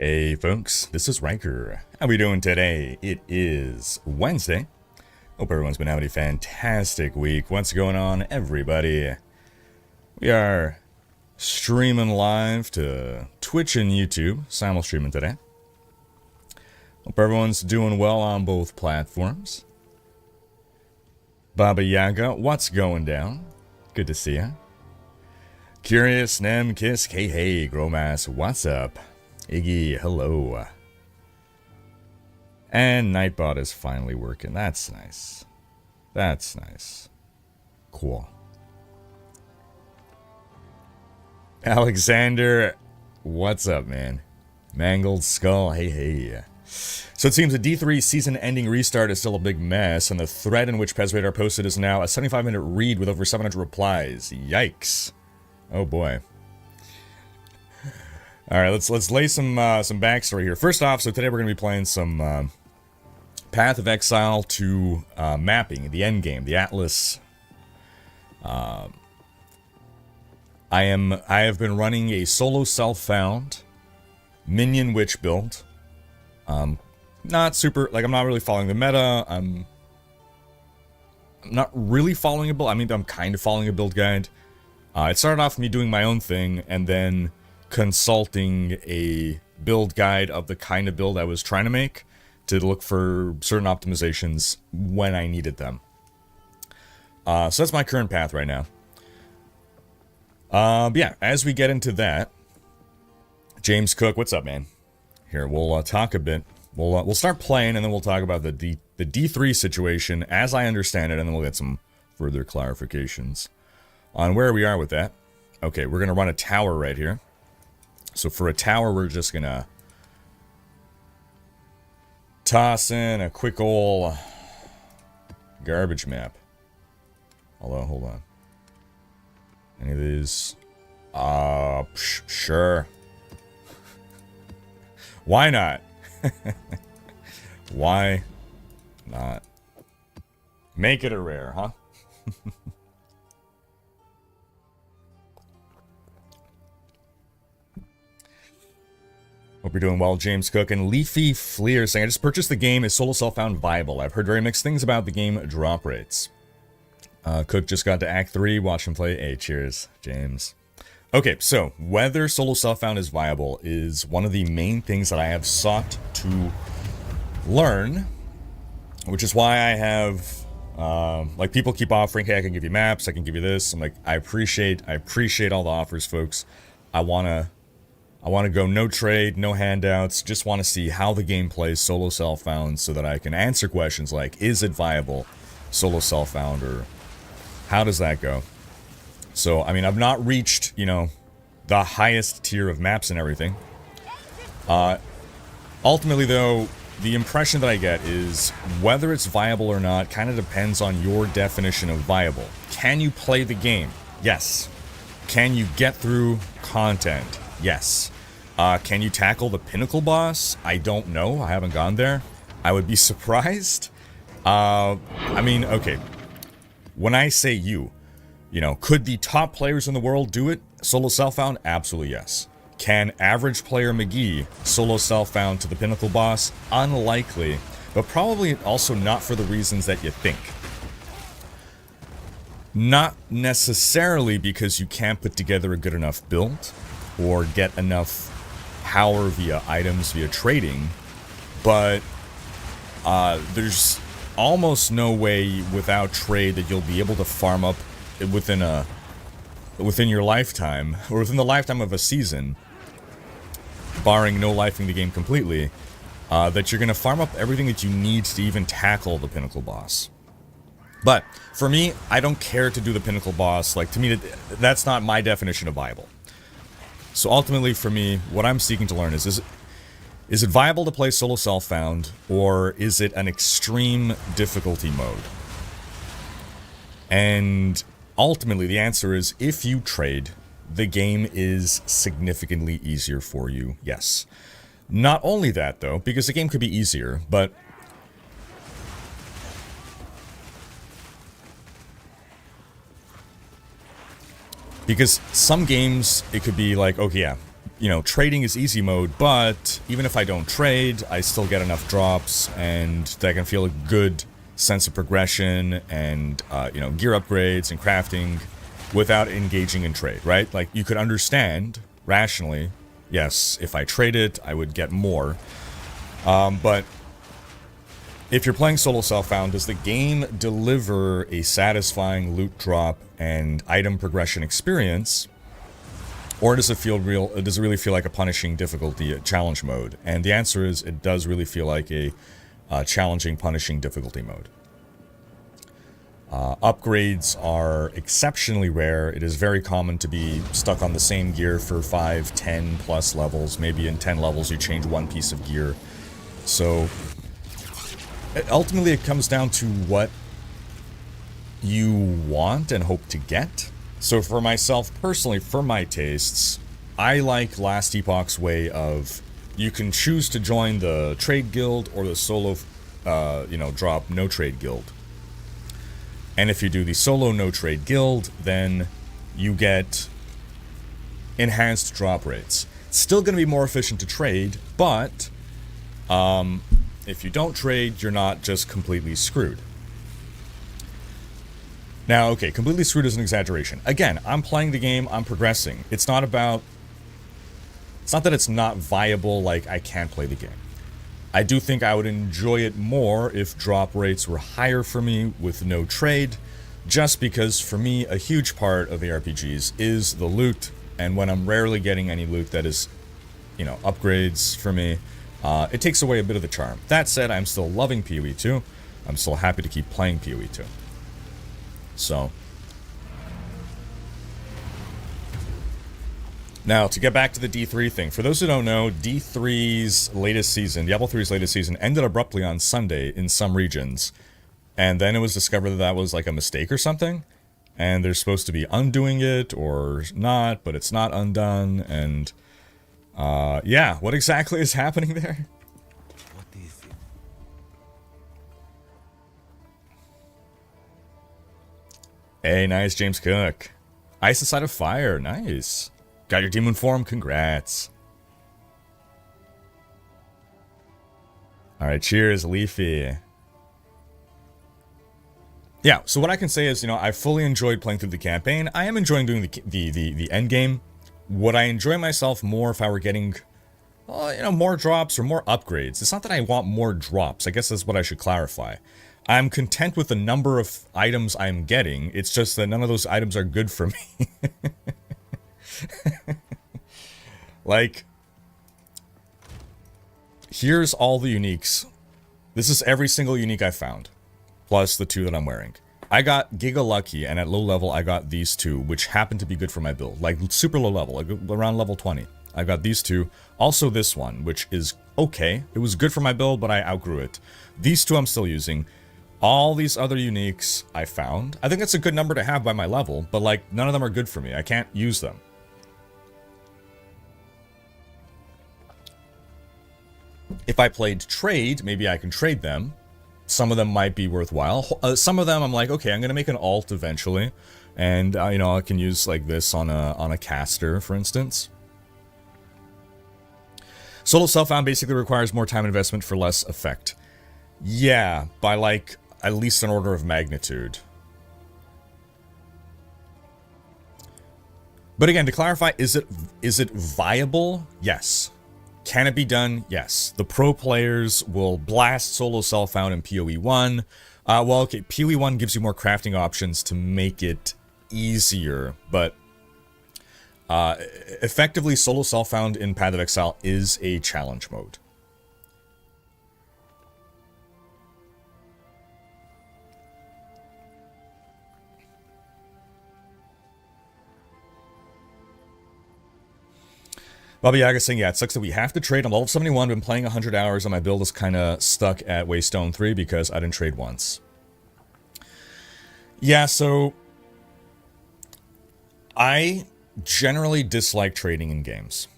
Hey folks, this is Riker. How we doing today? It is Wednesday. Hope everyone's been having a fantastic week. What's going on, everybody? We are streaming live to Twitch and YouTube, simul streaming today. Hope everyone's doing well on both platforms. Baba Yaga, what's going down? Good to see ya. Curious, Nem, Kisk, hey, Gromass, what's up? Iggy, hello. And Nightbot is finally working. That's nice. That's nice. Cool. Alexander, what's up, man? Mangled Skull, hey. So it seems the D3 season-ending restart is still a big mess, and the thread in which Pesradar posted is now a 75-minute read with over 700 replies. Yikes. Oh boy. All right, let's lay some backstory here. First off, so today we're going to be playing some Path of Exile to mapping, the Endgame, the Atlas. I have been running a solo self-found minion witch build. Not super, like, I'm not really following the meta. I'm not really following a build. I mean, I'm kind of following a build guide. It started off with me doing my own thing, and then consulting a build guide of the kind of build I was trying to make to look for certain optimizations when I needed them. So that's my current path right now. But yeah, as we get into that, James Cook, what's up, man? Here, we'll talk a bit. We'll start playing, and then we'll talk about the D3 situation as I understand it, and then we'll get some further clarifications on where we are with that. Okay, we're gonna run a tower right here. So for a tower, we're just gonna toss in a quick ol' garbage map. Although, hold on. Any of these? Sure. Why not? Why not? Make it a rare, huh? Hope you're doing well, James Cook. And Leafy Fleer saying, I just purchased the game. Is solo self-found viable? I've heard very mixed things about the game drop rates. Cook just got to Act 3. Watch him play. Hey, cheers, James. Okay, so whether solo self-found is viable is one of the main things that I have sought to learn, which is why I have, like, people keep offering, hey, I can give you maps, I can give you this. I'm like, I appreciate all the offers, folks. I want to go no trade, no handouts, just want to see how the game plays solo self-found so that I can answer questions like, is it viable solo self-found, or how does that go? So, I mean, I've not reached, you know, the highest tier of maps and everything. Ultimately, though, the impression that I get is whether it's viable or not kind of depends on your definition of viable. Can you play the game? Yes. Can you get through content? Yes. Can you tackle the pinnacle boss? I don't know. I haven't gone there. I would be surprised. I mean, okay. When I say you know, could the top players in the world do it? Solo self-found? Absolutely yes. Can average player McGee solo self-found to the pinnacle boss? Unlikely, but probably also not for the reasons that you think. Not necessarily because you can't put together a good enough build or get enough power via items, via trading, but there's almost no way without trade that you'll be able to farm up within your lifetime, or within the lifetime of a season, barring no lifing the game completely, that you're going to farm up everything that you need to even tackle the pinnacle boss. But for me, I don't care to do the pinnacle boss. Like, to me, that's not my definition of viable. So ultimately, for me, what I'm seeking to learn is it viable to play solo self-found, or is it an extreme difficulty mode? And ultimately, the answer is, if you trade, the game is significantly easier for you, yes. Not only that, though, because the game could be easier, but because some games, it could be like, okay, yeah, you know, trading is easy mode, but even if I don't trade, I still get enough drops, and I can feel a good sense of progression and, you know, gear upgrades and crafting without engaging in trade, right? Like, you could understand, rationally, yes, if I trade it, I would get more. But if you're playing solo self-found, does the game deliver a satisfying loot drop and item progression experience? Or does it feel real? Does it really feel like a punishing difficulty challenge mode? And the answer is, it does really feel like a challenging, punishing difficulty mode. Upgrades are exceptionally rare. It is very common to be stuck on the same gear for 5, 10 plus levels. Maybe in 10 levels you change one piece of gear. So ultimately it comes down to what you want and hope to get. So for myself personally, for my tastes, I like Last Epoch's way of, you can choose to join the trade guild or the solo, you know, drop no trade guild. And if you do the solo no trade guild, then you get enhanced drop rates. It's still going to be more efficient to trade, but if you don't trade, you're not just completely screwed. Now, okay, completely screwed is an exaggeration. Again, I'm playing the game, I'm progressing. It's not about... It's not that it's not viable, like I can't play the game. I do think I would enjoy it more if drop rates were higher for me with no trade, just because for me, a huge part of ARPGs is the loot, and when I'm rarely getting any loot that is, you know, upgrades for me, it takes away a bit of the charm. That said, I'm still loving PoE 2. I'm still happy to keep playing PoE 2. So, now to get back to the D3 thing, for those who don't know, D3's latest season, Diablo 3's latest season, ended abruptly on Sunday in some regions, and then it was discovered that that was like a mistake or something, and they're supposed to be undoing it or not, but it's not undone, and yeah, what exactly is happening there? What do you think? Hey, nice, James Cook. Ice Inside of Fire, nice. Got your demon form, congrats. Alright, cheers, Leafy. Yeah, so what I can say is, you know, I fully enjoyed playing through the campaign. I am enjoying doing the end game. Would I enjoy myself more if I were getting, you know, more drops or more upgrades? It's not that I want more drops. I guess that's what I should clarify. I'm content with the number of items I'm getting. It's just that none of those items are good for me. Like, here's all the uniques. This is every single unique I found, plus the 2 that I'm wearing. I got Giga Lucky, and at low level I got these 2, which happen to be good for my build. Like, super low level, like around level 20. I got these 2. Also this one, which is okay. It was good for my build, but I outgrew it. These 2 I'm still using. All these other uniques I found. I think that's a good number to have by my level, but like, none of them are good for me. I can't use them. If I played trade, maybe I can trade them. Some of them might be worthwhile. Some of them I'm like, okay, I'm gonna make an alt eventually, and you know, I can use like this on a caster, for instance. Solo self-found basically requires more time investment for less effect. Yeah, by like at least an order of magnitude. But again, to clarify, is it viable? Yes. Can it be done? Yes. The pro players will blast solo self-found in PoE 1. Well, okay, PoE 1 gives you more crafting options to make it easier, but effectively, solo self-found in Path of Exile is a challenge mode. Bobby Yaga saying, yeah, it sucks that we have to trade. I'm level 71, been playing 100 hours, and my build is kind of stuck at Waystone 3 because I didn't trade once. Yeah, so I generally dislike trading in games.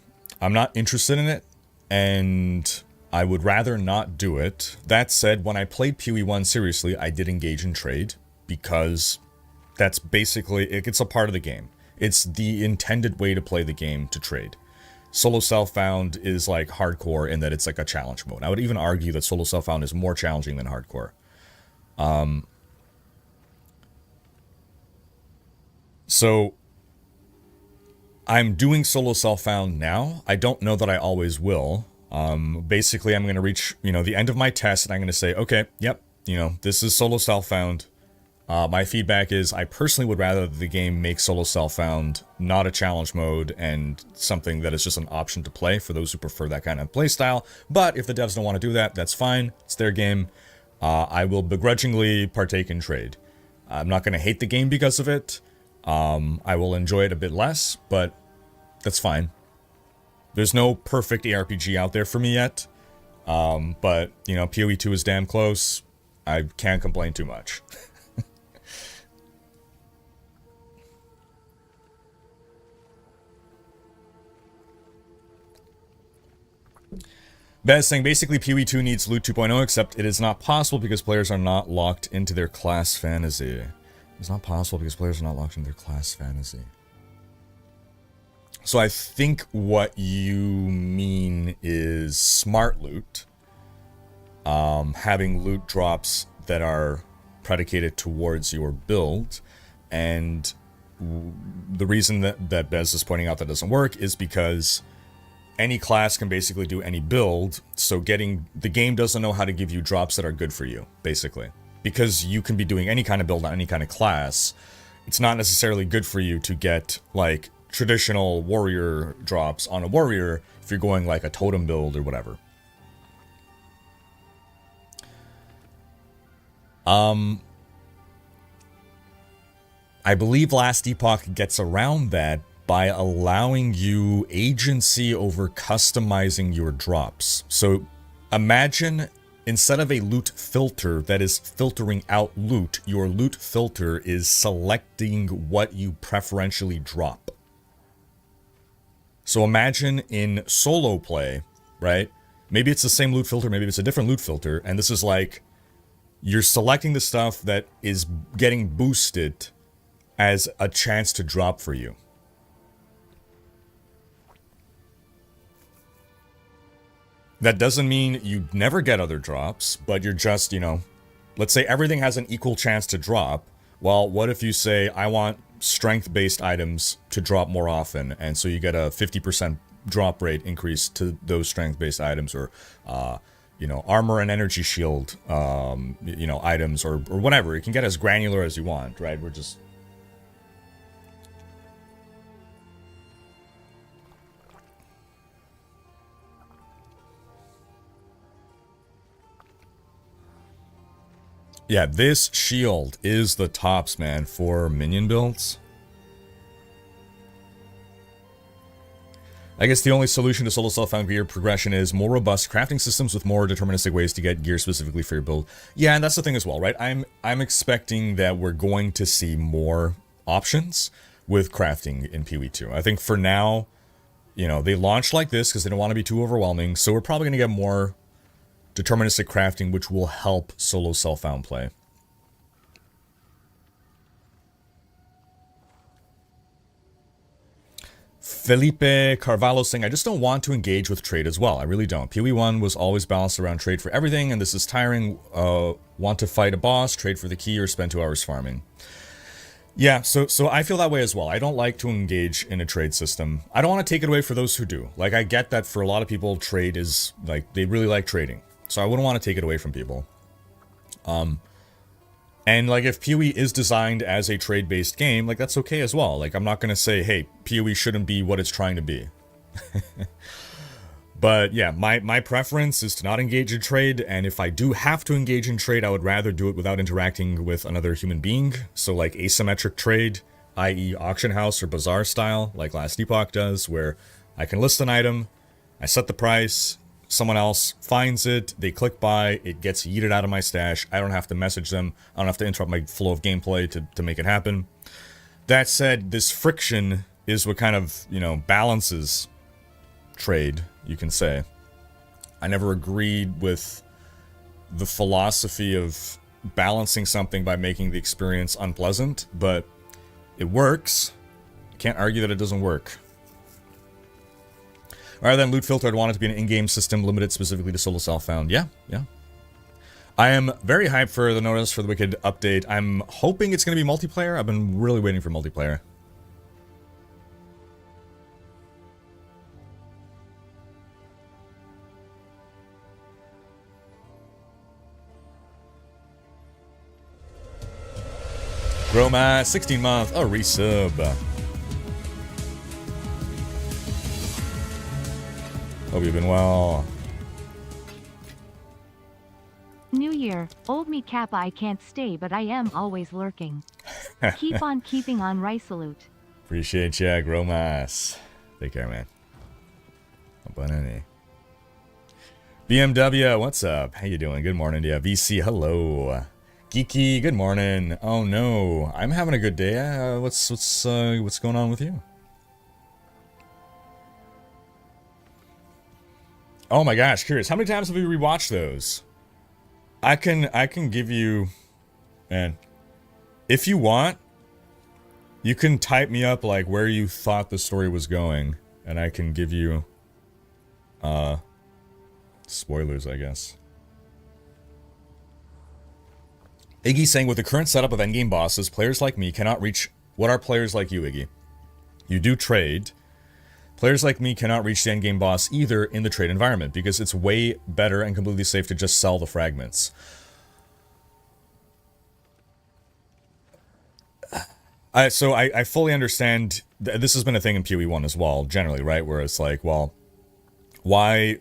I'm not interested in it, and I would rather not do it. That said, when I played PoE 1 seriously, I did engage in trade because that's basically, it's a part of the game. It's the intended way to play the game, to trade. Solo Self-Found is like hardcore in that it's like a challenge mode. I would even argue that Solo Self-Found is more challenging than hardcore. So I'm doing Solo Self-Found now. I don't know that I always will. Basically, I'm going to reach, the end of my test, and I'm going to say, okay, yep, this is Solo Self-Found. My feedback is I personally would rather the game make Solo Self-Found not a challenge mode and something that is just an option to play for those who prefer that kind of playstyle. But if the devs don't want to do that, that's fine. It's their game. I will begrudgingly partake in trade. I'm not going to hate the game because of it. I will enjoy it a bit less, but that's fine. There's no perfect ARPG out there for me yet. But, PoE 2 is damn close. I can't complain too much. Bez saying, basically PoE 2 needs Loot 2.0, except it is not possible because players are not locked into their class fantasy. It's not possible because players are not locked into their class fantasy. So I think what you mean is smart loot. Having loot drops that are predicated towards your build. And the reason that Bez is pointing out that doesn't work is because any class can basically do any build, so the game doesn't know how to give you drops that are good for you, basically. Because you can be doing any kind of build on any kind of class, it's not necessarily good for you to get, like, traditional warrior drops on a warrior if you're going, like, a totem build or whatever. I believe Last Epoch gets around that by allowing you agency over customizing your drops. So imagine instead of a loot filter that is filtering out loot, your loot filter is selecting what you preferentially drop. So imagine in solo play, right? Maybe it's the same loot filter, maybe it's a different loot filter, and this is like, you're selecting the stuff that is getting boosted as a chance to drop for you. That doesn't mean you never get other drops, but you're just, let's say everything has an equal chance to drop. Well, what if you say, I want strength-based items to drop more often, and so you get a 50% drop rate increase to those strength-based items, or, armor and energy shield, items, or whatever. It can get as granular as you want, right? We're just... Yeah, this shield is the tops, man, for minion builds. I guess the only solution to Solo Self-Found gear progression is more robust crafting systems with more deterministic ways to get gear specifically for your build. Yeah, and that's the thing as well, right? I'm expecting that we're going to see more options with crafting in PoE 2. I think for now, they launched like this because they don't want to be too overwhelming, so we're probably going to get more deterministic crafting, which will help Solo Self-Found play. Felipe Carvalho saying, I just don't want to engage with trade as well. I really don't. PoE 1 was always balanced around trade for everything, and this is tiring. Want to fight a boss, trade for the key, or spend 2 hours farming. Yeah, so I feel that way as well. I don't like to engage in a trade system. I don't want to take it away for those who do. Like, I get that for a lot of people, trade is, like, they really like trading. So I wouldn't want to take it away from people. And, like, if PoE is designed as a trade-based game, like, that's okay as well. Like, I'm not going to say, hey, PoE shouldn't be what it's trying to be. But, yeah, my preference is to not engage in trade, and if I do have to engage in trade, I would rather do it without interacting with another human being. So, like, asymmetric trade, i.e. auction house or bazaar style, like Last Epoch does, where I can list an item, I set the price, someone else finds it, they click buy, it gets yeeted out of my stash, I don't have to message them, I don't have to interrupt my flow of gameplay to make it happen. That said, this friction is what kind of, balances trade, you can say. I never agreed with the philosophy of balancing something by making the experience unpleasant, but it works. Can't argue that it doesn't work. Rather than loot filter, I'd want it to be an in-game system limited specifically to solo self-found. Yeah, yeah. I am very hyped for the notice for the Wicked update. I'm hoping it's going to be multiplayer. I've been really waiting for multiplayer. Roma, 16 month, a resub. Hope you've been well. New Year, old me Kappa, I can't stay, but I am always lurking. Keep on keeping on, Rice salute. Appreciate ya, Gromas. Take care, man. Banana. BMW, what's up? How you doing? Good morning to you. VC, hello. Geeky, good morning. Oh no, I'm having a good day. What's going on with you? Oh my gosh, curious. How many times have you rewatched those? I can give you, man, if you want, you can type me up like where you thought the story was going, and I can give you spoilers, I guess. Iggy saying, with the current setup of endgame bosses, players like me cannot reach... What are players like you, Iggy? You do trade. Players like me cannot reach the endgame boss either in the trade environment, because it's way better and completely safe to just sell the fragments. So I fully understand... This has been a thing in PoE 1 as well, generally, right? Where it's like, well, why...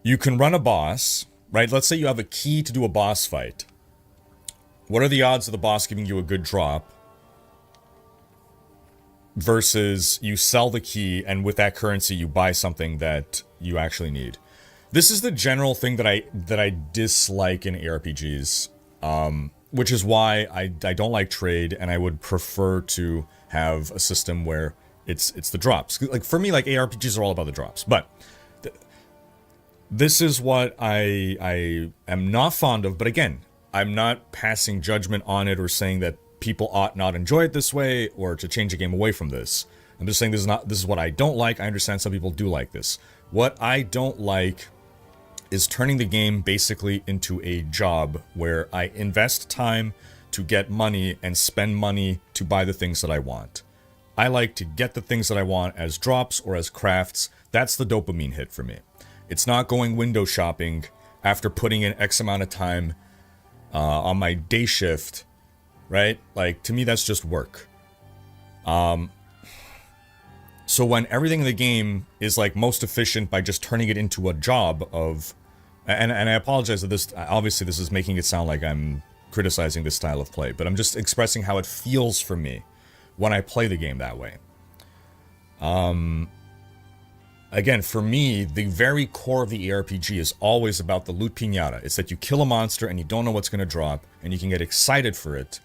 You can run a boss, right? Let's say you have a key to do a boss fight. What are the odds of the boss giving you a good drop versus you sell the key and with that currency you buy something that you actually need? This is the general thing that I dislike in ARPGs, which is why I don't like trade, and I would prefer to have a system where it's the drops. Like for me, like ARPGs are all about the drops, but this is what I am not fond of, but again, I'm not passing judgment on it or saying that people ought not enjoy it this way or to change the game away from this. I'm just saying this is what I don't like. I understand some people do like this. What I don't like is turning the game basically into a job where I invest time to get money and spend money to buy the things that I want. I like to get the things that I want as drops or as crafts. That's the dopamine hit for me. It's not going window shopping after putting in X amount of time on my day shift, right? Like, to me, that's just work. So when everything in the game is, like, most efficient by just turning it into a job of... And I apologize that this... Obviously, this is making it sound like I'm criticizing this style of play, but I'm just expressing how it feels for me when I play the game that way. Again, for me, the very core of the ARPG is always about the loot piñata. It's that you kill a monster and you don't know what's going to drop, and you can get excited for it.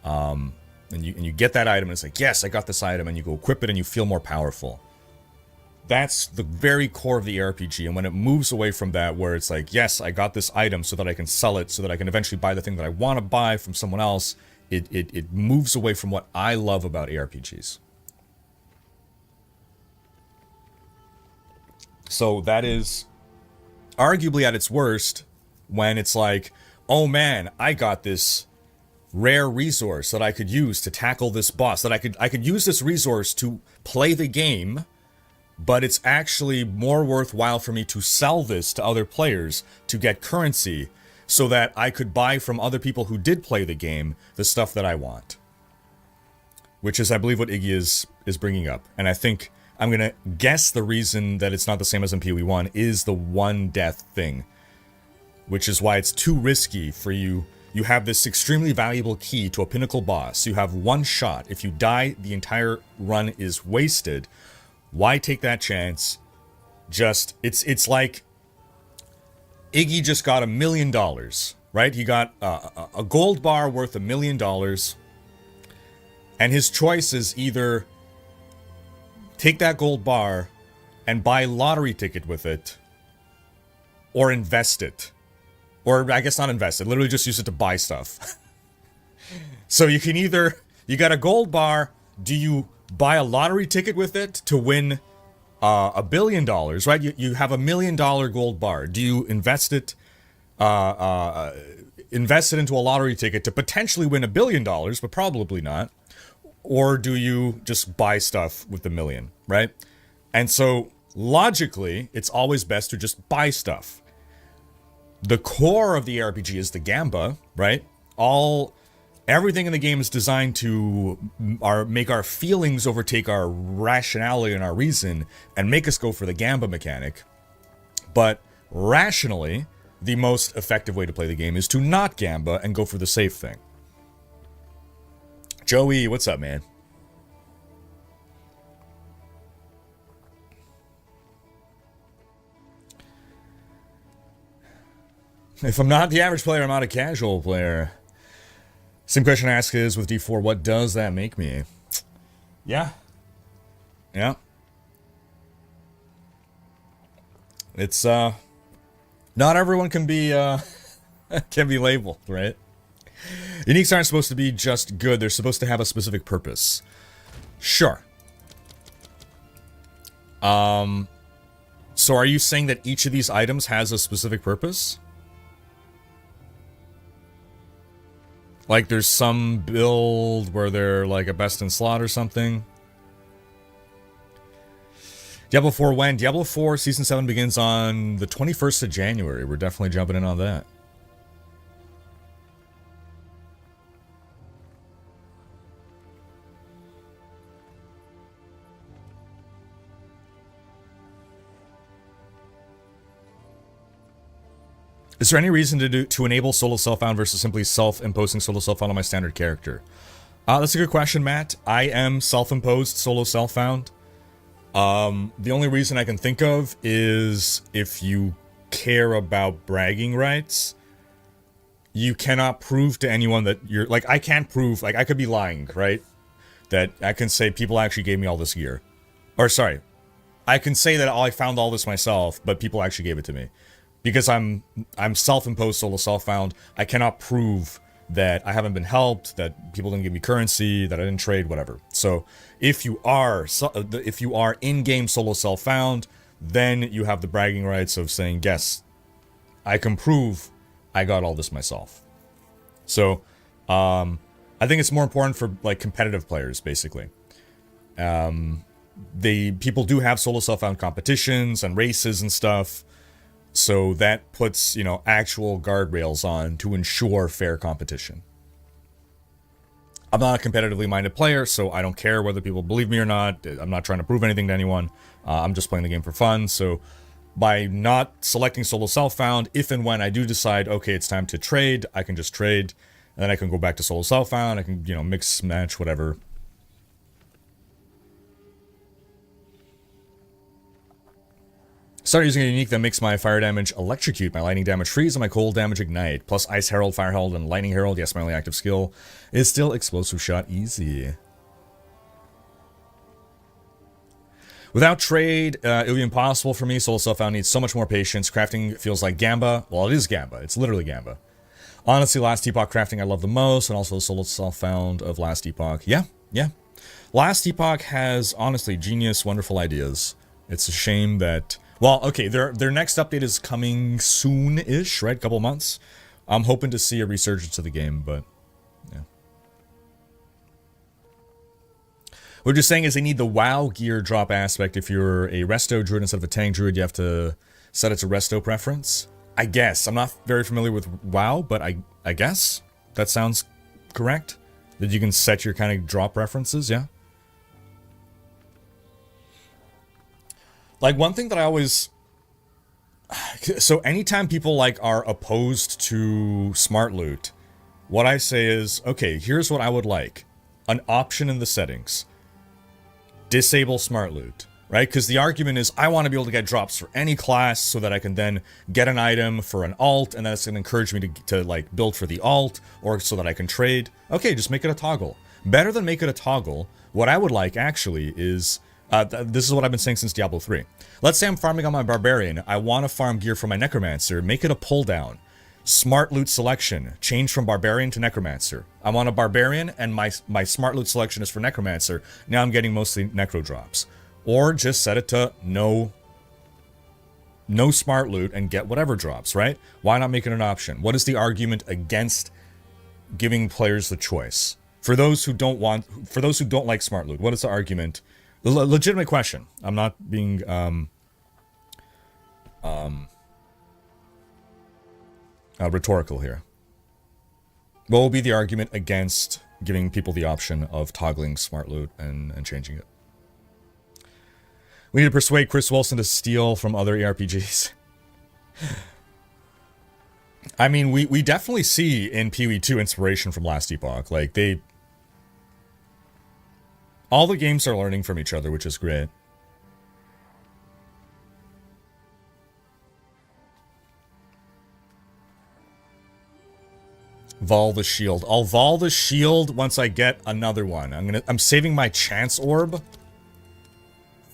And you get that item, and it's like, yes, I got this item, and you go equip it, and you feel more powerful. That's the very core of the ARPG, and when it moves away from that, where it's like, yes, I got this item so that I can sell it, so that I can eventually buy the thing that I want to buy from someone else, it moves away from what I love about ARPGs. So that is arguably at its worst when it's like, oh man, I got this rare resource that I could use to tackle this boss, that I could use this resource to play the game, but it's actually more worthwhile for me to sell this to other players to get currency so that I could buy from other people who did play the game the stuff that I want. Which is, I believe, what Iggy is bringing up. And I think... I'm going to guess the reason that it's not the same as in PoE 1 is the one death thing. Which is why it's too risky for you. You have this extremely valuable key to a pinnacle boss. You have one shot. If you die, the entire run is wasted. Why take that chance? Just, it's like Iggy just got $1 million, right? He got a gold bar worth $1 million. And his choice is either... take that gold bar and buy a lottery ticket with it, or invest it. Or, I guess not invest it, literally just use it to buy stuff. So you can either, you got a gold bar, do you buy a lottery ticket with it to win $1 billion, right? You have $1 million gold bar. Do you invest it into a lottery ticket to potentially win $1 billion, but probably not? Or do you just buy stuff with the million, right? And so logically, it's always best to just buy stuff. The core of the RPG is the Gamba, right? Everything in the game is designed to make our feelings overtake our rationality and our reason and make us go for the Gamba mechanic. But rationally, the most effective way to play the game is to not Gamba and go for the safe thing. Joey, what's up, man? If I'm not the average player, I'm not a casual player. Same question I ask is, with D4, what does that make me? Yeah. It's, not everyone can be, can be labeled, right? Uniques aren't supposed to be just good, they're supposed to have a specific purpose. Sure. So are you saying that each of these items has a specific purpose? Like, there's some build where they're, like, a best in slot or something. Diablo 4 when? Diablo 4 Season 7 begins on the 21st of January. We're definitely jumping in on that. Is there any reason to enable solo self-found versus simply self-imposing solo self-found on my standard character? That's a good question, Matt. I am self-imposed solo self-found. The only reason I can think of is if you care about bragging rights, you cannot prove to anyone that you're... Like, I can't prove... Like, I could be lying, right? That I can say people actually gave me all this gear. Or, sorry. I can say that I found all this myself, but people actually gave it to me. Because I'm self-imposed solo self-found, I cannot prove that I haven't been helped, that people didn't give me currency, that I didn't trade, whatever. So if you are in-game solo self-found, then you have the bragging rights of saying, yes, I can prove I got all this myself. So I think it's more important for like competitive players, basically. People do have solo self-found competitions and races and stuff. So that puts, you know, actual guardrails on to ensure fair competition. I'm not a competitively minded player, so I don't care whether people believe me or not. I'm not trying to prove anything to anyone. I'm just playing the game for fun. So by not selecting solo self-found, if and when I do decide, okay, it's time to trade, I can just trade. And then I can go back to solo self-found. I can, you know, mix, match, whatever. Start using a unique that makes my fire damage electrocute, my lightning damage freeze, and my cold damage ignite. Plus Ice Herald, Fire Herald, and Lightning Herald. Yes, my only active skill is still Explosive Shot easy. Without trade, it would be impossible for me. Solo self-found needs so much more patience. Crafting feels like Gamba. Well, it is Gamba. It's literally Gamba. Honestly, Last Epoch crafting I love the most, and also the solo self-found of Last Epoch. Yeah. Last Epoch has, honestly, genius, wonderful ideas. It's a shame that... Well, okay, their next update is coming soon-ish, right? Couple months. I'm hoping to see a resurgence of the game, but yeah. What you're saying is they need the WoW gear drop aspect. If you're a resto druid instead of a tank druid, you have to set it to resto preference. I guess. I'm not very familiar with WoW, but I guess that sounds correct. That you can set your kind of drop preferences, yeah? Like, one thing that I always... So, anytime people, like, are opposed to smart loot, what I say is, okay, here's what I would like. An option in the settings. Disable smart loot, right? Because the argument is, I want to be able to get drops for any class so that I can then get an item for an alt, and that's going to encourage me to like, build for the alt, or so that I can trade. Okay, just make it a toggle. Better than make it a toggle, what I would like, actually, is... this is what I've been saying since Diablo 3. Let's say I'm farming on my Barbarian. I want to farm gear for my Necromancer. Make it a pull down. Smart loot selection. Change from barbarian to necromancer. I'm on a barbarian and my smart loot selection is for necromancer. Now I'm getting mostly necro drops. Or just set it to no smart loot and get whatever drops, right? Why not make it an option? What is the argument against giving players the choice? For those who don't like smart loot, what is the argument? Legitimate question. I'm not being rhetorical here. What will be the argument against giving people the option of toggling smart loot and changing it? We need to persuade Chris Wilson to steal from other ARPGs. I mean, we definitely see in PoE 2 inspiration from Last Epoch. Like, all the games are learning from each other, which is great. Vol the shield. I'll vol the shield once I get another one. I'm saving my chance orb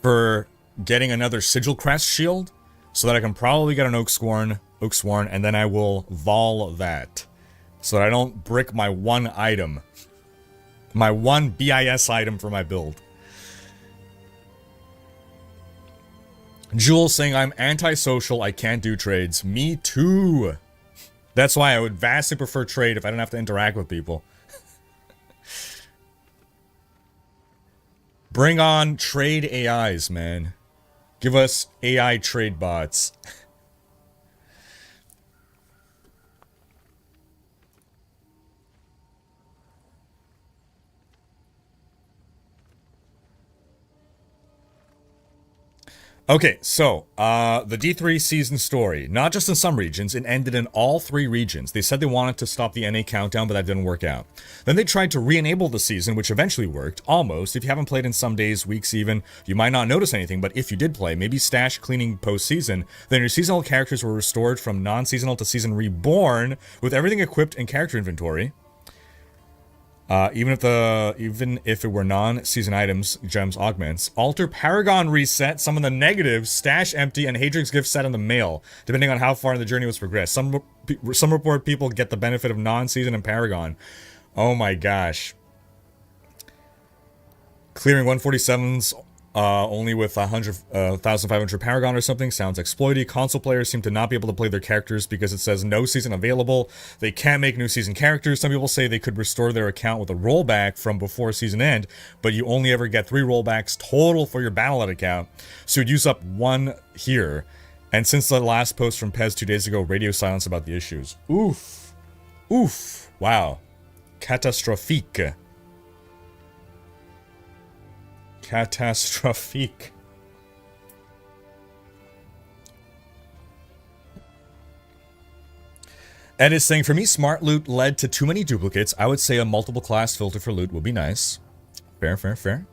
for getting another Sigil Crest shield so that I can probably get an Oaksworn, and then I will vol that so that I don't brick my one item. My one BIS item for my build. Jules saying, I'm antisocial, I can't do trades. Me too. That's why I would vastly prefer trade if I don't have to interact with people. Bring on trade AIs, man. Give us AI trade bots. Okay, so, the D3 season story, not just in some regions, it ended in all 3 regions. They said they wanted to stop the NA countdown, but that didn't work out. Then they tried to re-enable the season, which eventually worked, almost. If you haven't played in some days, weeks even, you might not notice anything, but if you did play, maybe stash cleaning post-season, then your seasonal characters were restored from non-seasonal to season reborn, with everything equipped in character inventory. Even if it were non-season items, gems, augments. Alter Paragon reset, some of the negatives, stash empty, and Hadrig's gift set in the mail, depending on how far in the journey was progressed. Some report people get the benefit of non-season and Paragon. Oh my gosh. Clearing 147s only with 1,500 Paragon or something sounds exploity. Console players seem to not be able to play their characters because it says no season available. They can't make new season characters. Some people say they could restore their account with a rollback from before season end, but you only ever get 3 rollbacks total for your Battle.net account, so you'd use up 1 here. And since the last post from Pez 2 days ago, radio silence about the issues. Oof. Oof. Wow. Catastrophique. Catastrophique. Ed is saying, for me, smart loot led to too many duplicates. I would say a multiple class filter for loot would be nice. Fair, fair, fair.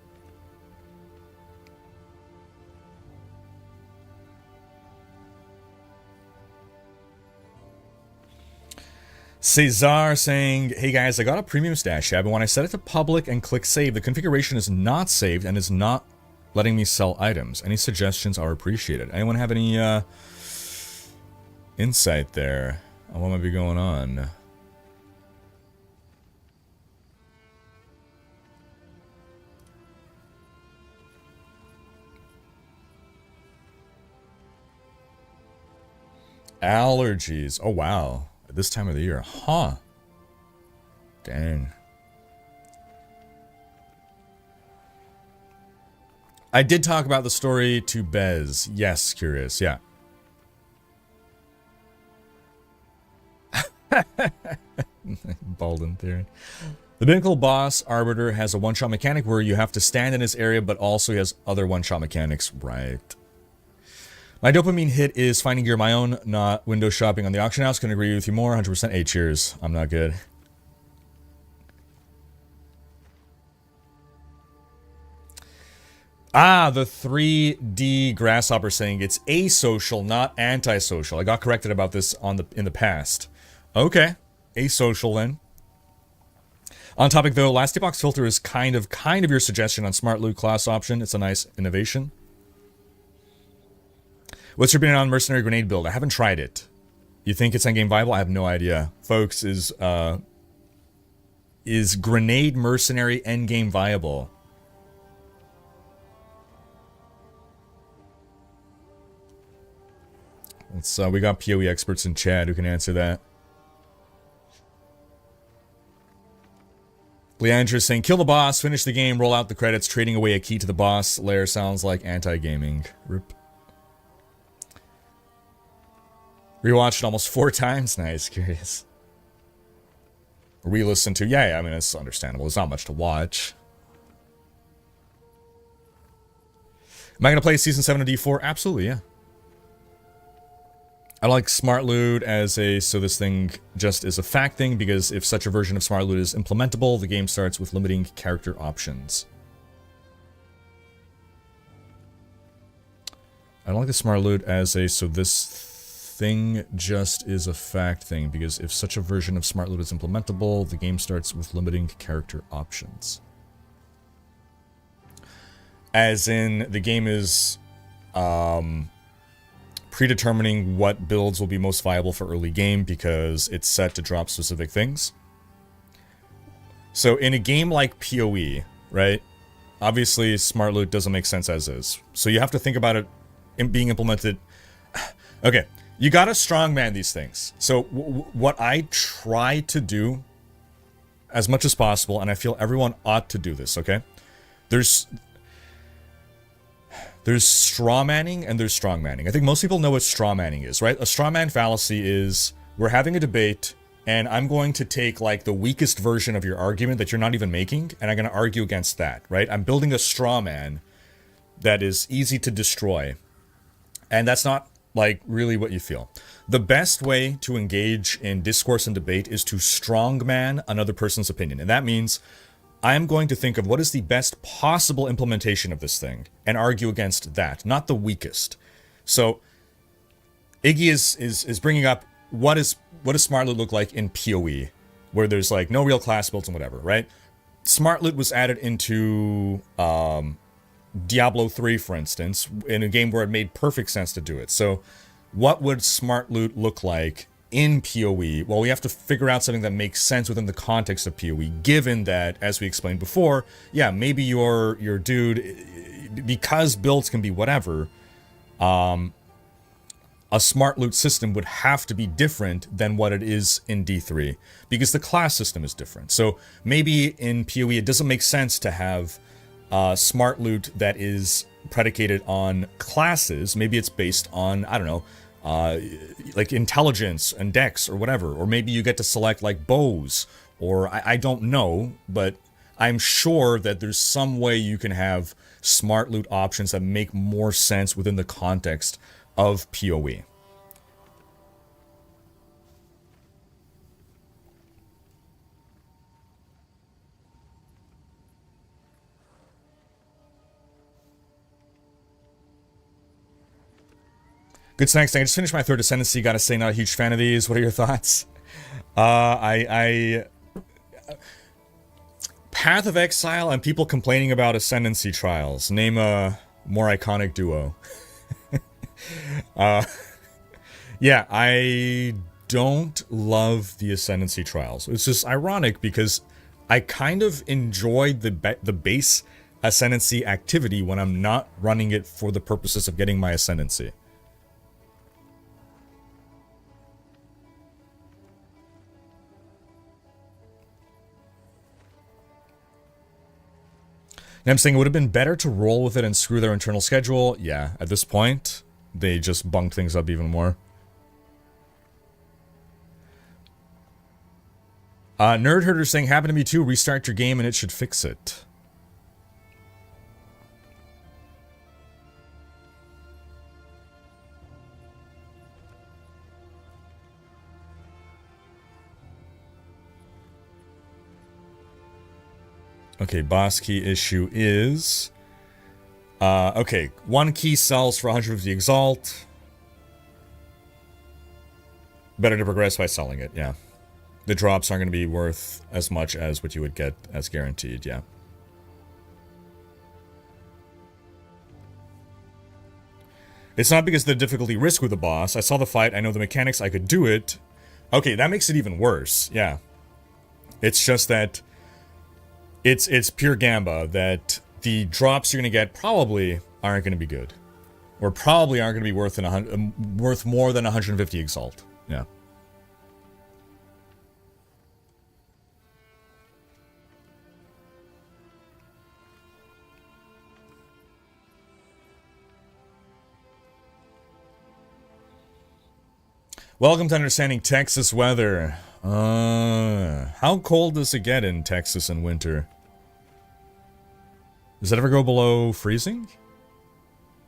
Cesar saying, hey guys, I got a premium stash tab, and when I set it to public and click save, the configuration is not saved and is not letting me sell items. Any suggestions are appreciated. Anyone have any insight there on what might be going on? Allergies. Oh wow. This time of the year, huh? Dang. I did talk about the story to Bez. Yes, curious, yeah. Balden theory. The Binnacle boss, Arbiter, has a one-shot mechanic where you have to stand in his area, but also he has other one-shot mechanics. Right. My dopamine hit is finding gear my own, not window shopping on the auction house. Can agree with you more. 100%. 8 cheers. I'm not good. Ah, the 3D Grasshopper saying it's asocial, not antisocial. I got corrected about this in the past. Okay. Asocial then. On topic though, Last Epoch's filter is kind of your suggestion on smart loot class option. It's a nice innovation. What's your opinion on Mercenary Grenade build? I haven't tried it. You think it's endgame viable? I have no idea. Folks, is Grenade Mercenary endgame viable? Let's, we got PoE experts in chat who can answer that. Leandra's saying, kill the boss, finish the game, roll out the credits, trading away a key to the boss lair sounds like anti-gaming. Rip. Rewatched it almost 4 times. Nice, curious. Re-listen to, yeah, I mean, it's understandable. There's not much to watch. Am I going to play Season 7 of D4? Absolutely, yeah. I like Smart Loot as a, so this thing just is a fact thing, because if such a version of Smart Loot is implementable, the game starts with limiting character options. I don't like the Smart Loot as a, so this thing just is a fact thing, because if such a version of Smart Loot is implementable, the game starts with limiting character options. As in, the game is, predetermining what builds will be most viable for early game because it's set to drop specific things. So in a game like PoE, right, obviously Smart Loot doesn't make sense as is. So you have to think about it being implemented. Okay, you gotta strongman these things. So what I try to do as much as possible, and I feel everyone ought to do this, okay? There's strawmanning and there's strongmanning. I think most people know what strawmanning is, right? A strawman fallacy is, we're having a debate, and I'm going to take, like, the weakest version of your argument that you're not even making, and I'm going to argue against that, right? I'm building a strawman that is easy to destroy. And that's not, like, really what you feel. The best way to engage in discourse and debate is to strongman another person's opinion. And that means I'm going to think of what is the best possible implementation of this thing and argue against that, not the weakest. So Iggy is bringing up what does Smart Loot look like in PoE, where there's like no real class builds and whatever, right? Smart Loot was added into Diablo 3, for instance, in a game where it made perfect sense to do it. So what would Smart Loot look like in PoE? Well, we have to figure out something that makes sense within the context of PoE, given that, as we explained before, yeah, maybe your dude, because builds can be whatever, a Smart Loot system would have to be different than what it is in D3, because the class system is different. So maybe in PoE it doesn't make sense to have Smart Loot that is predicated on classes. Maybe it's based on, I don't know, like intelligence and dex or whatever, or maybe you get to select like bows, or I don't know, but I'm sure that there's some way you can have Smart Loot options that make more sense within the context of PoE. Good snacks thing. I just finished my third Ascendancy. Gotta say, not a huge fan of these. What are your thoughts? Path of Exile and people complaining about Ascendancy trials. Name a more iconic duo. Yeah, I don't love the Ascendancy trials. It's just ironic because I kind of enjoyed the base Ascendancy activity when I'm not running it for the purposes of getting my Ascendancy. And I'm saying it would have been better to roll with it and screw their internal schedule. Yeah, at this point, they just bunked things up even more. Nerd Herder saying, happened to me too, restart your game and it should fix it. Okay, boss key issue is... okay, one key sells for 100 of the Exalt. Better to progress by selling it, yeah. The drops aren't going to be worth as much as what you would get as guaranteed, yeah. It's not because of the difficulty risk with the boss. I saw the fight, I know the mechanics, I could do it. Okay, that makes it even worse, yeah. It's just that it's pure gamba, that the drops you're gonna get probably aren't gonna be good. Or probably aren't gonna be worth more than 150 Exalt, yeah. Welcome to Understanding Texas Weather. How cold does it get in Texas in winter? Does it ever go below freezing?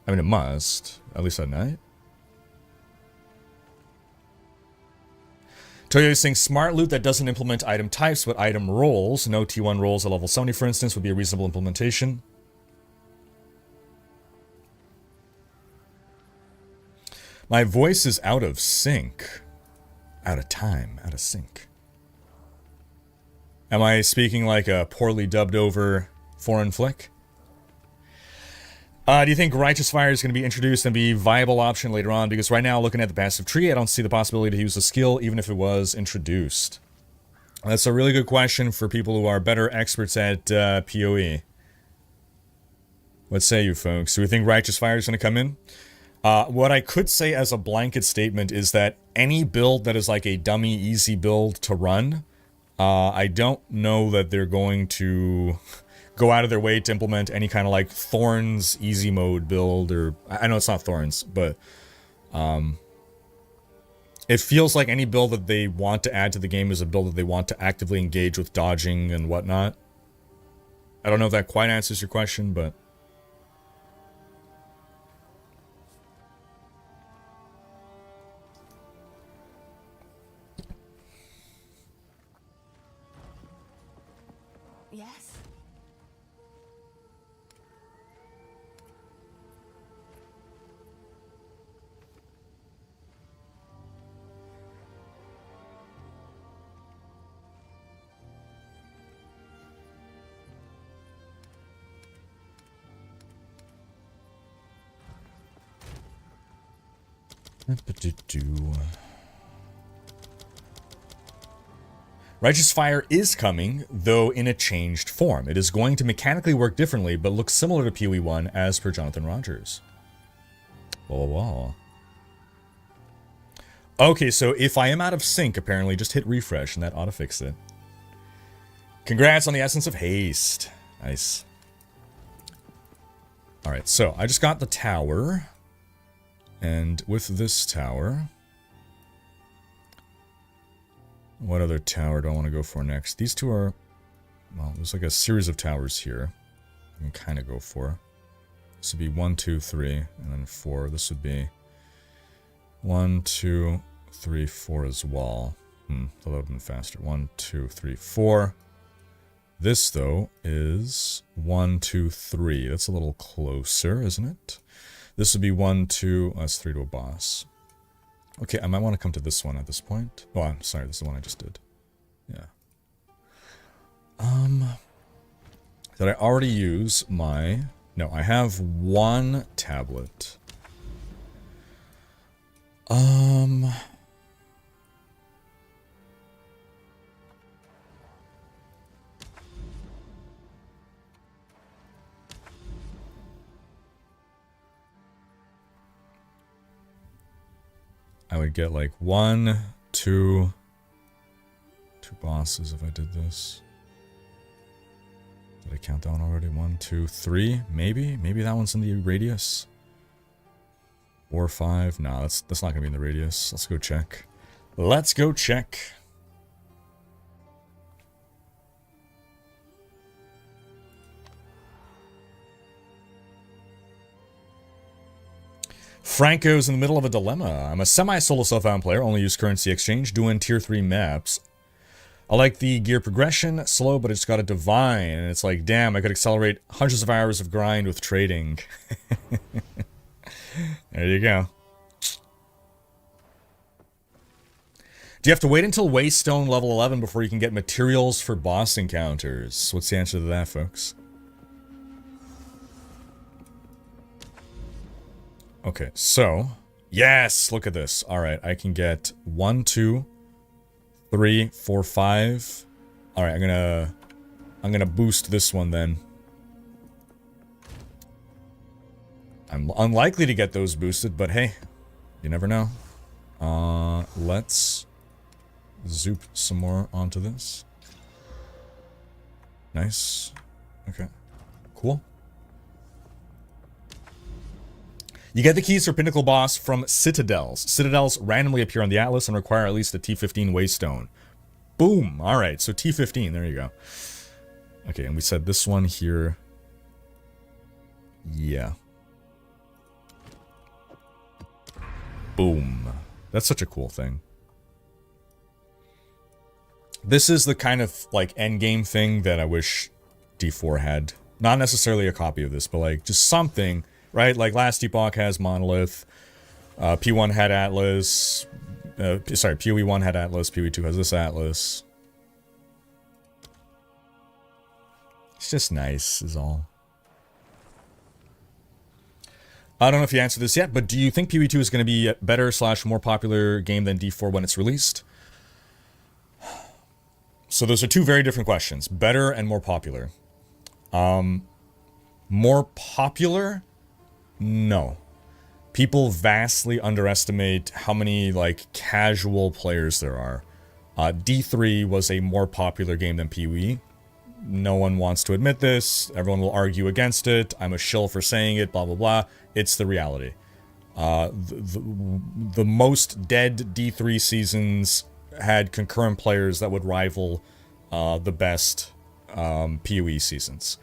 I mean, it must. At least at night. Toioiz saying smart loot that doesn't implement item types but item rolls. No T1 rolls at level 70, for instance, would be a reasonable implementation. My voice is out of sync. Out of time. Out of sync. Am I speaking like a poorly dubbed over foreign flick? Do you think Righteous Fire is going to be introduced and be a viable option later on? Because right now, looking at the passive tree, I don't see the possibility to use the skill even if it was introduced. That's a really good question for people who are better experts at PoE. What say you folks? Do we think Righteous Fire is going to come in? What I could say as a blanket statement is that any build that is like a dummy easy build to run, I don't know that they're going to go out of their way to implement any kind of like Thorns easy mode build, or I know it's not Thorns, but it feels like any build that they want to add to the game is a build that they want to actively engage with dodging and whatnot. I don't know if that quite answers your question, but yes. Righteous Fire is coming, though in a changed form. It is going to mechanically work differently, but look similar to PoE 1 as per Jonathan Rogers. Whoa. Okay, so if I am out of sync, apparently, just hit refresh and that ought to fix it. Congrats on the Essence of Haste. Nice. Alright, so I just got the tower. And with this tower, what other tower do I want to go for next? These two are, well, there's like a series of towers here I can kind of go for. This would be 1, 2, 3, and then 4. This would be 1, 2, 3, 4 as well. That would have been faster. 1, 2, 3, 4. This, though, is 1, 2, 3. That's a little closer, isn't it? This would be 1, 2, that's 3 to a boss. Okay, I might want to come to this one at this point. Oh, I'm sorry, this is the one I just did. Yeah. Did I already use my... No, I have one tablet. I would get like 1, 2 bosses if I did this. Did I count that one already? 1, 2, 3, maybe? Maybe that one's in the radius? 4, 5? No, that's not gonna be in the radius. Let's go check. Let's go check. Franco's in the middle of a dilemma. I'm a semi-solo self-found player, only use currency exchange, doing tier 3 maps. I like the gear progression, slow, but it's got a divine, and it's like, damn, I could accelerate hundreds of hours of grind with trading. There you go. Do you have to wait until Waystone level 11 before you can get materials for boss encounters? What's the answer to that, folks? Okay, so yes, look at this. All right, I can get 1, 2, 3, 4, 5. All right, I'm gonna boost this one then. I'm unlikely to get those boosted, but hey, you never know. Let's zoop some more onto this. Nice. Okay. Cool. You get the keys for Pinnacle Boss from Citadels. Citadels randomly appear on the Atlas and require at least a T15 Waystone. Boom! Alright, so T15, there you go. Okay, and we said this one here. Yeah. Boom. That's such a cool thing. This is the kind of, like, endgame thing that I wish D4 had. Not necessarily a copy of this, but, like, just something, right? Like, last Epoch has Monolith. P1 had Atlas. Sorry, PoE 1 had Atlas. PoE 2 has this Atlas. It's just nice, is all. I don't know if you answered this yet, but do you think PoE 2 is going to be a better / more popular game than D4 when it's released? So those are two very different questions. Better and more popular. More popular? No. People vastly underestimate how many, like, casual players there are. D3 was a more popular game than PoE. No one wants to admit this. Everyone will argue against it. I'm a shill for saying it, blah, blah, blah. It's the reality. The most dead D3 seasons had concurrent players that would rival the best PoE seasons.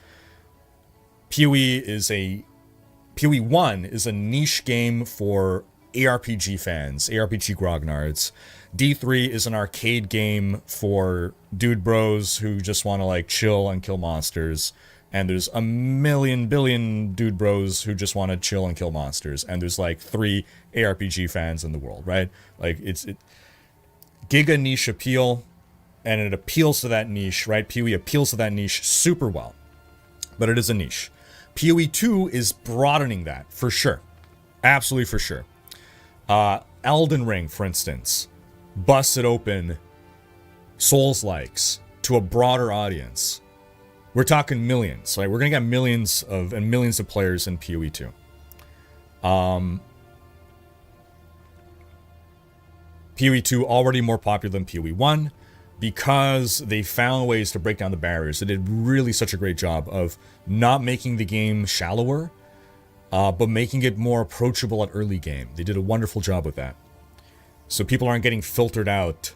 PoE 1 is a niche game for ARPG fans, ARPG grognards. D3 is an arcade game for dude bros who just want to, like, chill and kill monsters. And there's a million billion dude bros who just want to chill and kill monsters. And there's, like, 3 ARPG fans in the world, right? Like, it's giga niche appeal, and it appeals to that niche, right? PoE appeals to that niche super well. But it is a niche. PoE 2 is broadening that, for sure. Absolutely for sure. Elden Ring, for instance, busted open Souls-likes to a broader audience. We're talking millions, right? We're gonna get millions of players in PoE 2. PoE 2 already more popular than PoE 1 because they found ways to break down the barriers. They did really such a great job of not making the game shallower, but making it more approachable at early game. They did a wonderful job with that. So people aren't getting filtered out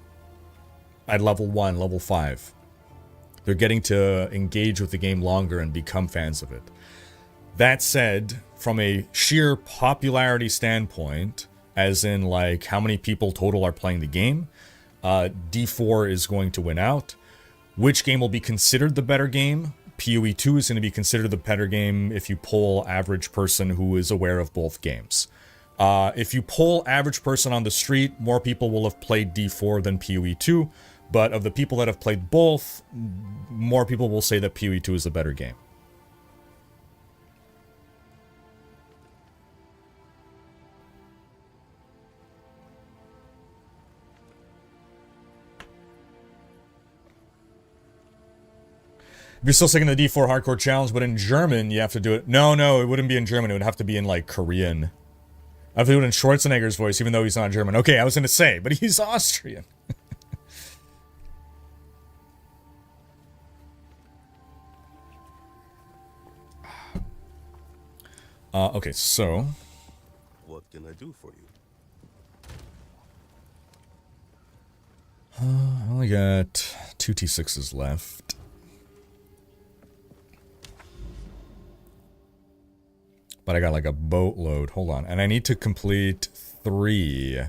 at level 1, level 5. They're getting to engage with the game longer and become fans of it. That said, from a sheer popularity standpoint, as in, like, how many people total are playing the game, D4 is going to win out. Which game will be considered the better game? PoE 2 is going to be considered the better game if you poll average person who is aware of both games. If you poll average person on the street, more people will have played D4 than PoE 2, but of the people that have played both, more people will say that PoE 2 is a better game. If you're still sticking the D4 hardcore challenge, but in German, you have to do it. No, it wouldn't be in German. It would have to be in, like, Korean. I have to do it in Schwarzenegger's voice, even though he's not German. Okay, I was going to say, but he's Austrian. Okay, so... What can I do for you? I only got 2 T6s left. But I got, like, a boatload. Hold on. And I need to complete 3.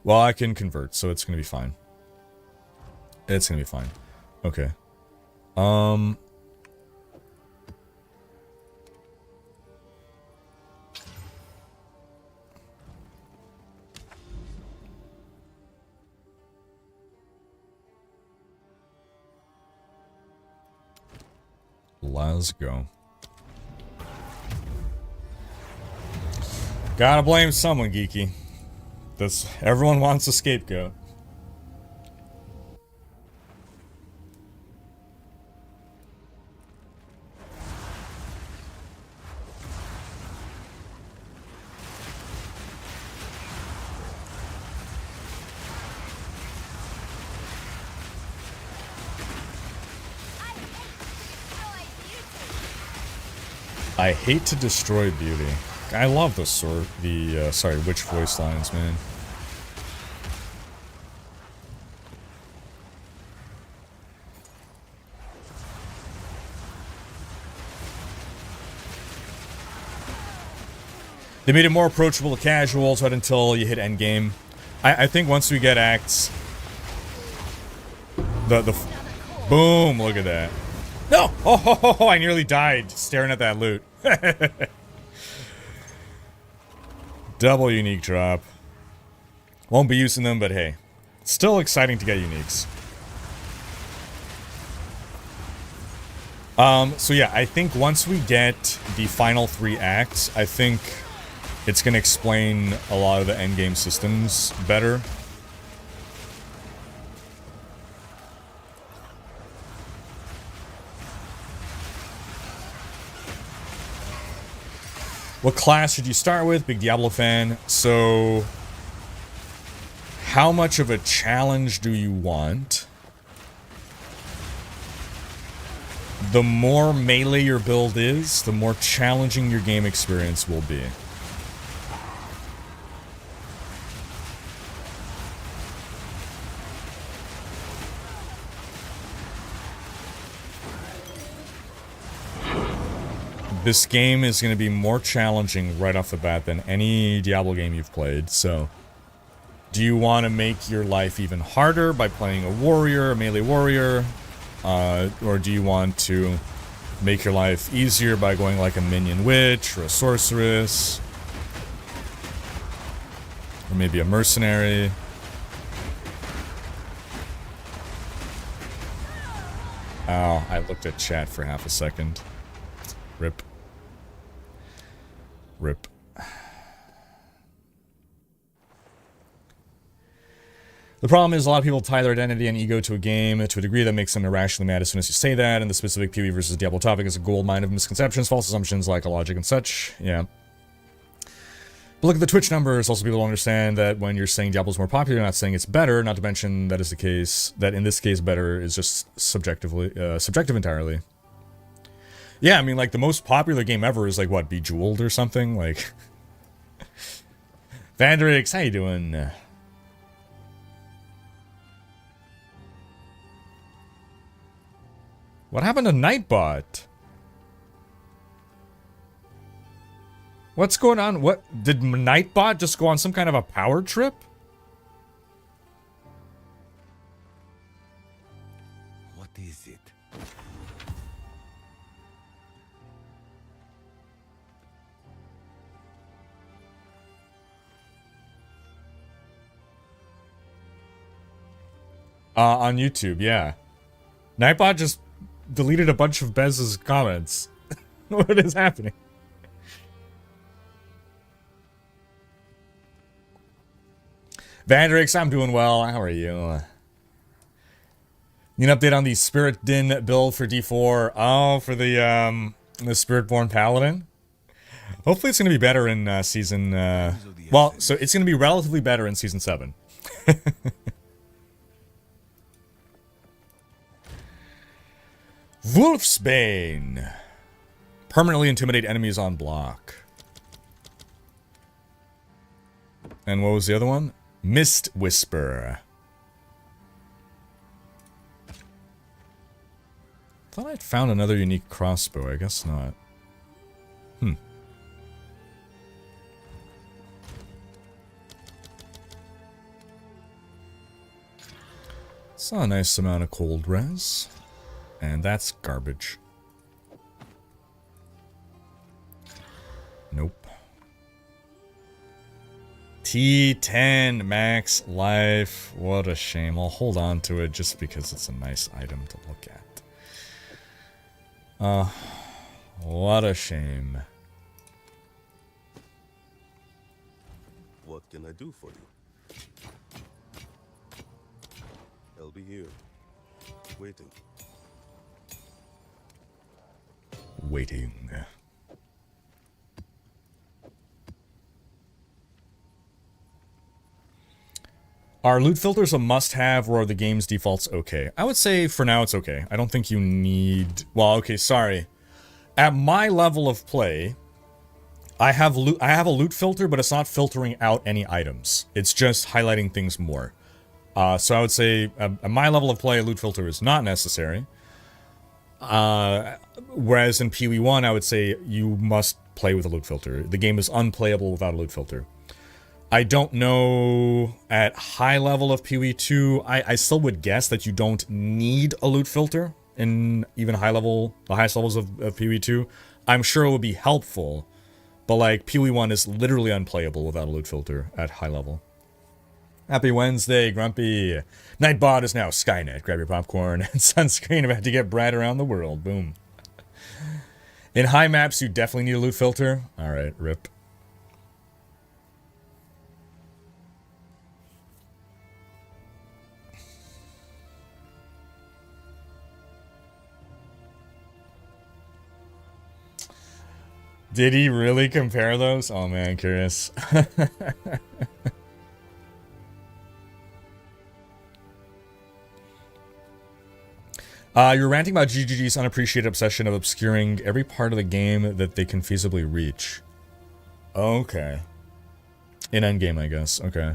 Well, I can convert, so it's gonna be fine. It's gonna be fine. Okay. Let's go. Gotta blame someone, Geeky. Everyone wants a scapegoat. I hate to destroy beauty. I love the witch voice lines, man. They made it more approachable to casuals right until you hit endgame. I think once we get acts, boom! Look at that. No! Oh, I nearly died staring at that loot. Double unique drop. Won't be using them, but hey. Still exciting to get uniques. So yeah, I think once we get the final 3 acts, I think it's going to explain a lot of the endgame systems better. What class should you start with? Big Diablo fan. So, how much of a challenge do you want? The more melee your build is, the more challenging your game experience will be. This game is going to be more challenging right off the bat than any Diablo game you've played, so... Do you want to make your life even harder by playing a warrior, a melee warrior? Or do you want to make your life easier by going like a minion witch, or a sorceress? Or maybe a mercenary? Oh, I looked at chat for half a second. Rip. Rip. The problem is a lot of people tie their identity and ego to a game to a degree that makes them irrationally mad as soon as you say that, and the specific PoE versus Diablo topic is a gold mine of misconceptions, false assumptions, lack of logic and such. Yeah. But look at the Twitch numbers. Also, people don't understand that when you're saying Diablo's more popular, you're not saying it's better, not to mention that is the case, that in this case better is just subjective entirely. Yeah, I mean, like, the most popular game ever is, like, what, Bejeweled or something? Like... Vandrix, how you doing? What happened to Nightbot? What's going on? What? Did Nightbot just go on some kind of a power trip? What is it? On YouTube, yeah. Nightbot just deleted a bunch of Bez's comments. What is happening? Vandrix, I'm doing well. How are you? Need an update on the Spirit Din build for D4? Oh, for the Spiritborn Paladin? Hopefully it's going to be better in season... well, so it's going to be relatively better in season 7. Wolfsbane. Permanently intimidate enemies on block. And what was the other one? Mist Whisper. Thought I'd found another unique crossbow. I guess not. Saw a nice amount of cold res. And that's garbage. Nope. T10 max life. What a shame. I'll hold on to it just because it's a nice item to look at. What a shame. What can I do for you? I'll be here, waiting. Waiting. Are loot filters a must-have, or are the game's defaults okay? I would say for now it's okay. I don't think you need... Well, okay, sorry. At my level of play, I have a loot filter, but it's not filtering out any items. It's just highlighting things more. So I would say at my level of play, a loot filter is not necessary. Whereas in PoE 1, I would say you must play with a loot filter. The game is unplayable without a loot filter. I don't know at high level of PoE 2, I still would guess that you don't need a loot filter in even the highest levels of PoE 2. I'm sure it would be helpful, but like PoE 1 is literally unplayable without a loot filter at high level. Happy Wednesday, Grumpy. Nightbot is now Skynet. Grab your popcorn and sunscreen, about to get bright around the world. Boom. In high maps, you definitely need a loot filter. Alright, rip. Did he really compare those? Oh man, curious. You're ranting about GGG's unappreciated obsession of obscuring every part of the game that they can feasibly reach. Okay. In Endgame, I guess. Okay.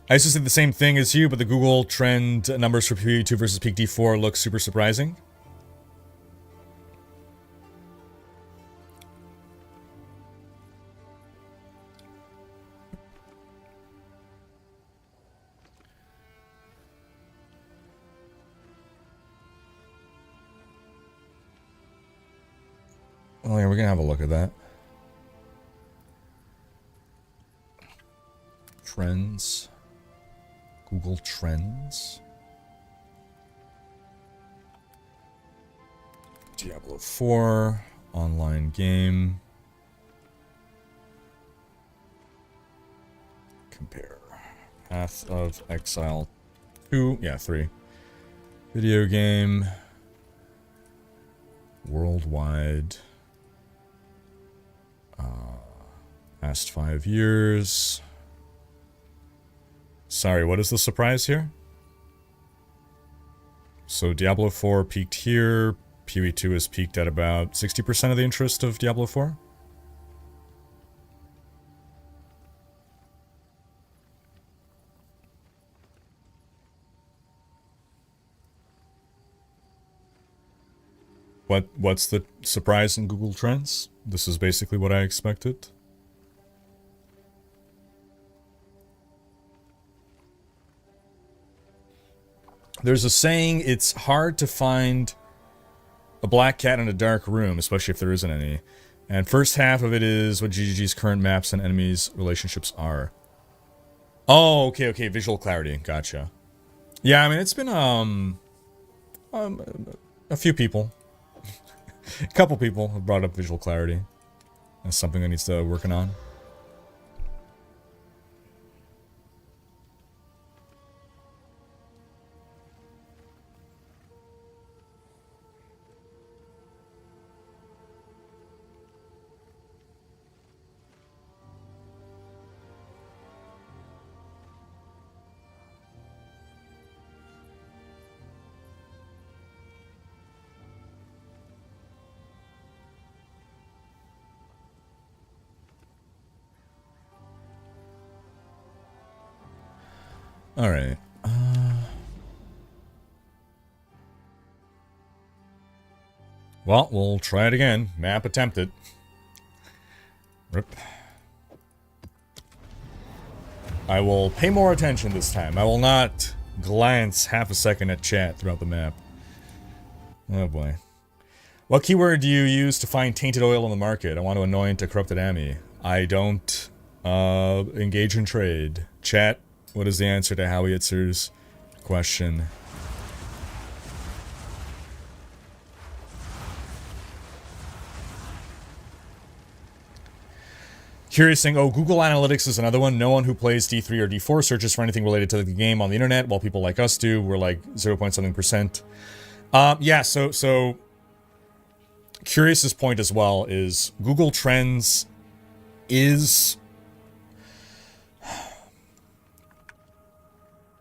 I used to say the same thing as you, but the Google trend numbers for PoE 2 versus peak D4 look super surprising. Oh yeah, we're gonna have a look at that. Trends. Google Trends. Diablo 4. Online game. Compare. Path of Exile 2. Yeah, 3. Video game. Worldwide. Past 5 years. Sorry, what is the surprise here? So Diablo 4 peaked here. PoE 2 has peaked at about 60% of the interest of Diablo 4. What's the surprise in Google Trends? This is basically what I expected. There's a saying, it's hard to find a black cat in a dark room, especially if there isn't any. And first half of it is what GGG's current maps and enemies' relationships are. Oh, okay, visual clarity, gotcha. Yeah, I mean, it's been, a few people. A couple people have brought up visual clarity. That's something that needs to working on. Alright. Well, we'll try it again. Map attempted. Rip. I will pay more attention this time. I will not glance half a second at chat throughout the map. Oh boy. What keyword do you use to find tainted oil on the market? I want to anoint a corrupted Ami. I don't engage in trade. Chat, what is the answer to Howie Itzer's question. Curious saying, oh, Google Analytics is another one. No one who plays D3 or D4 searches for anything related to the game on the internet, while people like us do. We're like 0.something%. Yeah, so Curious's point as well is Google Trends is...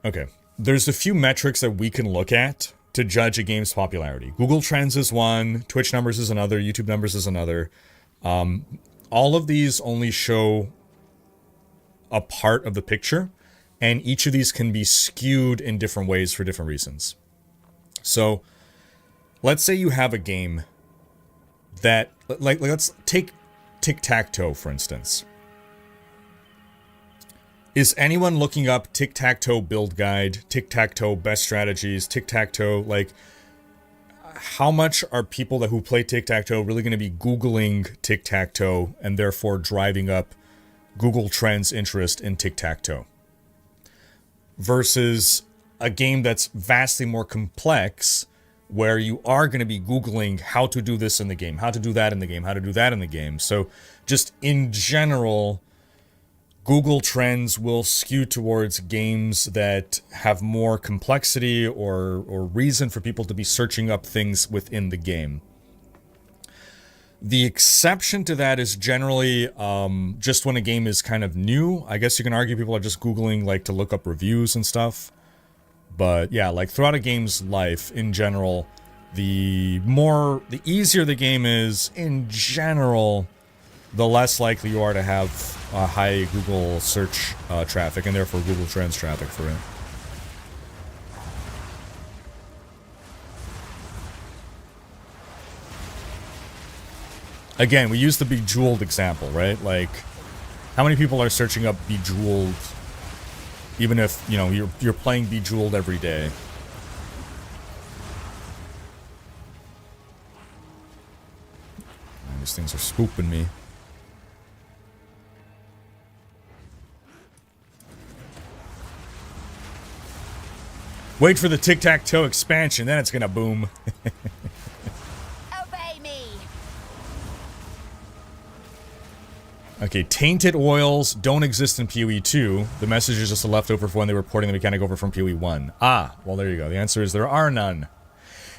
Okay, there's a few metrics that we can look at to judge a game's popularity. Google Trends is one, Twitch numbers is another, YouTube numbers is another. All of these only show a part of the picture, and each of these can be skewed in different ways for different reasons. So, let's say you have a game that, like let's take Tic-Tac-Toe, for instance. Is anyone looking up Tic-Tac-Toe build guide, Tic-Tac-Toe best strategies, Tic-Tac-Toe, like... How much are people who play Tic-Tac-Toe really going to be Googling Tic-Tac-Toe and therefore driving up Google Trends interest in Tic-Tac-Toe? Versus a game that's vastly more complex where you are going to be Googling how to do this in the game, how to do that in the game, how to do that in the game. So just in general, Google Trends will skew towards games that have more complexity or reason for people to be searching up things within the game. The exception to that is generally just when a game is kind of new. I guess you can argue people are just Googling like to look up reviews and stuff. But yeah, like throughout a game's life in general, the easier the game is in general, the less likely you are to have high Google search traffic, and therefore Google Trends traffic for it. Again, we use the Bejeweled example, right? Like, how many people are searching up Bejeweled, even if, you know, you're playing Bejeweled every day? Man, these things are spooping me. Wait for the Tic-Tac-Toe expansion, then it's gonna boom. Obey me. Okay, tainted oils don't exist in PoE 2. The message is just a leftover for when they were porting the mechanic over from PoE 1. Ah, well there you go. The answer is there are none.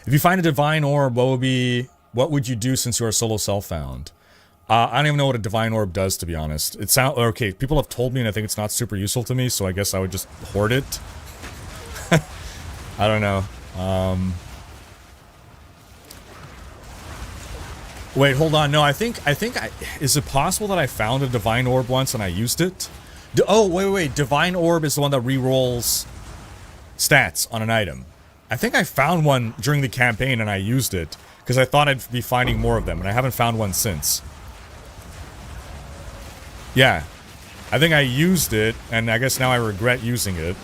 If you find a divine orb, what would you do since you are solo self-found? I don't even know what a divine orb does, to be honest. It sounds okay. People have told me, and I think it's not super useful to me, so I guess I would just hoard it. I don't know. Wait, hold on. No, I think is it possible that I found a divine orb once and I used it? Oh, wait. Divine orb is the one that rerolls stats on an item. I think I found one during the campaign and I used it because I thought I'd be finding more of them, and I haven't found one since. Yeah. I think I used it, and I guess now I regret using it.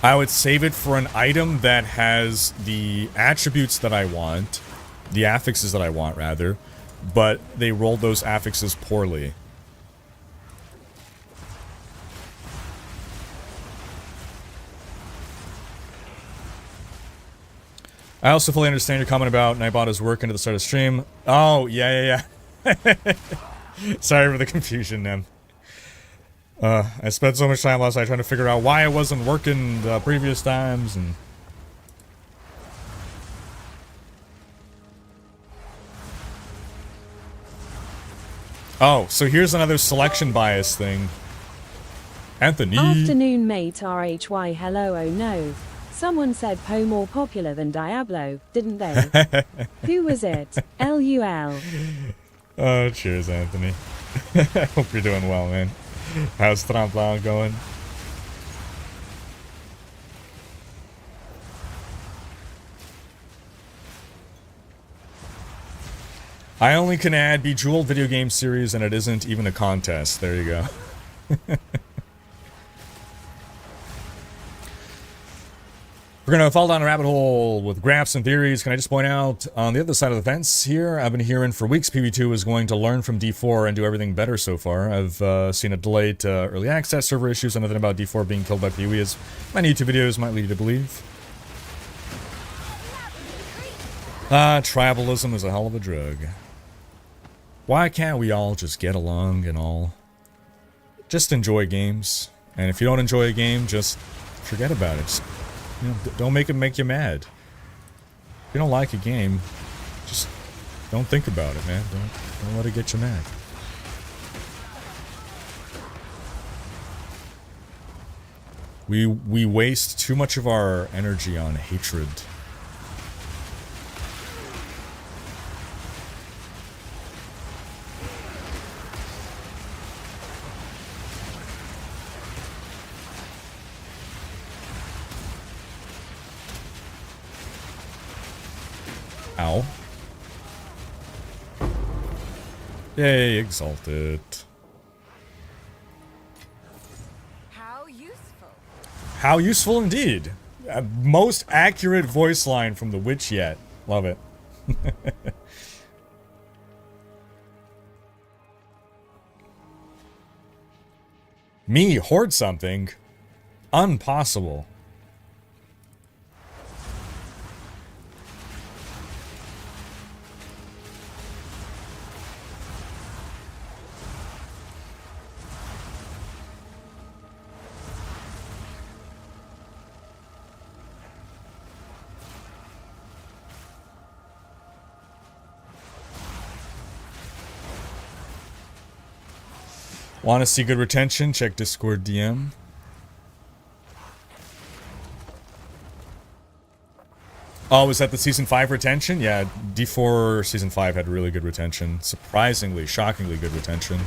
I would save it for an item that has the attributes that I want, the affixes that I want, rather, but they rolled those affixes poorly. I also fully understand your comment about Nightbot's work into the start of stream. Oh, yeah. Sorry for the confusion, Nem. I spent so much time last night trying to figure out why it wasn't working the previous times, and... Oh, so here's another selection bias thing. Anthony! Afternoon, mate. RHY, hello, oh no. Someone said PoE more popular than Diablo, didn't they? Who was it? LUL. Oh, cheers, Anthony. Hope you're doing well, man. How's Tremplin going? I only can add Bejeweled video game series, and it isn't even a contest. There you go. We're going to fall down a rabbit hole with graphs and theories. Can I just point out, on the other side of the fence here, I've been hearing for weeks PV2 is going to learn from D4 and do everything better so far. I've seen a delayed early access server issues and nothing about D4 being killed by PoE as many YouTube videos might lead you to believe. Tribalism is a hell of a drug. Why can't we all just get along and all just enjoy games? And if you don't enjoy a game, just forget about it. Just, you know, don't make it make you mad. If you don't like a game, just don't think about it, man. Don't let it get you mad. We waste too much of our energy on hatred. Ow. Yay, exalted. How useful. How useful indeed. Most accurate voice line from the witch yet. Love it. Me hoard something? Impossible. Want to see good retention? Check Discord DM. Oh, was that the Season 5 retention? Yeah, D4 Season 5 had really good retention. Surprisingly, shockingly good retention.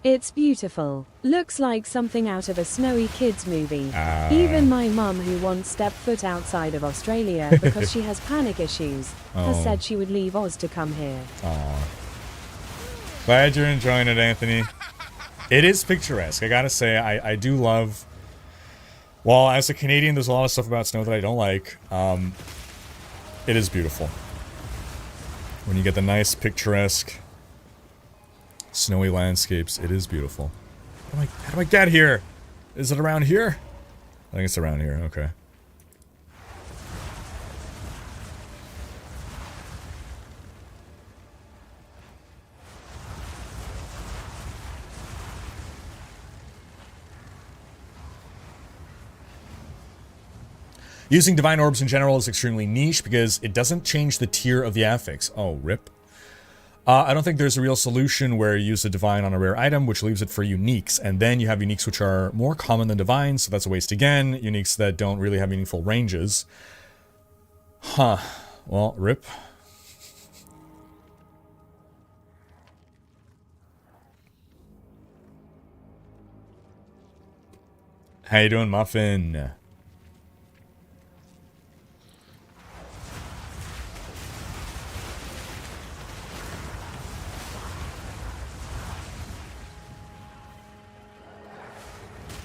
It's beautiful. Looks like something out of a snowy kids movie. Even my mum, who once stepped foot outside of Australia because she has panic issues, has said she would leave Oz to come here. Aw. Glad you're enjoying it, Anthony. It is picturesque. I gotta say, I do love... Well, as a Canadian, there's a lot of stuff about snow that I don't like. It is beautiful. When you get the nice, picturesque... snowy landscapes, it is beautiful. How do I get here? Is it around here? I think it's around here, okay. Using divine orbs in general is extremely niche because it doesn't change the tier of the affix. Oh, rip. I don't think there's a real solution where you use a divine on a rare item, which leaves it for uniques, and then you have uniques which are more common than divines, so that's a waste again. Uniques that don't really have meaningful ranges. Huh. Well, rip. How you doing, Muffin?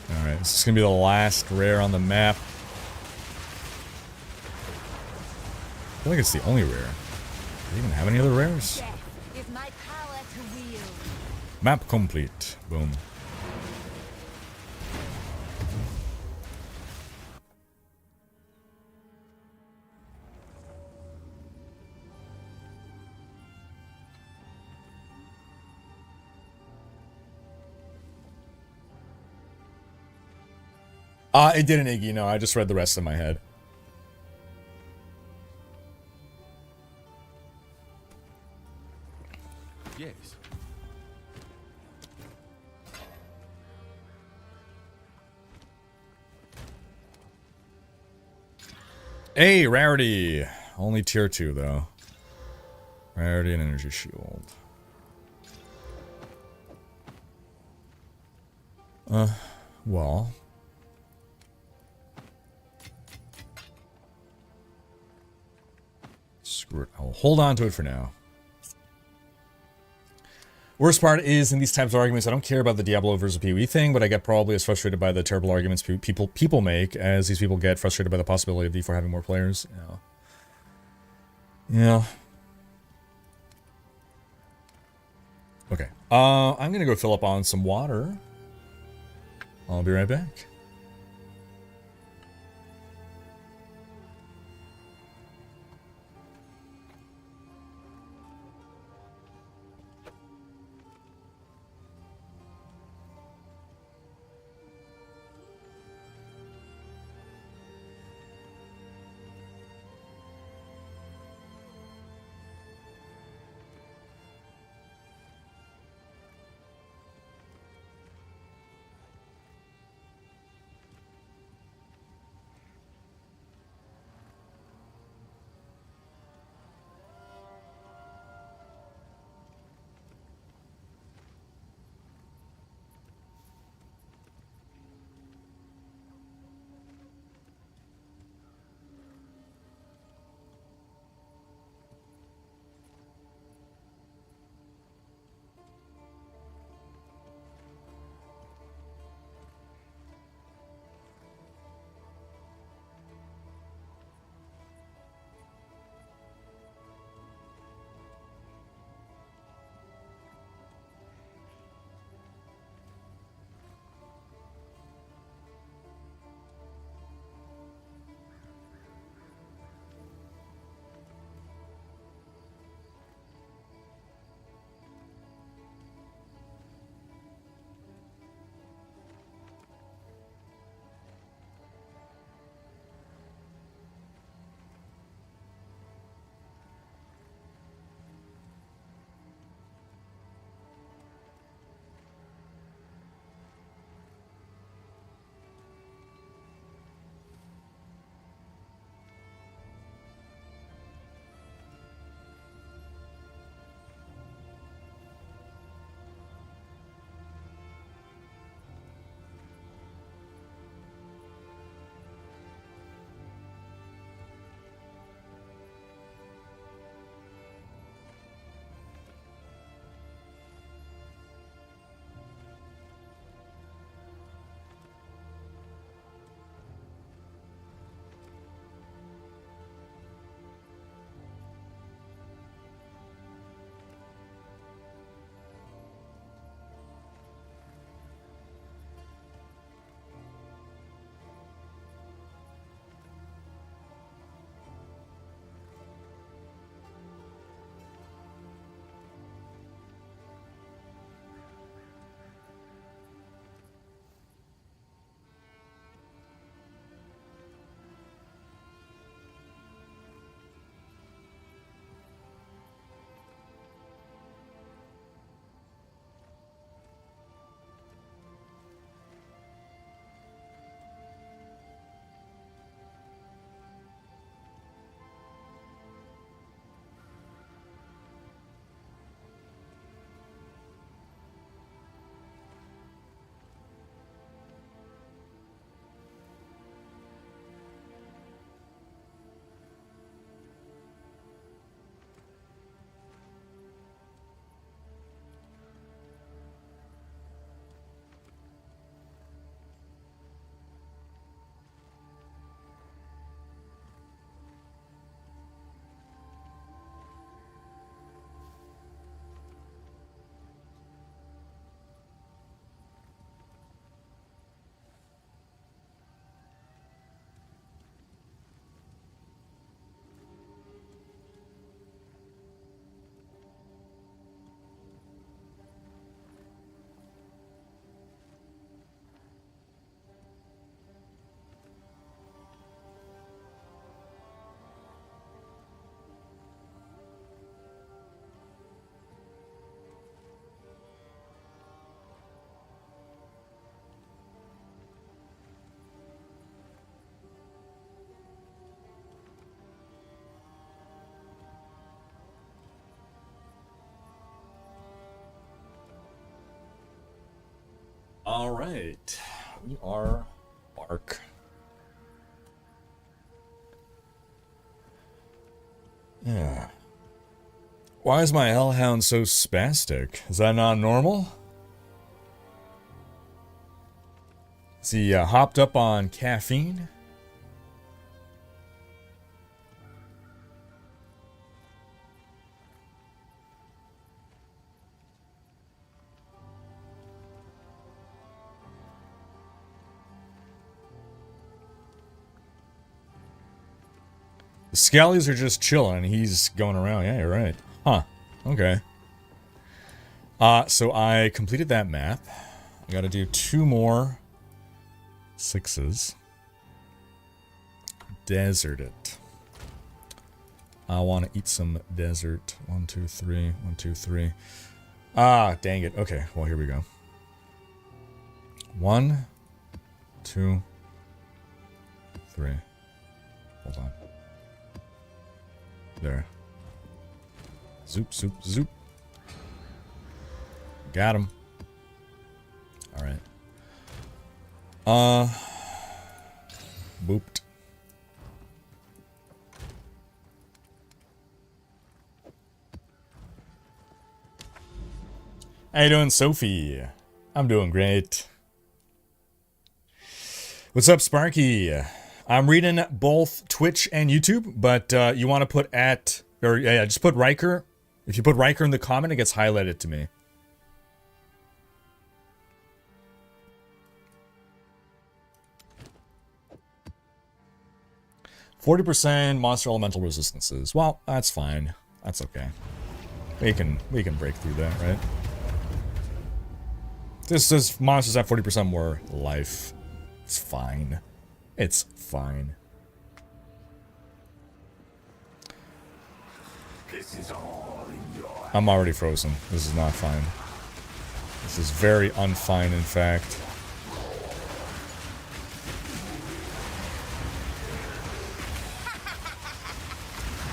Alright, this is gonna be the last rare on the map. I feel like it's the only rare. Do they even have any other rares? Is my power to wield. Map complete. Boom. It didn't, Iggy, no, I just read the rest in my head. Yes. Hey, rarity! Only tier 2, though. Rarity and energy shield. Well... Screw it. I'll hold on to it for now. Worst part is, in these types of arguments, I don't care about the Diablo versus PoE thing, but I get probably as frustrated by the terrible arguments people make as these people get frustrated by the possibility of D4 having more players. Yeah. Okay. I'm gonna go fill up on some water. I'll be right back. All right, we are Bark. Yeah. Why is my hellhound so spastic? Is that not normal? Is he hopped up on caffeine? The Scallies are just chilling. He's going around. Yeah, you're right. Huh. Okay. So I completed that map. I gotta do 2 more 6s. Desert it. I want to eat some desert. 1, 2, 3. 1, 2, 3. Ah, dang it. Okay, well, here we go. 1, 2, 3. Hold on. There. Zoop, zoop, zoop. Got him. Alright. Booped. How you doing, Sophie? I'm doing great. What's up, Sparky? I'm reading both Twitch and YouTube, but you want to put at, or yeah, just put Riker. If you put Riker in the comment, it gets highlighted to me. %, monster elemental resistances. Well, that's fine. That's okay. We can break through that, right? This monsters have 40% more life. It's fine. It's fine. I'm already frozen. This is not fine. This is very unfine, in fact.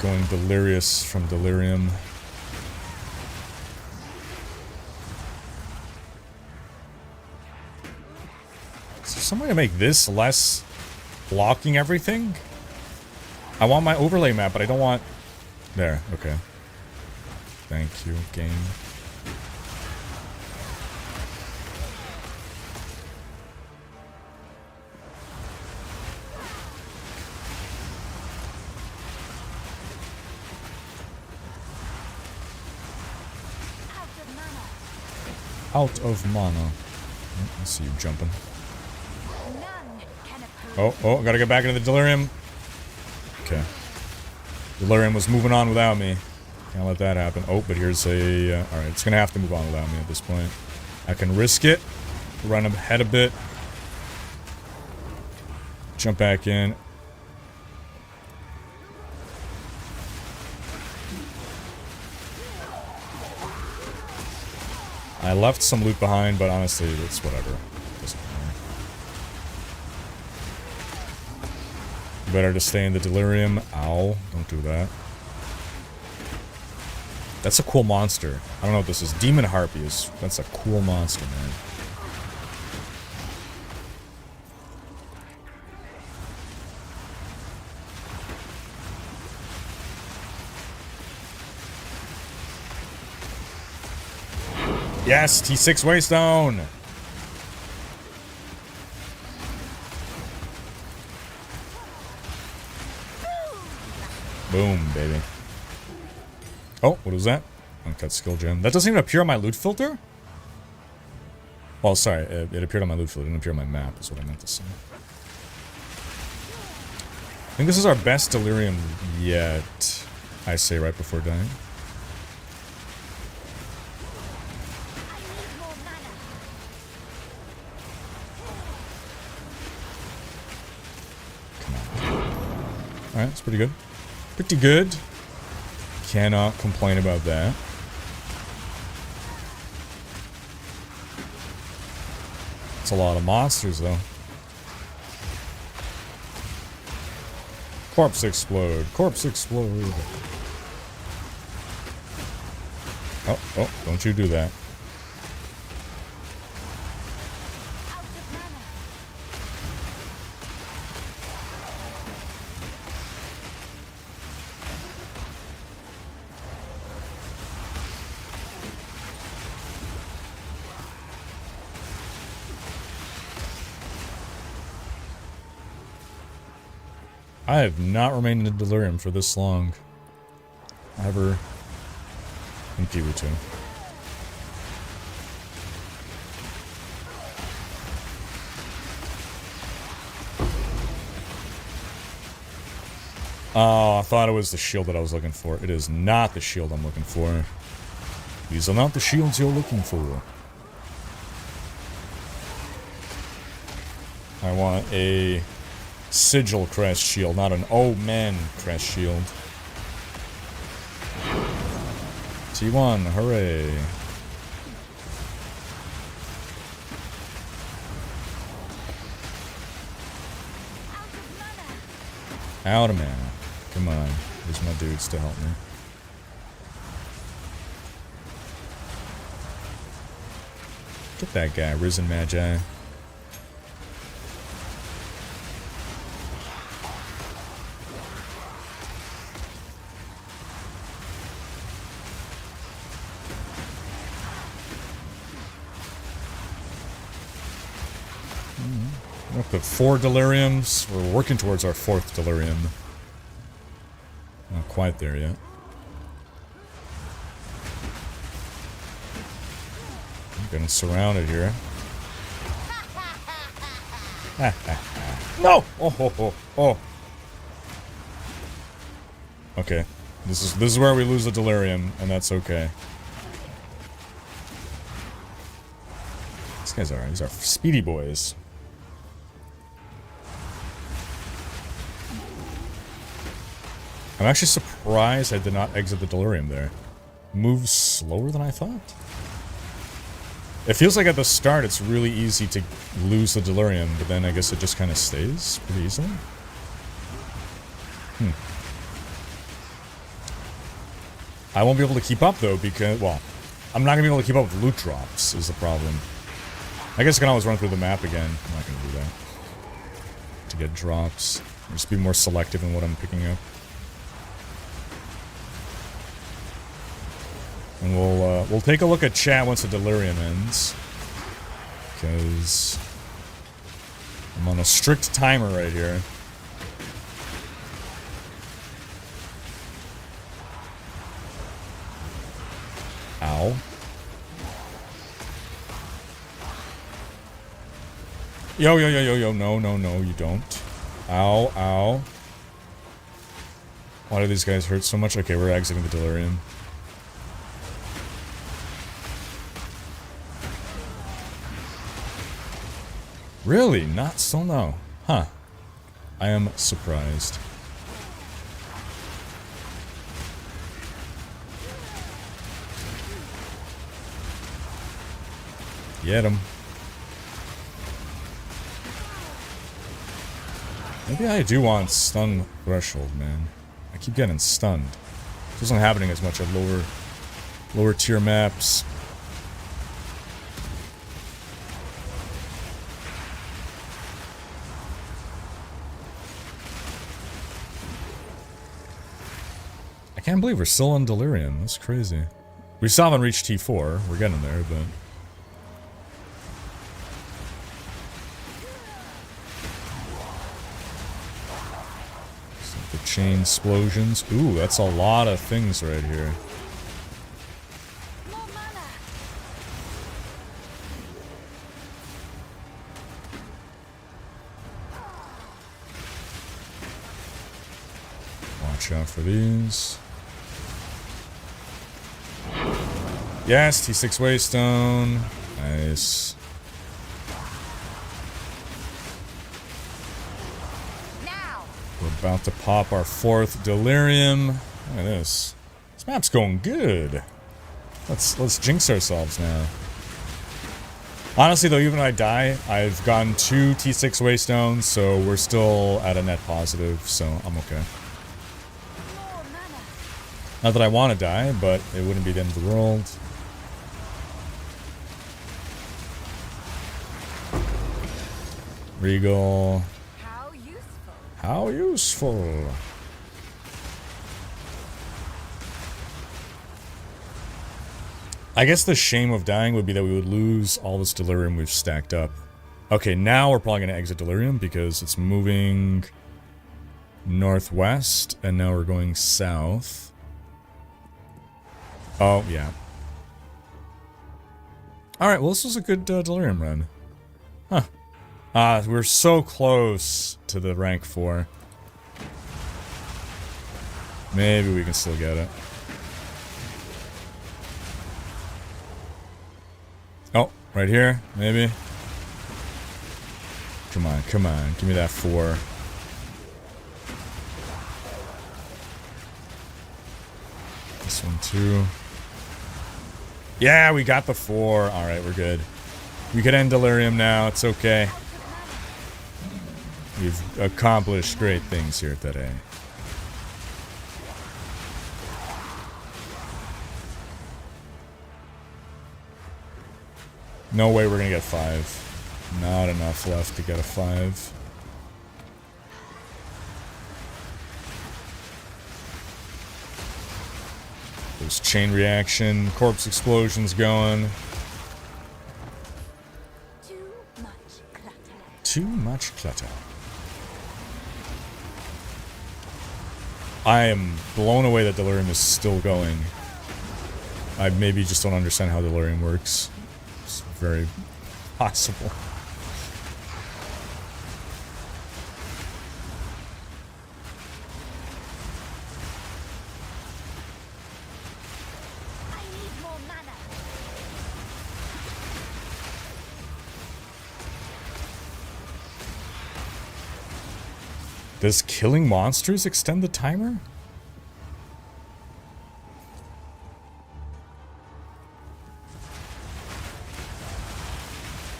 Going delirious from delirium. Is there some way to make this less blocking everything? I want my overlay map, but I don't want... There, okay. Thank you, game. Out of mana. I see you jumping. Oh, I gotta get back into the delirium. Okay. Delirium was moving on without me. Can't let that happen. Oh, but here's a... Alright, it's gonna have to move on without me at this point. I can risk it. Run ahead a bit. Jump back in. I left some loot behind, but honestly, it's whatever. Doesn't matter. Better to stay in the delirium. Ow, don't do that. That's a cool monster. I don't know what this is. Demon Harpy is... That's a cool monster, man. Yes, T6 Waystone! Boom, baby. Oh, what was that? Uncut skill gem. That doesn't even appear on my loot filter? Well, sorry, it appeared on my loot filter. It didn't appear on my map, is what I meant to say. I think this is our best delirium yet, I say right before dying. Alright, that's pretty good. Pretty good. Cannot complain about that. It's a lot of monsters, though. Corpse explode. Corpse explode. Oh, don't you do that. I have not remained in delirium for this long. Ever. In PvP. Oh, I thought it was the shield that I was looking for. It is not the shield I'm looking for. These are not the shields you're looking for. I want a sigil crest shield, not an oh man crest shield. T1, hooray. Out of mana. Come on. There's my dudes to help me. Get that guy, Risen Magi. We're up to 4 deliriums. We're working towards our 4th delirium. Not quite there yet. I'm getting surrounded here. No! Oh. Okay. This is where we lose the delirium, and that's okay. These are speedy boys. I'm actually surprised I did not exit the delirium there. Moves slower than I thought. It feels like at the start it's really easy to lose the delirium, but then I guess it just kind of stays pretty easily. I won't be able to keep up though because, well, I'm not going to be able to keep up with loot drops is the problem. I guess I can always run through the map again. I'm not going to do that. To get drops. Just be more selective in what I'm picking up. And we'll take a look at chat once the delirium ends. Because I'm on a strict timer right here. Ow. Yo, no, you don't. Ow. Why do these guys hurt so much? Okay, we're exiting the delirium. Really? Not still no. Huh. I am surprised. Get him. Maybe I do want stun threshold, man. I keep getting stunned. This isn't happening as much at lower tier maps. I can't believe we're still on delirium. That's crazy. We still haven't reached T4. We're getting there, but the chain explosions. Ooh, that's a lot of things right here. Watch out for these. Yes, T6 Waystone. Nice. We're about to pop our 4th delirium. Look at this. This map's going good. Let's jinx ourselves now. Honestly though, even if I die, I've gotten 2 T6 Waystones, so we're still at a net positive, so I'm okay. Not that I want to die, but it wouldn't be the end of the world. Regal. How useful. I guess the shame of dying would be that we would lose all this delirium we've stacked up. Okay, now we're probably going to exit delirium because it's moving northwest, and now we're going south. Oh, yeah. Alright, well, this was a good delirium run. Huh. We're so close to the rank 4. Maybe we can still get it. Oh, right here, maybe. Come on, come on. Give me that 4. This one too. Yeah, we got the 4. Alright, we're good. We can end delirium now. It's okay. We've accomplished great things here today. No way we're gonna get 5. Not enough left to get a 5. There's chain reaction, corpse explosions going. Too much clutter. I am blown away that delirium is still going. I maybe just don't understand how delirium works. It's very possible. Does killing monsters extend the timer?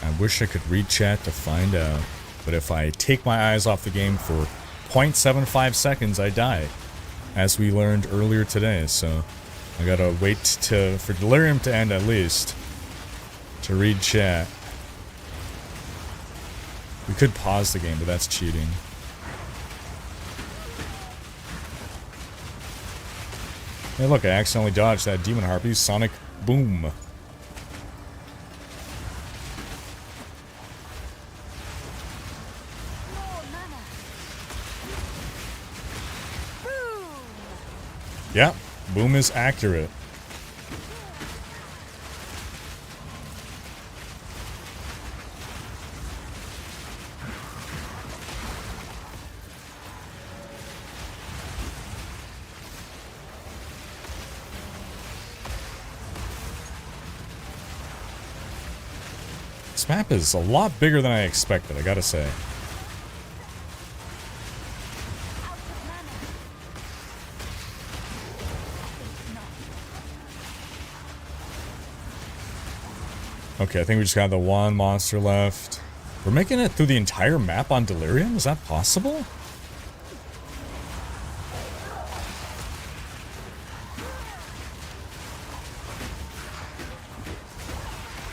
I wish I could read chat to find out. But if I take my eyes off the game for 0.75 seconds, I die. As we learned earlier today, so I gotta wait for delirium to end at least to read chat. We could pause the game, but that's cheating. Hey look, I accidentally dodged that demon harpy. Sonic boom. Yeah, boom is accurate. This map is a lot bigger than I expected, I gotta say. Okay, I think we just got the one monster left. We're making it through the entire map on delirium? Is that possible?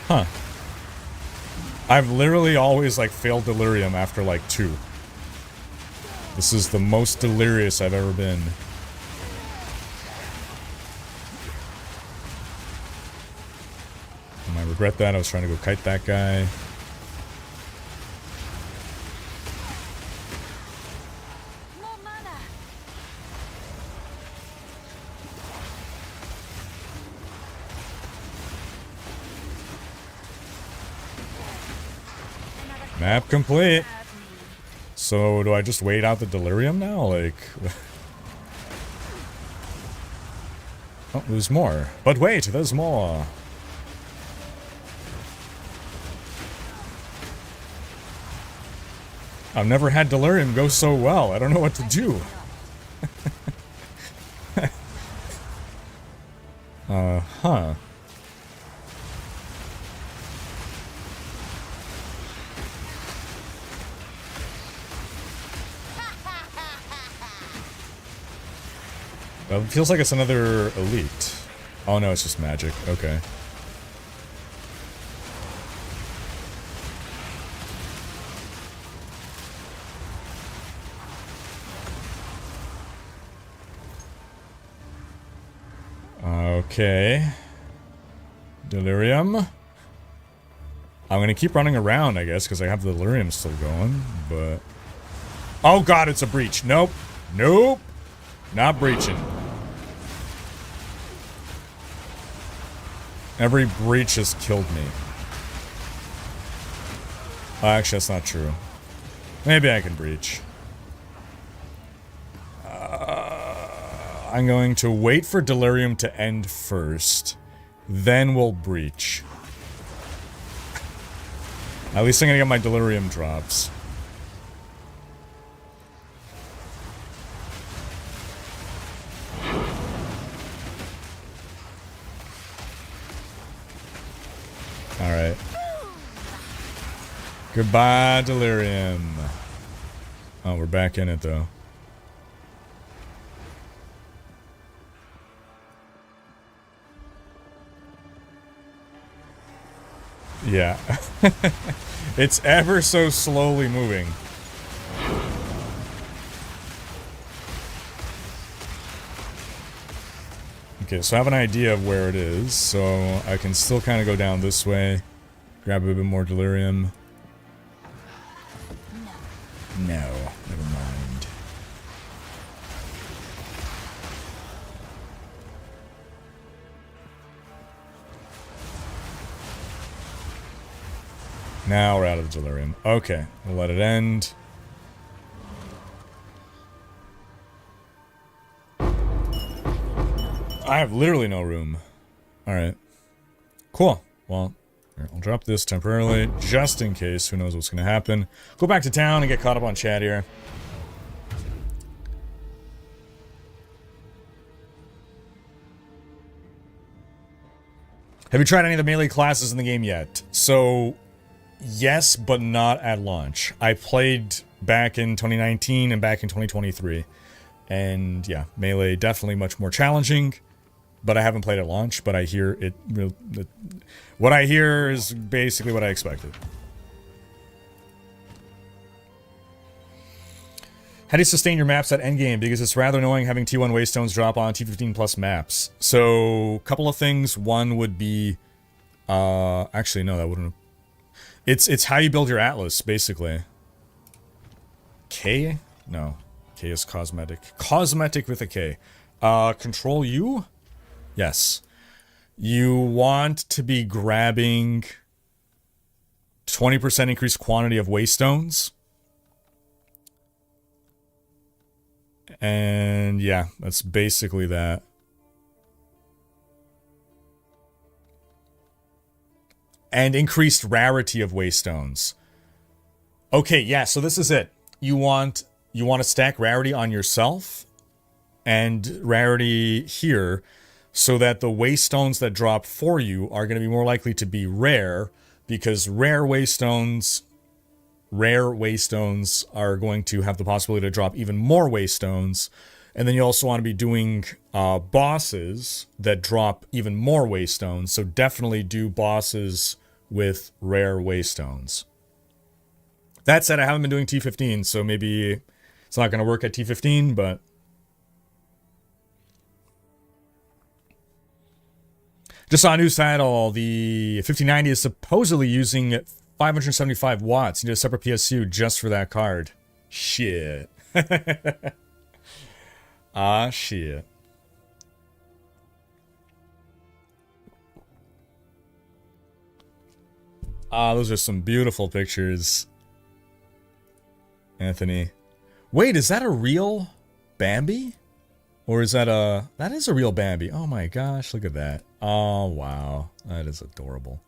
Huh. I've literally always, like, failed delirium after, like, 2. This is the most delirious I've ever been. And I regret that. I was trying to go kite that guy. Map complete. So, do I just wait out the delirium now? Like... Oh, there's more. But wait, there's more. I've never had delirium go so well. I don't know what to do. Huh. It feels like it's another elite. Oh no, it's just magic. Okay. Okay. Delirium. I'm gonna keep running around, I guess, because I have the delirium still going, but... Oh god, it's a breach. Nope. Nope. Not breaching. Every breach has killed me. Actually, that's not true. Maybe I can breach. I'm going to wait for Delirium to end first. Then we'll breach. At least I'm gonna get my Delirium drops. Alright. Goodbye, Delirium. Oh, we're back in it, though. Yeah. It's ever so slowly moving. Okay, so I have an idea of where it is, so I can still kind of go down this way, grab a bit more Delirium. No, never mind. Now we're out of the Delirium. Okay, we'll let it end. I have literally no room. Alright. Cool. Well, here, I'll drop this temporarily, just in case. Who knows what's going to happen. Go back to town and get caught up on chat here. Have you tried any of the melee classes in the game yet? So, yes, but not at launch. I played back in 2019 and back in 2023. And yeah, melee definitely much more challenging. But I haven't played at launch, but I hear it... What I hear is basically what I expected. How do you sustain your maps at Endgame? Because it's rather annoying having T1 Waystones drop on T15 plus maps. So, couple of things. One would be... actually, no, that wouldn't... It's how you build your Atlas, basically. K? No. K is cosmetic. Cosmetic with a K. Control U? Yes. You want to be grabbing 20% increased quantity of Waystones. And yeah, that's basically that. And increased rarity of Waystones. Okay, yeah, so this is it. You want to stack rarity on yourself and rarity here so that the Waystones that drop for you are going to be more likely to be rare, because rare Waystones are going to have the possibility to drop even more Waystones. And then you also want to be doing bosses that drop even more Waystones. So definitely do bosses with rare Waystones. That said, I haven't been doing T15, so maybe it's not going to work at T15, but... Just saw a news title. The 5090 is supposedly using 575 watts. You need a separate PSU just for that card. Shit. Ah, shit. Ah, those are some beautiful pictures. Anthony. Wait, is that a real Bambi? Or is that a... That is a real Bambi. Oh my gosh, look at that. Oh, wow. That is adorable.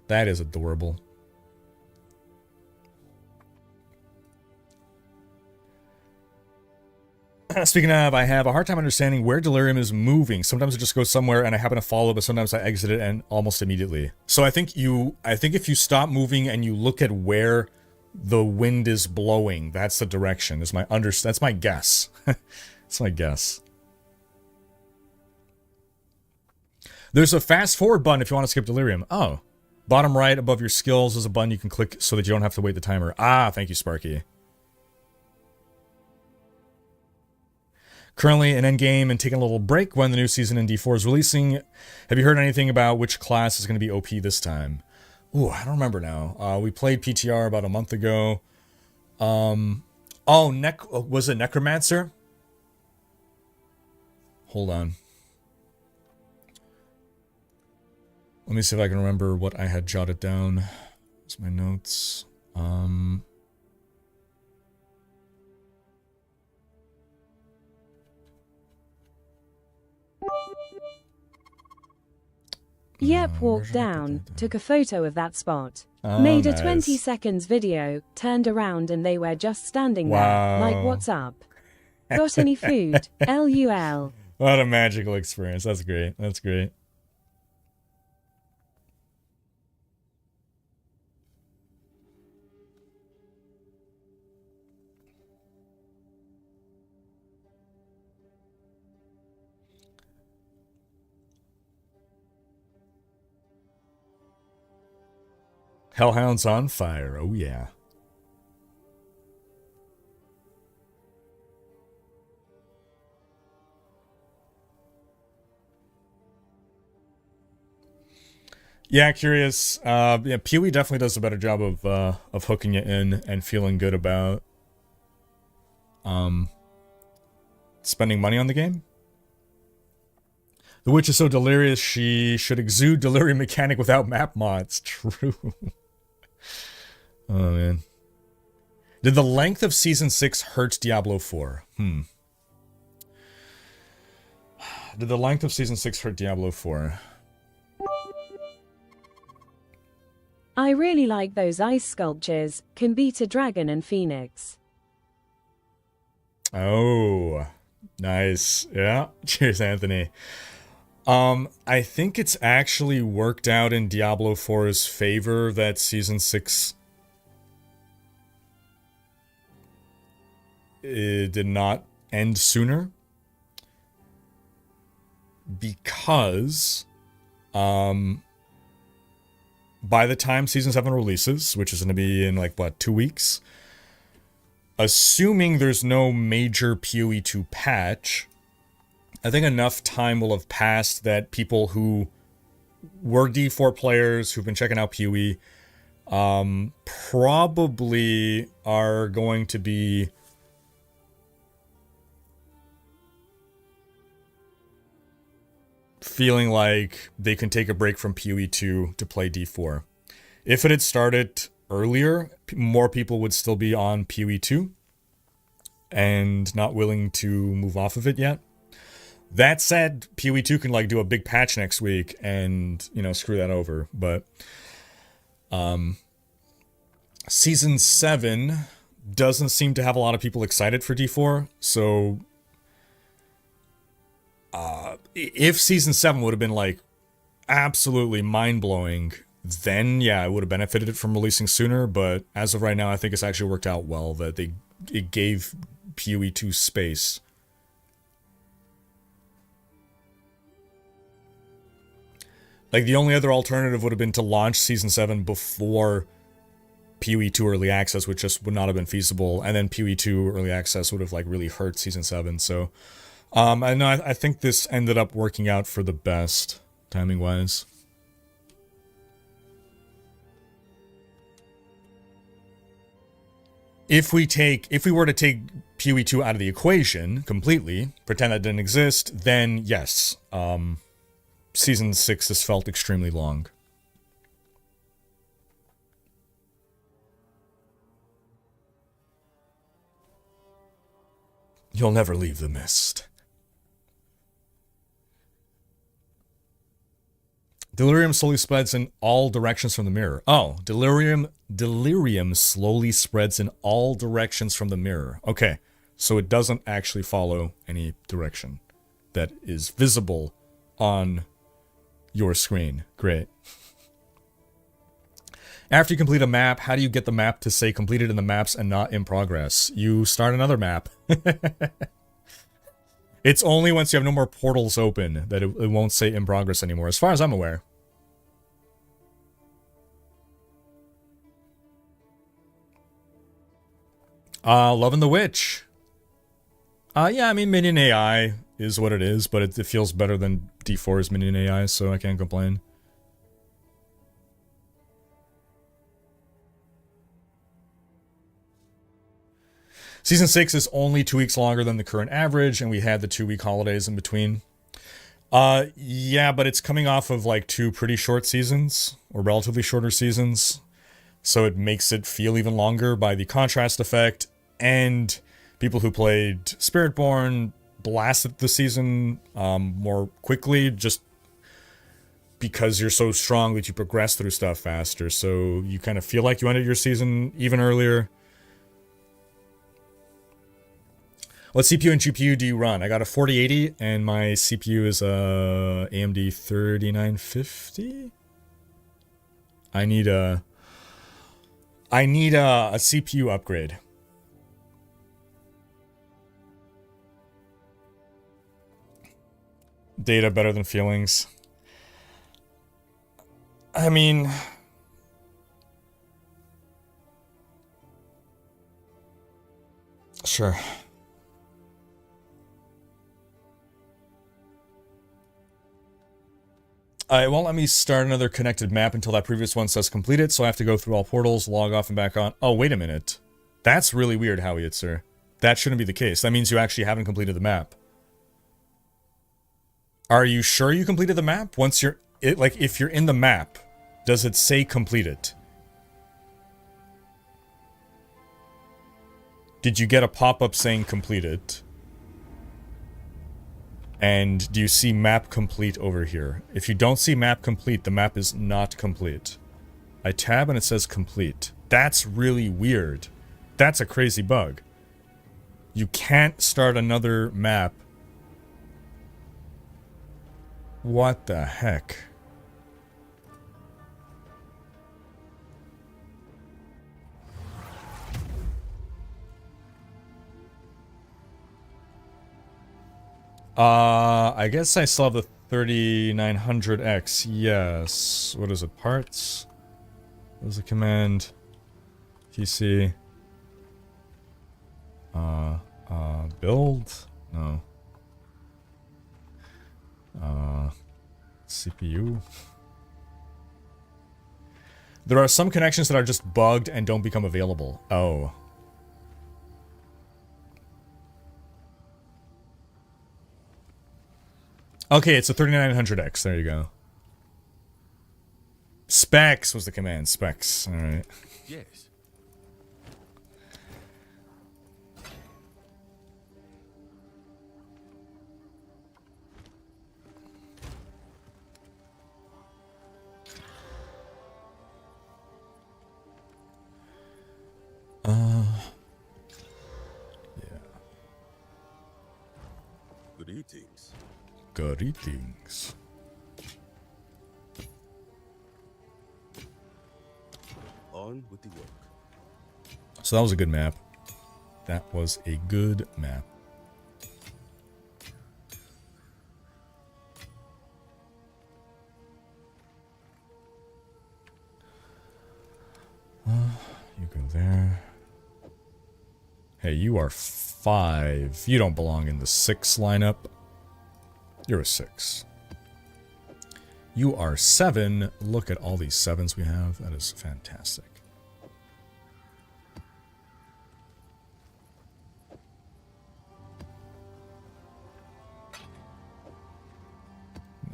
That is adorable. Speaking of, I have a hard time understanding where Delirium is moving. Sometimes it just goes somewhere and I happen to follow, but sometimes I exit it and almost immediately. So I think if you stop moving and you look at where the wind is blowing, that's the direction. That's my guess. That's my guess. There's a fast forward button if you want to skip Delirium. Oh. Bottom right above your skills is a button you can click so that you don't have to wait the timer. Ah, thank you, Sparky. Currently in Endgame and taking a little break when the new season in D4 is releasing. Have you heard anything about which class is going to be OP this time? Ooh, I don't remember now. We played PTR about a month ago. Oh, was it Necromancer? Hold on. Let me see if I can remember what I had jotted down. That's my notes. Yep, walked down, took a photo of that spot. Oh, Made a nice. 20 seconds video, turned around and they were just standing Wow. there, like what's up? Got any food? LUL. What a magical experience. That's great. That's great. Hellhound's on fire. Oh, yeah. Yeah, curious. Yeah, PoE definitely does a better job of hooking you in and feeling good about spending money on the game. The witch is so delirious she should exude delirium mechanic without map mods. True. Oh man. Did the length of season 6 hurt Diablo 4? Did the length of season 6 hurt Diablo 4? I really like those ice sculptures, can beat a dragon and phoenix. Oh, nice. Yeah. Cheers, Anthony. I think it's actually worked out in Diablo 4's favor that season 6 did not end sooner. Because, by the time Season 7 releases, which is going to be in, like, what, 2 weeks? Assuming there's no major PoE 2 patch, I think enough time will have passed that people who were D4 players who've been checking out PoE probably are going to be feeling like they can take a break from PoE 2 to play D4. If it had started earlier, more people would still be on PoE 2 and not willing to move off of it yet. That said, PoE 2 can like do a big patch next week and, you know, screw that over. But Season 7 doesn't seem to have a lot of people excited for D4, so if Season 7 would have been, like, absolutely mind-blowing, then, yeah, I would have benefited it from releasing sooner, but as of right now, I think it's actually worked out well that it gave PoE 2 space. Like, the only other alternative would have been to launch Season 7 before PoE 2 Early Access, which just would not have been feasible, and then PoE 2 Early Access would have, like, really hurt Season 7, so I think this ended up working out for the best, timing-wise. If we were to take PoE 2 out of the equation completely, pretend that didn't exist, then yes, Season 6 has felt extremely long. You'll never leave the mist. Delirium slowly spreads in all directions from the mirror. Oh, delirium slowly spreads in all directions from the mirror. Okay, so it doesn't actually follow any direction that is visible on your screen. Great. After you complete a map, how do you get the map to say completed in the maps and not in progress? You start another map. It's only once you have no more portals open that it won't say in progress anymore, as far as I'm aware. Loving the Witch. Yeah, I mean, Minion AI is what it is, but it feels better than D4's Minion AI, so I can't complain. Season 6 is only 2 weeks longer than the current average, and we had the 2-week holidays in between. Yeah, but it's coming off of like 2 pretty short seasons, or relatively shorter seasons. So it makes it feel even longer by the contrast effect, and people who played Spiritborn blasted the season more quickly, just because you're so strong that you progress through stuff faster. So you kind of feel like you ended your season even earlier. What CPU and GPU do you run? I got a 4080 and my CPU is a AMD 3950. I need a CPU upgrade. Data better than feelings. I mean, sure. It won't let me start another connected map until that previous one says completed, so I have to go through all portals, log off and back on. Oh, wait a minute. That's really weird, Howie, sir. That shouldn't be the case. That means you actually haven't completed the map. Are you sure you completed the map? Once you're... like, if you're in the map, does it say completed? Did you get a pop-up saying completed? And do you see map complete over here? If you don't see map complete, the map is not complete. I tab and it says complete. That's really weird. That's a crazy bug. You can't start another map. What the heck? I guess I still have the 3900X. Yes. What is it? Parts? What is the command? PC. Build? No. CPU. There are some connections that are just bugged and don't become available. Oh. Okay, it's a 3900X. There you go. Specs was the command. Specs. Alright. Yes. Yeah. Greetings. Greetings. On with the work. So that was a good map. That was a good map. You go there. Hey, you are 5. You don't belong in the 6 lineup. You're a 6. You are 7. Look at all these 7s we have. That is fantastic.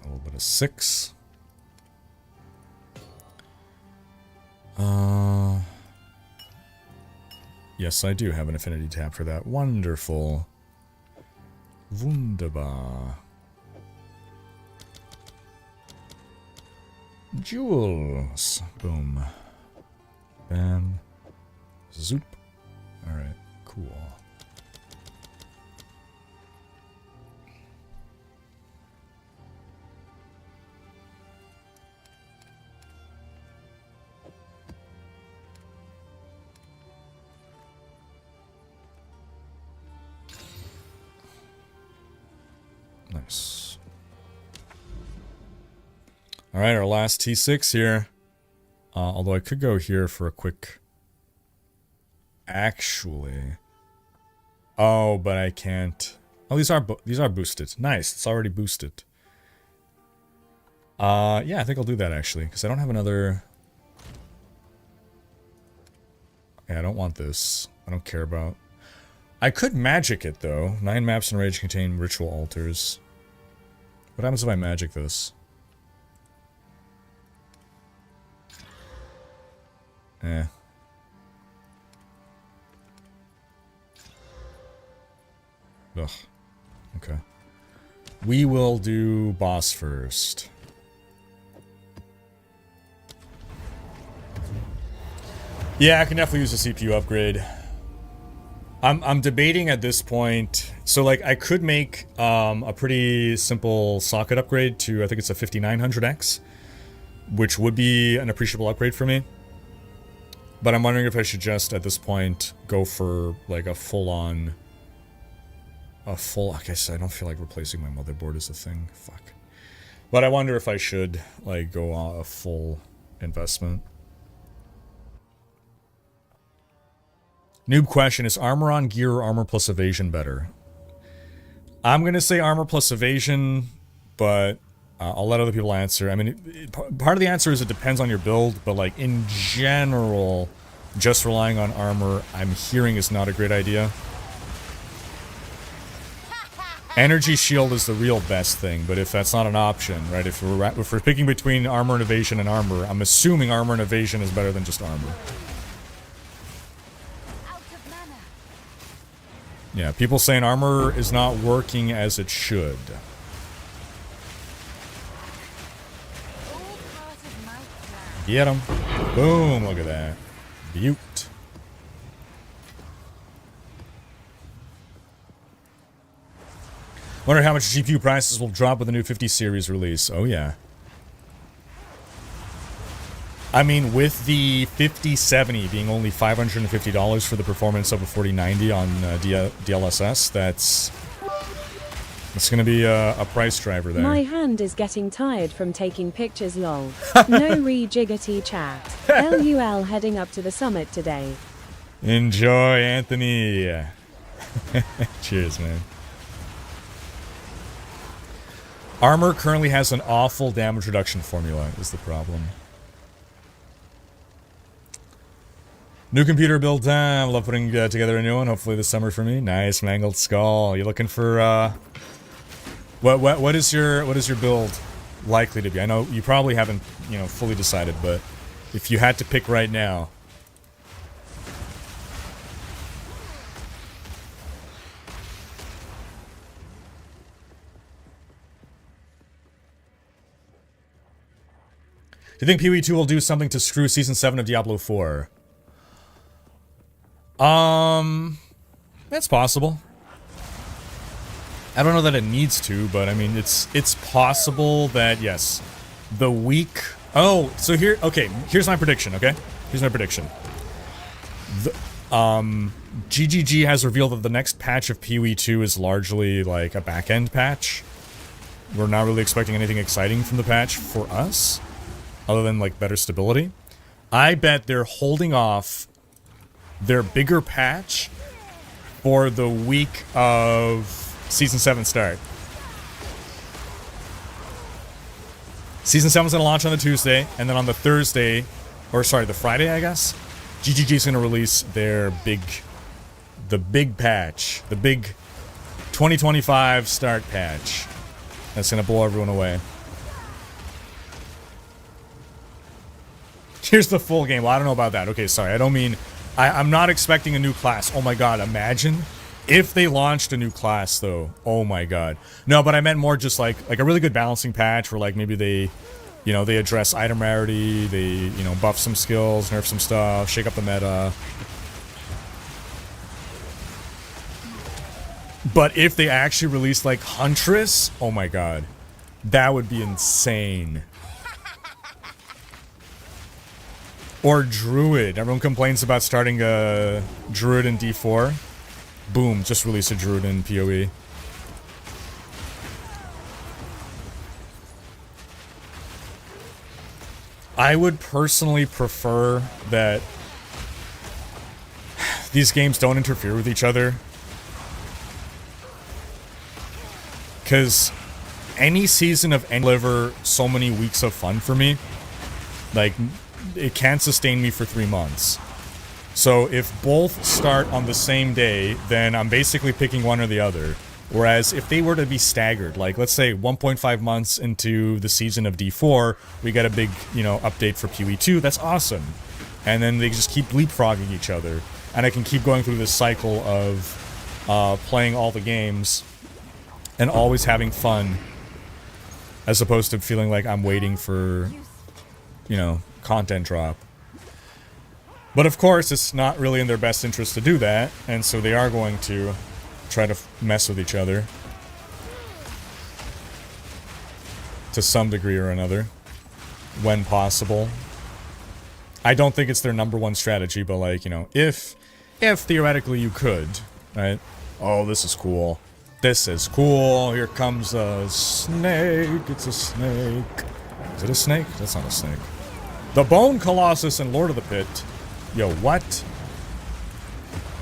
A little bit of 6. Yes, I do have an affinity tab for that. Wonderful. Wunderbar. Jewels. Boom. Bam. Zoop. Alright, cool. Nice. Alright, our last T6 here. Although I could go here for a quick... Actually... Oh, but I can't... Oh, these are boosted. Nice, it's already boosted. Yeah, I think I'll do that actually, because I don't have another... Yeah, I don't want this. I don't care about... I could magic it, though. 9 maps in Rage contain ritual altars. What happens if I magic this? Eh. Ugh. Okay. We will do boss first. Yeah, I can definitely use a CPU upgrade. I'm debating at this point. So, like, I could make a pretty simple socket upgrade to, I think it's a 5900X, which would be an appreciable upgrade for me. But I'm wondering if I should just, at this point, go for, like, a full-on... I guess I don't feel like replacing my motherboard is a thing. Fuck. But I wonder if I should, like, go a full investment. Noob question, is armor on gear or armor plus evasion better? I'm going to say armor plus evasion, but I'll let other people answer. I mean, part of the answer is it depends on your build, but like in general, just relying on armor, I'm hearing is not a great idea. Energy shield is the real best thing, but if that's not an option, right, if we're picking between armor and evasion and armor, I'm assuming armor and evasion is better than just armor. Yeah, people saying armor is not working as it should. Get him. Boom, look at that. Beaut. Wonder how much GPU prices will drop with the new 50 series release. Oh yeah. I mean, with the 5070 being only $550 for the performance of a 4090 on DLSS, that's going to be a price driver there. My hand is getting tired from taking pictures, lol. No re-jiggity chat. LUL heading up to the summit today. Enjoy, Anthony. Cheers, man. Armor currently has an awful damage reduction formula, is the problem. New computer build time. Love putting together a new one. Hopefully this summer for me. Nice mangled skull. You looking for what is your build likely to be? I know you probably haven't, you know, fully decided, but if you had to pick right now. Do you think PoE 2 will do something to screw Season 7 of Diablo 4? That's possible. I don't know that it needs to, but I mean, it's possible that, yes. The week... Oh, so here... Okay, here's my prediction, okay? Here's my prediction. GGG has revealed that the next patch of PoE 2 is largely, like, a back-end patch. We're not really expecting anything exciting from the patch for us, other than, like, better stability. I bet they're holding off their bigger patch for the week of Season 7 start. Season 7's gonna launch on the Tuesday, and then on the Thursday, or sorry, the Friday, I guess, GGG's gonna release their the big patch, the big 2025 start patch. That's gonna blow everyone away. Here's the full game. Well, I don't know about that. Okay, sorry, I don't mean... I'm not expecting a new class. Oh my god, imagine if they launched a new class, though. Oh my god. No, but I meant more just like a really good balancing patch where, like, maybe they, you know, they address item rarity, they, you know, buff some skills, nerf some stuff, shake up the meta. But if they actually released, like, Huntress, oh my god. That would be insane. Or Druid. Everyone complains about starting a Druid in D4. Boom, just release a Druid in PoE. I would personally prefer that these games don't interfere with each other. Because any season of Endgame deliver so many weeks of fun for me. Like... It can't sustain me for 3 months. So if both start on the same day, then I'm basically picking one or the other. Whereas if they were to be staggered, like let's say 1.5 months into the season of D4, we get a big, you know, update for PoE 2, that's awesome. And then they just keep leapfrogging each other. And I can keep going through this cycle of playing all the games and always having fun, as opposed to feeling like I'm waiting for, you know, content drop. But of course, it's not really in their best interest to do that, and so they are going to try to mess with each other to some degree or another, when possible. I don't think it's their #1 strategy, but like, you know, if theoretically you could, right? Oh, this is cool. This is cool. Here comes a snake. It's a snake. Is it a snake? That's not a snake. The Bone Colossus and Lord of the Pit. Yo, what?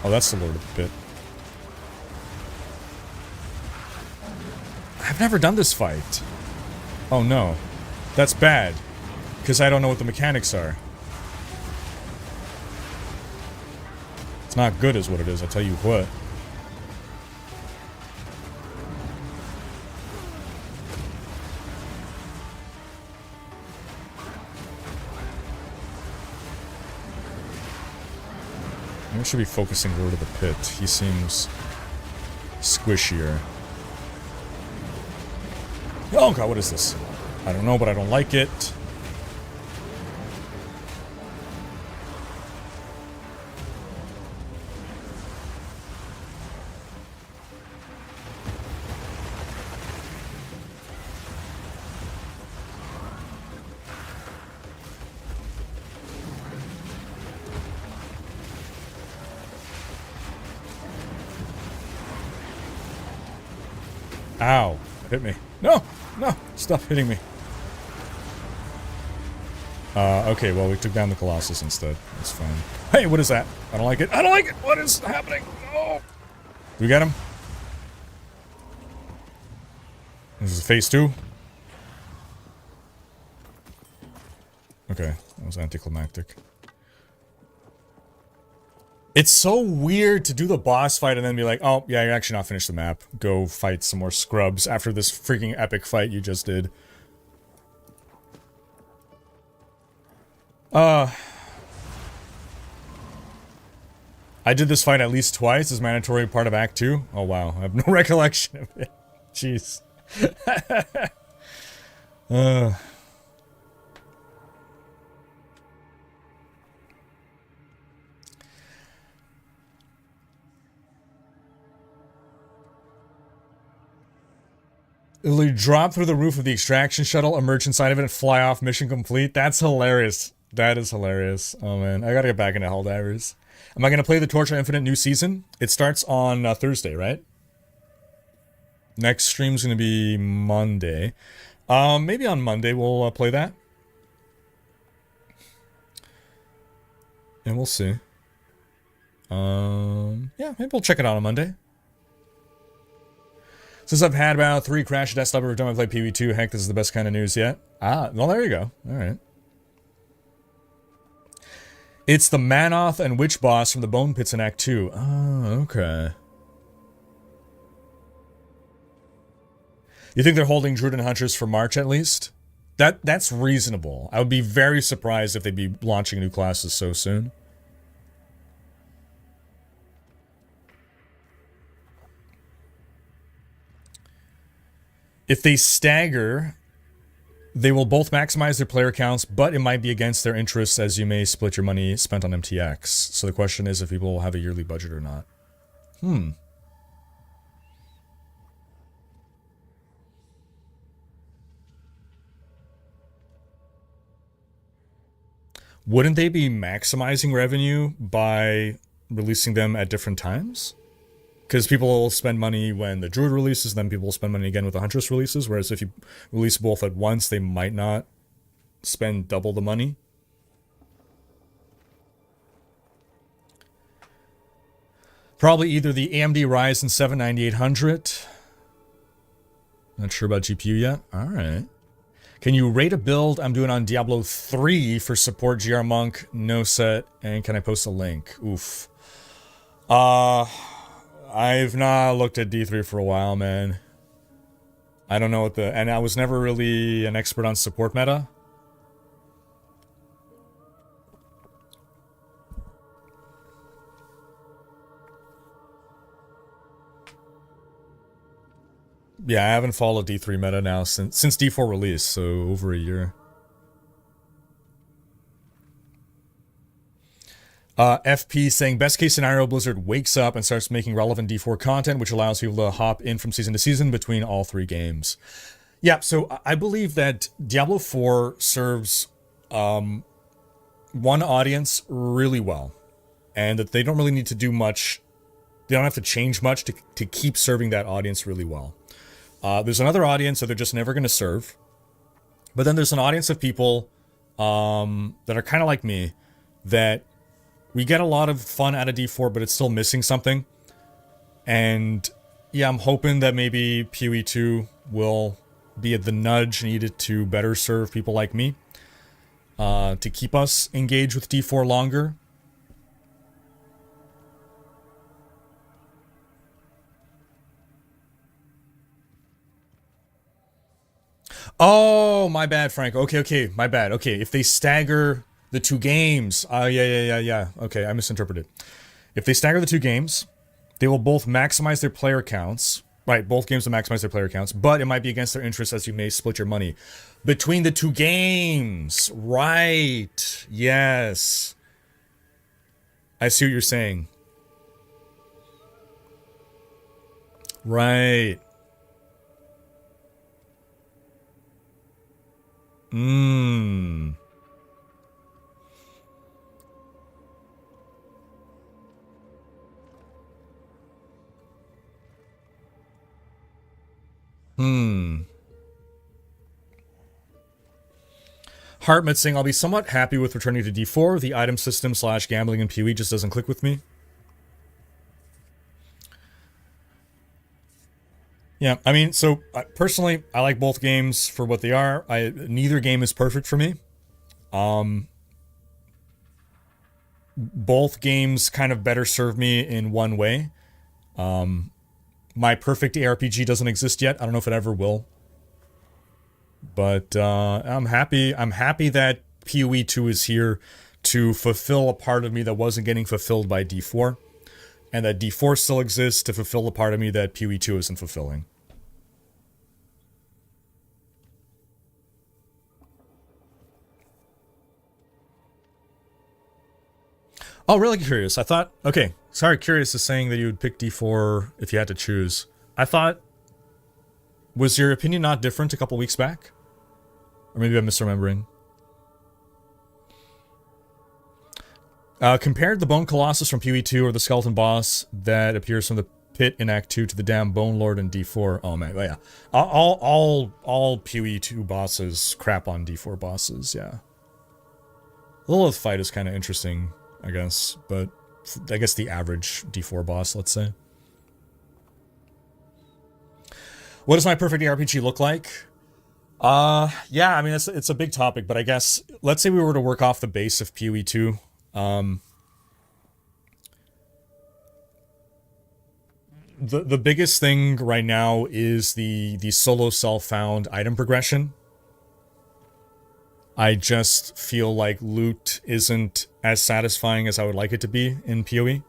Oh, that's the Lord of the Pit. I've never done this fight. Oh no. That's bad. Because I don't know what the mechanics are. It's not good is what it is, I'll tell you what. I should be focusing Lord of the Pit. He seems squishier. Oh god, what is this? I don't know, but I don't like it. Ow. Hit me. No! No! Stop hitting me. Okay, well, we took down the Colossus instead. That's fine. Hey, what is that? I don't like it. I don't like it! What is happening? Oh! Do we get him? This is phase 2? Okay, that was anticlimactic. It's so weird to do the boss fight and then be like, oh, yeah, you're actually not finished the map. Go fight some more scrubs after this freaking epic fight you just did. I did this fight at least twice as mandatory part of Act 2. Oh, wow. I have no recollection of it. Jeez. It'll drop through the roof of the extraction shuttle, emerge inside of it, and fly off. Mission complete. That's hilarious. That is hilarious. Oh man, I gotta get back into Helldivers. Am I gonna play the Torch Infinite new season? It starts on Thursday, right? Next stream's gonna be Monday. Maybe on Monday we'll play that. And we'll see. Yeah, maybe we'll check it out on Monday. Since I've had about 3 crash desktop every time I play PoE2, heck, this is the best kind of news yet. Ah, well, there you go. Alright. It's the Manoth and Witch boss from the Bone Pits in Act 2. Oh, okay. You think they're holding Druid Hunters for March at least? That's reasonable. I would be very surprised if they'd be launching new classes so soon. If they stagger, they will both maximize their player counts, but it might be against their interests as you may split your money spent on MTX. So the question is if people will have a yearly budget or not. Wouldn't they be maximizing revenue by releasing them at different times? Because people will spend money when the Druid releases, then people will spend money again with the Huntress releases, whereas if you release both at once, they might not spend double the money. Probably either the AMD Ryzen 7 9800. Not sure about GPU yet. Alright. Can you rate a build I'm doing on Diablo 3 for support GR Monk, no set, and can I post a link? Oof. I've not looked at D3 for a while, man. I don't know what the... And I was never really an expert on support meta. Yeah, I haven't followed D3 meta now since D4 release, so over a year. FP saying, best case scenario, Blizzard wakes up and starts making relevant D4 content, which allows people to hop in from season to season between all 3 games. Yeah, so I believe that Diablo 4 serves one audience really well, and that they don't really need to do much. They don't have to change much to keep serving that audience really well. There's another audience that they're just never going to serve. But then there's an audience of people that are kind of like me, that we get a lot of fun out of D4, but it's still missing something. And yeah, I'm hoping that maybe PoE 2 will be the nudge needed to better serve people like me, to keep us engaged with D4 longer. Oh, my bad, Frank. Okay, my bad. Okay, if they stagger the 2 games... yeah. Okay, I misinterpreted. If they stagger the 2 games, they will both maximize their player counts. Right, both games will maximize their player counts, but it might be against their interests as you may split your money between the 2 games. Right. Yes. I see what you're saying. Right. Hmm. Hartmut saying, I'll be somewhat happy with returning to D4. The item system / gambling and PoE just doesn't click with me. Yeah, I mean, so personally, I like both games for what they are. Neither game is perfect for me. Both games kind of better serve me in one way. My perfect ARPG doesn't exist yet. I don't know if it ever will. But I'm happy that PoE 2 is here to fulfill a part of me that wasn't getting fulfilled by D4. And that D4 still exists to fulfill the part of me that PoE 2 isn't fulfilling. Oh, really curious. I thought... Okay, sorry, Curious is saying that you would pick D4 if you had to choose. I thought... Was your opinion not different a couple weeks back? Or maybe I'm misremembering. Compared the Bone Colossus from PoE 2 or the Skeleton Boss that appears from the pit in Act 2 to the damn Bone Lord in D4. Oh man, yeah. All PoE 2 bosses crap on D4 bosses, yeah. Lilith fight is kind of interesting, I guess, but I guess the average D4 boss, let's say. What does my perfect RPG look like? Yeah, I mean, it's a big topic, but I guess, let's say we were to work off the base of PoE 2. The biggest thing right now is the solo self-found item progression. I just feel like loot isn't as satisfying as I would like it to be in PoE.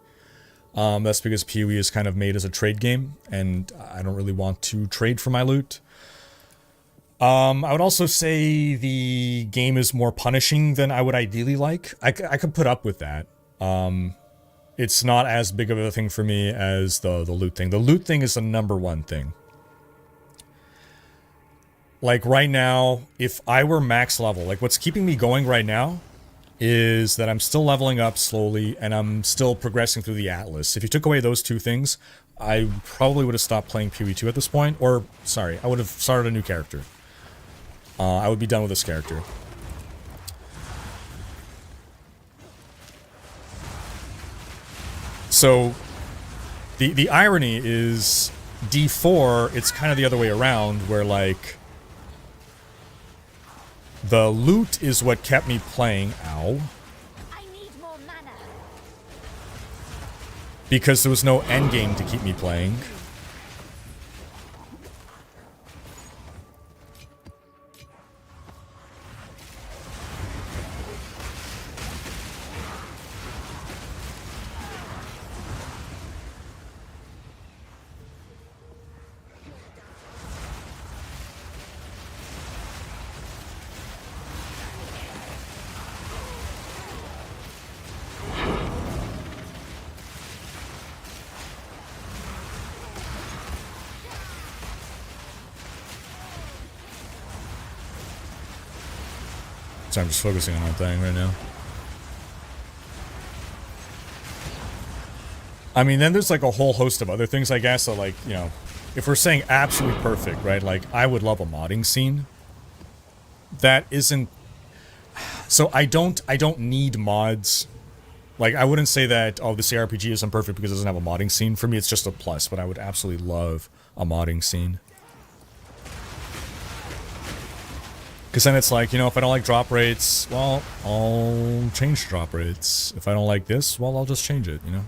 That's because PoE is kind of made as a trade game, and I don't really want to trade for my loot. I would also say the game is more punishing than I would ideally like. I could put up with that. It's not as big of a thing for me as the loot thing. The loot thing is the #1 thing. Like right now, if I were max level, like what's keeping me going right now is that I'm still leveling up slowly and I'm still progressing through the Atlas. If you took away those 2 things, I probably would have stopped playing PoE 2 at this point. Or, sorry, I would have started a new character. I would be done with this character. So, the irony is, D4, it's kind of the other way around, where, like, The loot is what kept me playing. Ow. I need more mana. Because there was no endgame to keep me playing. So I'm just focusing on one thing right now. I mean, then there's like a whole host of other things, I guess, that like, you know, if we're saying absolutely perfect, right? Like, I would love a modding scene. That isn't... So I don't need mods. Like, I wouldn't say that, oh, this ARPG isn't perfect because it doesn't have a modding scene. For me, it's just a plus, but I would absolutely love a modding scene. Because then it's like, you know, if I don't like drop rates, well, I'll change drop rates. If I don't like this, well, I'll just change it, you know?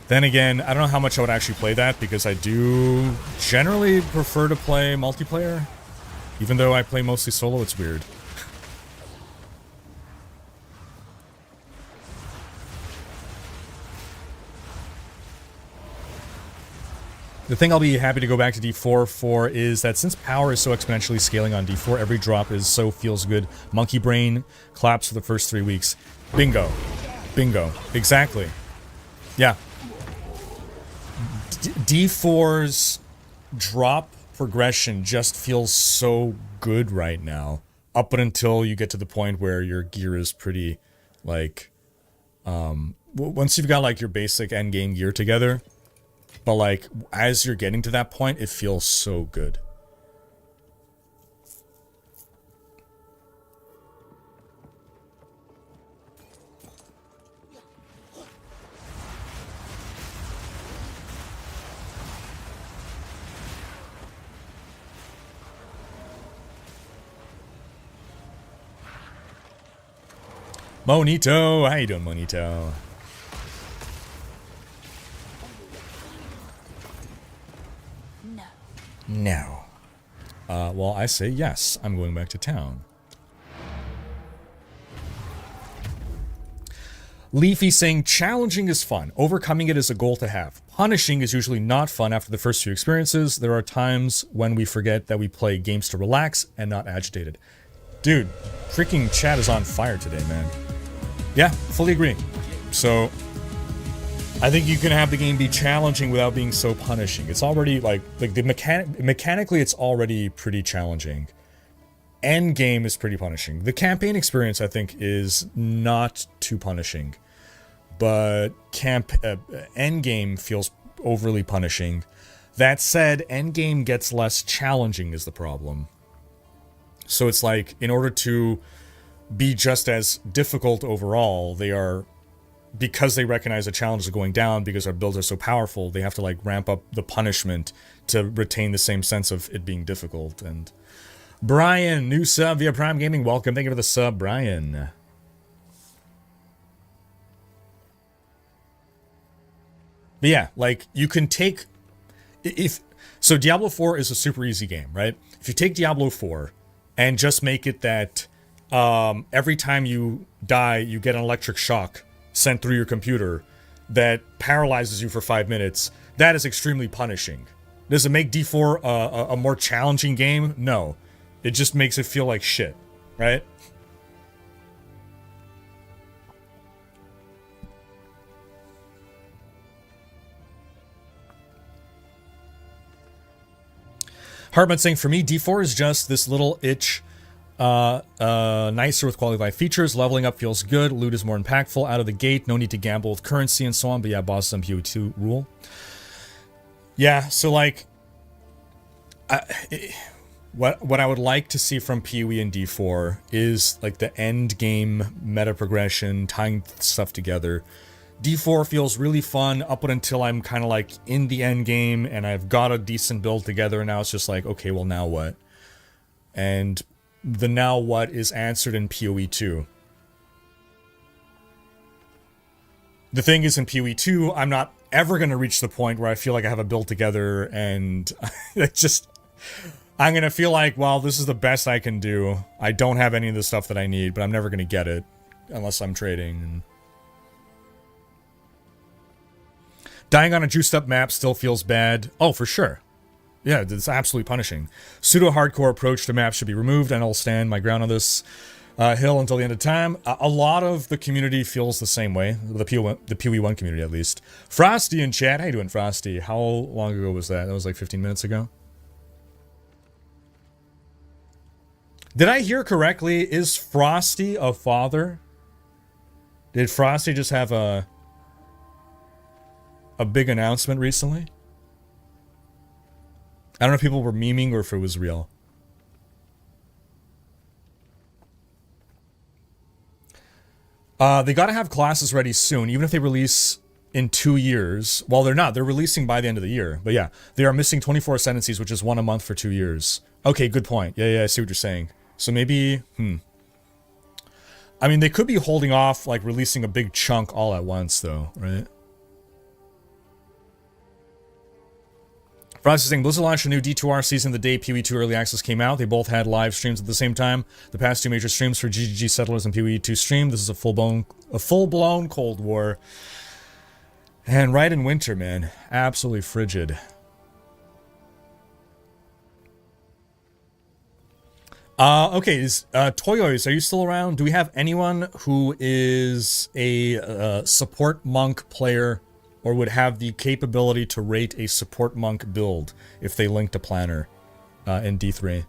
Then again, I don't know how much I would actually play that, because I do generally prefer to play multiplayer. Even though I play mostly solo, it's weird. The thing I'll be happy to go back to D4 for is that since power is so exponentially scaling on D4, every drop is so feels good. Monkey brain claps for the first 3 weeks. Bingo. Bingo. Exactly. Yeah. D4's drop progression just feels so good right now. Up until you get to the point where your gear is pretty, like... once you've got, like, your basic endgame gear together... But, like, as you're getting to that point, it feels so good. Monito! How you doing, Monito? No. Well, I say yes. I'm going back to town. Leafy saying, challenging is fun. Overcoming it is a goal to have. Punishing is usually not fun after the first few experiences. There are times when we forget that we play games to relax and not agitated. Dude, freaking chat is on fire today, man. Yeah, fully agree. So... I think you can have the game be challenging without being so punishing. It's already, like the mechanically, it's already pretty challenging. Endgame is pretty punishing. The campaign experience, I think, is not too punishing. But Endgame feels overly punishing. That said, Endgame gets less challenging is the problem. So it's like, in order to be just as difficult overall, they are... Because they recognize the challenges are going down, because our builds are so powerful, they have to like ramp up the punishment to retain the same sense of it being difficult. And Brian, new sub via Prime Gaming, welcome. Thank you for the sub, Brian. But yeah, like you can take so Diablo 4 is a super easy game, right? If you take Diablo 4 and just make it that every time you die, you get an electric shock sent through your computer that paralyzes you for 5 minutes, that is extremely punishing. Does it make D4 a more challenging game? No. It just makes it feel like shit, right? Hartman saying, for me, D4 is just this little itch. Nicer with quality of life features. Leveling up feels good. Loot is more impactful out of the gate. No need to gamble with currency and so on. But yeah, bosses on PoE 2 rule. Yeah, so like, what I would like to see from PoE and D4 is like the end game meta progression, tying stuff together. D4 feels really fun up until I'm kind of like in the end game and I've got a decent build together. And now it's just like, okay, well now what? And the now what is answered in PoE 2. The thing is, in PoE 2, I'm not ever going to reach the point where I feel like I have a build together, and it's just... I'm going to feel like, well, this is the best I can do. I don't have any of the stuff that I need, but I'm never going to get it unless I'm trading. Dying on a juiced up map still feels bad. Oh, for sure. Yeah, it's absolutely punishing. Pseudo-hardcore approach to maps should be removed, and I'll stand my ground on this hill until the end of time. A lot of the community feels the same way. The PoE 1 community, at least. Frosty in chat. How you doing, Frosty? How long ago was that? That was like 15 minutes ago. Did I hear correctly? Is Frosty a father? Did Frosty just have a big announcement recently? I don't know if people were memeing or if it was real. They gotta have classes ready soon, even if they release in 2 years. Well, they're not. They're releasing by the end of the year. But yeah, they are missing 24 ascendancies, which is 1 a month for 2 years. Okay, good point. Yeah, I see what you're saying. So maybe, I mean, they could be holding off, like, releasing a big chunk all at once, though, right? Frost is saying, Blizzard launched a new D2R season the day PoE 2 Early Access came out. They both had live streams at the same time. The past 2 major streams for GGG Settlers and PoE 2 stream. This is a full-blown Cold War. And right in winter, man. Absolutely frigid. Okay, Toioiz, are you still around? Do we have anyone who is a support monk player or would have the capability to rate a support monk build if they linked a planner in D3?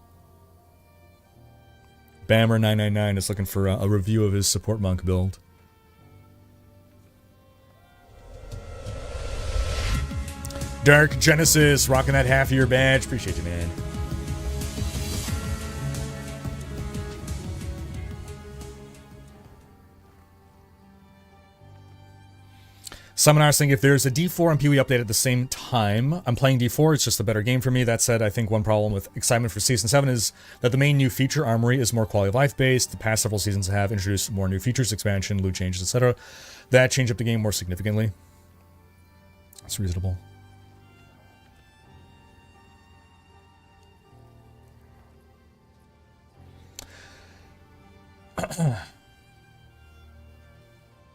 Bammer999 is looking for a review of his support monk build. Dark Genesis, rocking that half-year badge. Appreciate you, man. Seminar saying, if there's a D4 and PoE update at the same time, I'm playing D4, it's just a better game for me. That said, I think one problem with excitement for Season 7 is that the main new feature, Armory, is more quality of life based. The past several seasons have introduced more new features, expansion, loot changes, etc. that change up the game more significantly. It's reasonable.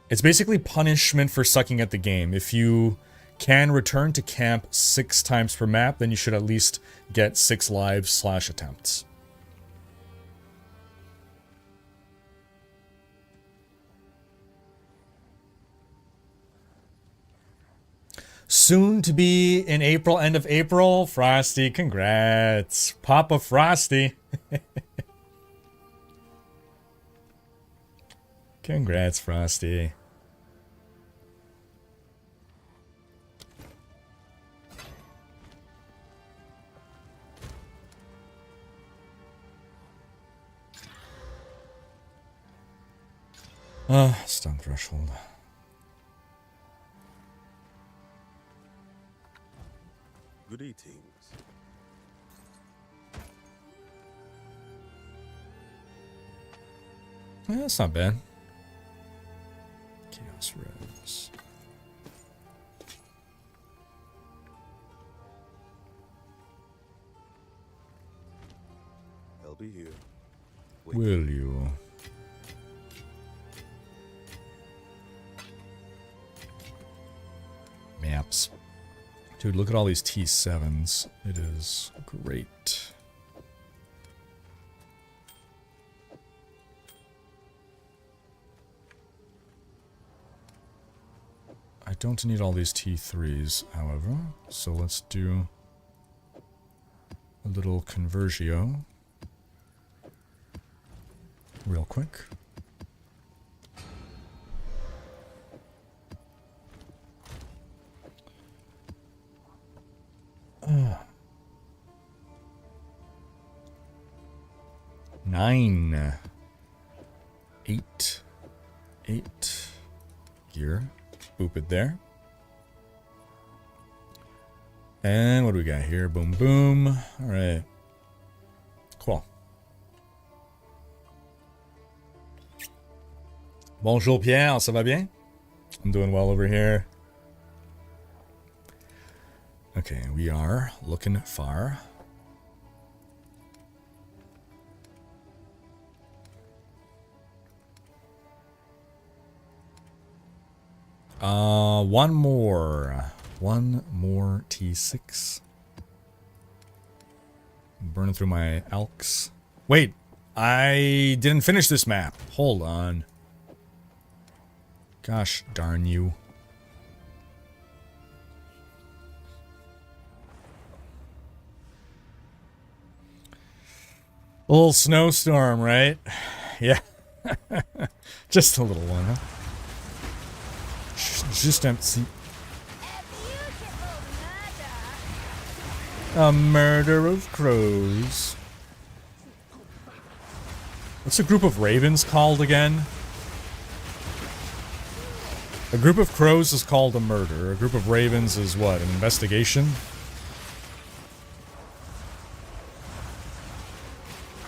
It's basically punishment for sucking at the game. If you can return to camp 6 times per map, then you should at least get 6 lives / attempts. Soon to be in April, end of April. Frosty, congrats. Papa Frosty. Congrats, Frosty. Stun threshold. Good eatings. Yeah, that's not bad. Chaos Rose. I'll be here. Will you? Maps. Dude, look at all these T7s. It is great. I don't need all these T3s, however, so let's do a little convergio real quick. Nine. 8 gear. Boop it there. And what do we got here? Boom, boom. All right. Cool. Bonjour Pierre, ça va bien? I'm doing well over here. Okay, we are looking far. One more. One more T6. Burning through my alks. Wait, I didn't finish this map. Hold on. Gosh darn you. A little snowstorm, right? Yeah. Just a little one, huh? Just empty. A murder of crows. What's a group of ravens called again? A group of crows is called a murder. A group of ravens is what? An investigation?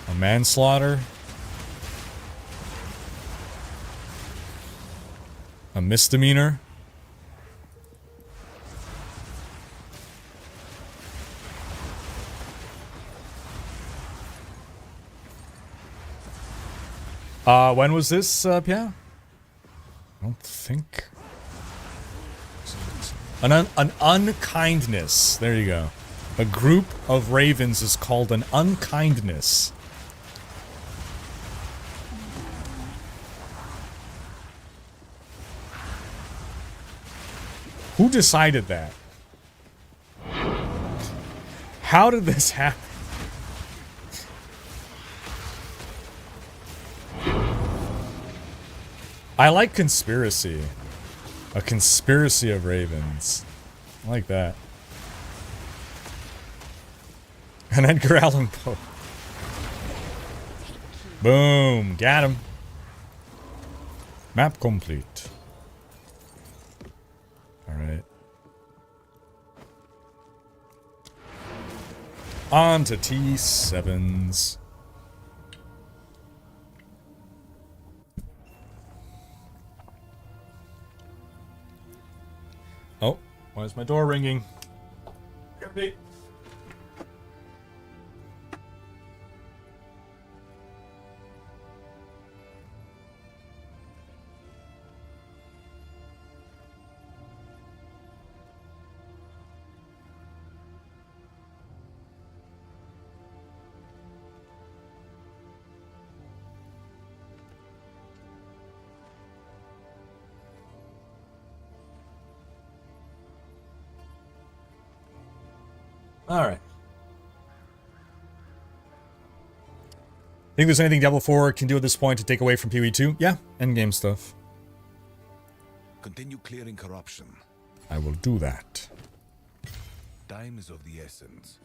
A manslaughter? A misdemeanor? When was this, Pierre? I don't think. An unkindness. There you go. A group of ravens is called an unkindness. Who decided that? How did this happen? I like conspiracy. A conspiracy of ravens. I like that. An Edgar Allan Poe. Boom. Got him. Map complete. Alright. On to T7s. Oh, why is my door ringing? Could be. Alright. Think there's anything Diablo 4 can do at this point to take away from PoE 2? Yeah, endgame stuff. Continue clearing corruption. I will do that. Time is of the essence.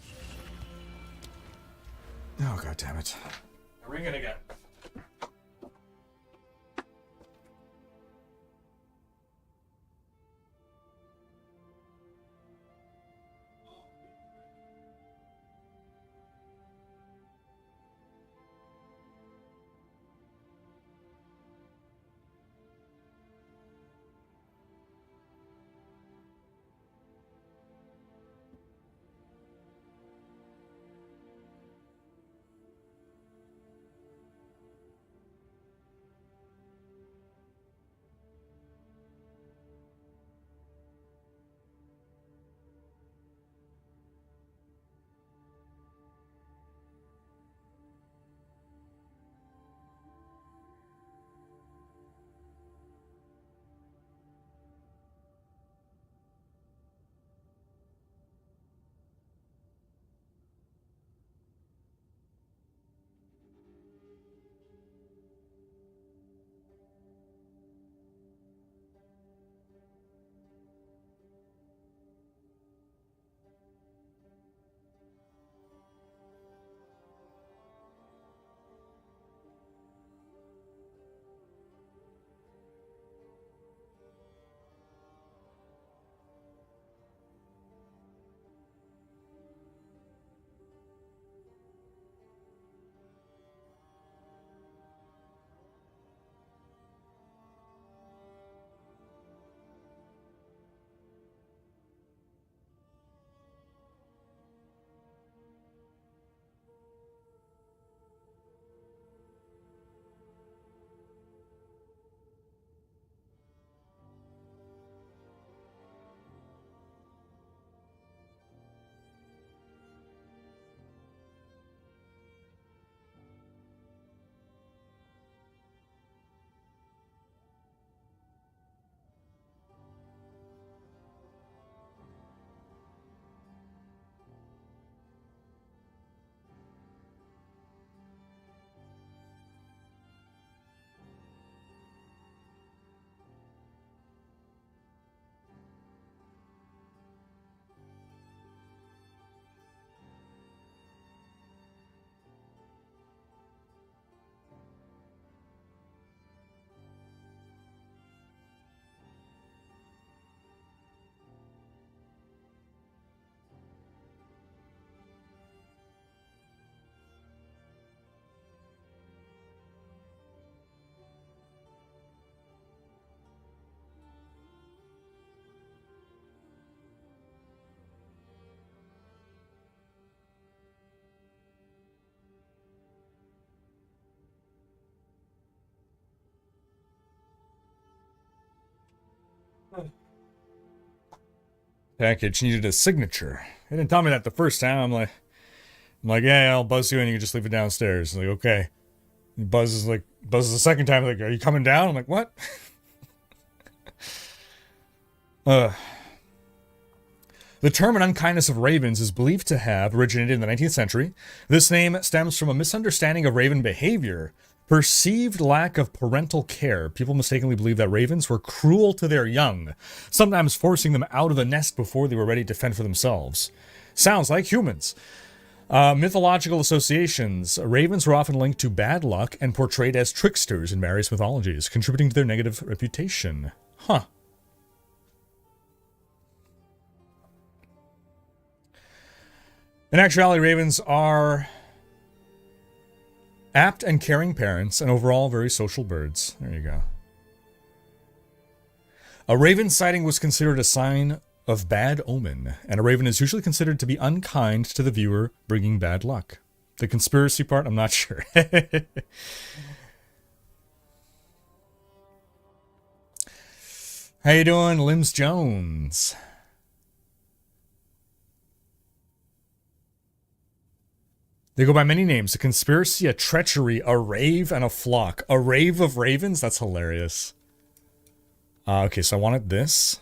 Oh, god damn it. Ring it again. package needed a signature. They didn't tell me that the first time. I'm like, yeah, I'll buzz you and you can just leave it downstairs. Like, okay. He buzzes the second time, like, are you coming down? I'm like, what? The term "an unkindness of ravens" is believed to have originated in the 19th century. This name stems from a misunderstanding of raven behavior. Perceived lack of parental care. People mistakenly believed that ravens were cruel to their young, sometimes forcing them out of the nest before they were ready to fend for themselves. Sounds like humans. Mythological associations. Ravens were often linked to bad luck and portrayed as tricksters in various mythologies, contributing to their negative reputation. Huh. In actuality, ravens are apt and caring parents, and overall very social birds. There you go. A raven sighting was considered a sign of bad omen, and a raven is usually considered to be unkind to the viewer, bringing bad luck. The conspiracy part, I'm not sure. How you doing, Limbs Jones? They go by many names. A conspiracy, a treachery, a rave, and a flock. A rave of ravens? That's hilarious. Okay, so I wanted this.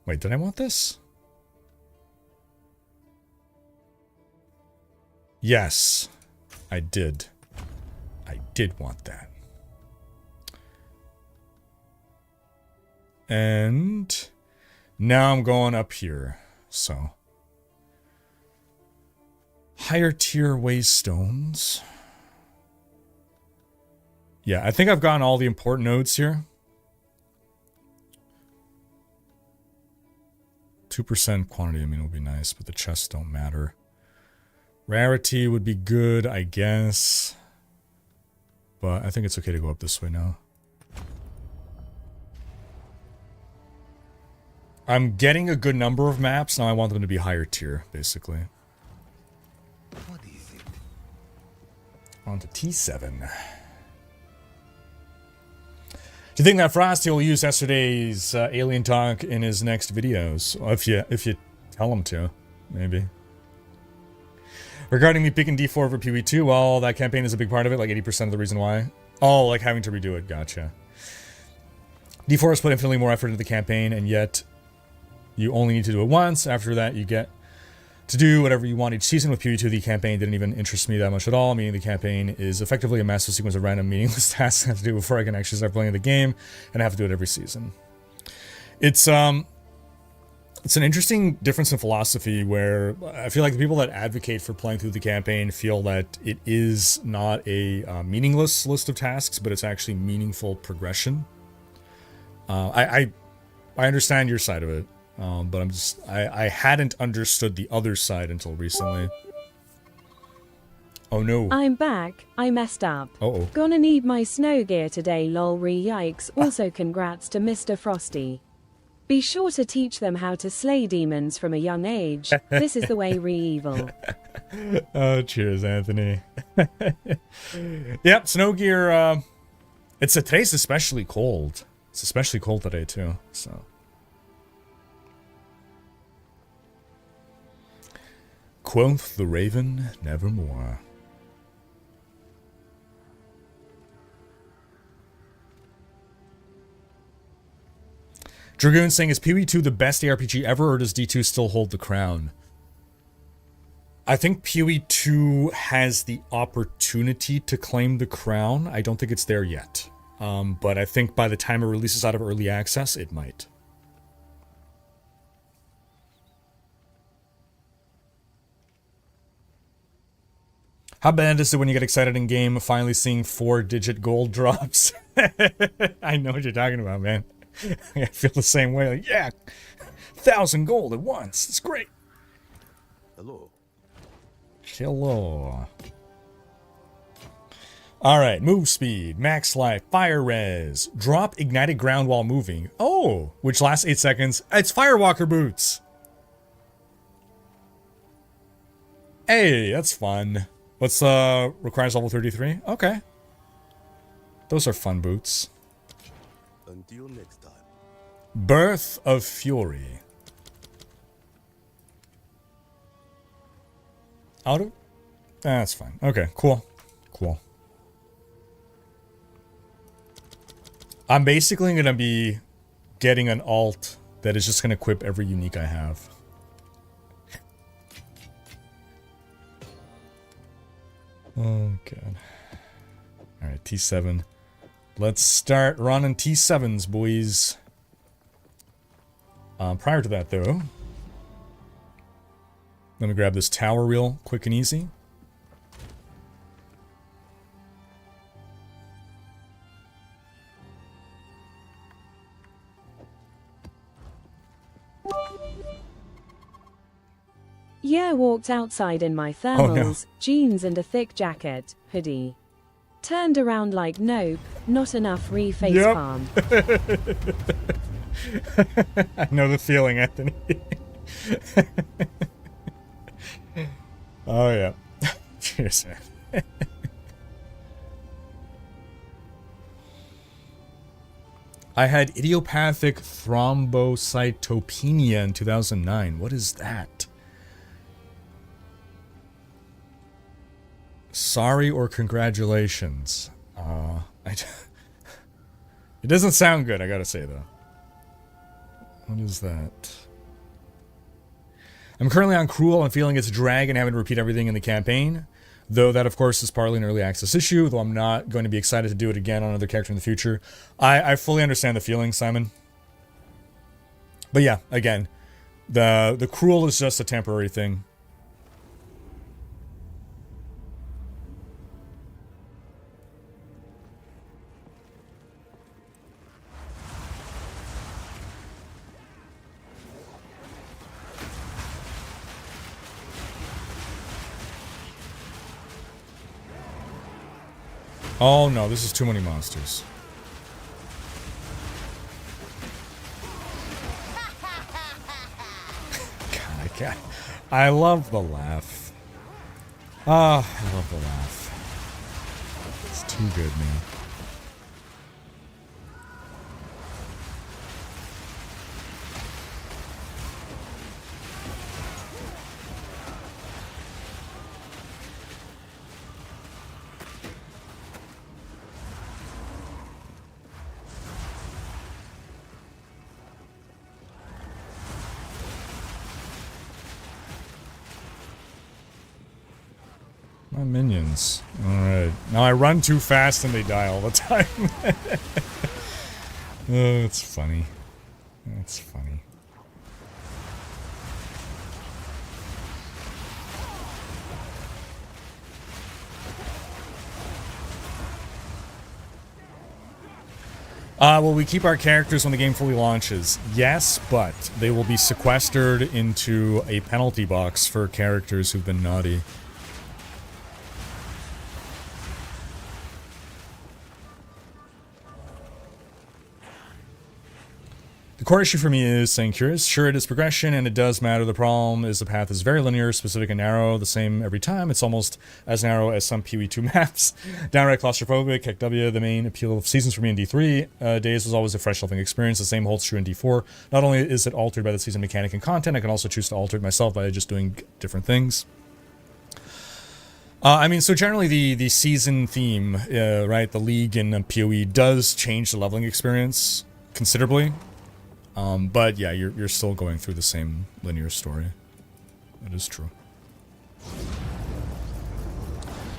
Wait, did I want this? Yes, I did. I did want that. And now I'm going up here, so... Higher tier waystones. Yeah, I think I've gotten all the important nodes here. 2% quantity, I mean, would be nice, but the chests don't matter. Rarity would be good, I guess. But I think it's okay to go up this way now. I'm getting a good number of maps, now I want them to be higher tier, basically. What is it? On to T7. Do you think that Frosty will use yesterday's alien talk in his next videos? Well, if you tell him to, maybe. Regarding me picking D4 over PoE 2, well, that campaign is a big part of it, like 80% of the reason why. Oh, like having to redo it, gotcha. D4 has put infinitely more effort into the campaign, and yet you only need to do it once. After that, you get to do whatever you want each season. With PoE 2, the campaign didn't even interest me that much at all, meaning the campaign is effectively a massive sequence of random meaningless tasks I have to do before I can actually start playing the game, and I have to do it every season. It's an interesting difference in philosophy where I feel like the people that advocate for playing through the campaign feel that it is not a meaningless list of tasks, but it's actually meaningful progression. I understand your side of it. But I hadn't understood the other side until recently. Oh no. I'm back. I messed up. Uh-oh. Gonna need my snow gear today, lol re yikes. Also congrats to Mr. Frosty. Be sure to teach them how to slay demons from a young age. This is the way re evil. Oh, cheers, Anthony. Yep, snow gear, today's especially cold. It's especially cold today too, so. Quoth the raven nevermore. Dragoon saying, is PoE 2 the best ARPG ever, or does D2 still hold the crown? I think PoE 2 has the opportunity to claim the crown. I don't think it's there yet. But I think by the time it releases out of early access, it might. How bad is it when you get excited in game, finally seeing 4-digit gold drops? I know what you're talking about, man. I feel the same way. Like, yeah, 1,000 gold at once. It's great. Hello. Hello. Alright, move speed, max life, fire res, drop ignited ground while moving. Oh, which lasts 8 seconds. It's Firewalker boots. Hey, that's fun. What's requires level 33? Okay. Those are fun boots. Until next time. Birth of Fury. Out of? That's fine. Okay, cool. Cool. I'm basically going to be getting an alt that is just going to equip every unique I have. Oh, God. Alright, T7. Let's start running T7s, boys. Prior to that, though, let me grab this tower real quick and easy. Yeah, walked outside in my thermals, Oh, no. jeans and a thick jacket, hoodie. Turned around like nope, not enough face Yep. palm. I know the feeling, Anthony. Oh, yeah. Cheers, man. I had idiopathic thrombocytopenia in 2009. What is that? Sorry or congratulations. It doesn't sound good, I gotta say, though. What is that? I'm currently on Cruel and feeling it's a drag and having to repeat everything in the campaign. Though that, of course, is partly an early access issue, though I'm not going to be excited to do it again on another character in the future. I fully understand the feeling, Simon. But yeah, again, the Cruel is just a temporary thing. Oh no, this is too many monsters. God, I can't. I love the laugh. Ah, I love the laugh. It's too good, man. My minions. Alright. Now I run too fast and they die all the time. Oh, it's funny. It's funny. Will we keep our characters when the game fully launches? Yes, but they will be sequestered into a penalty box for characters who've been naughty. The core issue for me is saying curious. Sure, it is progression, and it does matter. The problem is the path is very linear, specific and narrow, the same every time. It's almost as narrow as some PoE 2 maps. Downright claustrophobic. Heck W, the main appeal of seasons for me in D3 days was always a fresh leveling experience. The same holds true in D4. Not only is it altered by the season mechanic and content, I can also choose to alter it myself by just doing different things. I mean, so generally the season theme, right, the League and PoE does change the leveling experience considerably. But yeah, you're still going through the same linear story. That is true.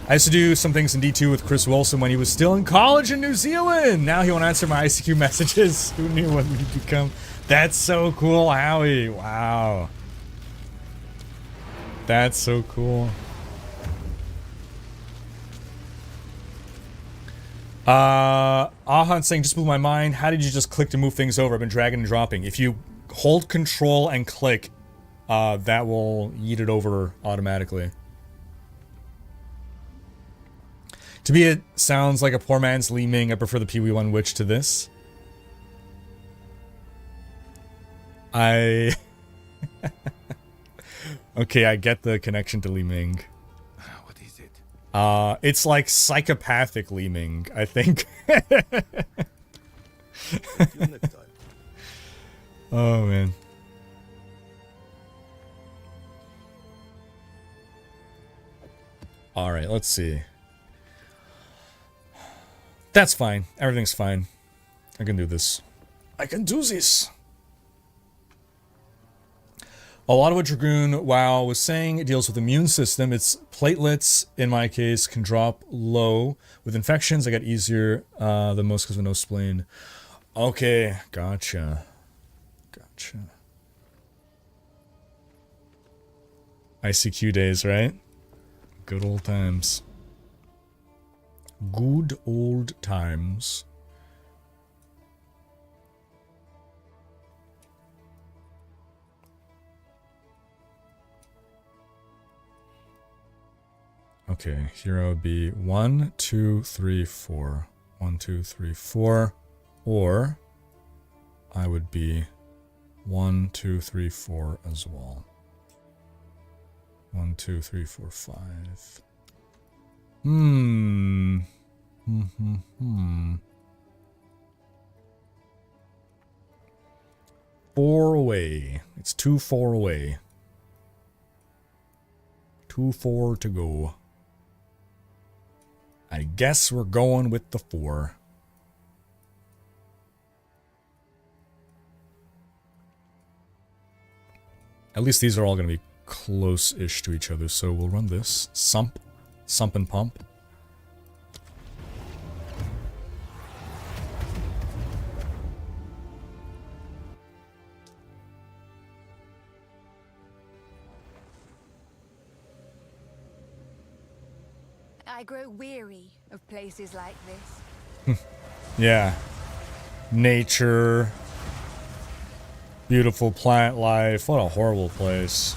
I used to do some things in D2 with Chris Wilson when he was still in college in New Zealand. Now he won't answer my ICQ messages. Who knew what he'd become? That's so cool, Howie. Wow. That's so cool. Ahan saying, just blew my mind. How did you just click to move things over? I've been dragging and dropping. If you hold control and click, that will yeet it over automatically. To me, it sounds like a poor man's Li Ming. I prefer the PoE 1 witch to this. Okay, I get the connection to Li Ming. What is it? It's like psychopathic Li Ming, I think. Until next time. Oh, man. Alright, let's see. That's fine. Everything's fine. I can do this. I can do this! A lot of what Dragoon WoW was saying, it deals with immune system. Its platelets, in my case, can drop low. With infections, I got easier than most because of no spleen. Okay, gotcha. Gotcha. ICQ days, right? Good old times. Good old times. Okay, hero would be 1, 2, 3, 4. 1, 2, 3, 4. Or I would be 1, 2, 3, 4 as well. 1, 2, 3, 4, 5. Four away. It's 2-4 away. 2-4 to go. I guess we're going with the 4. At least these are all going to be close-ish to each other, so we'll run this. Sump and pump. I grow weary of places like this. Yeah. Nature. Beautiful plant life. What a horrible place.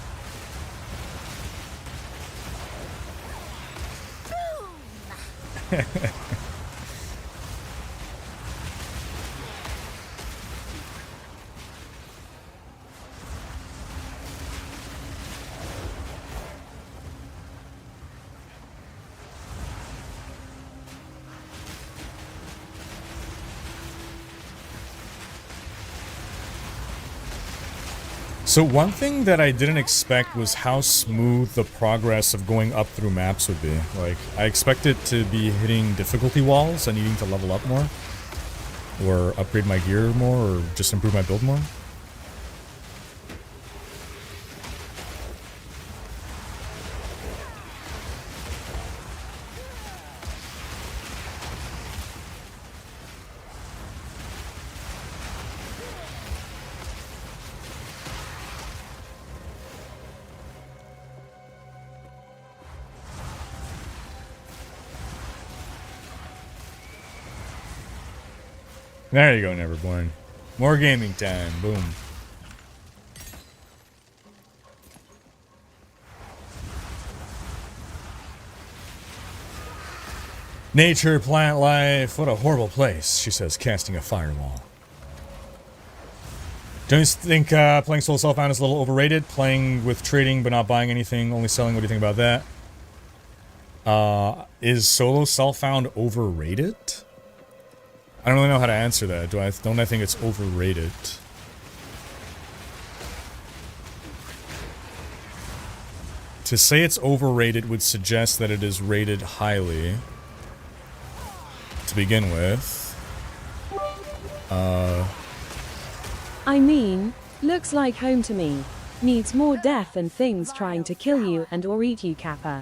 So one thing that I didn't expect was how smooth the progress of going up through maps would be. Like, I expected to be hitting difficulty walls and needing to level up more. Or upgrade my gear more, or just improve my build more. There you go, Neverborn. More gaming time. Boom. Nature, plant life. What a horrible place, she says, casting a firewall. Don't you think playing Solo Self-Found is a little overrated? Playing with trading but not buying anything, only selling. What do you think about that? Is Solo Self-Found overrated? I don't really know how to answer that. Don't I think it's overrated? To say it's overrated would suggest that it is rated highly to begin with. I mean, looks like home to me. Needs more death and things trying to kill you and or eat you, Kappa.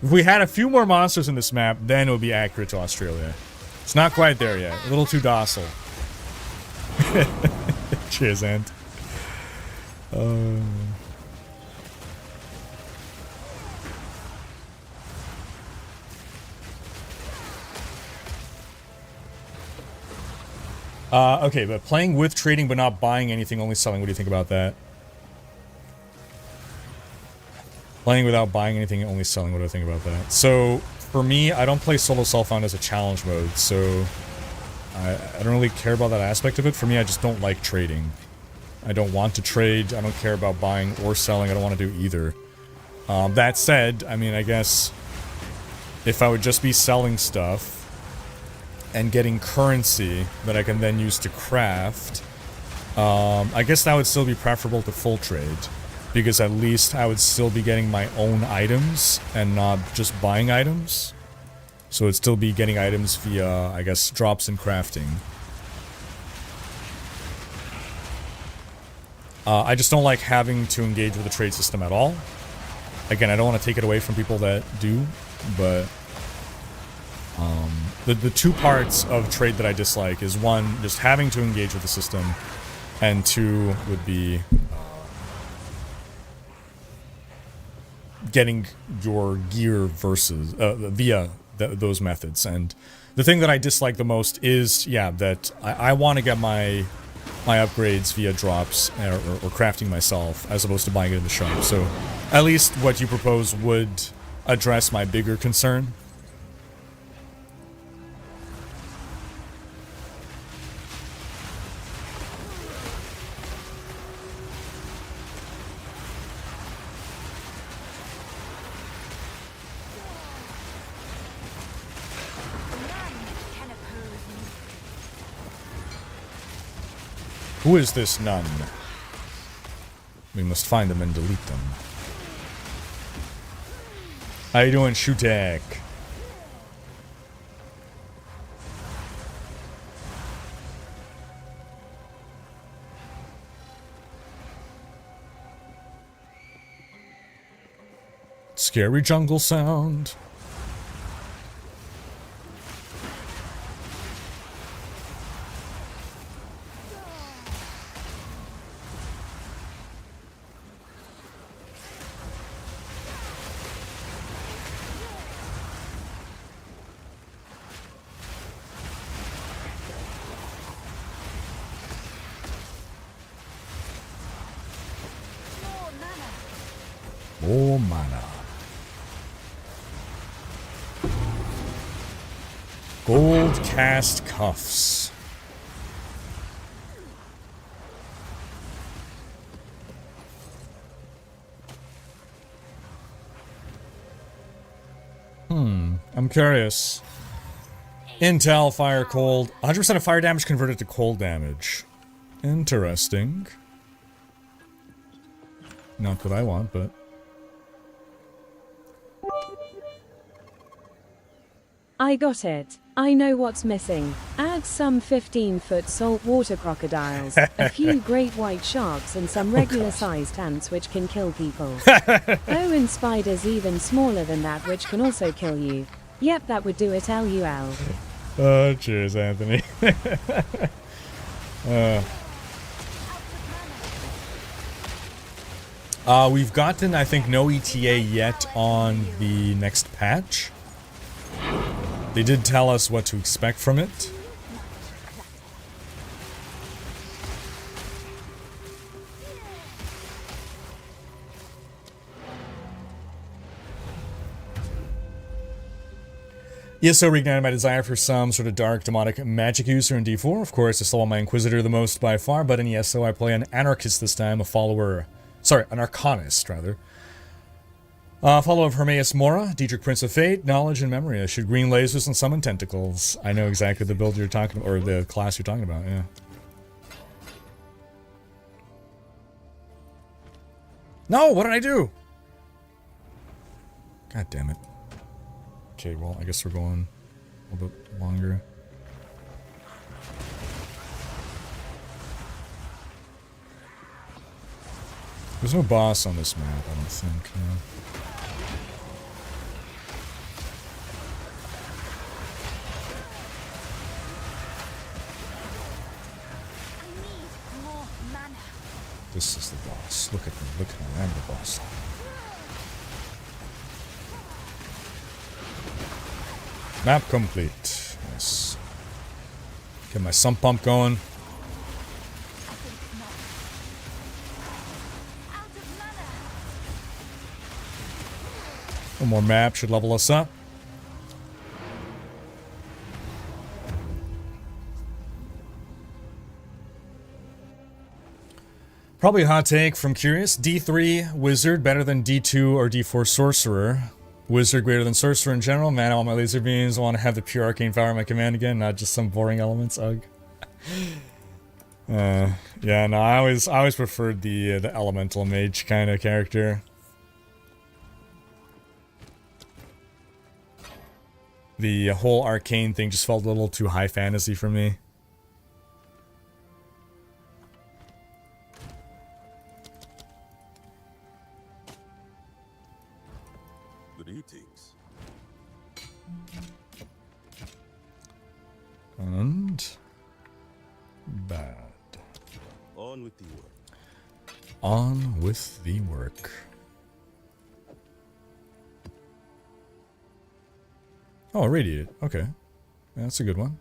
If we had a few more monsters in this map, then it would be accurate to Australia. It's not quite there yet. A little too docile. Cheers, Ant. Okay, but playing with trading but not buying anything, only selling. What do you think about that? Playing without buying anything, only selling. What do I think about that? So, for me, I don't play Solo Self-Found as a challenge mode, so I don't really care about that aspect of it. For me, I just don't like trading. I don't want to trade. I don't care about buying or selling. I don't want to do either. That said, I mean, I guess if I would just be selling stuff and getting currency that I can then use to craft, I guess that would still be preferable to full trade. because at least I would still be getting my own items and not just buying items. So it'd still be getting items via, I guess, drops and crafting. I just don't like having to engage with the trade system at all. Again, I don't want to take it away from people that do, but the two parts of trade that I dislike is one, just having to engage with the system, and two would be getting your gear versus via those methods. And the thing that I dislike the most is, yeah, that I want to get my upgrades via drops or crafting myself as opposed to buying it in the shop. So at least what you propose would address my bigger concern. Who is this nun? We must find them and delete them. How you doing, Shutek? Scary jungle sound. More mana. Gold cast cuffs. I'm curious. Intel, fire, cold. 100% of fire damage converted to cold damage. Interesting. Not what I want, but... I got it. I know what's missing. Add some 15-foot saltwater crocodiles, a few great white sharks, and some regular-sized ants which can kill people. Oh, and spiders even smaller than that which can also kill you. Yep, that would do it, LUL. Oh, cheers, Anthony. We've gotten, I think, no ETA yet on the next patch. They did tell us what to expect from it. ESO reignited my desire for some sort of dark, demonic magic user in D4. Of course, I still want my Inquisitor the most by far, but in ESO I play an Anarchist this time, a follower... Sorry, an Arcanist, rather. Follower of Hermaeus Mora, Dietrich Prince of Fate, Knowledge and Memory. I shoot green lasers and summon tentacles. I know exactly the build you're talking about, or the class you're talking about, yeah. No, what did I do? God damn it. Okay, well, I guess we're going a little bit longer. There's no boss on this map, I don't think, no. This is the boss. Look at me, look at me, I'm the boss. Map complete. Yes. Get my sump pump going. One more map should level us up. Probably a hot take from Curious. D3 Wizard better than D2 or D4 Sorcerer. Wizard greater than Sorcerer in general. Man, all my laser beams. I want to have the pure arcane power at my command again, not just some boring elements. Ugh. Yeah, no, I always preferred the elemental mage kind of character. The whole arcane thing just felt a little too high fantasy for me. Greetings. And bad. On with the work. On with the work. Oh, irradiated. Okay. Yeah, that's a good one.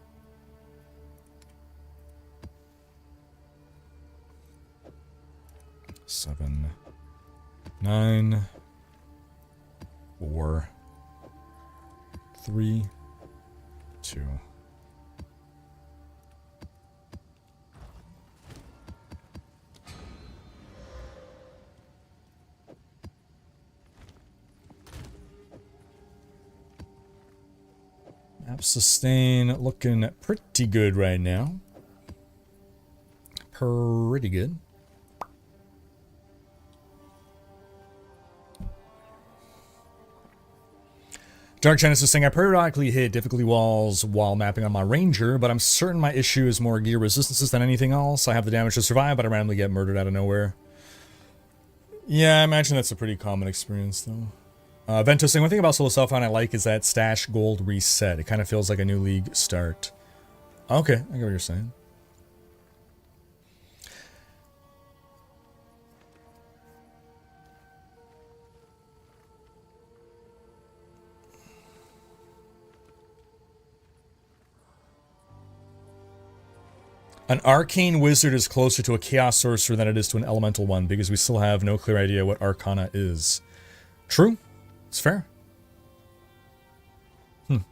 Seven, 9, 4, 3, 2. Map sustain looking pretty good right now. Pretty good. Dark Genesis saying I periodically hit difficulty walls while mapping on my ranger, but I'm certain my issue is more gear resistances than anything else. I have the damage to survive, but I randomly get murdered out of nowhere. Yeah, I imagine that's a pretty common experience though. Vento saying one thing about Solo Self-Found I like is that stash gold reset. It kind of feels like a new league start. Okay, I get what you're saying. An arcane wizard is closer to a chaos sorcerer than it is to an elemental one because we still have no clear idea what arcana is. True. It's fair. Okay,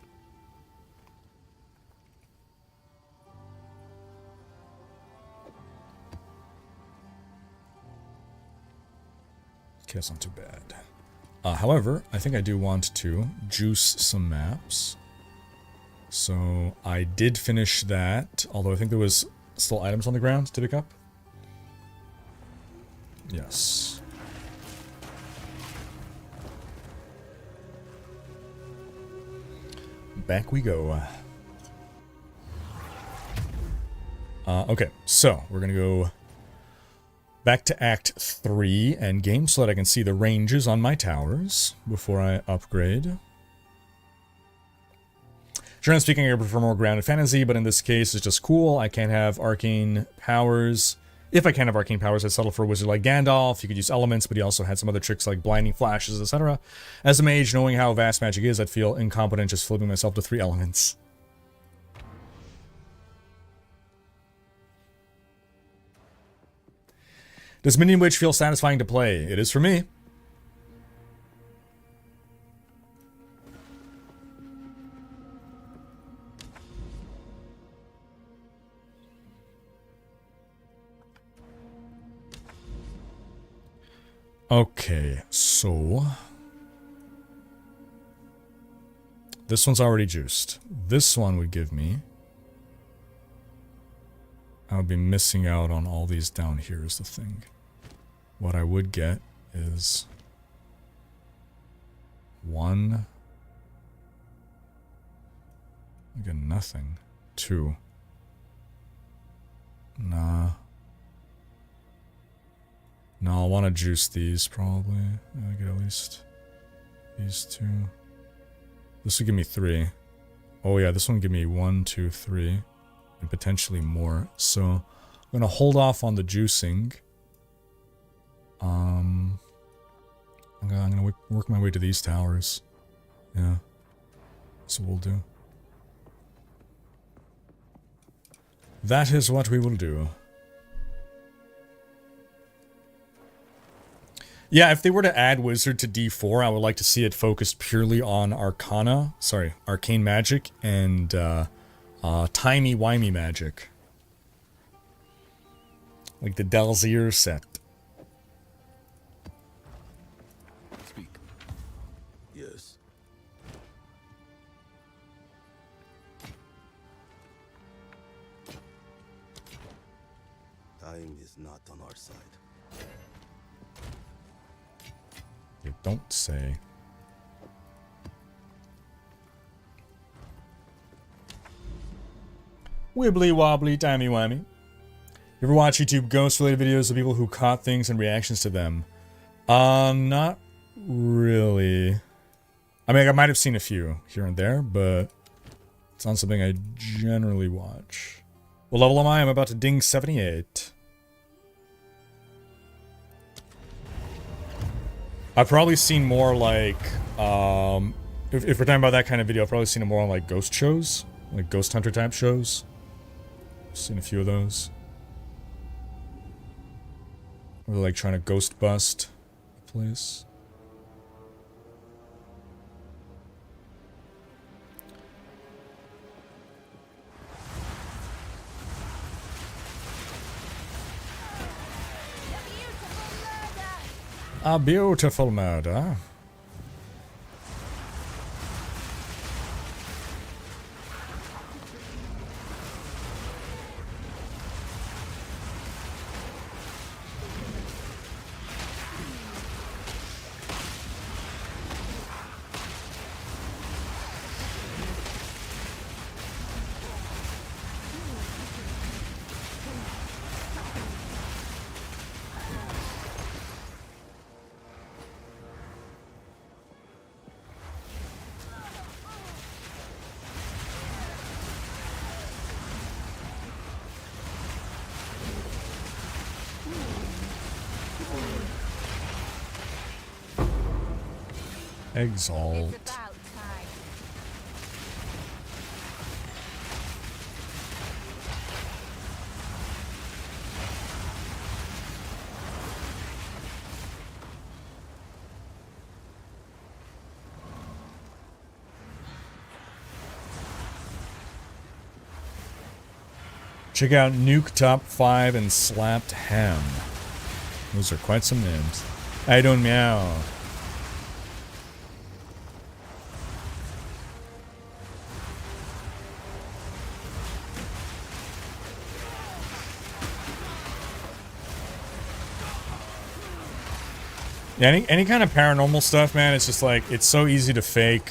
that's not too bad. However, I think I do want to juice some maps. So I did finish that, although I think there was still items on the ground to pick up. Yes. Back we go. Okay, so we're gonna go back to Act 3 Endgame so that I can see the ranges on my towers before I upgrade. Generally speaking, I prefer more grounded fantasy, but in this case, it's just cool. I can't have arcane powers. If I can't have arcane powers, I'd settle for a wizard like Gandalf. He could use elements, but he also had some other tricks like blinding flashes, etc. As a mage, knowing how vast magic is, I'd feel incompetent just flipping myself to 3 elements. Does Minion Witch feel satisfying to play? It is for me. Okay, so this one's already juiced. This one would give me, I would be missing out on all these down here is the thing. What I would get is 1, again, nothing, 2, nah. No, I'll want to juice these probably. I get at least these 2. This would give me 3. Oh yeah, this one would give me 1, 2, 3, and potentially more. So I'm gonna hold off on the juicing. I'm gonna work my way to these towers. Yeah, that's what we'll do. That is what we will do. Yeah, if they were to add Wizard to D4, I would like to see it focused purely on arcane magic and timey-wimey magic. Like the Dalzier set. Speak. Yes. is not on our side. You don't say. Wibbly wobbly timey wimey. You ever watch YouTube ghost related videos of people who caught things and reactions to them? Not really. I mean, I might have seen a few here and there, but it's not something I generally watch. What level am I? I'm about to ding 78. I've probably seen more like, if we're talking about that kind of video, I've probably seen it more on like ghost shows, like ghost hunter type shows. Seen a few of those. Where they're like trying to ghost bust a place. A beautiful murder. Exalt. It's about time. Check out Nuke Top 5 and Slapped Ham. Those are quite some names. I don't meow. Yeah, any kind of paranormal stuff, man, it's just like, it's so easy to fake.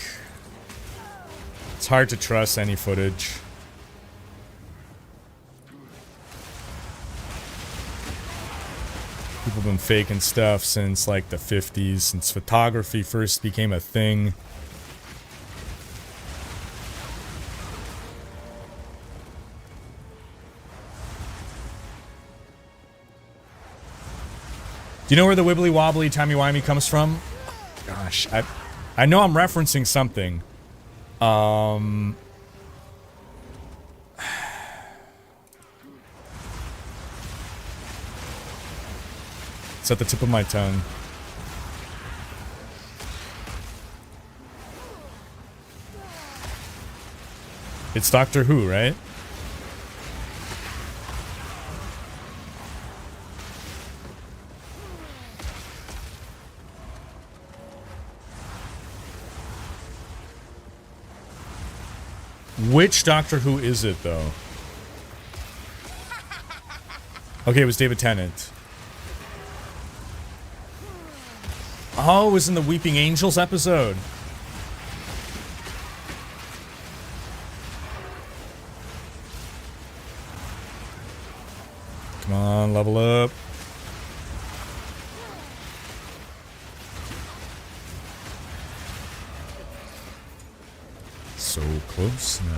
It's hard to trust any footage. People have been faking stuff since like the 50s, since photography first became a thing. Do you know where the wibbly wobbly timey wimey comes from? Gosh, I know I'm referencing something. It's at the tip of my tongue. It's Doctor Who, right? Which Doctor Who is it, though? Okay, it was David Tennant. Oh, it was in the Weeping Angels episode. Come on, level up. So close now.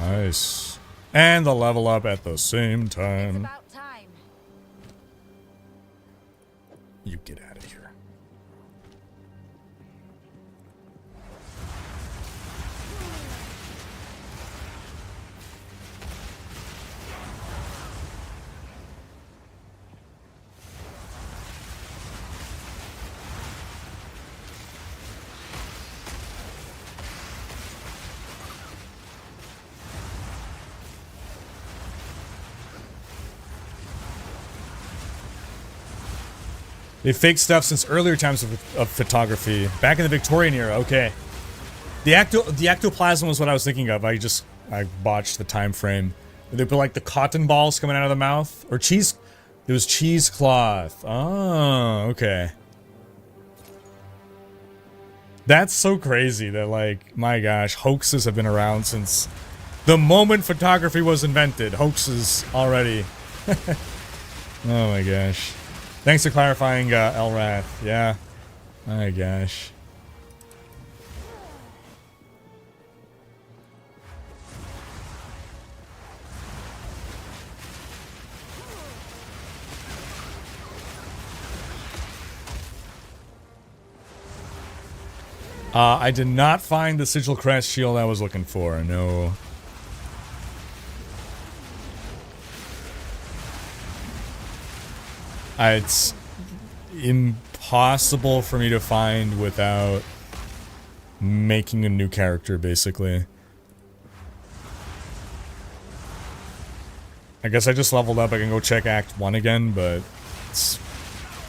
Nice. And the level up at the same It's time. about time. You get out of here. They faked stuff since earlier times of photography. Back in the Victorian era, okay. The ectoplasm was what I was thinking of. I botched the time frame. They put like the cotton balls coming out of the mouth. Or cheese. It was cheesecloth. Oh, okay. That's so crazy that, like, my gosh, hoaxes have been around since the moment photography was invented. Hoaxes already. Oh my gosh. Thanks for clarifying, Elrath. Yeah. My gosh. I did not find the Sigil Crest shield I was looking for, no. It's impossible for me to find without making a new character, basically. I guess I just leveled up. I can go check Act 1 again, but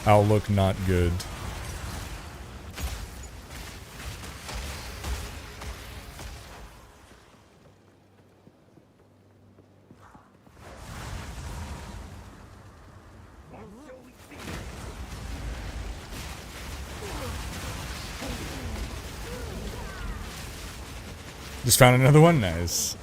I'll look not good. Just found another one, nice.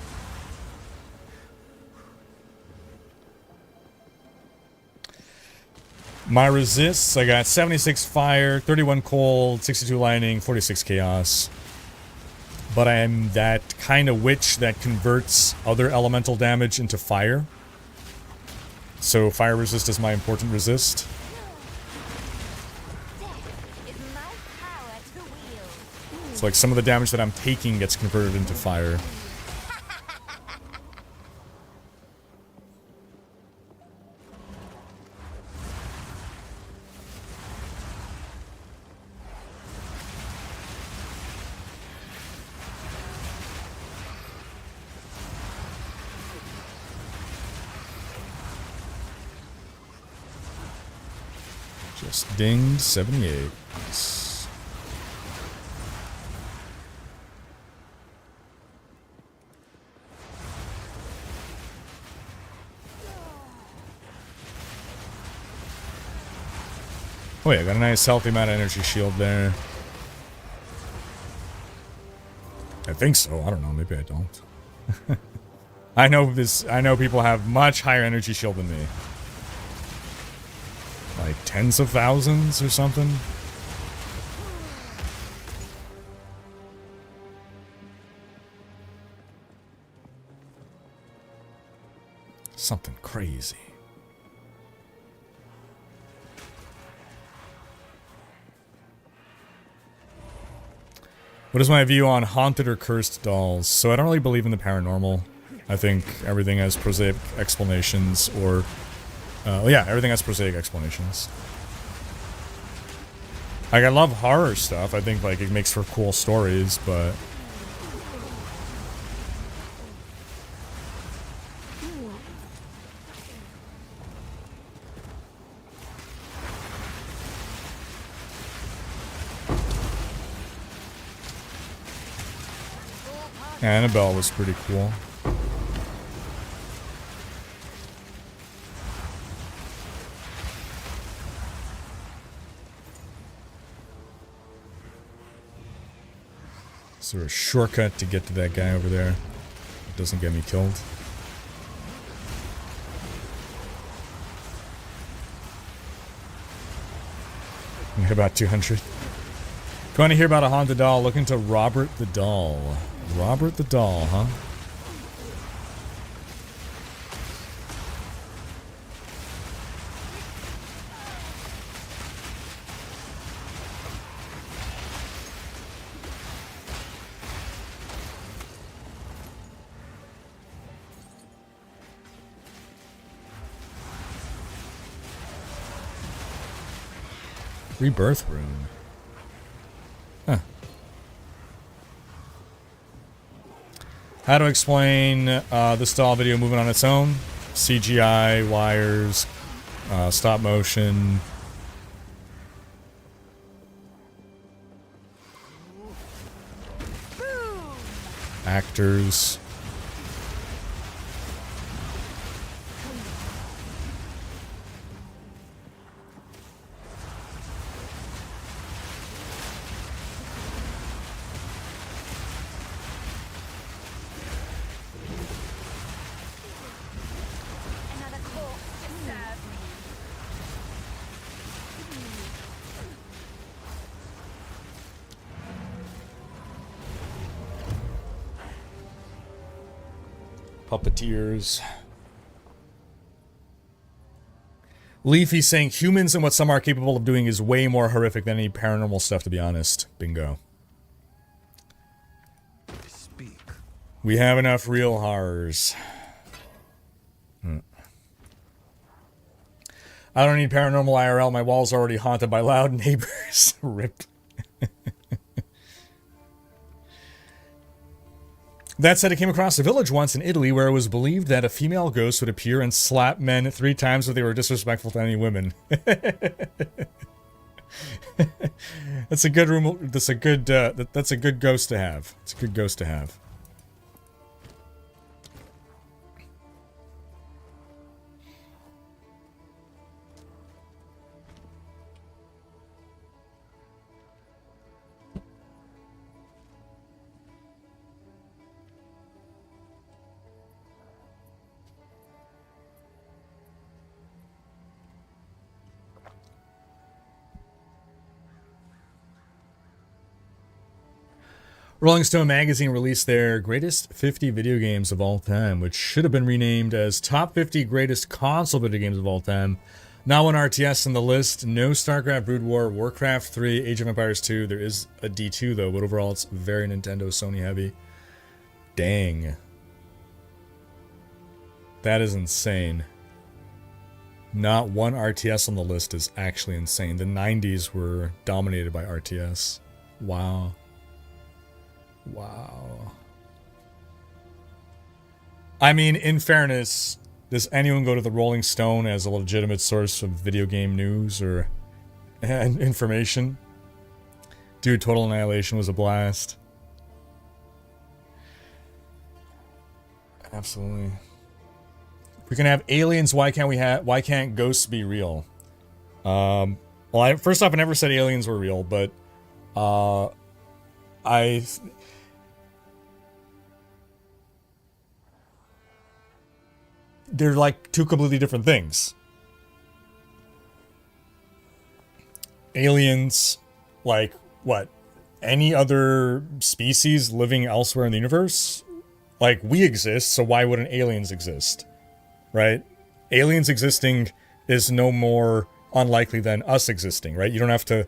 My resists, I got 76 fire, 31 cold, 62 lightning, 46 chaos. But I am that kind of witch that converts other elemental damage into fire. So fire resist is my important resist. So like some of the damage that I'm taking gets converted into fire. Just dinged 78. Oh yeah, got a nice healthy amount of energy shield there. I think so. I don't know. Maybe I don't. I know people have much higher energy shield than me. Like tens of thousands or something. Something crazy. What is my view on haunted or cursed dolls? So I don't really believe in the paranormal. I think everything has prosaic explanations, or... yeah, everything has prosaic explanations. Like, I love horror stuff. I think, like, it makes for cool stories, but... Annabelle was pretty cool. Is there a shortcut to get to that guy over there? It doesn't get me killed. About 200. If you want to hear about a haunted doll, look into Robert the Doll. Robert the Doll, huh? Rebirth rune. Huh. How to explain this doll video moving on its own? CGI, wires, stop motion, actors. Another corpse to serve me. Puppeteers. Leafy saying humans and what some are capable of doing is way more horrific than any paranormal stuff, to be honest. Bingo. Speak. We have enough real horrors. I don't need paranormal IRL. My wall's already haunted by loud neighbors. Rip. That said, I came across a village once in Italy where it was believed that a female ghost would appear and slap men 3 times if they were disrespectful to any women. That's a good room. That's a good. That's a good ghost to have. It's a good ghost to have. Rolling Stone magazine released their greatest 50 video games of all time, which should have been renamed as top 50 greatest console video games of all time. Not one RTS in the list, no StarCraft, Brood War, Warcraft 3, Age of Empires 2. There is a D2 though, but overall it's very Nintendo, Sony heavy. Dang. That is insane. Not one RTS on the list is actually insane. The 90s were dominated by RTS. Wow. Wow. I mean, in fairness, does anyone go to the Rolling Stone as a legitimate source of video game news or information? Dude, Total Annihilation was a blast. Absolutely. If we can have aliens, why can't ghosts be real? Well, first off, I never said aliens were real, but they're like 2 completely different things. Aliens, like what? Any other species living elsewhere in the universe? Like, we exist, so why wouldn't aliens exist? Right? Aliens existing is no more unlikely than us existing, right? You don't have to...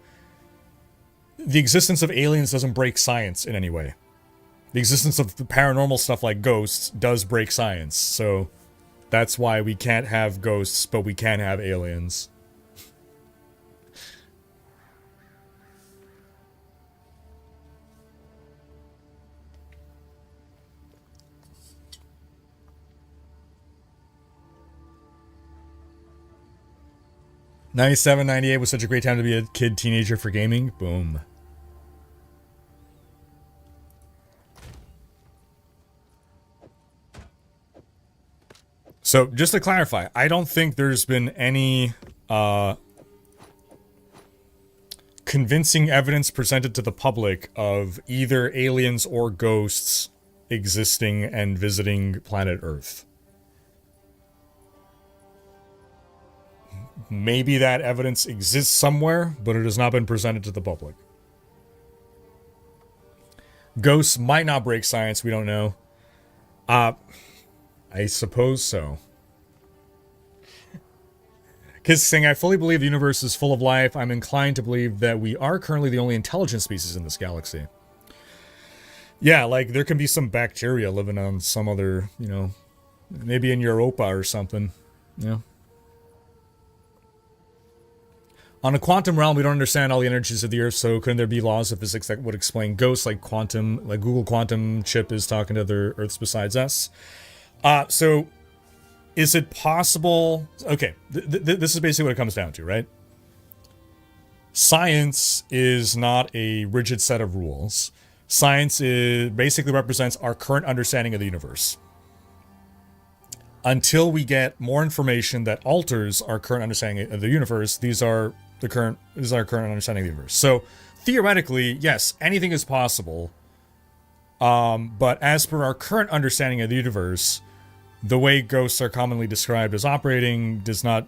The existence of aliens doesn't break science in any way. The existence of paranormal stuff like ghosts does break science, so... That's why we can't have ghosts, but we can have aliens. '97, '98 was such a great time to be a kid teenager for gaming. Boom. So, just to clarify, I don't think there's been any convincing evidence presented to the public of either aliens or ghosts existing and visiting planet Earth. Maybe that evidence exists somewhere, but it has not been presented to the public. Ghosts might not break science, we don't know. I suppose so. Kiss saying, I fully believe the universe is full of life. I'm inclined to believe that we are currently the only intelligent species in this galaxy. Yeah, like, there can be some bacteria living on some other, you know, maybe in Europa or something. Yeah. On a quantum realm, we don't understand all the energies of the Earth, so couldn't there be laws of physics that would explain ghosts like quantum, like Google Quantum Chip is talking to other Earths besides us? So, is it possible... Okay, this is basically what it comes down to, right? Science is not a rigid set of rules. Science basically represents our current understanding of the universe. Until we get more information that alters our current understanding of the universe, this is our current understanding of the universe. So theoretically, yes, anything is possible. But as per our current understanding of the universe, the way ghosts are commonly described as operating does not.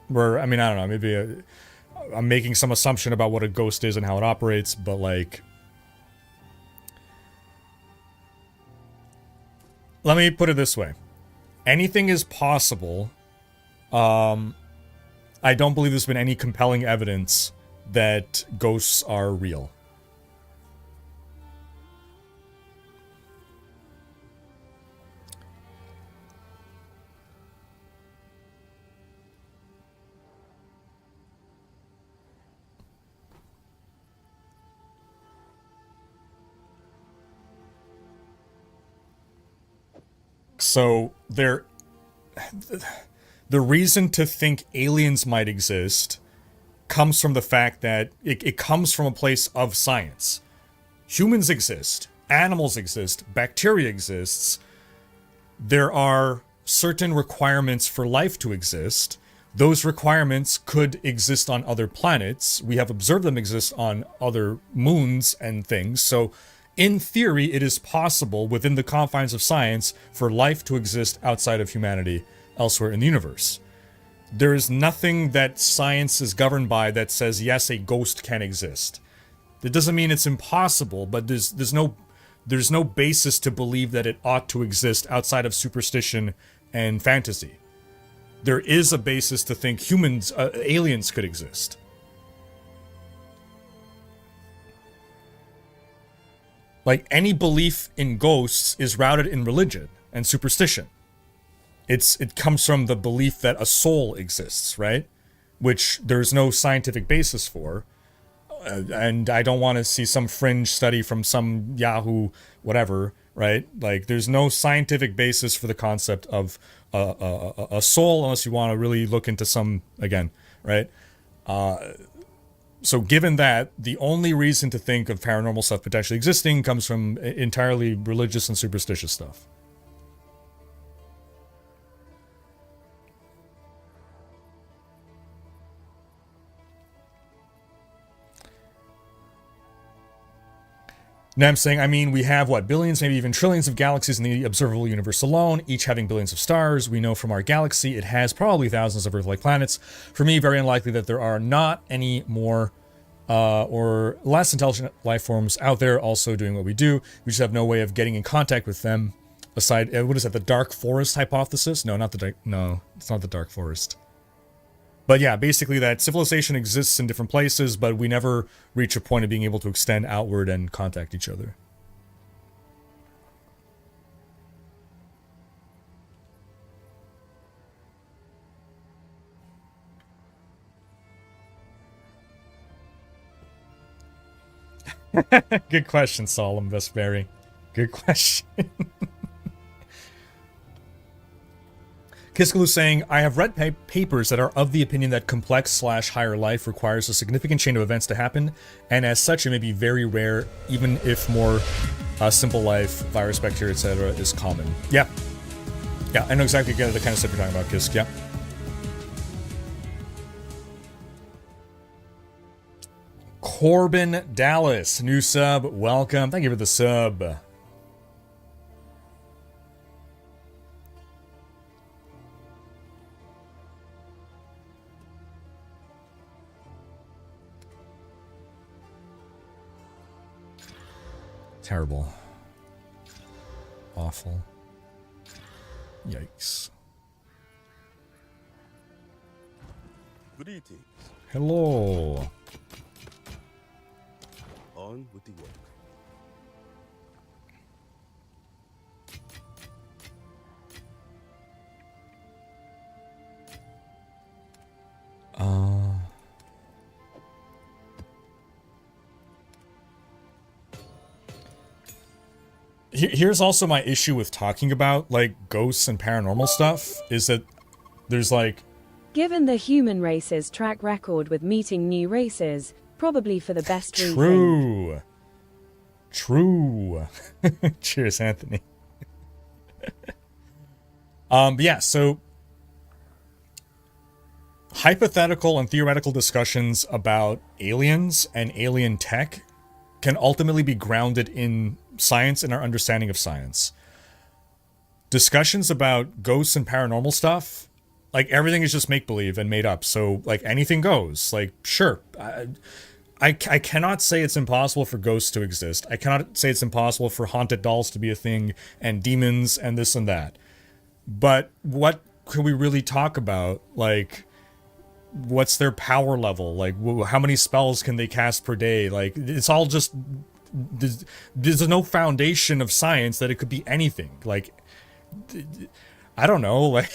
I mean, I don't know. Maybe I'm making some assumption about what a ghost is and how it operates, but like, let me put it this way. Anything is possible. I don't believe there's been any compelling evidence that ghosts are real. So the reason to think aliens might exist comes from the fact that it comes from a place of science. Humans exist, animals exist, bacteria exists. There are certain requirements for life to exist. Those requirements could exist on other planets. We have observed them exist on other moons and things. So in theory, it is possible within the confines of science for life to exist outside of humanity elsewhere in the universe. There is nothing that science is governed by that says, yes, a ghost can exist. That doesn't mean it's impossible, but there's no basis to believe that it ought to exist outside of superstition and fantasy. There is a basis to think aliens could exist. Like, any belief in ghosts is rooted in religion and superstition. It comes from the belief that a soul exists, right? Which there's no scientific basis for. And I don't want to see some fringe study from some Yahoo whatever, right? Like, there's no scientific basis for the concept of a soul unless you want to really look into some, again, right? So given that, the only reason to think of paranormal stuff potentially existing comes from entirely religious and superstitious stuff. Now I'm saying, I mean, we have, what, billions, maybe even trillions of galaxies in the observable universe alone, each having billions of stars. We know from our galaxy it has probably thousands of Earth-like planets. For me, very unlikely that there are not any more or less intelligent life forms out there also doing what we do. We just have no way of getting in contact with them. Aside, what is that, the dark forest hypothesis? No, it's not the dark forest. But yeah, basically that civilization exists in different places, but we never reach a point of being able to extend outward and contact each other. Good question, Solemn Vesperi. Good question. Kiskaloo saying, I have read papers that are of the opinion that complex/higher life requires a significant chain of events to happen, and as such it may be very rare, even if more simple life, virus, bacteria, etc. is common. Yeah. Yeah, I know exactly the kind of stuff you're talking about, Kisk, yeah. Corbin Dallas, new sub, welcome. Thank you for the sub. Terrible. Awful. Yikes. Greetings. Hello. On with the work. Here's also my issue with talking about, like, ghosts and paranormal stuff, is that there's, like... Given the human race's track record with meeting new races, probably for the best reason. True. True. Cheers, Anthony. Yeah, so hypothetical and theoretical discussions about aliens and alien tech can ultimately be grounded in science and our understanding of science. Discussions about ghosts and paranormal stuff, like everything is just make-believe and made up. So like anything goes. Like, sure. I cannot say it's impossible for ghosts to exist. I cannot say it's impossible for haunted dolls to be a thing and demons and this and that. But what can we really talk about? Like, what's their power level? Like, how many spells can they cast per day? Like, it's all just... There's no foundation of science that it could be anything. Like, I don't know. Like...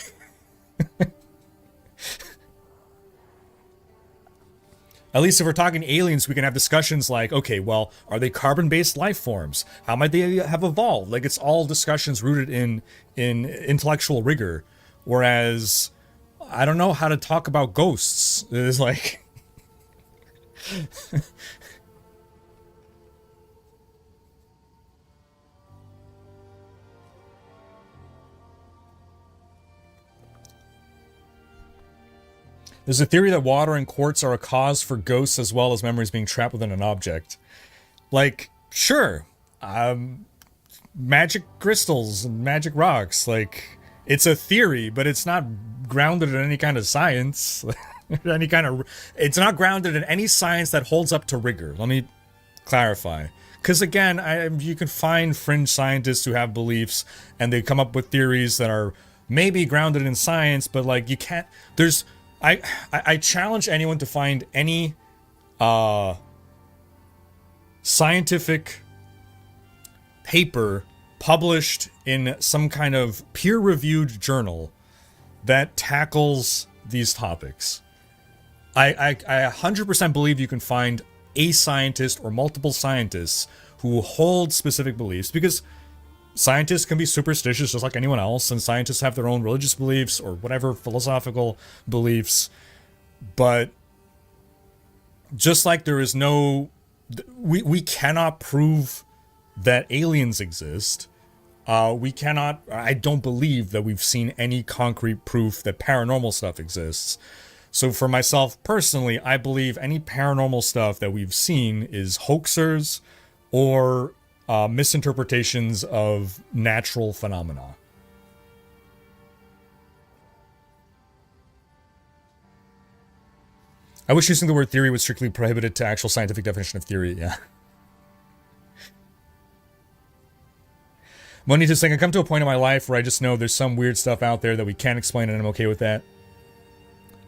At least if we're talking aliens, we can have discussions like, okay, well, are they carbon-based life forms? How might they have evolved? Like, it's all discussions rooted in intellectual rigor. Whereas, I don't know how to talk about ghosts. It's like... There's a theory that water and quartz are a cause for ghosts as well as memories being trapped within an object. Like, sure. Magic crystals and magic rocks. Like, it's a theory, but it's not grounded in any kind of science. It's not grounded in any science that holds up to rigor. Let me clarify. Because again, you can find fringe scientists who have beliefs and they come up with theories that are maybe grounded in science, but like you can't... I challenge anyone to find any scientific paper published in some kind of peer-reviewed journal that tackles these topics. I 100% believe you can find a scientist or multiple scientists who hold specific beliefs, because scientists can be superstitious just like anyone else, and scientists have their own religious beliefs or whatever philosophical beliefs. But just like there is no... We cannot prove that aliens exist. We cannot... I don't believe that we've seen any concrete proof that paranormal stuff exists. So for myself personally, I believe any paranormal stuff that we've seen is hoaxers or... misinterpretations of natural phenomena. I wish using the word theory was strictly prohibited to actual scientific definition of theory, yeah. Money just saying, I come to a point in my life where I just know there's some weird stuff out there that we can't explain and I'm okay with that.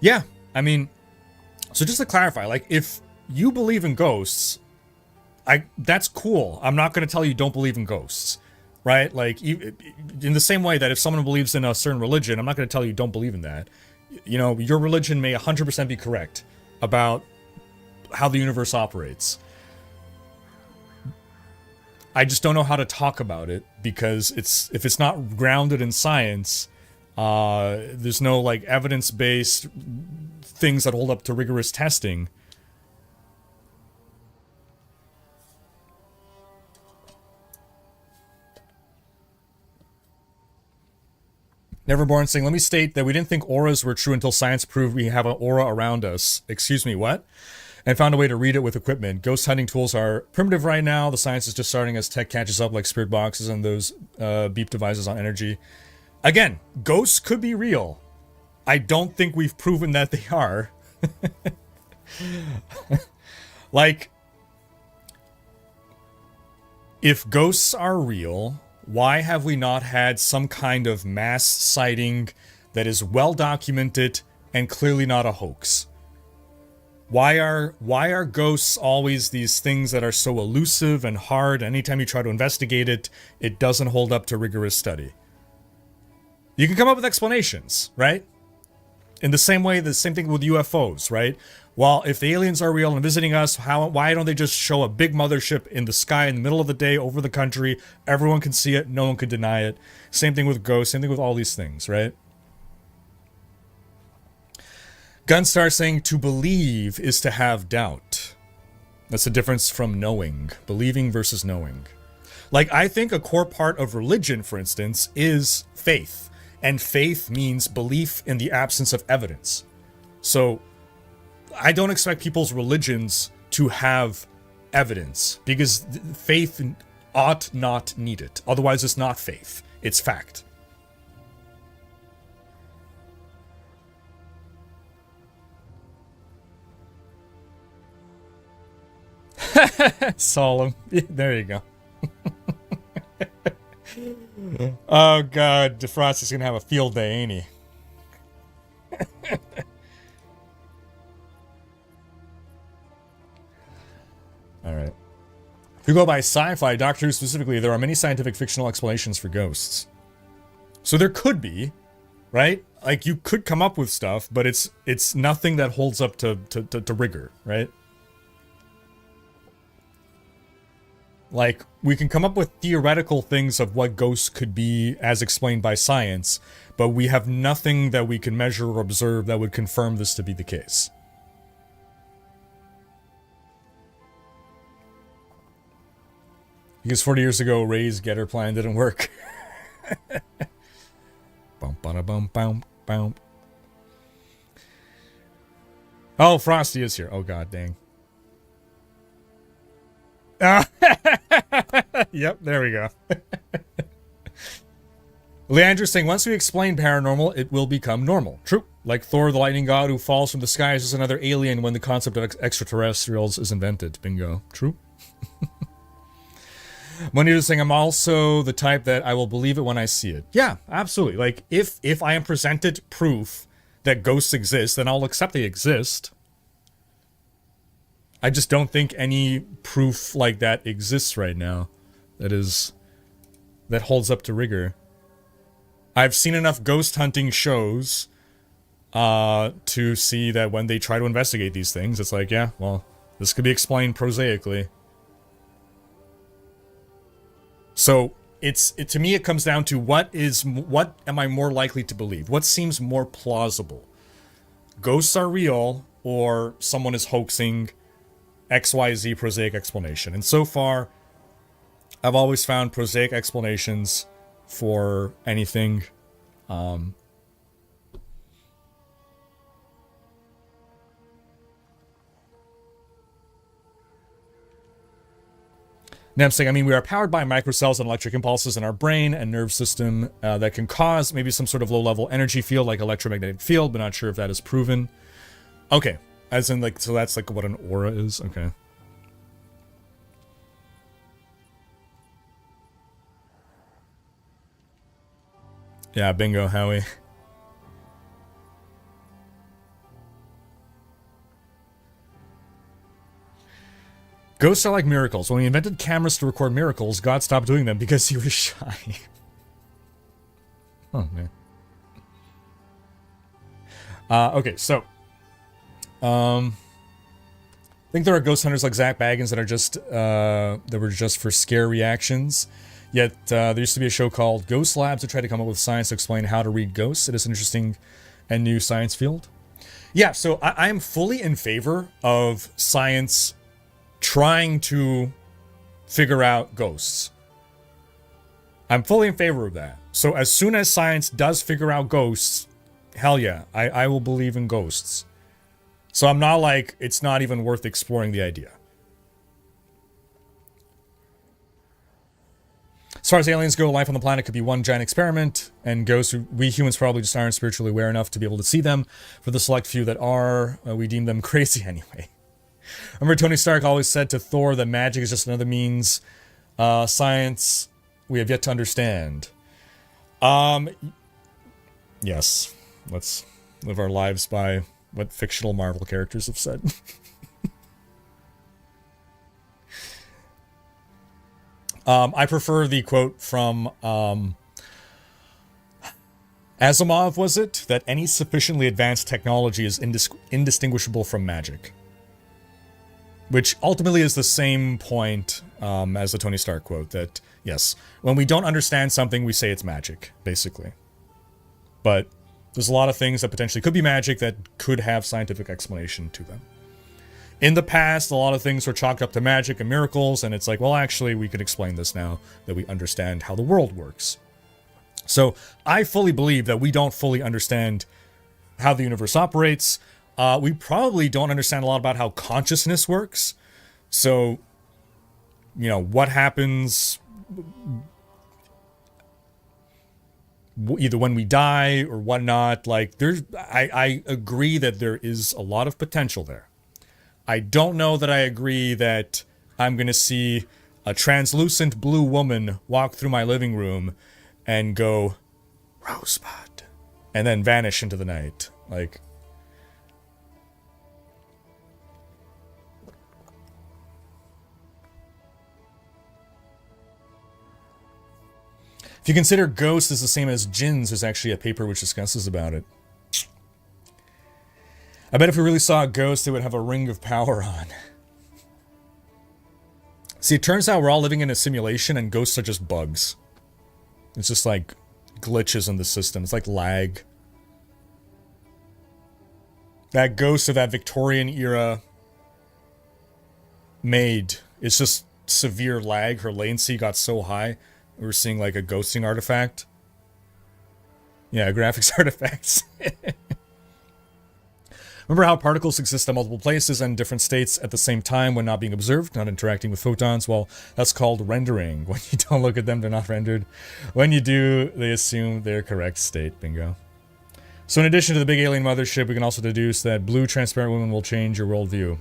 Yeah, I mean, so just to clarify, like, if you believe in ghosts... that's cool. I'm not going to tell you don't believe in ghosts, right? Like, in the same way that if someone believes in a certain religion, I'm not going to tell you don't believe in that. You know, your religion may 100% be correct about how the universe operates. I just don't know how to talk about it, because if it's not grounded in science, there's no, like, evidence-based things that hold up to rigorous testing. Neverborn saying, let me state that we didn't think auras were true until science proved we have an aura around us. Excuse me, what? And found a way to read it with equipment. Ghost hunting tools are primitive right now. The science is just starting as tech catches up, like spirit boxes and those beep devices on energy. Again, ghosts could be real. I don't think we've proven that they are. Like, if ghosts are real... why have we not had some kind of mass sighting that is well documented and clearly not a hoax? Why are ghosts always these things that are so elusive and hard? Anytime you try to investigate it, it doesn't hold up to rigorous study. You can come up with explanations, right? In the same way, the same thing with UFOs, right? Well, if the aliens are real and visiting us, why don't they just show a big mothership in the sky in the middle of the day over the country? Everyone can see it. No one can deny it. Same thing with ghosts. Same thing with all these things, right? Gunstar saying, to believe is to have doubt. That's the difference from knowing. Believing versus knowing. Like, I think a core part of religion, for instance, is faith. And faith means belief in the absence of evidence. So, I don't expect people's religions to have evidence, because faith ought not need it. Otherwise, it's not faith. It's fact. Solemn. There you go. Oh god, DeFrosty's gonna have a field day, ain't he? Alright. If you go by sci-fi, Doctor Who specifically, there are many scientific fictional explanations for ghosts. So there could be, right? Like, you could come up with stuff, but it's nothing that holds up to rigor, right? Like, we can come up with theoretical things of what ghosts could be as explained by science, but we have nothing that we can measure or observe that would confirm this to be the case. Because 40 years ago, Ray's getter plan didn't work. Bum, bada, bum, bum, bum. Oh, Frosty is here. Oh, god dang. Yep, there we go. Leandra's saying, once we explain paranormal, it will become normal. True. Like Thor, the lightning god who falls from the skies is another alien when the concept of extraterrestrials is invented. Bingo. True. Monita's saying, I'm also the type that I will believe it when I see it. Yeah, absolutely. Like, if I am presented proof that ghosts exist, then I'll accept they exist. I just don't think any proof like that exists right now. That holds up to rigor. I've seen enough ghost hunting shows to see that when they try to investigate these things, it's like, yeah, well, this could be explained prosaically. So to me, it comes down to what am I more likely to believe? What seems more plausible? Ghosts are real, or someone is hoaxing XYZ prosaic explanation. And so far, I've always found prosaic explanations for anything. Now I'm saying, I mean, we are powered by microcells and electric impulses in our brain and nerve system that can cause maybe some sort of low-level energy field like electromagnetic field, but not sure if that is proven. Okay, as in, like, so that's like what an aura is? Okay. Yeah, bingo, Howie. Ghosts are like miracles. When we invented cameras to record miracles, God stopped doing them because he was shy. Oh, man. Okay, so. I think there are ghost hunters like Zach Baggins that are just, that were just for scare reactions. Yet, there used to be a show called Ghost Labs that tried to come up with science to explain how to read ghosts. It is an interesting and new science field. Yeah, so I am fully in favor of science trying to figure out ghosts. I'm fully in favor of that. So as soon as science does figure out ghosts, hell yeah, I will believe in ghosts. So I'm not like, it's not even worth exploring the idea. As far as aliens go, life on the planet could be one giant experiment, and ghosts, we humans probably just aren't spiritually aware enough to be able to see them. For the select few that are, we deem them crazy anyway. Remember Tony Stark always said to Thor that magic is just another means, science we have yet to understand. Yes, let's live our lives by what fictional Marvel characters have said. I prefer the quote from Asimov, was it? That any sufficiently advanced technology is indistinguishable from magic. Which ultimately is the same point as the Tony Stark quote, that, yes, when we don't understand something, we say it's magic, basically. But there's a lot of things that potentially could be magic that could have scientific explanation to them. In the past, a lot of things were chalked up to magic and miracles, and it's like, well, actually, we could explain this now that we understand how the world works. So I fully believe that we don't fully understand how the universe operates. We probably don't understand a lot about how consciousness works. So, you know, what happens either when we die or whatnot. Like, I agree that there is a lot of potential there. I don't know that I agree that I'm going to see a translucent blue woman walk through my living room and go, Rosebud, and then vanish into the night. Like, if you consider ghost is the same as jinns, there's actually a paper which discusses about it. I bet if we really saw a ghost, it would have a ring of power on. See, it turns out we're all living in a simulation and ghosts are just bugs. It's just like glitches in the system. It's like lag. That ghost of that Victorian era maid, it's just severe lag. Her latency got so high. We're seeing like a ghosting artifact. Yeah, graphics artifacts. Remember how particles exist in multiple places and different states at the same time when not being observed, not interacting with photons? Well, that's called rendering. When you don't look at them, they're not rendered. When you do, they assume their correct state. Bingo. So in addition to the big alien mothership, we can also deduce that blue transparent women will change your worldview.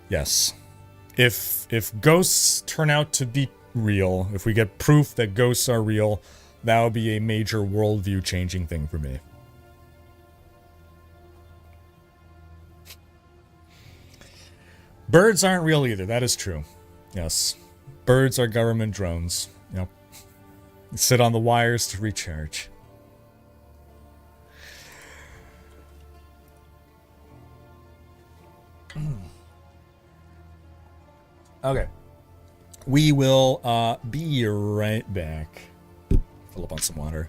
Yes. If ghosts turn out to be real, if we get proof that ghosts are real, that would be a major worldview changing thing for me. Birds aren't real either. That is true. Yes. Birds are government drones. Yep. They sit on the wires to recharge. Okay. We will be right back. Fill up on some water.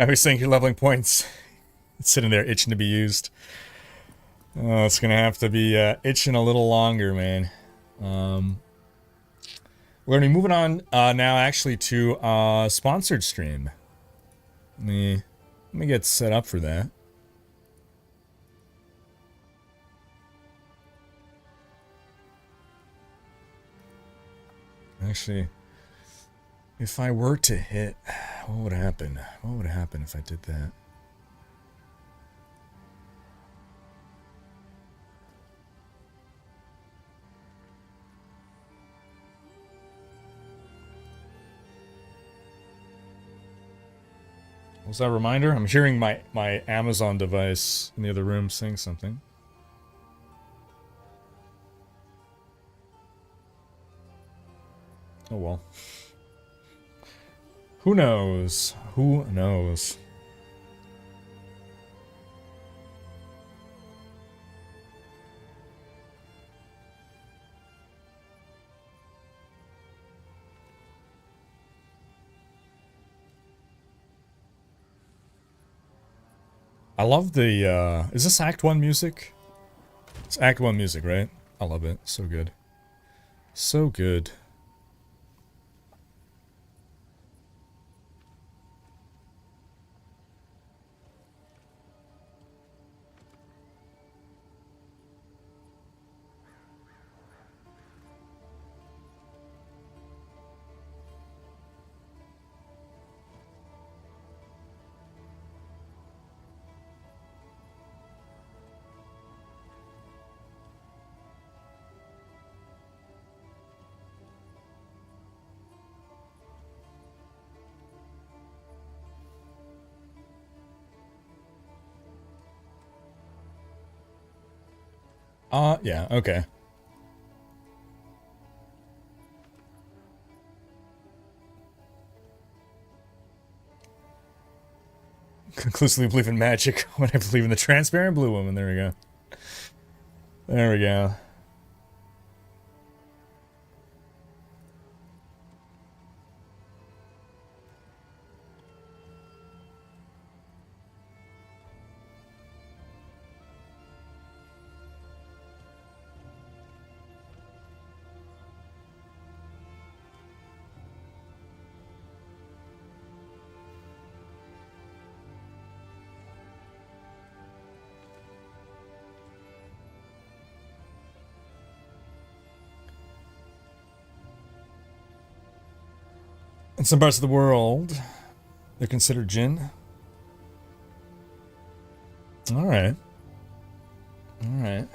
I was saying you're leveling points. It's sitting there itching to be used. Oh, it's gonna have to be itching a little longer, man. We're gonna be moving on now, actually, to sponsored stream. Let me get set up for that. Actually, if I were to hit, what would happen? What would happen if I did that? What was that reminder? I'm hearing my Amazon device in the other room saying something. Oh well. Who knows? Who knows? I love the, is this Act 1 music? It's Act 1 music, right? I love it. So good. So good. Yeah, okay. Conclusively believe in magic when I believe in the transparent blue woman. There we go. There we go. In some parts of the world, they're considered Jinn. Alright. Alright.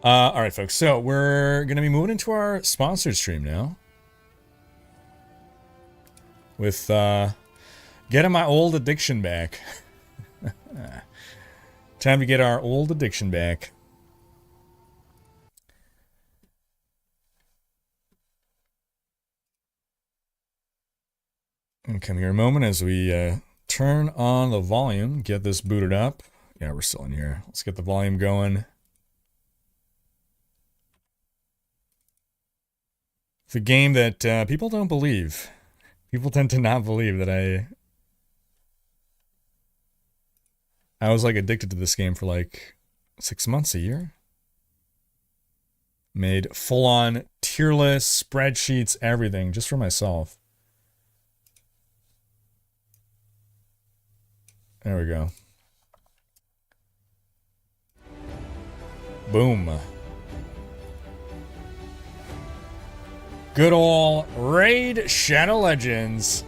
Alright, folks, so we're going to be moving into our sponsored stream now. With, getting my old addiction back. Time to get our old addiction back. And come here a moment as we, turn on the volume, get this booted up. Yeah, we're still in here. Let's get the volume going. It's a game that people don't believe. People tend to not believe that I was like addicted to this game for like 6 months, a year. Made full-on tier lists, spreadsheets, everything just for myself. There we go. Boom. Good old Raid Shadow Legends.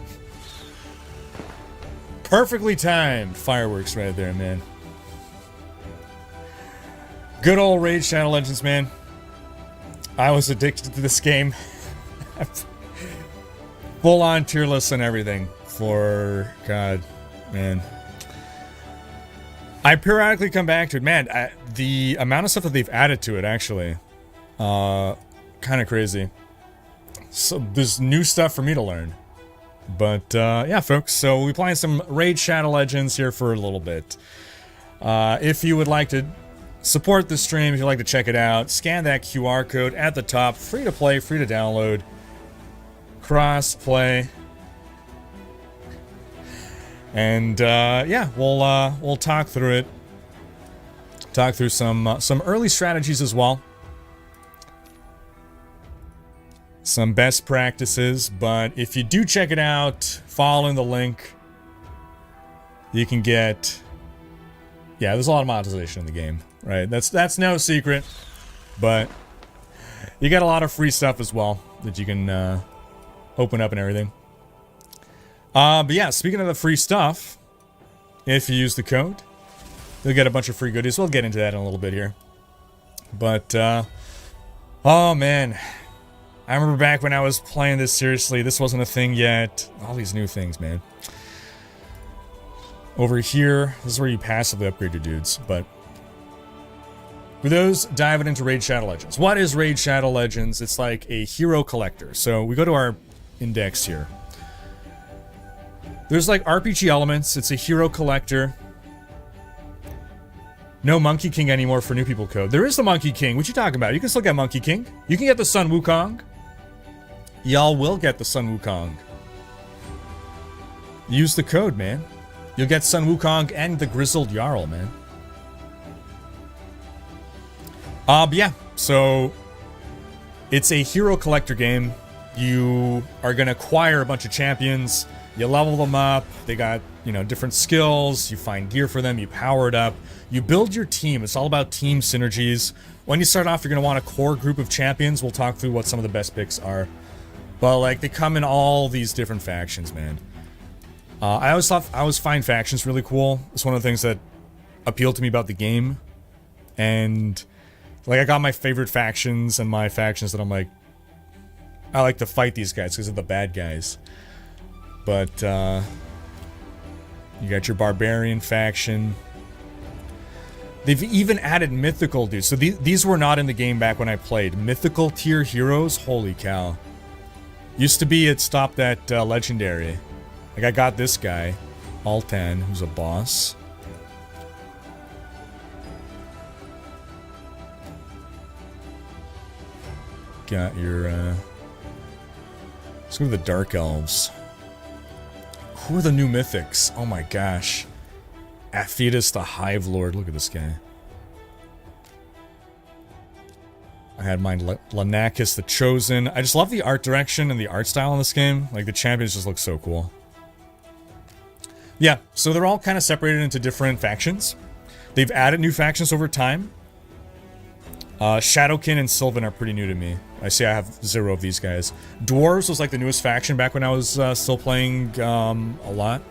Perfectly timed fireworks right there, man. Good old Raid Shadow Legends, man. I was addicted to this game. Full on tier lists and everything for, God, man. I periodically come back to it. Man, the amount of stuff that they've added to it, actually, kind of crazy. So there's new stuff for me to learn. But yeah, folks, so we'll be playing some Raid Shadow Legends here for a little bit. If you would like to support the stream, if you'd like to check it out, scan that QR code at the top. Free to play, free to download. Cross play. And yeah, we'll talk through it. Talk through some early strategies as well. Some best practices, but if you do check it out, following the link, you can get... Yeah, there's a lot of monetization in the game, right? That's no secret, but you get a lot of free stuff as well that you can open up and everything. But yeah, speaking of the free stuff, if you use the code, you'll get a bunch of free goodies. We'll get into that in a little bit here. But, oh man, I remember back when I was playing this seriously, this wasn't a thing yet. All these new things, man. Over here, this is where you passively upgrade your dudes, but for those diving into Raid Shadow Legends. What is Raid Shadow Legends? It's like a hero collector. So we go to our index here. There's like RPG elements. It's a hero collector. No Monkey King anymore for new people code. There is the Monkey King. What you talking about? You can still get Monkey King. You can get the Sun Wukong. Y'all will get the Sun Wukong. Use the code, man. You'll get Sun Wukong and the Grizzled Jarl, man. But yeah, so it's a hero collector game. You are gonna acquire a bunch of champions. You level them up. They got, you know, different skills. You find gear for them. You power it up. You build your team. It's all about team synergies. When you start off, you're gonna want a core group of champions. We'll talk through what some of the best picks are. But like, they come in all these different factions, man. I always find factions really cool. It's one of the things that appealed to me about the game. And like, I got my favorite factions and my factions that I'm like, I like to fight these guys because they're the bad guys. But you got your barbarian faction. They've even added mythical dudes. So these were not in the game back when I played. Mythical tier heroes, holy cow. Used to be it stopped at legendary. Like, I got this guy, Altan, who's a boss. Got your, let's go to the Dark Elves. Who are the new mythics? Oh my gosh. Aphetus the Hive Lord, look at this guy. I had mine, Lanakis the Chosen. I just love the art direction and the art style in this game. Like, the champions just look so cool. Yeah, so they're all kind of separated into different factions. They've added new factions over time. Shadowkin and Sylvan are pretty new to me. I see I have 0 of these guys. Dwarves was like the newest faction back when I was still playing a lot.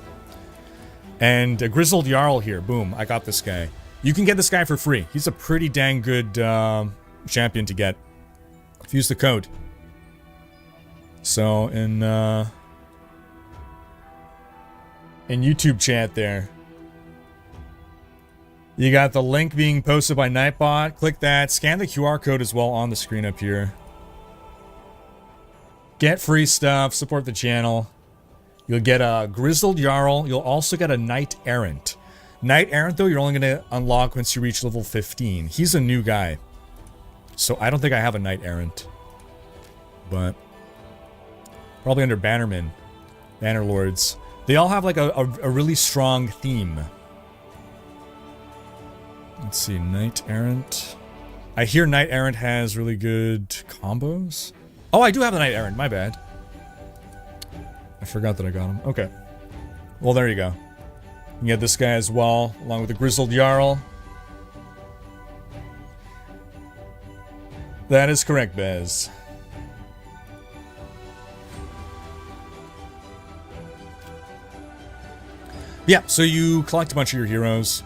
And a Grizzled Jarl here. Boom, I got this guy. You can get this guy for free. He's a pretty dang good champion to get. If you use the code. So, in YouTube chat there, you got the link being posted by Nightbot. Click that. Scan the QR code as well on the screen up here. Get free stuff. Support the channel. You'll get a Grizzled Jarl. You'll also get a Knight Errant. Knight Errant, though, you're only going to unlock once you reach level 15. He's a new guy. So I don't think I have a Knight Errant. But probably under Bannermen. Bannerlords. They all have like a really strong theme. Let's see, Knight Errant. I hear Knight Errant has really good combos. Oh, I do have the Knight Errant, my bad. I forgot that I got him. Okay. Well, there you go. You can get this guy as well, along with the Grizzled Jarl. That is correct, Bez. Yeah, so you collect a bunch of your heroes.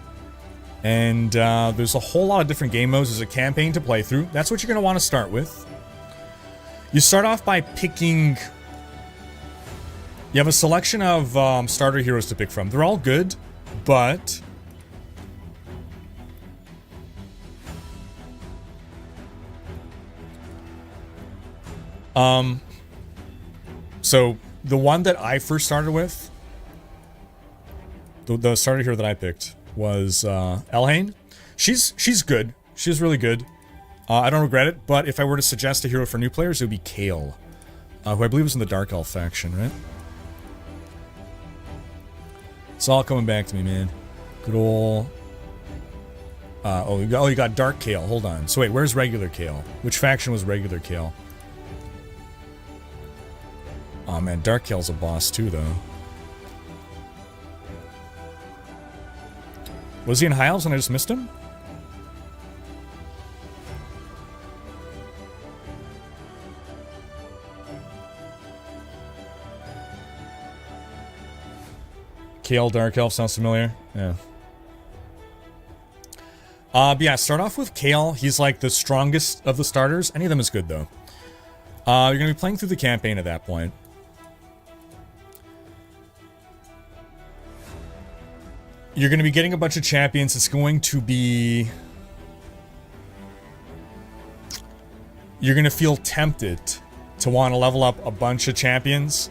And there's a whole lot of different game modes. There's a campaign to play through. That's what you're going to want to start with. You start off by picking... You have a selection of starter heroes to pick from. They're all good, but... So, the one that I first started with, the starter hero that I picked was Elhain. She's good. She's really good. I don't regret it, but if I were to suggest a hero for new players, it would be Kael, who I believe was in the Dark Elf faction, right? It's all coming back to me, man. Good ol'... you got Dark Kael. Hold on. So wait, where's regular Kael? Which faction was regular Kael? Oh man, Dark Kael's a boss too, though. Was he in High Elves and I just missed him? Kael Dark Elf sounds familiar. Yeah. But yeah, start off with Kael. He's like the strongest of the starters. Any of them is good though. You're gonna be playing through the campaign at that point. You're gonna be getting a bunch of champions. It's going to be... You're gonna feel tempted to want to level up a bunch of champions.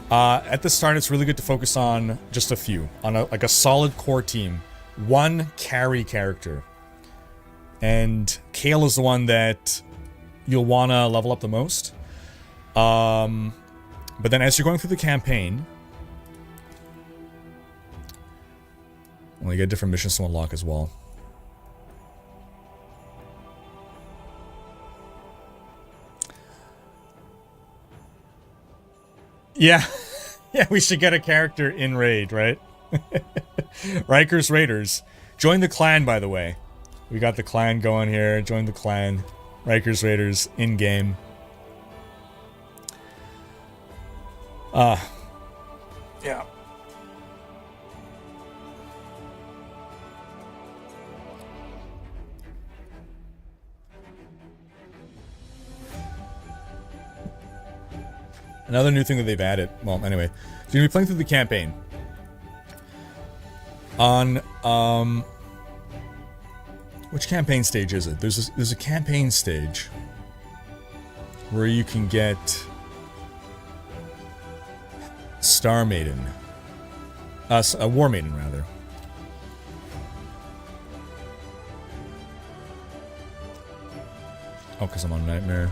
At the start, it's really good to focus on just a few. On like a solid core team. One carry character. And Kael is the one that you'll want to level up the most. But then as you're going through the campaign... Well, you get different missions to unlock as well. Yeah. Yeah, we should get a character in Raid, right? Riker's Raiders. Join the clan, by the way. We got the clan going here. Join the clan. Riker's Raiders in-game. Yeah. Another new thing that they've added. Well, anyway. So you're going to be playing through the campaign. On, which campaign stage is it? There's a campaign stage where you can get Star Maiden. A War Maiden, rather. Oh, because I'm on Nightmare.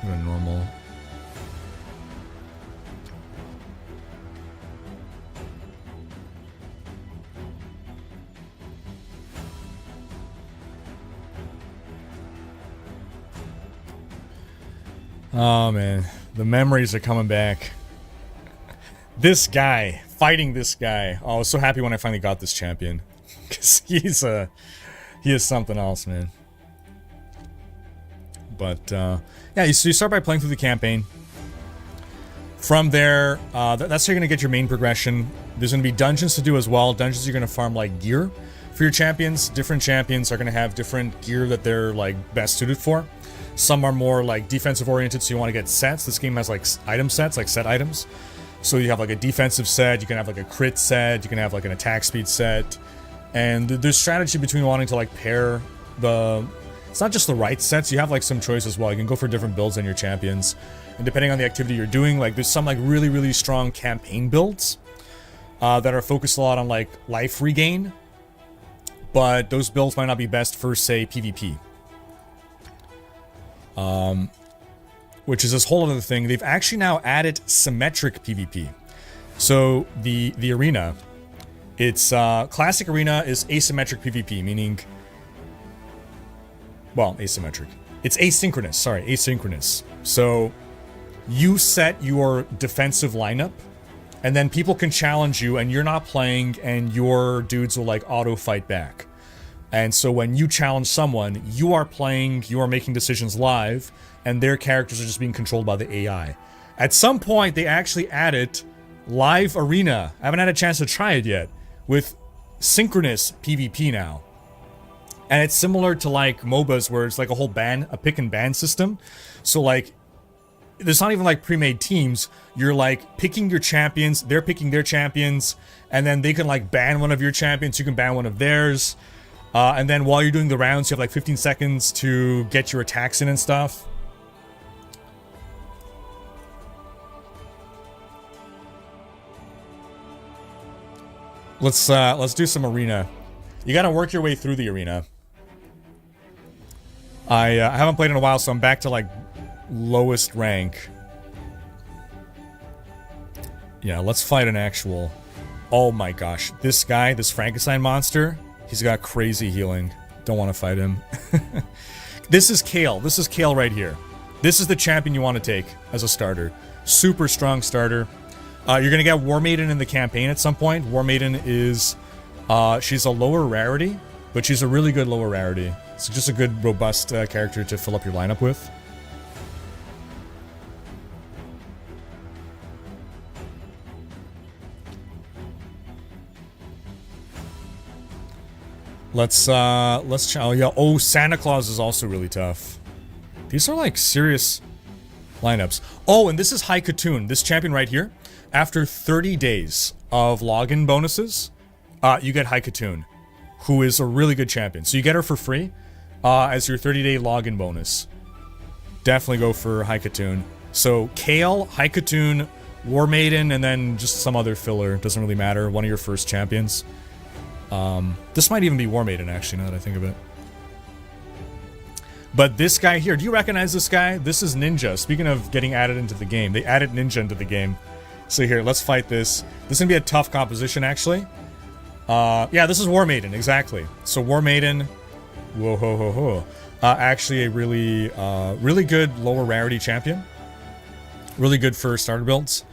I'm on normal. Oh man, the memories are coming back. This guy, fighting this guy. Oh, I was so happy when I finally got this champion. Because he is something else, man. But, yeah, so you start by playing through the campaign. From there, that's how you're going to get your main progression. There's going to be dungeons to do as well. Dungeons you're going to farm, like, gear for your champions. Different champions are going to have different gear that they're, like, best suited for. Some are more like defensive oriented, so you want to get sets. This game has like item sets, like set items. So you have like a defensive set, you can have like a crit set, you can have like an attack speed set. And there's strategy between wanting to like pair the... It's not just the right sets, you have like some choice as well. You can go for different builds on your champions. And depending on the activity you're doing, like there's some like really, really strong campaign builds that are focused a lot on like life regain. But those builds might not be best for, say, PvP. Which is this whole other thing. They've actually now added symmetric PvP. So the arena, it's classic arena is asymmetric PvP, meaning, well, asymmetric. It's asynchronous. Sorry, asynchronous. So you set your defensive lineup, and then people can challenge you, and you're not playing, and your dudes will like auto fight back. And so when you challenge someone, you are playing, you are making decisions live, and their characters are just being controlled by the AI. At some point, they actually added live arena. I haven't had a chance to try it yet, with synchronous PvP now. And it's similar to like MOBAs where it's like a whole a pick and ban system. So like, there's not even like pre-made teams. You're like picking your champions, they're picking their champions, and then they can like ban one of your champions, you can ban one of theirs. And then while you're doing the rounds, you have like 15 seconds to get your attacks in and stuff. Let's do some arena. You gotta work your way through the arena. I haven't played in a while, so I'm back to like lowest rank. Yeah, let's fight an actual. Oh my gosh, this guy, this Frankenstein monster, he's got crazy healing. Don't want to fight him. This is Kale. This is Kale right here. This is the champion you want to take as a starter. Super strong starter. You're gonna get War Maiden in the campaign at some point. War Maiden is, she's a lower rarity, but she's a really good lower rarity. It's just a good, robust character to fill up your lineup with. Let's oh yeah, oh, Santa Claus is also really tough. These are like serious lineups. Oh, and this is High Katoon, this champion right here. After 30 days of login bonuses, you get High Katoon, who is a really good champion. So you get her for free as your 30-day login bonus. Definitely go for High Katoon. So Kale, High Katoon, War Maiden, and then just some other filler. Doesn't really matter. One of your first champions. This might even be War Maiden, actually, now that I think of it. But this guy here, do you recognize this guy? This is Ninja. Speaking of getting added into the game, they added Ninja into the game. So here, let's fight this. This is gonna be a tough composition, actually. Yeah, this is War Maiden, exactly. So War Maiden, whoa ho ho ho. Actually a really, really good lower rarity champion. Really good for starter builds.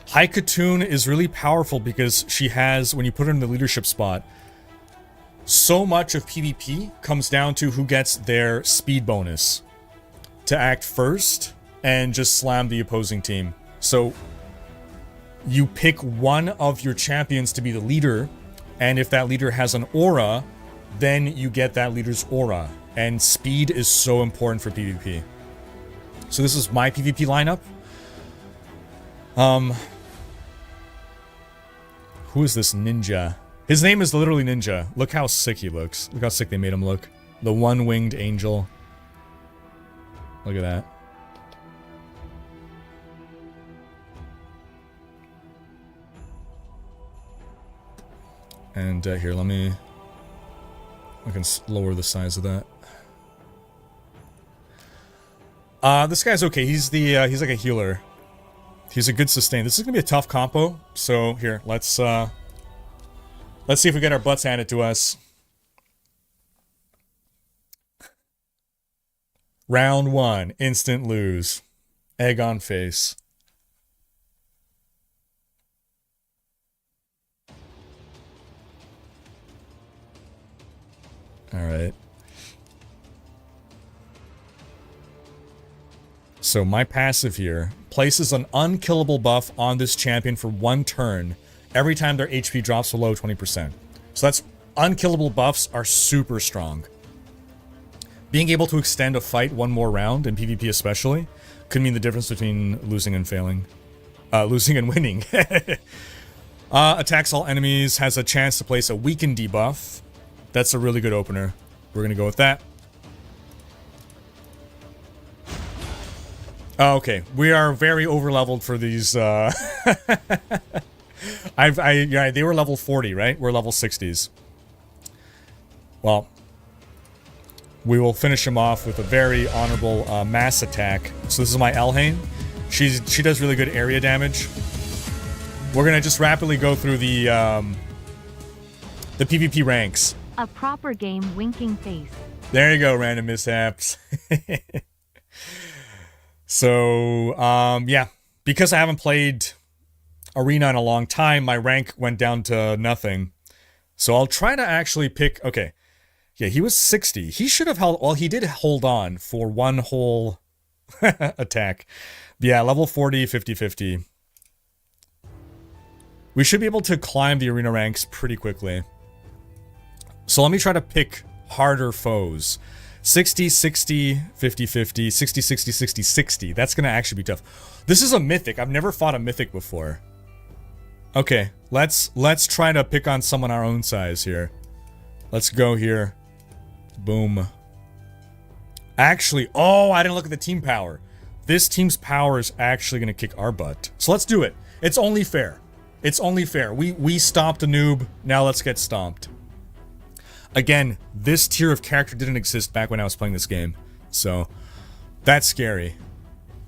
High Katoon is really powerful because she has, when you put her in the leadership spot, so much of PvP comes down to who gets their speed bonus to act first and just slam the opposing team. So you pick one of your champions to be the leader, and if that leader has an aura, then you get that leader's aura. And speed is so important for PvP. So this is my PvP lineup. Who is this Ninja? His name is literally Ninja. Look how sick he looks. Look how sick they made him look. The one-winged angel. Look at that. And here, I can lower the size of that. This guy's okay. He's like a healer. He's a good sustain. This is gonna be a tough compo. So here, let's see if we get our butts handed to us. Round 1, instant lose. Egg on face. Alright. So my passive here places an unkillable buff on this champion for 1 turn every time their HP drops below 20%. So that's, unkillable buffs are super strong. Being able to extend a fight 1 more round, in PvP especially, could mean the difference between losing and failing. Losing and winning. Attacks all enemies, has a chance to place a weaken debuff. That's a really good opener. We're gonna go with that. Oh, okay, we are very over-leveled for these, yeah, they were level 40, right? We're level 60s. Well, we will finish him off with a very honorable mass attack. So this is my Elhain. She does really good area damage. We're gonna just rapidly go through the PvP ranks. A proper game, winking face. There you go, random mishaps. So, yeah, because I haven't played Arena in a long time, my rank went down to nothing. So I'll try to actually pick, okay. Yeah, he was 60. He should have held, well, he did hold on for 1 whole attack. But yeah, level 40, 50-50. We should be able to climb the arena ranks pretty quickly. So let me try to pick harder foes. 60, 60, 50, 50, 60, 60, 60, 60. That's gonna actually be tough. This is a mythic. I've never fought a mythic before. Okay, let's try to pick on someone our own size here. Let's go here. Boom. Actually, oh, I didn't look at the team power. This team's power is actually gonna kick our butt. So let's do it. It's only fair. It's only fair. We stomped a noob. Now let's get stomped. Again, this tier of character didn't exist back when I was playing this game. So, that's scary.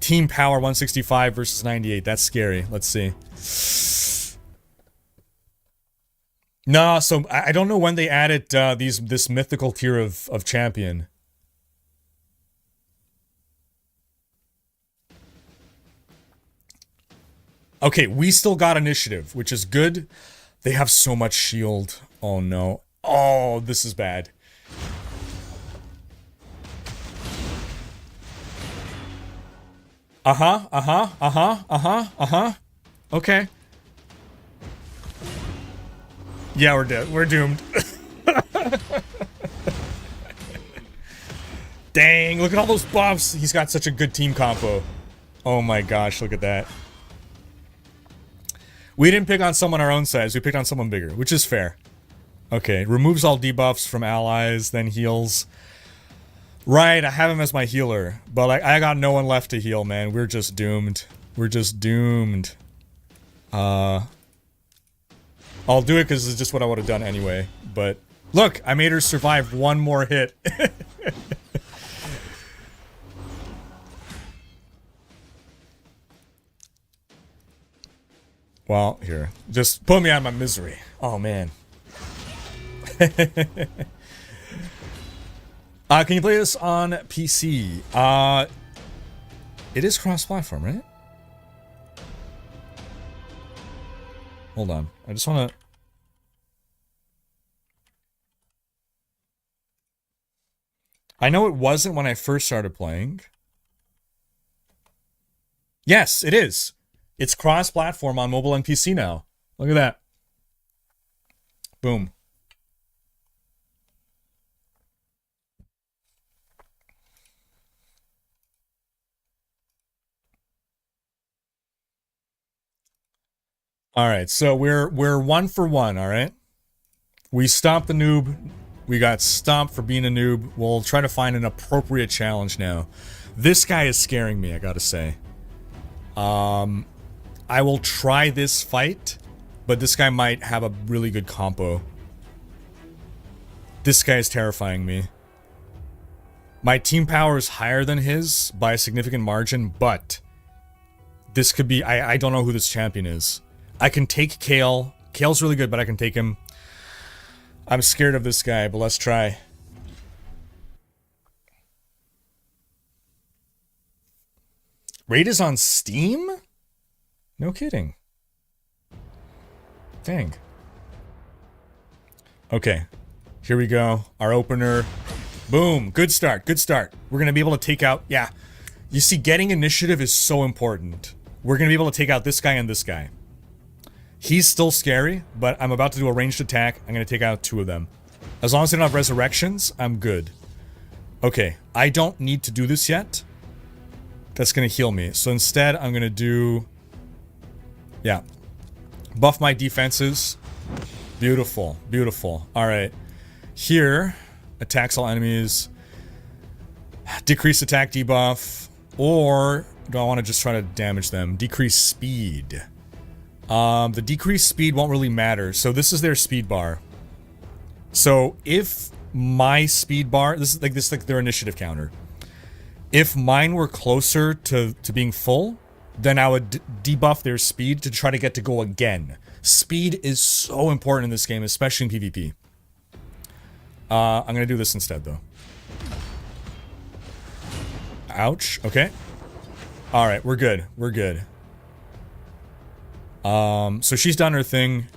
Team power 165 versus 98. That's scary. Let's see. Nah, so I don't know when they added this mythical tier of champion. Okay, we still got initiative, which is good. They have so much shield. Oh no. Oh, this is bad. Okay. Yeah, we're dead. We're doomed. Dang, look at all those buffs. He's got such a good team combo. Oh my gosh, look at that. We didn't pick on someone our own size, we picked on someone bigger, which is fair. Okay, removes all debuffs from allies, then heals. Right, I have him as my healer, but like I got no one left to heal, man. We're just doomed. We're just doomed. I'll do it because it's just what I would have done anyway. But look, I made her survive one more hit. Well, here. Just put me out of my misery. Oh, man. Can you play this on PC? It is cross-platform, right? Hold on. I just want to... I know it wasn't when I first started playing. Yes, it is. It's cross-platform on mobile and PC now. Look at that. Boom. All right, so we're 1 for 1, all right? We stomped the noob. We got stomped for being a noob. We'll try to find an appropriate challenge now. This guy is scaring me, I gotta say. I will try this fight, but this guy might have a really good combo. This guy is terrifying me. My team power is higher than his by a significant margin, but this could be... I don't know who this champion is. I can take Kale. Kale's really good, but I can take him. I'm scared of this guy, but let's try. Raid is on Steam? No kidding. Dang. Okay. Here we go. Our opener. Boom. Good start. Good start. We're going to be able to take out... Yeah. You see, getting initiative is so important. We're going to be able to take out this guy and this guy. He's still scary, but I'm about to do a ranged attack. I'm going to take out 2 of them. As long as they don't have resurrections, I'm good. Okay. I don't need to do this yet. That's going to heal me. So instead, I'm going to do... Yeah. Buff my defenses. Beautiful. Beautiful. Alright. Here, attacks all enemies. Decrease attack debuff. Or do I want to just try to damage them? Decrease speed. The decreased speed won't really matter. So this is their speed bar. So if my speed bar... This is like their initiative counter. If mine were closer to being full, then I would debuff their speed to try to get to go again. Speed is so important in this game, especially in PvP. I'm gonna do this instead, though. Ouch. Okay. Alright, we're good. We're good. So she's done her thing.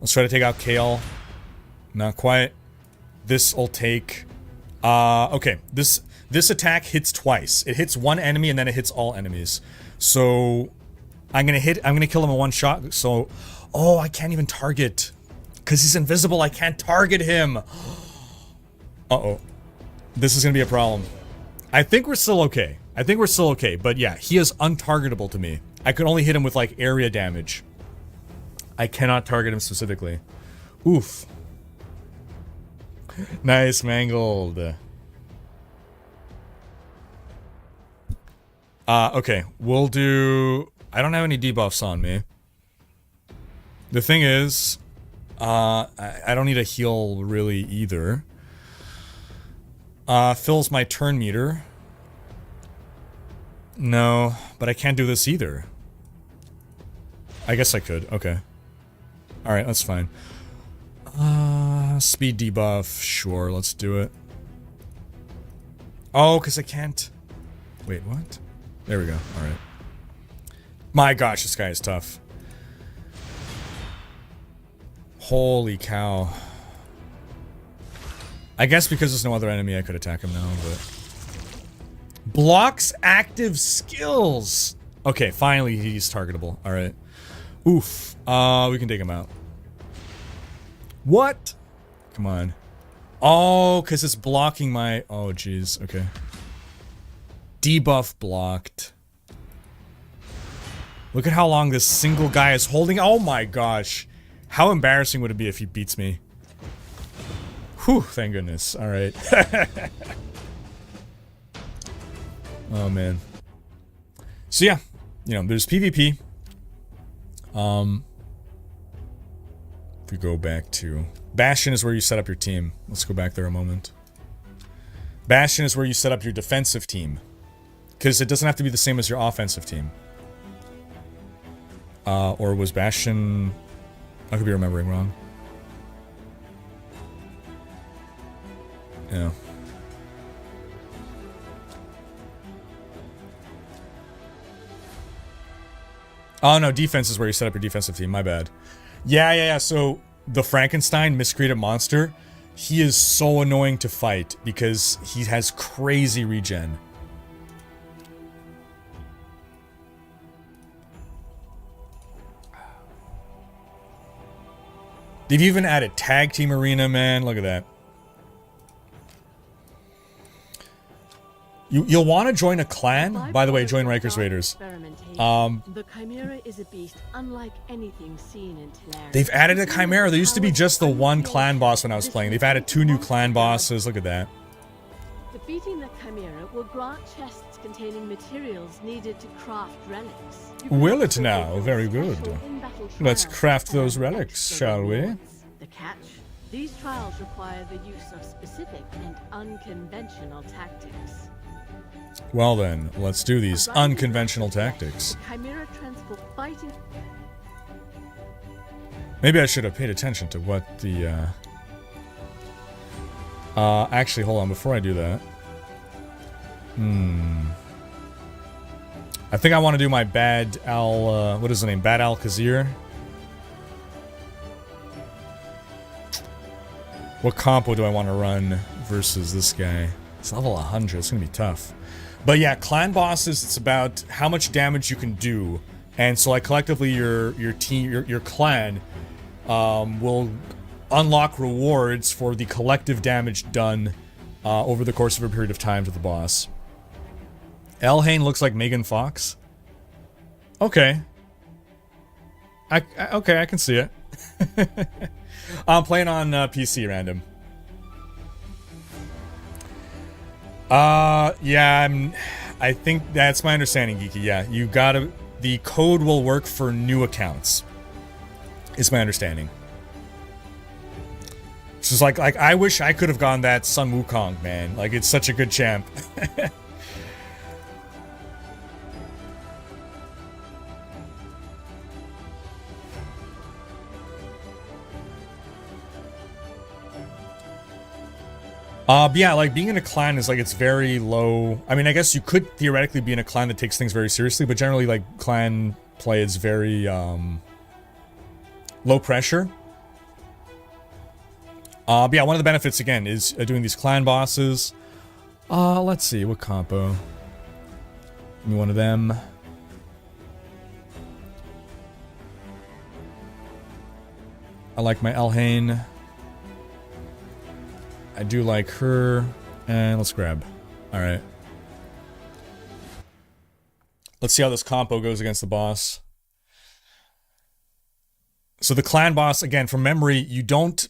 Let's try to take out Kale. Not quite. This'll take... okay. This attack hits twice. It hits one enemy and then it hits all enemies. So I'm gonna kill him in one shot. So, oh, I can't even target. Because he's invisible, I can't target him. Uh-oh. This is gonna be a problem. I think we're still okay. I think we're still okay. But yeah, he is untargetable to me. I can only hit him with like area damage. I cannot target him specifically. Oof. Nice, mangled. Okay, we'll do... I don't have any debuffs on me. The thing is, I don't need a heal really either. Fills my turn meter. No, but I can't do this either. I guess I could. Okay. Alright, that's fine. Speed debuff. Sure, let's do it. Oh, because I can't... Wait, what? There we go. Alright. My gosh, this guy is tough. Holy cow. I guess because there's no other enemy, I could attack him now, but... Blocks active skills! Okay, finally he's targetable. Alright. Oof. We can take him out. What? Come on. Oh, because it's blocking my... Oh, jeez. Okay. Debuff blocked. Look at how long this single guy is holding. Oh my gosh. How embarrassing would it be if he beats me? Whew, thank goodness. Alright. Oh man. So yeah, you know, there's PvP. If we go back to... Bastion is where you set up your team. Let's go back there a moment. Bastion is where you set up your defensive team. Because it doesn't have to be the same as your offensive team. Or was Bastion... I could be remembering wrong. Yeah. Oh no, defense is where you set up your defensive team, my bad. Yeah, so the Frankenstein miscreated monster, he is so annoying to fight because he has crazy regen. They've even added tag team arena, man. Look at that. You'll want to join a clan. By the way, join Rikers Raiders. The Chimera is a beast unlike anything seen in Teleria. They've added a Chimera. There used to be just the one clan boss when I was playing. They've added 2 new clan bosses. Look at that. Defeating the Chimera will grant chests containing materials needed to craft relics. Will it now? Very good. Let's craft those relics, shall we? The catch? These trials require the use of specific and unconventional tactics. Well then, let's do these unconventional tactics. Chimera transport fighting. Maybe I should have paid attention to what the, actually, hold on, before I do that. I think I want to do my Bad Al, what is the name? Bad Al Khazir? What compo do I want to run versus this guy? It's level 100, it's gonna be tough. But yeah, clan bosses, it's about how much damage you can do. And so like collectively your team, your clan will unlock rewards for the collective damage done over the course of a period of time to the boss. Elhain looks like Megan Fox. Okay. Okay, I can see it. I'm playing on PC random. Yeah, I think that's my understanding, Geeky. Yeah, you gotta... The code will work for new accounts. Is my understanding. It's just like I wish I could have gone that Sun Wukong, man. Like, it's such a good champ. But yeah, like, being in a clan is, like, it's very low. I mean, I guess you could theoretically be in a clan that takes things very seriously, but generally, like, clan play is very, low pressure. But yeah, one of the benefits, again, is doing these clan bosses. Let's see, what compo? Give me one of them. I like my Elhain. I do like her, and let's grab. Alright. Let's see how this compo goes against the boss. So the clan boss, again, from memory, you don't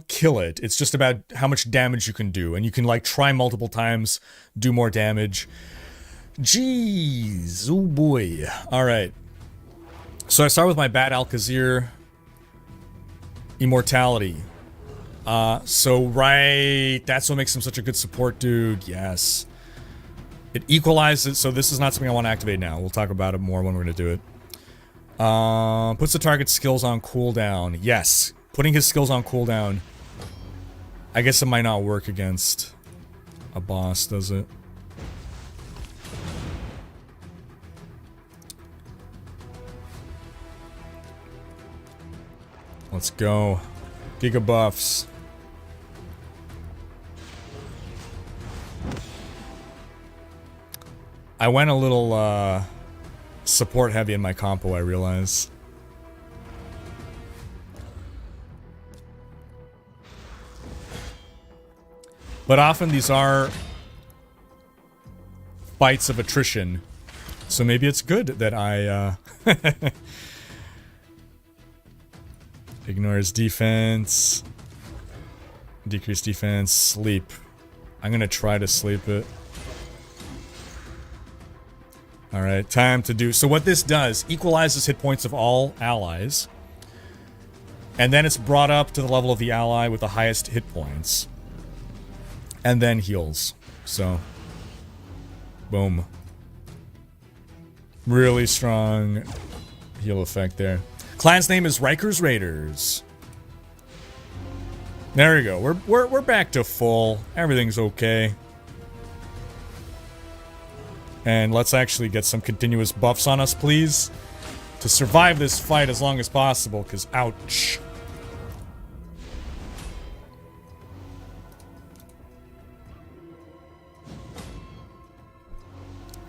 kill it. It's just about how much damage you can do, and you can, like, try multiple times, do more damage. Jeez, oh boy. Alright. So I start with my Bad Al Khazir. Immortality. So right, that's what makes him such a good support dude. Yes. It equalizes, so this is not something I want to activate now. We'll talk about it more when we're going to do it. Puts the target's skills on cooldown. Yes. Putting his skills on cooldown. I guess it might not work against a boss, does it? Let's go. Giga buffs. I went a little support heavy in my compo, I realize. But often these are fights of attrition. So maybe it's good that I ignores defense. Decrease defense. Sleep. I'm gonna try to sleep it. Alright, time to do... So what this does, equalizes hit points of all allies. And then it's brought up to the level of the ally with the highest hit points. And then heals. So... boom. Really strong heal effect there. Clan's name is Riker's Raiders. There we go. We're back to full. Everything's okay. And let's actually get some continuous buffs on us, please. To survive this fight as long as possible, because ouch.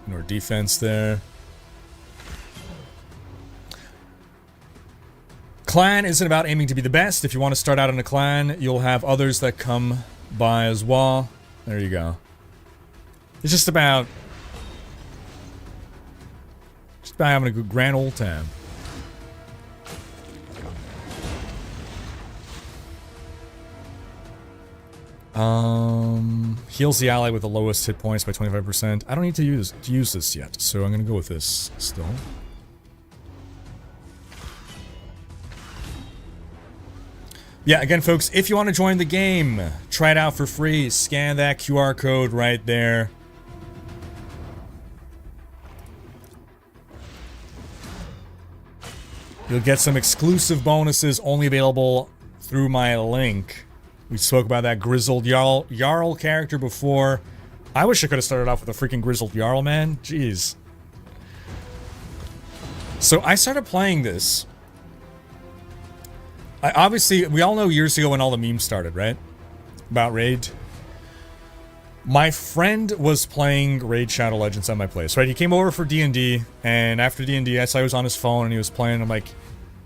More defense there. Clan isn't about aiming to be the best. If you want to start out in a clan, you'll have others that come by as well. There you go. It's just about having a good grand old time. Heals the ally with the lowest hit points by 25%. I don't need to use this yet, so I'm gonna go with this still. Yeah, again, folks, if you want to join the game, try it out for free. Scan that QR code right there. You'll get some exclusive bonuses only available through my link. We spoke about that Grizzled Jarl character before. I wish I could have started off with a freaking Grizzled Jarl, man. Jeez. So I started playing this. Obviously, we all know years ago when all the memes started, right? About Raid. My friend was playing Raid Shadow Legends at my place, right? He came over for D&D, and after D&D, I saw he was on his phone and he was playing. I'm like,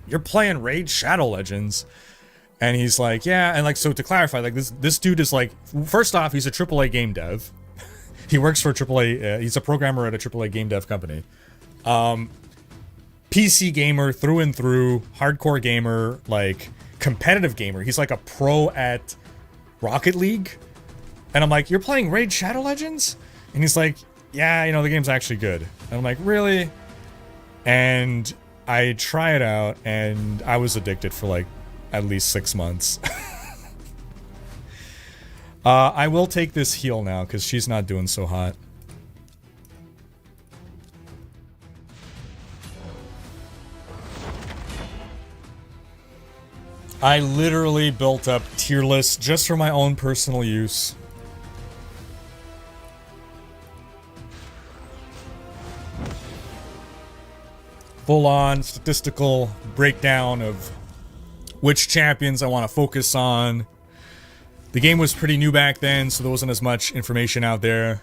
you're playing Raid Shadow Legends? And he's like, yeah. And like, so to clarify, like this dude is like, first off, he's a AAA game dev. He works for a AAA, he's a programmer at a AAA game dev company. PC gamer through and through, hardcore gamer, like competitive gamer. He's like a pro at Rocket League. And I'm like, you're playing Raid Shadow Legends? And he's like, yeah, you know, the game's actually good. And I'm like, really? And I try it out, and I was addicted for like at least 6 months. I will take this heal now, because she's not doing so hot. I literally built up tier lists just for my own personal use. Full-on statistical breakdown of which champions I want to focus on. The game was pretty new back then, so there wasn't as much information out there.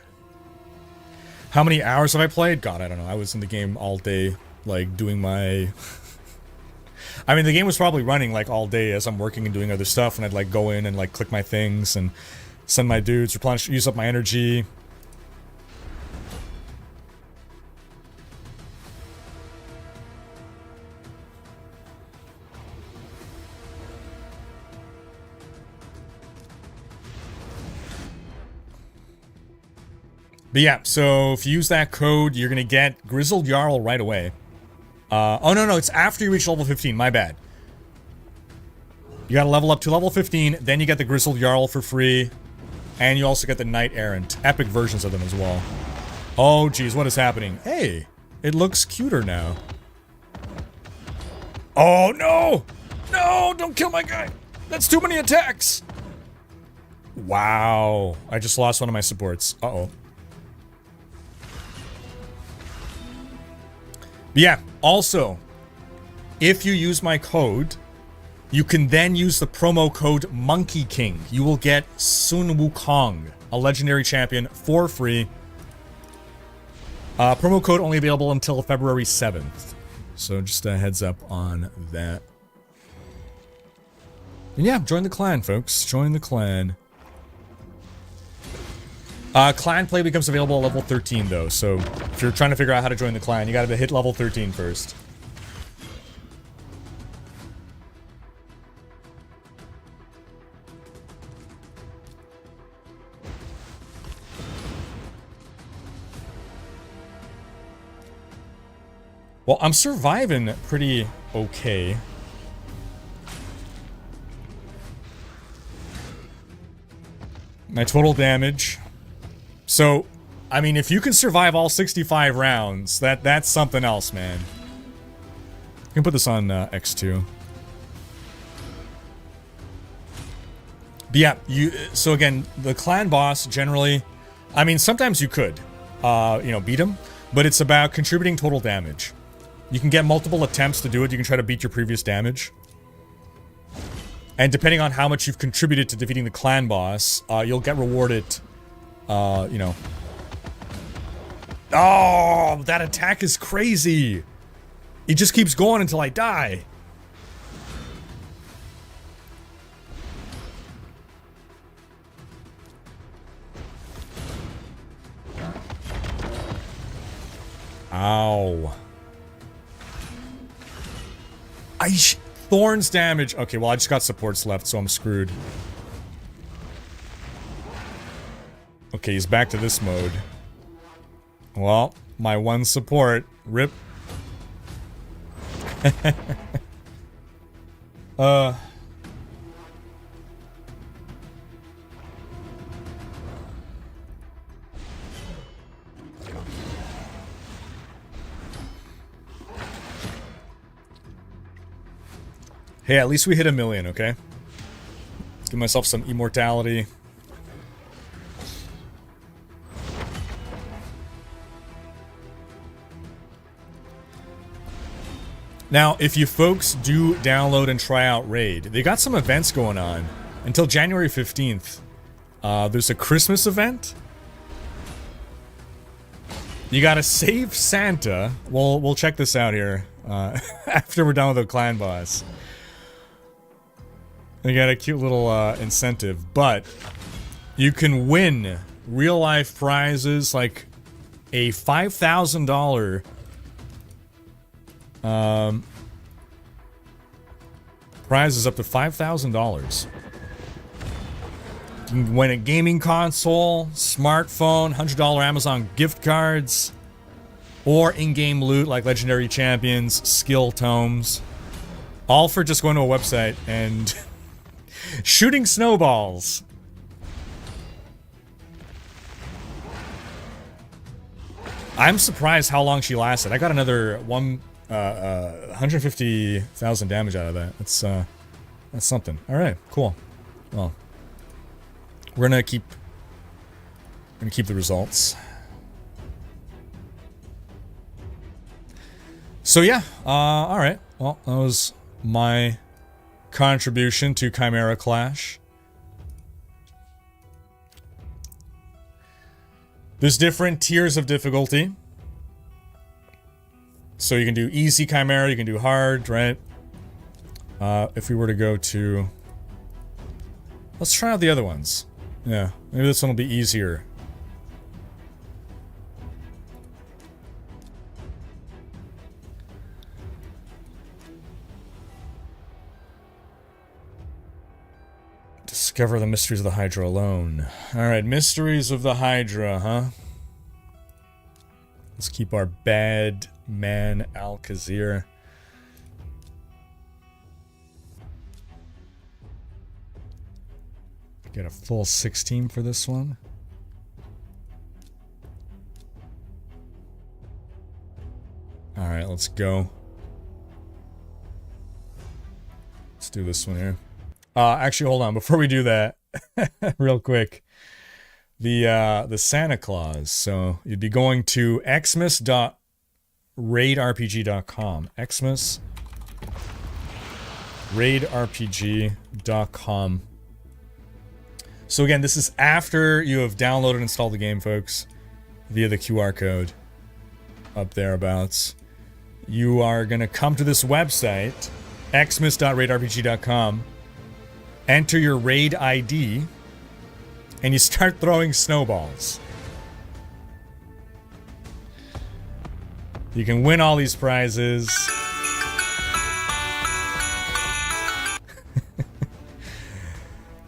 How many hours have I played? God, I don't know. I was in the game all day, like, doing my... I mean, the game was probably running, like, all day as I'm working and doing other stuff, and I'd, like, go in and, like, click my things and send my dudes, replenish, use up my energy. But yeah, so if you use that code, you're gonna get Grizzled Jarl right away. Oh no, it's after you reach level 15, my bad. You gotta level up to level 15, then you get the Grizzled Jarl for free, and you also get the Knight Errant. Epic versions of them as well. Oh, geez, what is happening? Hey, it looks cuter now. Oh, no! No, don't kill my guy! That's too many attacks! Wow. I just lost one of my supports. Uh-oh. Yeah, also, if you use my code, you can then use the promo code Monkey King. You will get Sun Wukong, a legendary champion, for free. Promo code only available until February 7th. So just a heads up on that. And yeah, join the clan, folks. Join the clan. Clan play becomes available at level 13, though. So if you're trying to figure out how to join the clan, you gotta hit level 13 first. Well, I'm surviving pretty okay. My total damage. So, I mean, if you can survive all 65 rounds, that's something else, man. You can put this on X2. But yeah, so again, the clan boss generally, I mean, sometimes you could, you know, beat him, but it's about contributing total damage. You can get multiple attempts to do it. You can try to beat your previous damage. And depending on how much you've contributed to defeating the clan boss, you'll get rewarded, you know. Oh, that attack is crazy. It just keeps going until I die. Ow. Thorns damage. Okay, well, I just got supports left, so I'm screwed. Okay, he's back to this mode. Well, my one support. Rip. Hey, at least we hit 1 million, okay? Give myself some immortality. Now, if you folks do download and try out Raid, they got some events going on until January 15th. There's a Christmas event. You gotta save Santa. We'll check this out here after we're done with the clan boss. They got a cute little incentive, but you can win real-life prizes like a $5,000 prizes up to $5,000. You can win a gaming console, smartphone, $100 Amazon gift cards, or in-game loot like legendary champions, skill tomes. All for just going to a website and shooting snowballs. I'm surprised how long she lasted. I got another 150,000 damage out of that. That's something. All right, cool. Well, we're gonna keep the results. So yeah, all right. Well, that was my contribution to Chimera Clash. There's different tiers of difficulty. So you can do easy Chimera, you can do hard, right? If we were to go to... Let's try out the other ones. Yeah, maybe this one will be easier. Discover the mysteries of the Hydra alone. Alright, mysteries of the Hydra, huh? Let's keep our bad man Al-Khazir. Get a full 16 for this one. Alright, let's go. Let's do this one here. Actually, hold on. Before we do that, real quick. The Santa Claus. So you'd be going to xmas.raidrpg.com. xmas.raidrpg.com. So again, this is after you have downloaded and installed the game, folks, via the QR code up thereabouts. You are going to come to this website, xmas.raidrpg.com, enter your raid ID, and you start throwing snowballs. You can win all these prizes.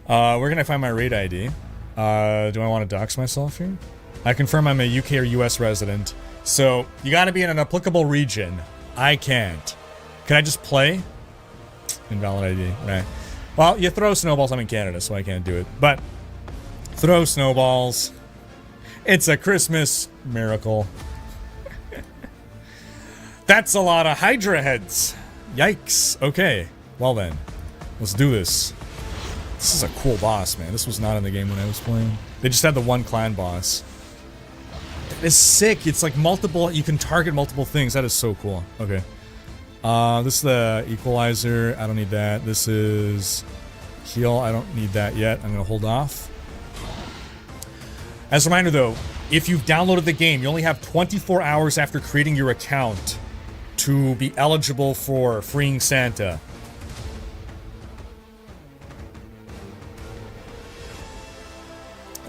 Where can I find my raid ID? Do I want to dox myself here? I confirm I'm a UK or US resident. So, you gotta be in an applicable region. I can't. Can I just play? Invalid ID. Right. Well, you throw snowballs. I'm in Canada, so I can't do it. But, throw snowballs. It's a Christmas miracle. That's a lot of Hydra heads. Yikes. Okay. Well then. Let's do this. This is a cool boss, man. This was not in the game when I was playing. They just had the one clan boss. That is sick. It's like multiple... You can target multiple things. That is so cool. Okay. This is the equalizer. I don't need that. This is... heal. I don't need that yet. I'm going to hold off. As a reminder, though, if you've downloaded the game, you only have 24 hours after creating your account to be eligible for freeing Santa.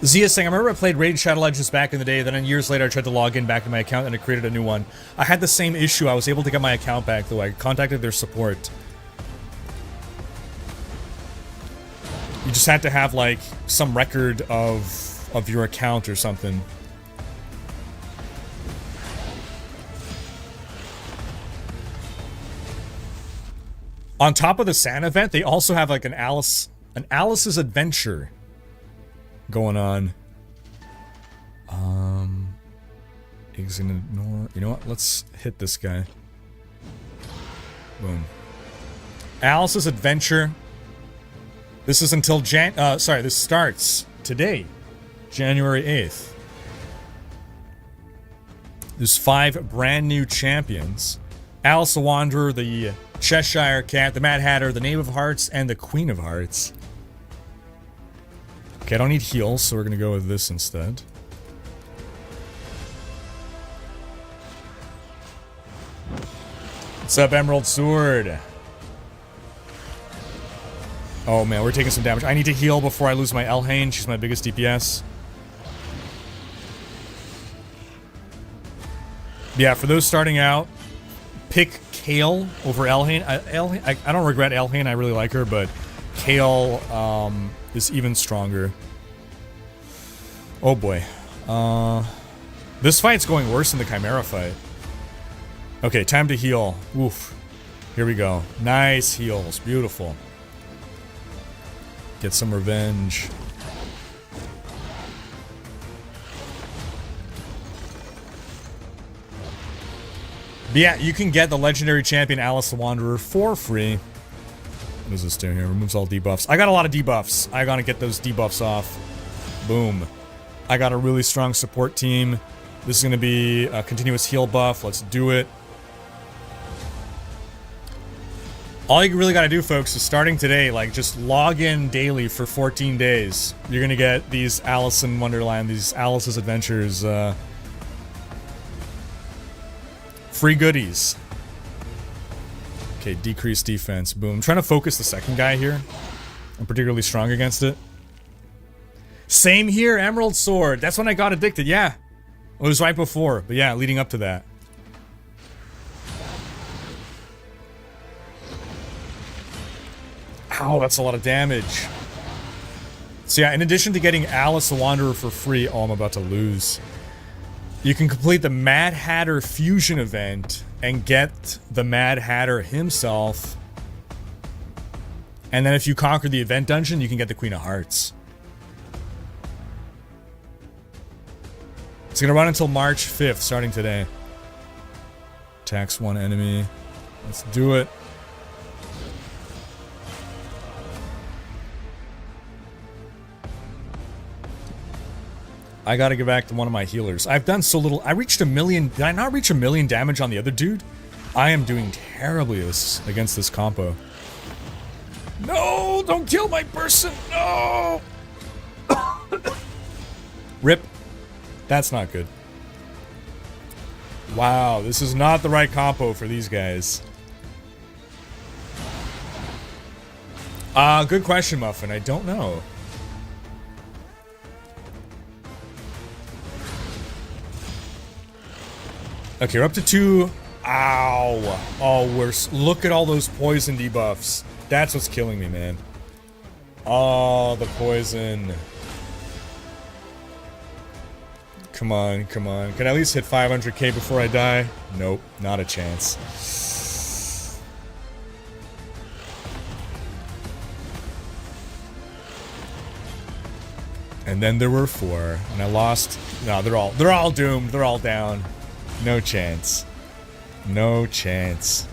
Zia saying, I remember I played Raid Shadow Legends back in the day, then years later I tried to log in back to my account and it created a new one. I had the same issue. I was able to get my account back, though. I contacted their support. You just had to have, like, some record of your account or something. On top of the Santa event, they also have, like, an Alice's Adventure going on. He's gonna ignore. You know what? Let's hit this guy. Boom. Alice's Adventure. This is until this starts today, January 8th. There's 5 brand new champions. Alice the Wanderer, the Cheshire Cat, the Mad Hatter, the Knave of Hearts, and the Queen of Hearts. Okay, I don't need heals, so we're gonna go with this instead. What's up, Emerald Sword? Oh man, we're taking some damage. I need to heal before I lose my Elhain. She's my biggest DPS. Yeah, for those starting out, pick Kale over Elhain. I don't regret Elhain, I really like her, but Kale is even stronger. Oh boy. This fight's going worse than the Chimera fight. Okay, time to heal. Oof. Here we go. Nice heals. Beautiful. Get some revenge. But yeah, you can get the legendary champion Alice the Wanderer for free. What does this do here? Removes all debuffs. I got a lot of debuffs. I gotta get those debuffs off. Boom. I got a really strong support team. This is gonna be a continuous heal buff. Let's do it. All you really gotta do, folks, is starting today, like, just log in daily for 14 days. You're gonna get these Alice in Wonderland, these Alice's Adventures, free goodies. Okay, decrease defense. Boom. I'm trying to focus the second guy here. I'm particularly strong against it. Same here, Emerald Sword. That's when I got addicted, yeah. It was right before, but yeah, leading up to that. Ow, that's a lot of damage. So yeah, in addition to getting Alice the Wanderer for free, oh, I'm about to lose. You can complete the Mad Hatter Fusion event and get the Mad Hatter himself. And then if you conquer the event dungeon, you can get the Queen of Hearts. It's gonna run until March 5th, starting today. Tax one enemy. Let's do it. I gotta get back to one of my healers. I've done so little. I reached 1 million. Did I not reach 1 million damage on the other dude? I am doing terribly against this compo. No! Don't kill my person! No! Rip. That's not good. Wow, this is not the right compo for these guys. Good question, Muffin. I don't know. Okay, we're up to 2. Ow. Oh, look at all those poison debuffs. That's what's killing me, man. Oh, the poison. Come on, come on. Can I at least hit 500k before I die? Nope, not a chance. And then there were 4, and I lost. No, they're all doomed. They're all down. No chance. No chance.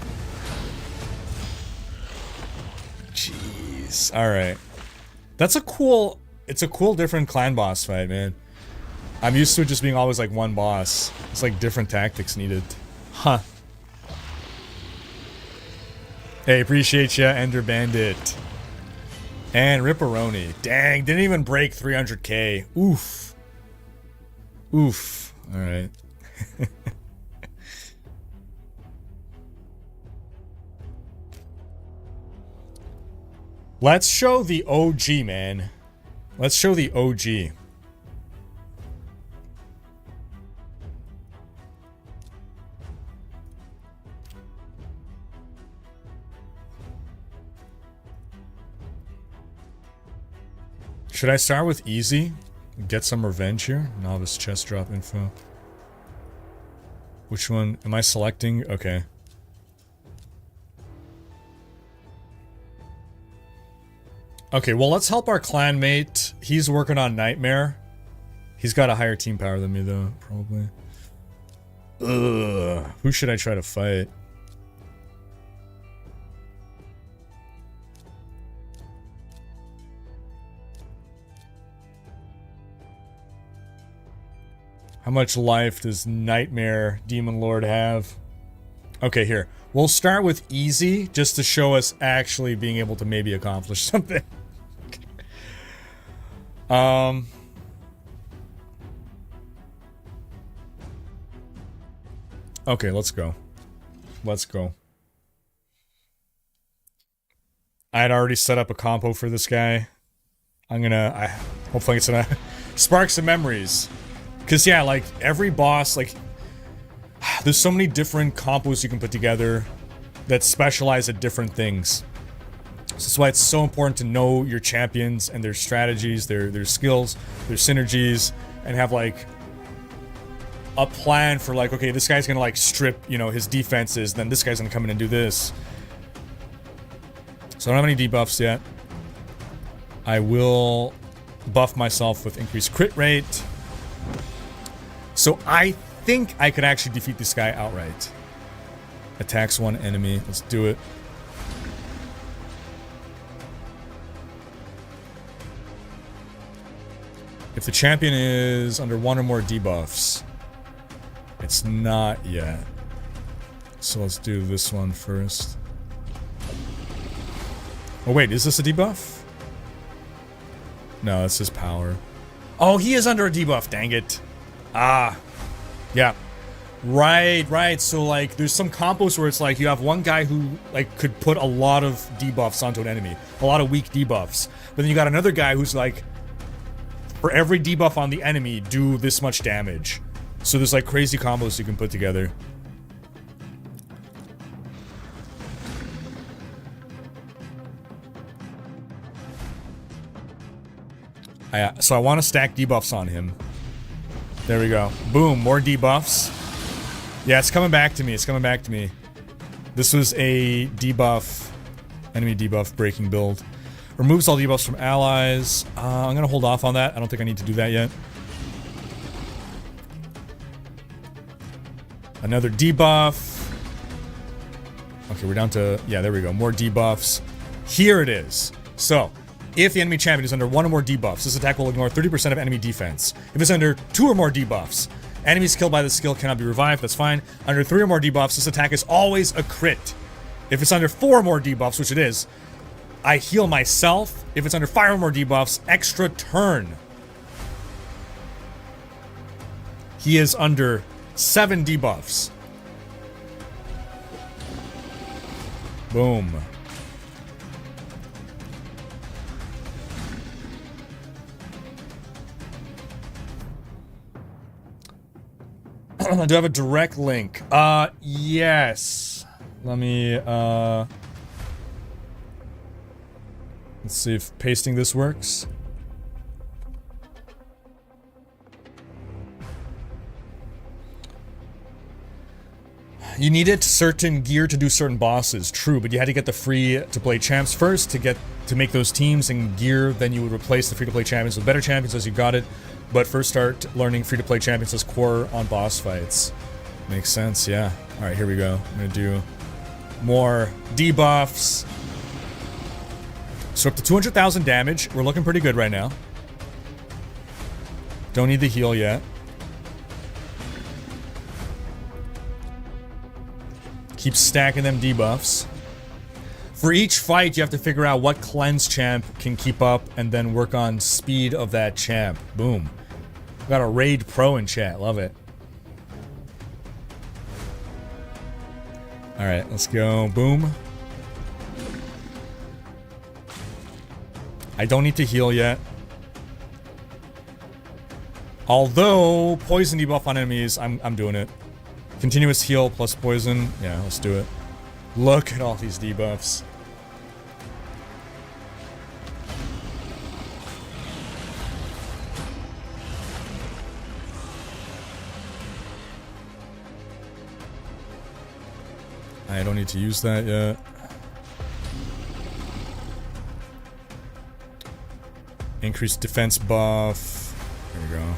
Jeez. All right. That's a cool. It's a cool, different clan boss fight, man. I'm used to it just being always like one boss. It's like different tactics needed. Huh. Hey, appreciate ya, Ender Bandit. And Ripperoni. Dang, didn't even break 300k. Oof. Oof. Alright. Let's show the OG, man. Let's show the OG. Should I start with easy? Get some revenge here? Novice chest drop info. Which one am I selecting? Okay. Okay, well, let's help our clanmate. He's working on Nightmare. He's got a higher team power than me, though, probably. Ugh. Who should I try to fight? How much life does Nightmare Demon Lord have? Okay, here. We'll start with easy, just to show us actually being able to maybe accomplish something. Okay, let's go. Let's go. I had already set up a compo for this guy. Hopefully it's gonna spark some memories. Cause yeah, like every boss, like there's so many different combos you can put together that specialize at different things. So that's why it's so important to know your champions and their strategies, their skills, their synergies, and have like a plan for like, okay, this guy's gonna like strip, you know, his defenses, then this guy's gonna come in and do this. So I don't have any debuffs yet. I will buff myself with increased crit rate. So I think I could actually defeat this guy outright. Attacks one enemy. Let's do it. If the champion is under 1 or more debuffs, it's not yet. So let's do this one first. Oh wait, is this a debuff? No, that's his power. Oh, he is under a debuff, dang it. Ah, yeah. Right. So, like, there's some combos where it's like you have one guy who, like, could put a lot of debuffs onto an enemy. A lot of weak debuffs. But then you got another guy who's like, for every debuff on the enemy, do this much damage. So there's, like, crazy combos you can put together. So I want to stack debuffs on him. There we go. Boom, more debuffs. Yeah, it's coming back to me. It's coming back to me. This was a debuff, enemy debuff breaking build. Removes all debuffs from allies. I'm gonna hold off on that. I don't think I need to do that yet. Another debuff. Okay, we're down to... Yeah, there we go. More debuffs. Here it is. So, if the enemy champion is under 1 or more debuffs, this attack will ignore 30% of enemy defense. If it's under 2 or more debuffs, enemies killed by this skill cannot be revived. That's fine. Under 3 or more debuffs, this attack is always a crit. If it's under 4 or more debuffs, which it is, I heal myself. If it's under 5 or more debuffs, extra turn. He is under 7 debuffs. Boom. Do I have a direct link? Yes. Let me, let's see if pasting this works. You needed certain gear to do certain bosses, true, but you had to get the free-to-play champs first to make those teams and gear, then you would replace the free-to-play champions with better champions as you got it, but first start learning free-to-play champions as core on boss fights. Makes sense, yeah. Alright, here we go. I'm gonna do more debuffs. So up to 200,000 damage. We're looking pretty good right now. Don't need the heal yet. Keep stacking them debuffs. For each fight, you have to figure out what cleanse champ can keep up and then work on speed of that champ. Boom. Got a raid pro in chat. Love it. Alright, let's go. Boom. I don't need to heal yet. Although, poison debuff on enemies, I'm doing it. Continuous heal plus poison. Yeah, let's do it. Look at all these debuffs. I don't need to use that yet. Increased defense buff. There we go.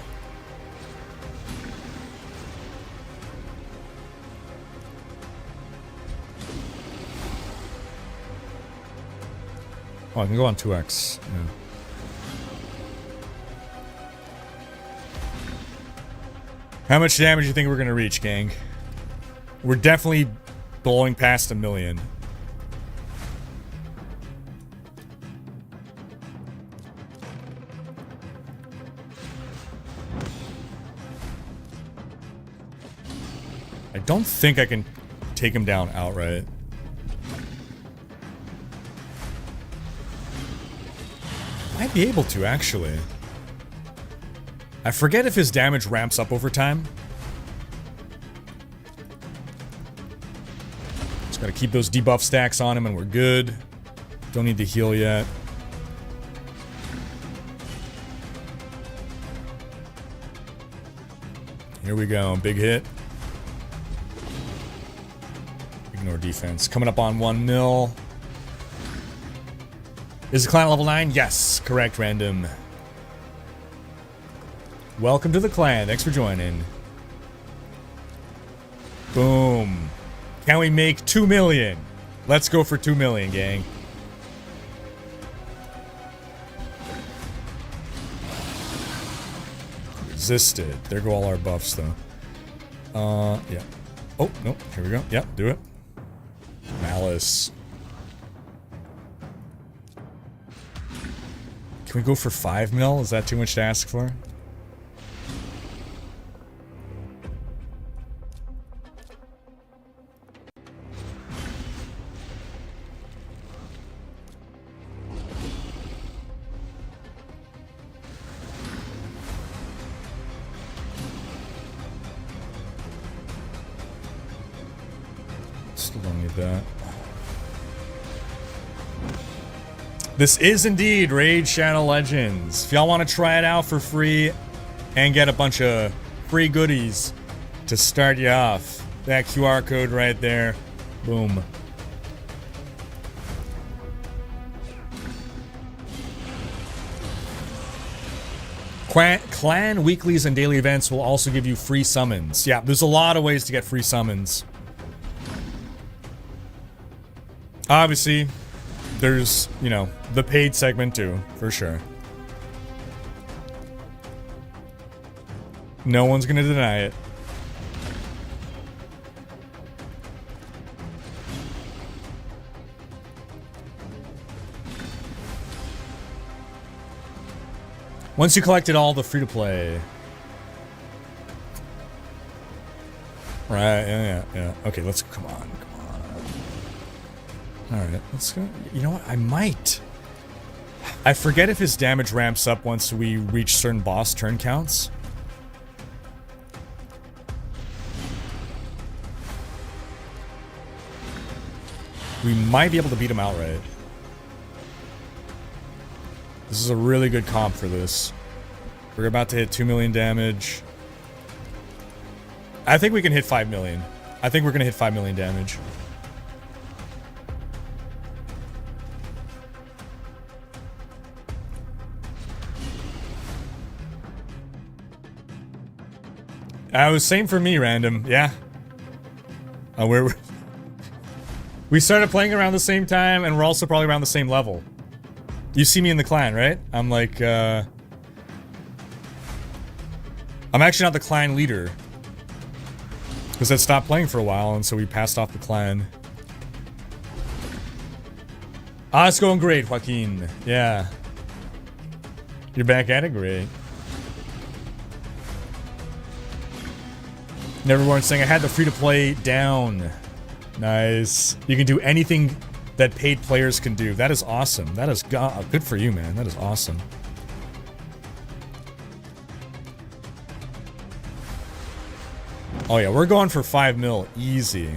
Oh, I can go on 2x. Yeah. How much damage do you think we're gonna reach, gang? We're definitely blowing past 1 million. I don't think I can take him down outright. Might be able to, actually. I forget if his damage ramps up over time. Just gotta keep those debuff stacks on him and we're good. Don't need to heal yet. Here we go, big hit. Ignore defense. Coming up on 1 mil. Is the clan level 9? Yes, correct, random. Welcome to the clan. Thanks for joining. Boom. Can we make 2 million? Let's go for 2 million, gang. Resisted. There go all our buffs, though. Yeah. Oh, nope. Here we go. Yep, do it. Malice. Can we go for 5 mil? Is that too much to ask for? Still don't need that. This is indeed Raid Shadow Legends. If y'all want to try it out for free and get a bunch of free goodies to start you off, that QR code right there. Boom. Clan weeklies and daily events will also give you free summons. Yeah, there's a lot of ways to get free summons. Obviously, there's, you know, the paid segment too, for sure. No one's gonna deny it. Once you collected all the free-to-play. Right, yeah. Okay, let's, come on. Alright, let's go. You know what, I might. I forget if his damage ramps up once we reach certain boss turn counts. We might be able to beat him outright. This is a really good comp for this. We're about to hit 2 million damage. I think we can hit 5 million. I think we're gonna hit 5 million damage. It was same for me, random. Yeah. We started playing around the same time, and we're also probably around the same level. You see me in the clan, right? I'm like, I'm actually not the clan leader. Because I stopped playing for a while, and so we passed off the clan. Ah, it's going great, Joaquin. Yeah. You're back at it? Great. Neverborn saying, I had the free-to-play down. Nice. You can do anything that paid players can do. That is awesome. That is good for you, man. That is awesome. Oh yeah, we're going for 5 mil. Easy.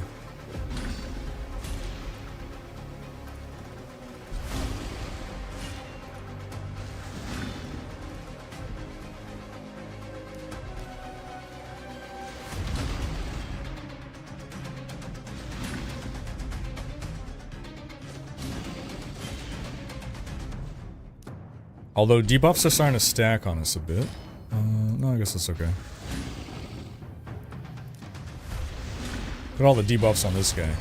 Although debuffs are starting to stack on us a bit. No, I guess that's okay. Put all the debuffs on this guy.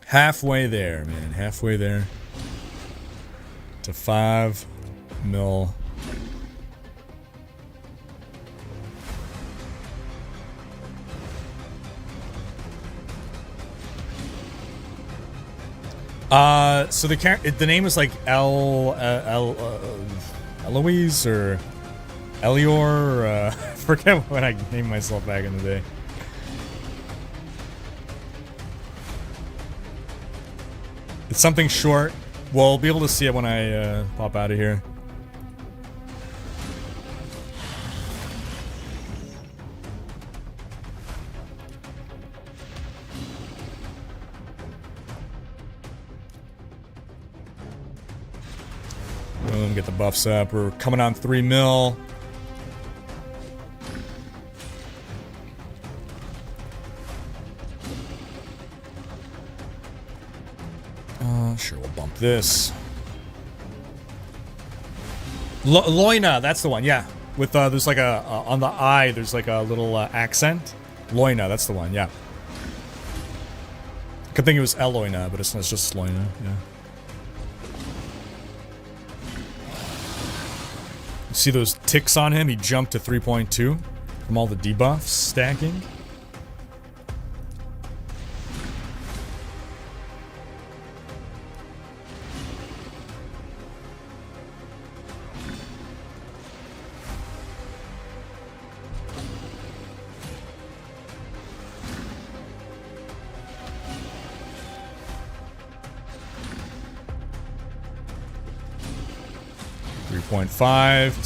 Halfway there, man. Halfway there. To 5 mil. So the name is like Eloise or Elior, or, forget what I named myself back in the day. It's something short. We'll be able to see it when I pop out of here. Boom, get the buffs up. We're coming on 3 mil. Sure, we'll bump this. Loina, that's the one, yeah. With, there's like a, on the eye, there's like a little accent. Loina, that's the one, yeah. Could think it was Eloina, but it's just Loina, yeah. You see those ticks on him? He jumped to 3.2 from all the debuffs stacking.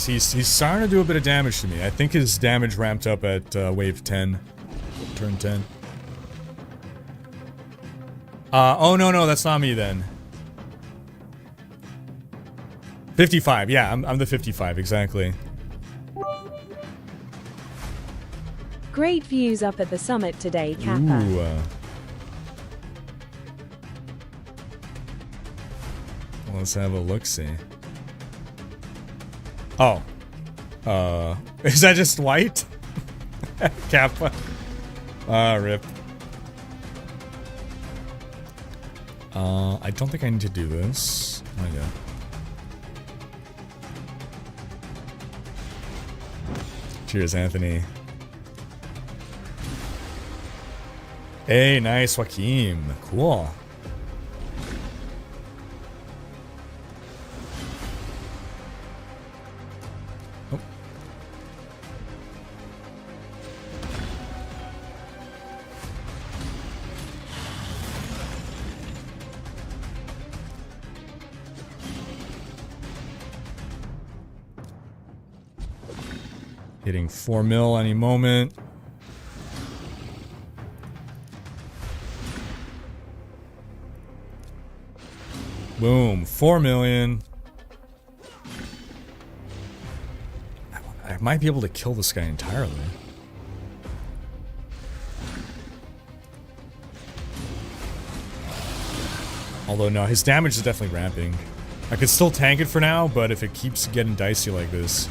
He's starting to do a bit of damage to me. I think his damage ramped up at wave 10. Turn 10. Oh no, that's not me then. 55, yeah, I'm the 55, exactly. Great views up at the summit today, Kappa. Ooh, Let's have a look-see. Oh. Is that just white? Kappa. Rip. I don't think I need to do this. Oh, yeah. Cheers, Anthony. Hey, nice, Joaquim. Cool. Oh. Hitting 4 mil any moment. Boom, 4 million. I might be able to kill this guy entirely. Although no, his damage is definitely ramping. I could still tank it for now, but if it keeps getting dicey like this.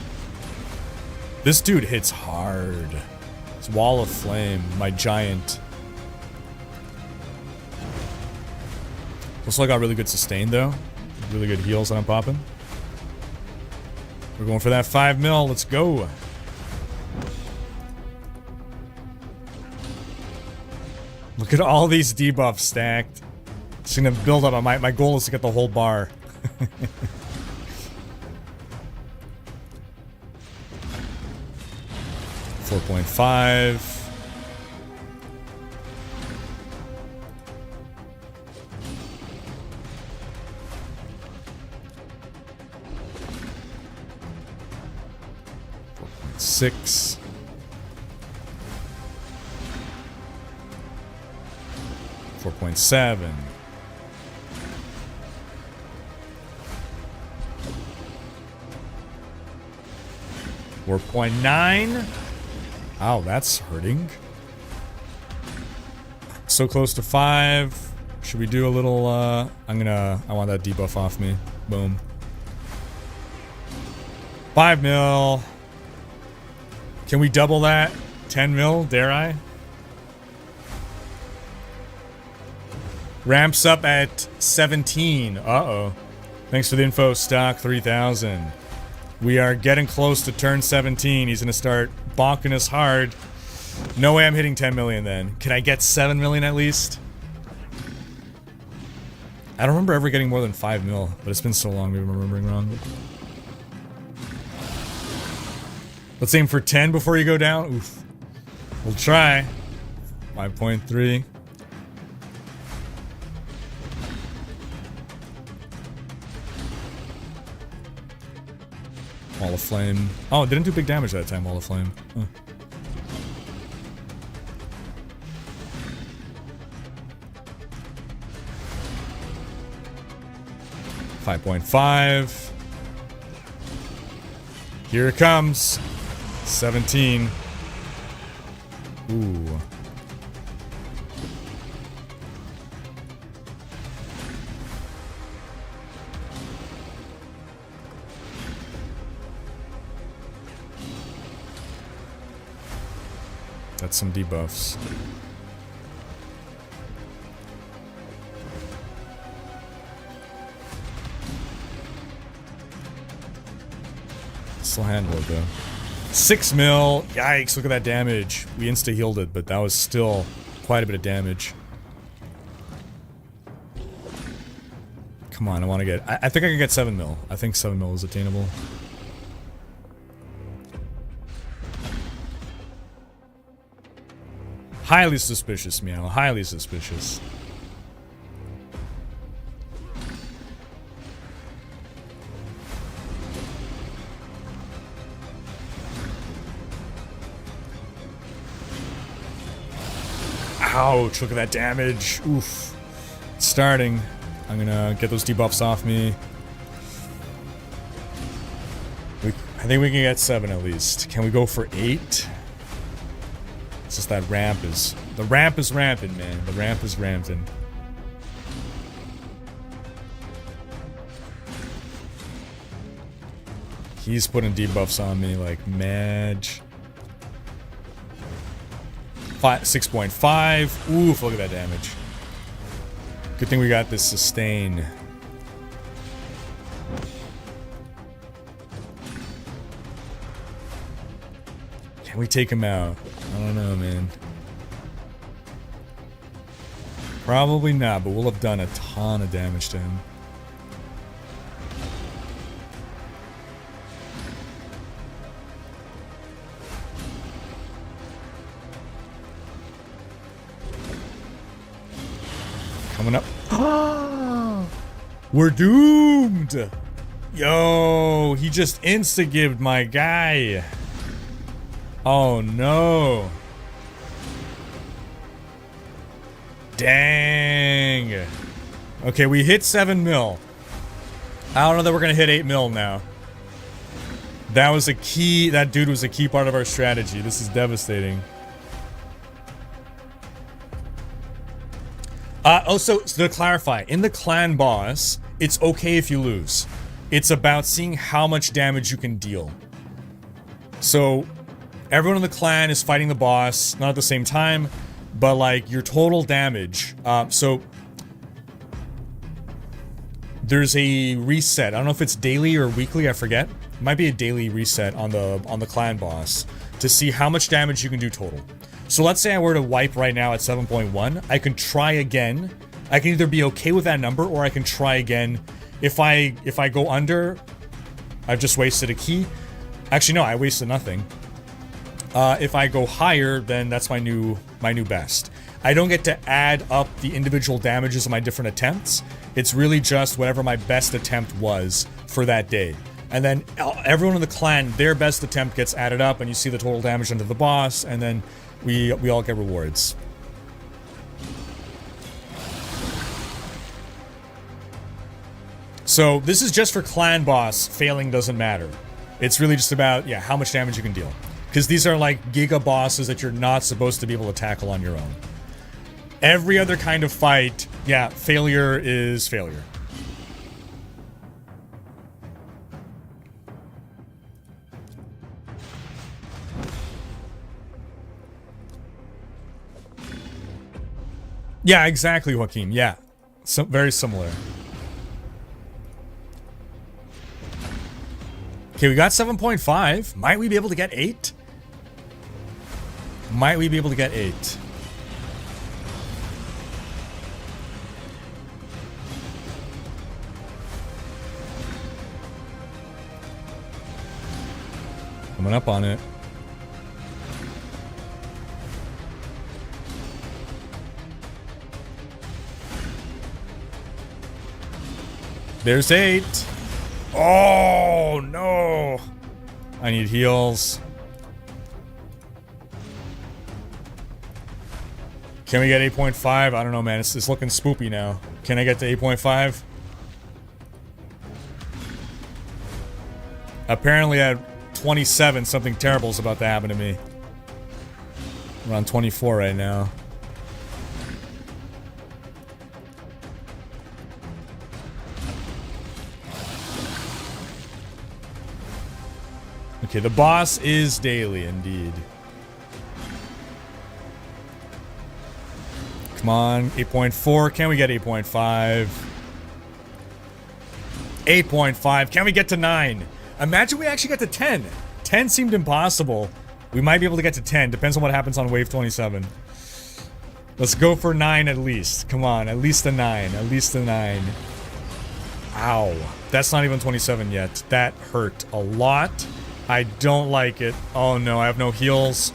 This dude hits hard. It's Wall of Flame, my giant. Also, I got really good sustain though. Really good heals that I'm popping. We're going for that 5 mil. Let's go. Look at all these debuffs stacked. It's gonna build up. My goal is to get the whole bar. 4.5. Six. 4.7. 4.9. Ow, that's hurting. So close to 5. Should we do a little, I want that debuff off me. Boom. 5 mil. Can we double that? 10 mil, dare I? Ramps up at 17. Uh-oh. Thanks for the info, stock 3000. We are getting close to turn 17. He's gonna start bonking us hard. No way I'm hitting 10 million then. Can I get 7 million at least? I don't remember ever getting more than 5 mil, but it's been so long, maybe I'm remembering wrong. Let's aim for 10 before you go down. Oof. We'll try. 5.3. Wall of Flame. Oh, it didn't do big damage that time, Wall of Flame. Huh. $5.5. Here it comes. 17. Ooh. That's some debuffs. Still handle it though. 6 mil. Yikes, look at that damage. We insta-healed it, but that was still quite a bit of damage. Come on, I want to get... I think I can get 7 mil. I think 7 mil is attainable. Highly suspicious, Meow. Highly suspicious. Ouch, look at that damage. Oof. It's starting. I'm gonna get those debuffs off me. I think we can get 7 at least. Can we go for 8? It's just that ramp is... The ramp is ramping, man. The ramp is ramping. He's putting debuffs on me like mad. 6.5. Oof, look at that damage. Good thing we got this sustain. Can we take him out? I don't know, man. Probably not, but we'll have done a ton of damage to him. Coming up. We're doomed! Yo, he just insta-gived my guy. Oh no. Dang. Okay, we hit 7 mil. I don't know that we're gonna hit 8 mil now. That was a key, that dude was a key part of our strategy. This is devastating. So to clarify, in the clan boss, it's okay if you lose. It's about seeing how much damage you can deal. So, everyone in the clan is fighting the boss, not at the same time, but like your total damage. So, there's a reset. I don't know if it's daily or weekly, I forget. It might be a daily reset on the clan boss to see how much damage you can do total. So let's say I were to wipe right now at 7.1, I can try again. I can either be okay with that number or I can try again. If I go under, I've just wasted a key. Actually, no, I wasted nothing. If I go higher, then that's my new best. I don't get to add up the individual damages of my different attempts. It's really just whatever my best attempt was for that day. And then everyone in the clan, their best attempt gets added up and you see the total damage under the boss, and then we all get rewards. So this is just for clan boss. Failing doesn't matter. It's really just about, yeah, how much damage you can deal. Because these are like giga bosses that you're not supposed to be able to tackle on your own. Every other kind of fight, yeah, failure is failure. Yeah, exactly, Joaquin. Yeah. So, very similar. Okay, we got 7.5. Might we be able to get 8? Might we be able to get 8? Coming up on it. There's 8. Oh, no. I need heals. Can we get 8.5? I don't know, man. It's looking spoopy now. Can I get to 8.5? Apparently at 27, something terrible is about to happen to me. We're on 24 right now. Okay, the boss is daily, indeed. Come on, 8.4. Can we get 8.5? 8.5. Can we get to 9? Imagine we actually get to 10. 10 seemed impossible. We might be able to get to 10. Depends on what happens on wave 27. Let's go for 9 at least. Come on, at least a 9. At least a 9. Ow. That's not even 27 yet. That hurt a lot. I don't like it. Oh no, I have no heals.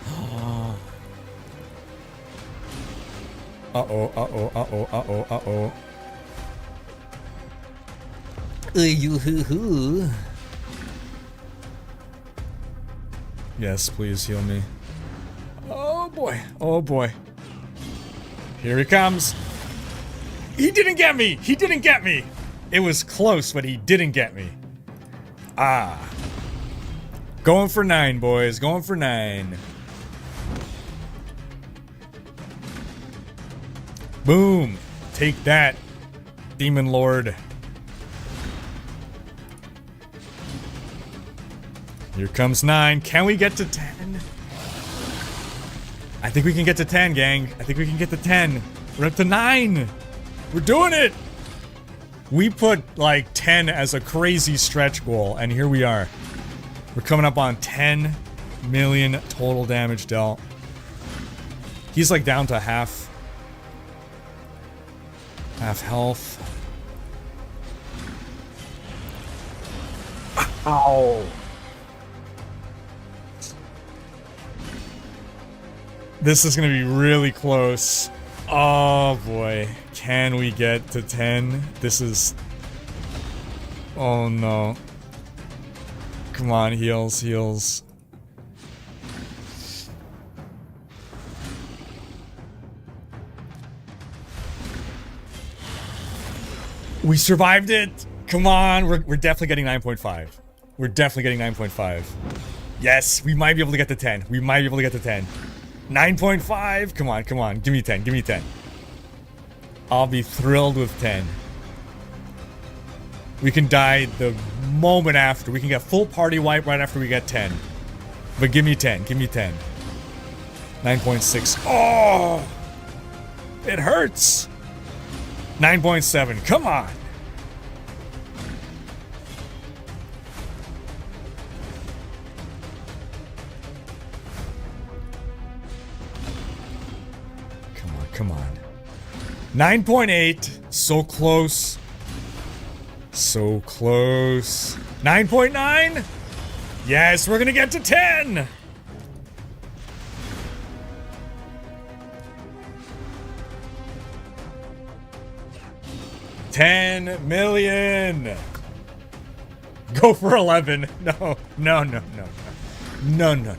Uh-oh, uh-oh, uh-oh, uh-oh, uh-oh. Yes, please heal me. Oh boy, oh boy. Here he comes. He didn't get me! He didn't get me! It was close, but he didn't get me. Ah. Going for 9, boys. Going for 9. Boom. Take that, Demon Lord. Here comes 9. Can we get to 10? I think we can get to 10, gang. I think we can get to 10. We're up to 9. We're doing it. We put like 10 as a crazy stretch goal, and here we are. We're coming up on 10 million total damage dealt. He's like down to half health. Ow. This is gonna be really close. Oh boy. Can we get to 10? This is... Oh no. Come on, heals, heals. We survived it! Come on, we're definitely getting 9.5. We're definitely getting 9.5. Yes, we might be able to get to 10. We might be able to get to 10. 9.5! Come on, come on. Give me 10, give me 10. I'll be thrilled with 10. We can die the moment after. We can get full party wipe right after we get 10. But give me 10, give me 10. 9.6. Oh! It hurts! 9.7, come on! Come on. 9.8. So close. So close. 9.9. Yes, we're gonna get to 10. $10 million. Go for 11. No, no, no, no, no. No, no, no, no.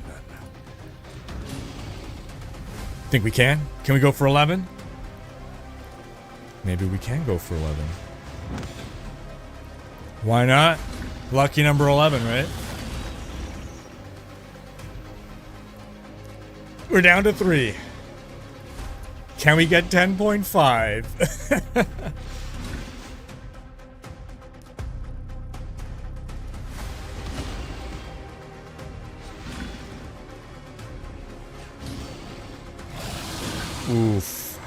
Think we can? Can we go for 11? Maybe we can go for 11. Why not? Lucky number 11, right? We're down to 3. Can we get 10.5? Oof.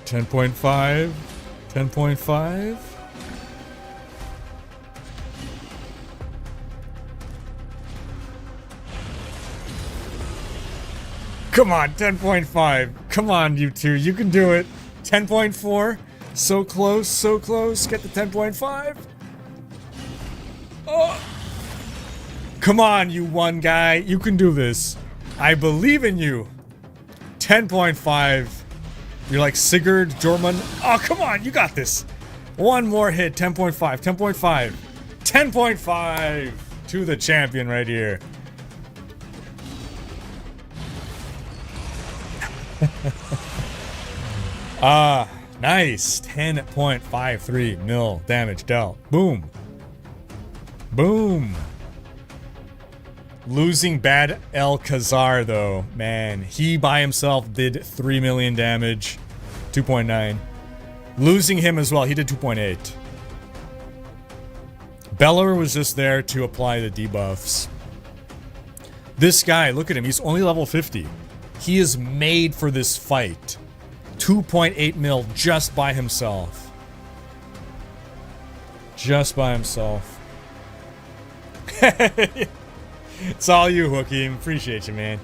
10.5. 10.5. Come on, 10.5. Come on, you two. You can do it. 10.4. So close, so close. Get the 10.5. Oh. Come on, you one guy. You can do this. I believe in you. 10.5. You're like Sigurd Jormund. Oh, come on. You got this. One more hit. 10.5. 10.5. 10.5 to the champion right here. Nice. 10.53 mil damage dealt. Boom. Boom. Losing bad El Khazar, though, man, he by himself did 3 million damage, 2.9. Losing him as well, he did 2.8. Bellower was just there to apply the debuffs. This guy, look at him, he's only level 50. He is made for this fight. 2.8 mil just by himself. Just by himself. It's all you, Hakeem. Appreciate you, man.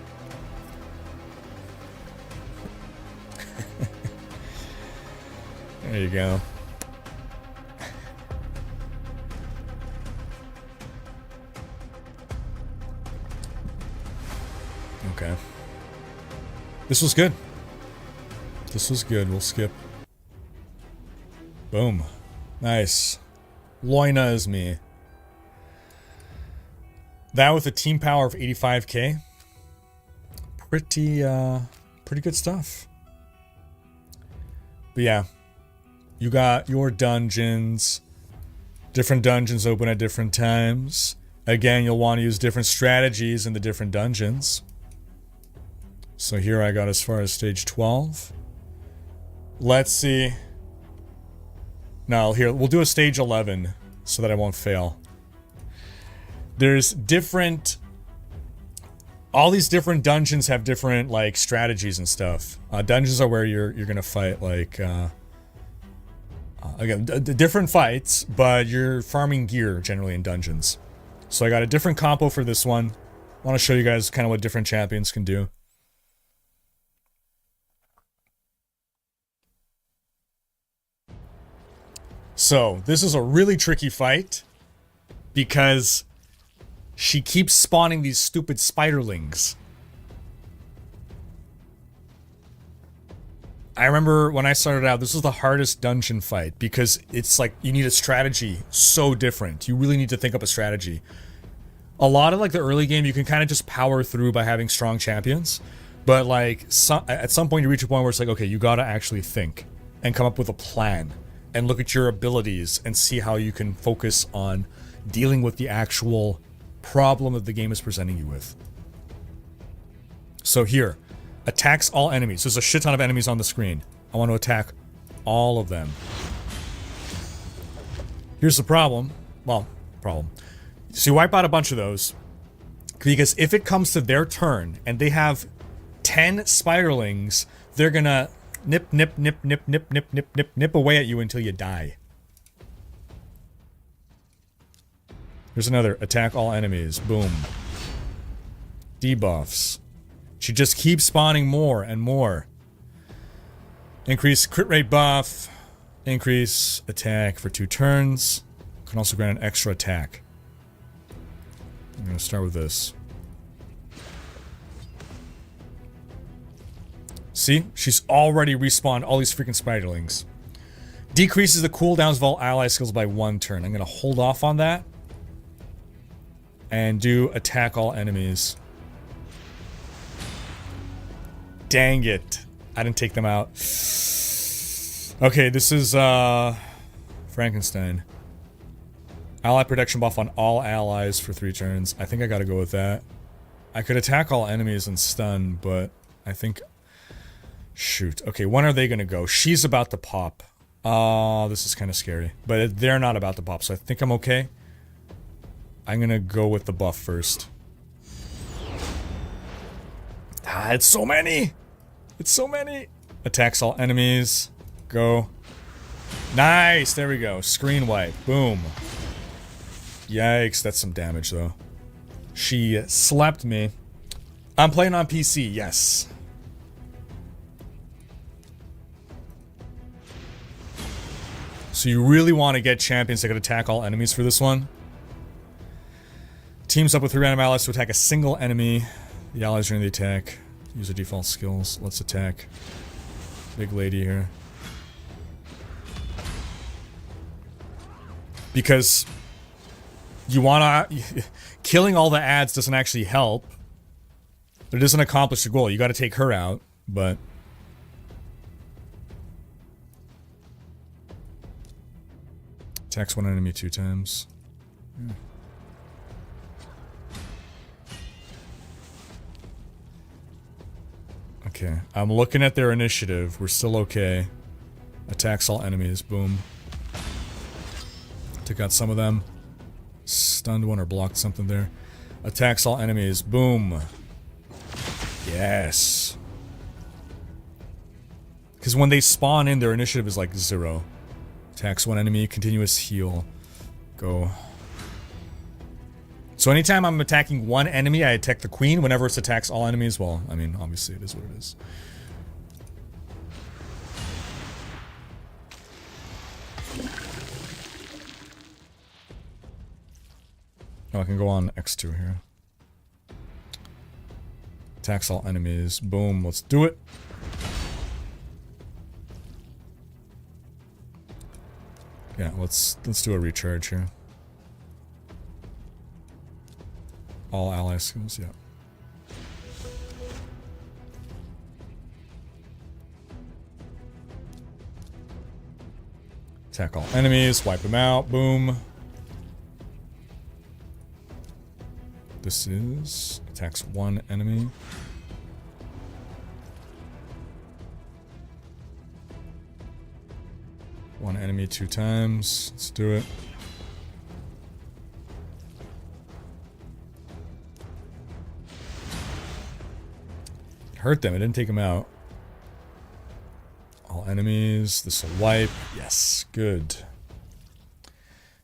There you go. Okay. This was good. This was good. We'll skip. Boom. Nice. Loina is me. That with a team power of 85k. Pretty good stuff. But yeah. You got your dungeons. Different dungeons open at different times. Again, you'll want to use different strategies in the different dungeons. So here I got as far as stage 12. Let's see. No, here, we'll do a stage 11. so that I won't fail. There's different... All these different dungeons have different, like, strategies and stuff. Dungeons are where you're gonna fight, like, again, different fights, but you're farming gear, generally, in dungeons. So I got a different compo for this one. I want to show you guys kind of what different champions can do. So, this is a really tricky fight, because she keeps spawning these stupid spiderlings. I remember when I started out, this was the hardest dungeon fight, because it's like, you need a strategy so different. You really need to think up a strategy. A lot of like the early game, you can kind of just power through by having strong champions, but like, at some point you reach a point where it's like, okay, you gotta actually think, and come up with a plan, and look at your abilities, and see how you can focus on dealing with the actual problem that the game is presenting you with. So here, attacks all enemies. There's a shit ton of enemies on the screen. I want to attack all of them. Here's the problem. Well, problem. So you wipe out a bunch of those, because if it comes to their turn, and they have 10 spiderlings, they're gonna nip, nip, nip, nip, nip, nip, nip, nip, nip away at you until you die. Here's another. Attack all enemies. Boom. Debuffs. She just keeps spawning more and more. Increase crit rate buff. Increase attack for 2 turns. Can also grant an extra attack. I'm going to start with this. See? She's already respawned all these freaking spiderlings. Decreases the cooldowns of all ally skills by 1 turn. I'm going to hold off on that. And do attack all enemies. Dang it. I didn't take them out. Okay, this is, Frankenstein. Ally protection buff on all allies for 3 turns. I think I gotta go with that. I could attack all enemies and stun, but I think... Shoot. Okay, when are they gonna go? She's about to pop. This is kind of scary. But they're not about to pop, so I think I'm okay. I'm gonna go with the buff first. Ah, it's so many! It's so many! Attacks all enemies. Go. Nice! There we go. Screen wipe. Boom. Yikes, that's some damage, though. She slapped me. I'm playing on PC, yes. So you really want to get champions that can attack all enemies for this one. Teams up with 3 random allies to attack a single enemy. The allies during the attack. Use the default skills. Let's attack. Big lady here. Because you wanna... Killing all the ads doesn't actually help. It doesn't accomplish the goal. You gotta take her out, but... Attacks one enemy 2 times. Yeah. Okay, I'm looking at their initiative. We're still okay. Attacks all enemies. Boom. Took out some of them. Stunned one or blocked something there. Attacks all enemies. Boom. Yes. Because when they spawn in, their initiative is like 0. Attacks one enemy. Continuous heal. Go. So anytime I'm attacking one enemy, I attack the queen. Whenever it attacks all enemies, well, I mean, obviously it is what it is. Oh, I can go on X2 here. Attacks all enemies. Boom, let's do it. Yeah, let's do a recharge here. All ally skills, yeah. Attack all enemies, wipe them out, boom. This is... attacks one enemy. One enemy 2 times. Let's do it. hurt them. It didn't take them out. All enemies. This will wipe. Yes, good.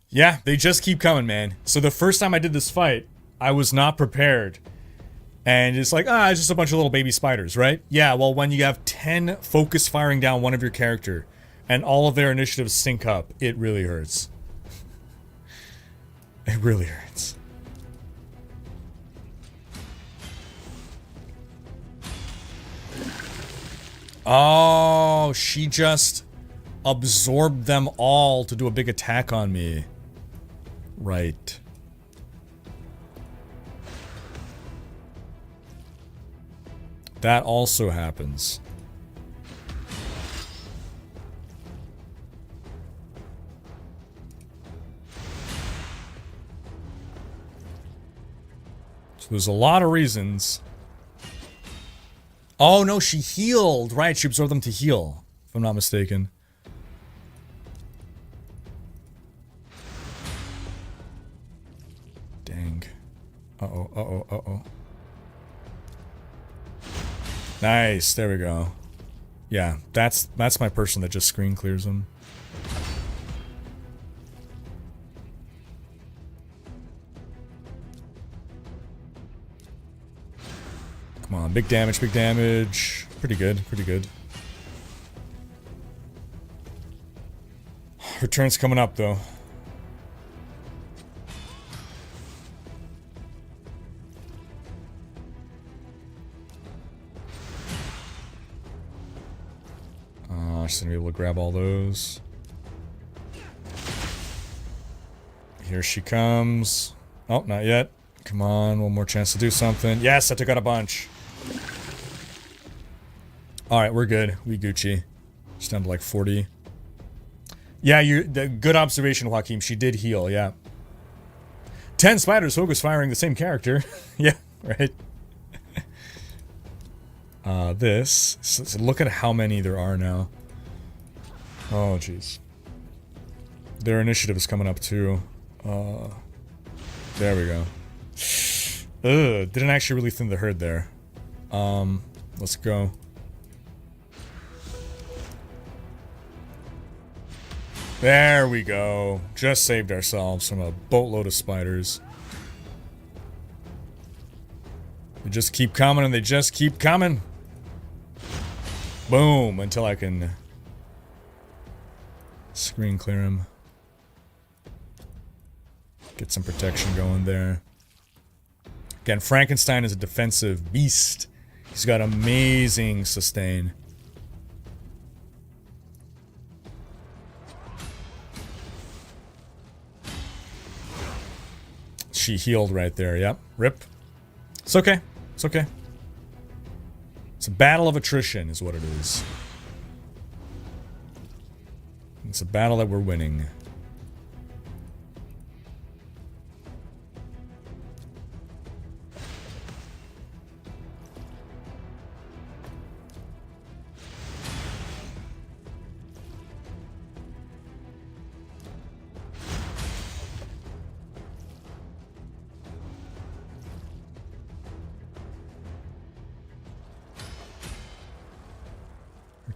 Yeah, they just keep coming, man. So the first time I did this fight, I was not prepared. And it's like, it's just a bunch of little baby spiders, right? Yeah, well, when you have 10 focus firing down one of your character, and all of their initiatives sync up, it really hurts. It really hurts. Oh, she just absorbed them all to do a big attack on me. Right. That also happens. So there's a lot of reasons. Oh no, she healed. Right, she absorbed them to heal, if I'm not mistaken. Dang. Uh-oh, uh-oh, uh-oh. Nice, there we go. Yeah, that's my person that just screen clears them. Come on, big damage, big damage. Pretty good, pretty good. Return's coming up, though. She's gonna be able to grab all those. Here she comes. Oh, not yet. Come on, one more chance to do something. Yes, I took out a bunch. Alright, we're good. We Gucci. Just down to like 40. Yeah, good observation, Joaquin. She did heal, yeah. 10 spiders focus firing the same character. Yeah, right. So look at how many there are now. Oh, jeez. Their initiative is coming up, too. There we go. Ugh, didn't actually really thin the herd there. Let's go. There we go. Just saved ourselves from a boatload of spiders. They just keep coming and they just keep coming. Boom, until I can screen clear him. Get some protection going there. Again, Frankenstein is a defensive beast. He's got amazing sustain. She healed right there, yep. Rip. It's okay. It's okay. It's a battle of attrition is what it is. It's a battle that we're winning.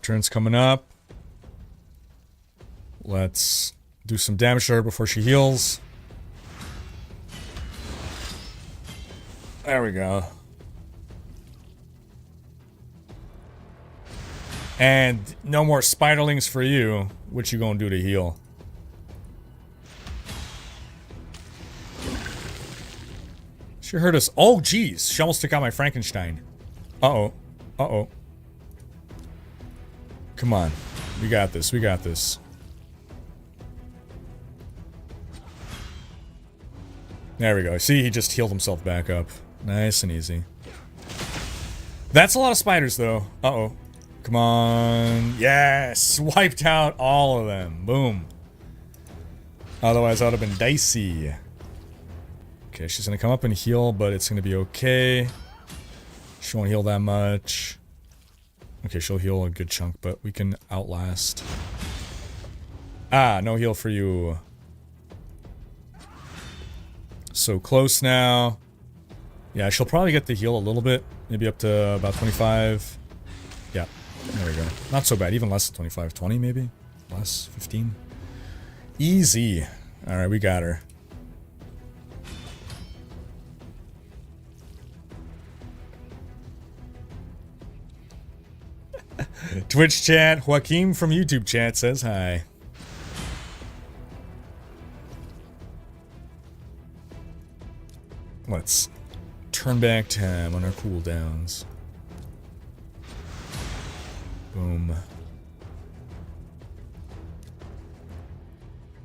Turn's coming up. Let's do some damage to her before she heals. There we go. And no more spiderlings for you. What you gonna do to heal? She hurt us. Oh, geez. She almost took out my Frankenstein. Uh-oh. Uh-oh. Come on. We got this. We got this. There we go. See, he just healed himself back up. Nice and easy. That's a lot of spiders, though. Uh-oh. Come on. Yes! Wiped out all of them. Boom. Otherwise, that would have been dicey. Okay, she's going to come up and heal, but it's going to be okay. She won't heal that much. Okay, she'll heal a good chunk, but we can outlast. Ah, no heal for you. So close now. Yeah, she'll probably get the heal a little bit. Maybe up to about 25. Yeah, there we go. Not so bad. Even less than 25. 20 maybe? Less? 15? Easy. Alright, we got her. Twitch chat. Joaquin from YouTube chat says hi. Let's turn back time on our cooldowns. Boom.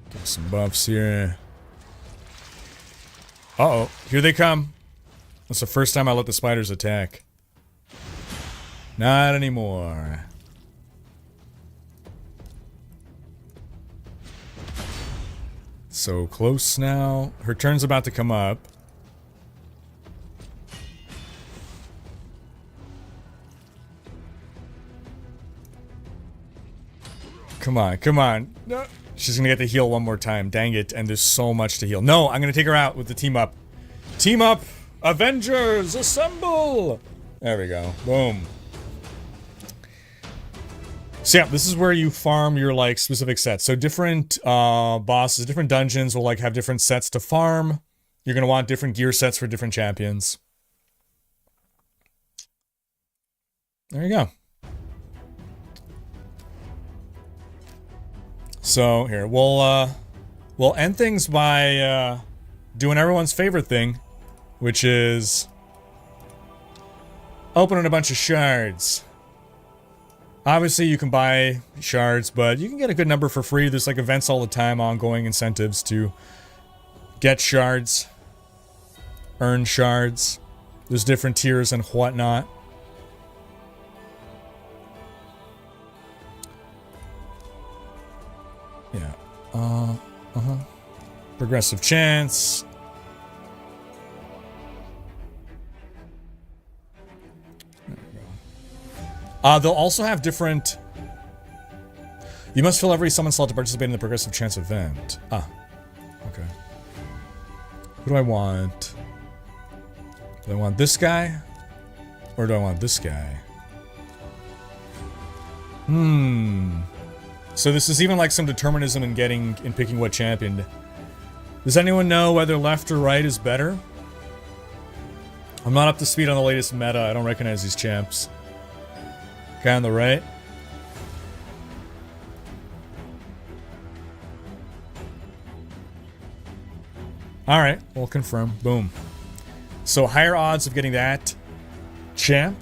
Get some buffs here. Uh-oh. Here they come. That's the first time I let the spiders attack. Not anymore. So close now. Her turn's about to come up. Come on, come on. No. She's gonna get the heal one more time. Dang it. And there's so much to heal. No, I'm gonna take her out with the team up. Team up! Avengers, assemble! There we go. Boom. So yeah, this is where you farm your, like, specific sets. So different bosses, different dungeons will, like, have different sets to farm. You're gonna want different gear sets for different champions. There you go. So here, we'll end things by doing everyone's favorite thing, which is opening a bunch of shards. Obviously, you can buy shards, but you can get a good number for free. There's like events all the time, ongoing incentives to get shards, earn shards. There's different tiers and whatnot. Yeah. Progressive chance. There we go. They'll also have different... You must fill every summon slot to participate in the progressive chance event. Ah. Okay. Who do I want? Do I want this guy? Or do I want this guy? So this is even like some determinism in picking what champion. Does anyone know whether left or right is better? I'm not up to speed on the latest meta. I don't recognize these champs. Guy on the right. Alright, we'll confirm. Boom. So higher odds of getting that champ.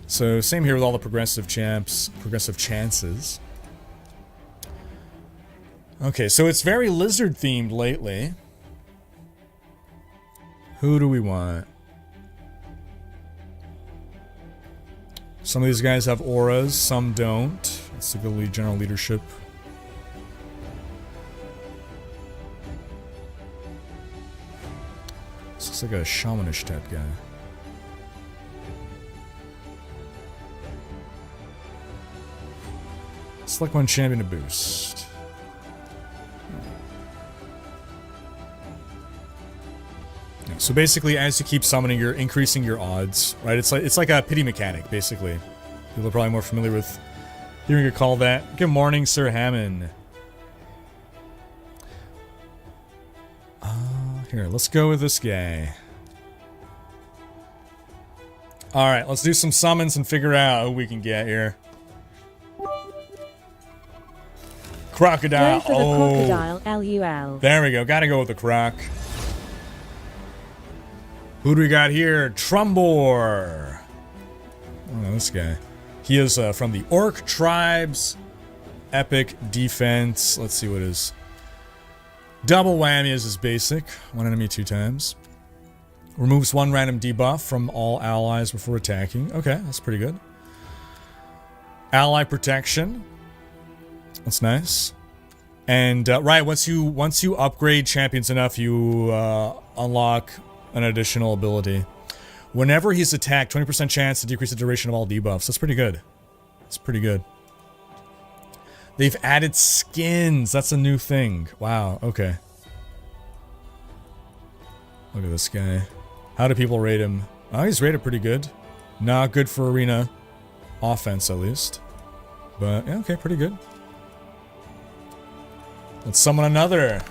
So same here with all the progressive champs, progressive chances. Okay, so it's very lizard themed lately. Who do we want? Some of these guys have auras, some don't. Let's look at the general leadership. This looks like a shamanish type guy. Select one champion to boost. Yeah, so basically, as you keep summoning, you're increasing your odds, right? It's like a pity mechanic, basically. People are probably more familiar with hearing you call that. Good morning, Sir Hammond. Here, let's go with this guy. Alright, let's do some summons and figure out who we can get here. Crocodile. Go for the crocodile, LUL. There we go. Gotta go with the croc. Who do we got here? Trumbor. Oh, this guy. He is from the Orc Tribes. Epic defense. Let's see what his double whammy is. His basic. One enemy 2 times. Removes 1 random debuff from all allies before attacking. Okay, that's pretty good. Ally protection. That's nice. And right, once you upgrade champions enough, you unlock an additional ability. Whenever he's attacked, 20% chance to decrease the duration of all debuffs. That's pretty good. That's pretty good. They've added skins. That's a new thing. Wow, okay. Look at this guy. How do people rate him? Oh, he's rated pretty good. Not good for arena offense, at least. But, yeah, okay, pretty good. Let's summon another.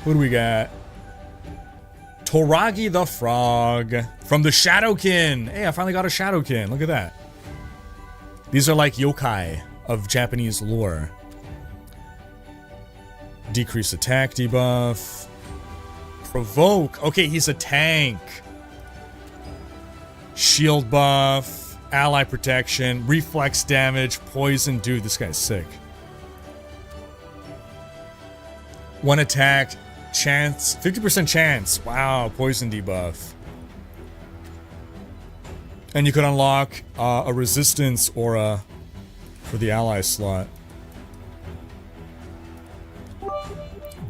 Who do we got? Toragi the Frog from the Shadowkin. Hey, I finally got a Shadowkin. Look at that. These are like yokai of Japanese lore. Decrease attack debuff. Provoke. Okay, he's a tank. Shield buff. Ally protection. Reflex damage. Poison. Dude, this guy's sick. One attack. Chance. 50% chance. Wow. Poison debuff. And you could unlock a resistance aura for the ally slot.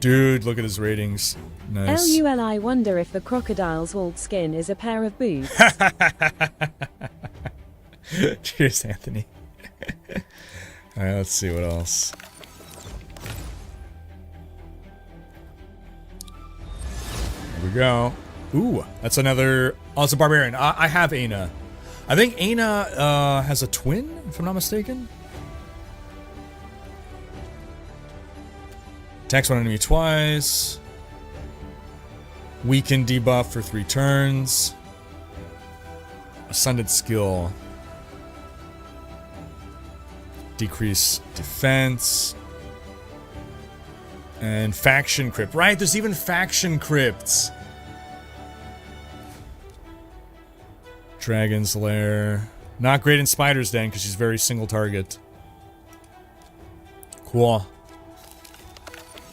Dude, look at his ratings. Nice. LULI wonder if the crocodile's old skin is a pair of boots. Cheers, Anthony. Alright, let's see what else. Here we go. Ooh, that's another... Oh, it's a barbarian. I have Aina. I think Aina has a twin, if I'm not mistaken. Attacks one enemy twice. Weaken debuff for 3 turns. Ascended skill. Decrease defense. And faction crypt. Right, there's even faction crypts. Dragon's Lair. Not great in Spider's Den because she's very single target. Cool.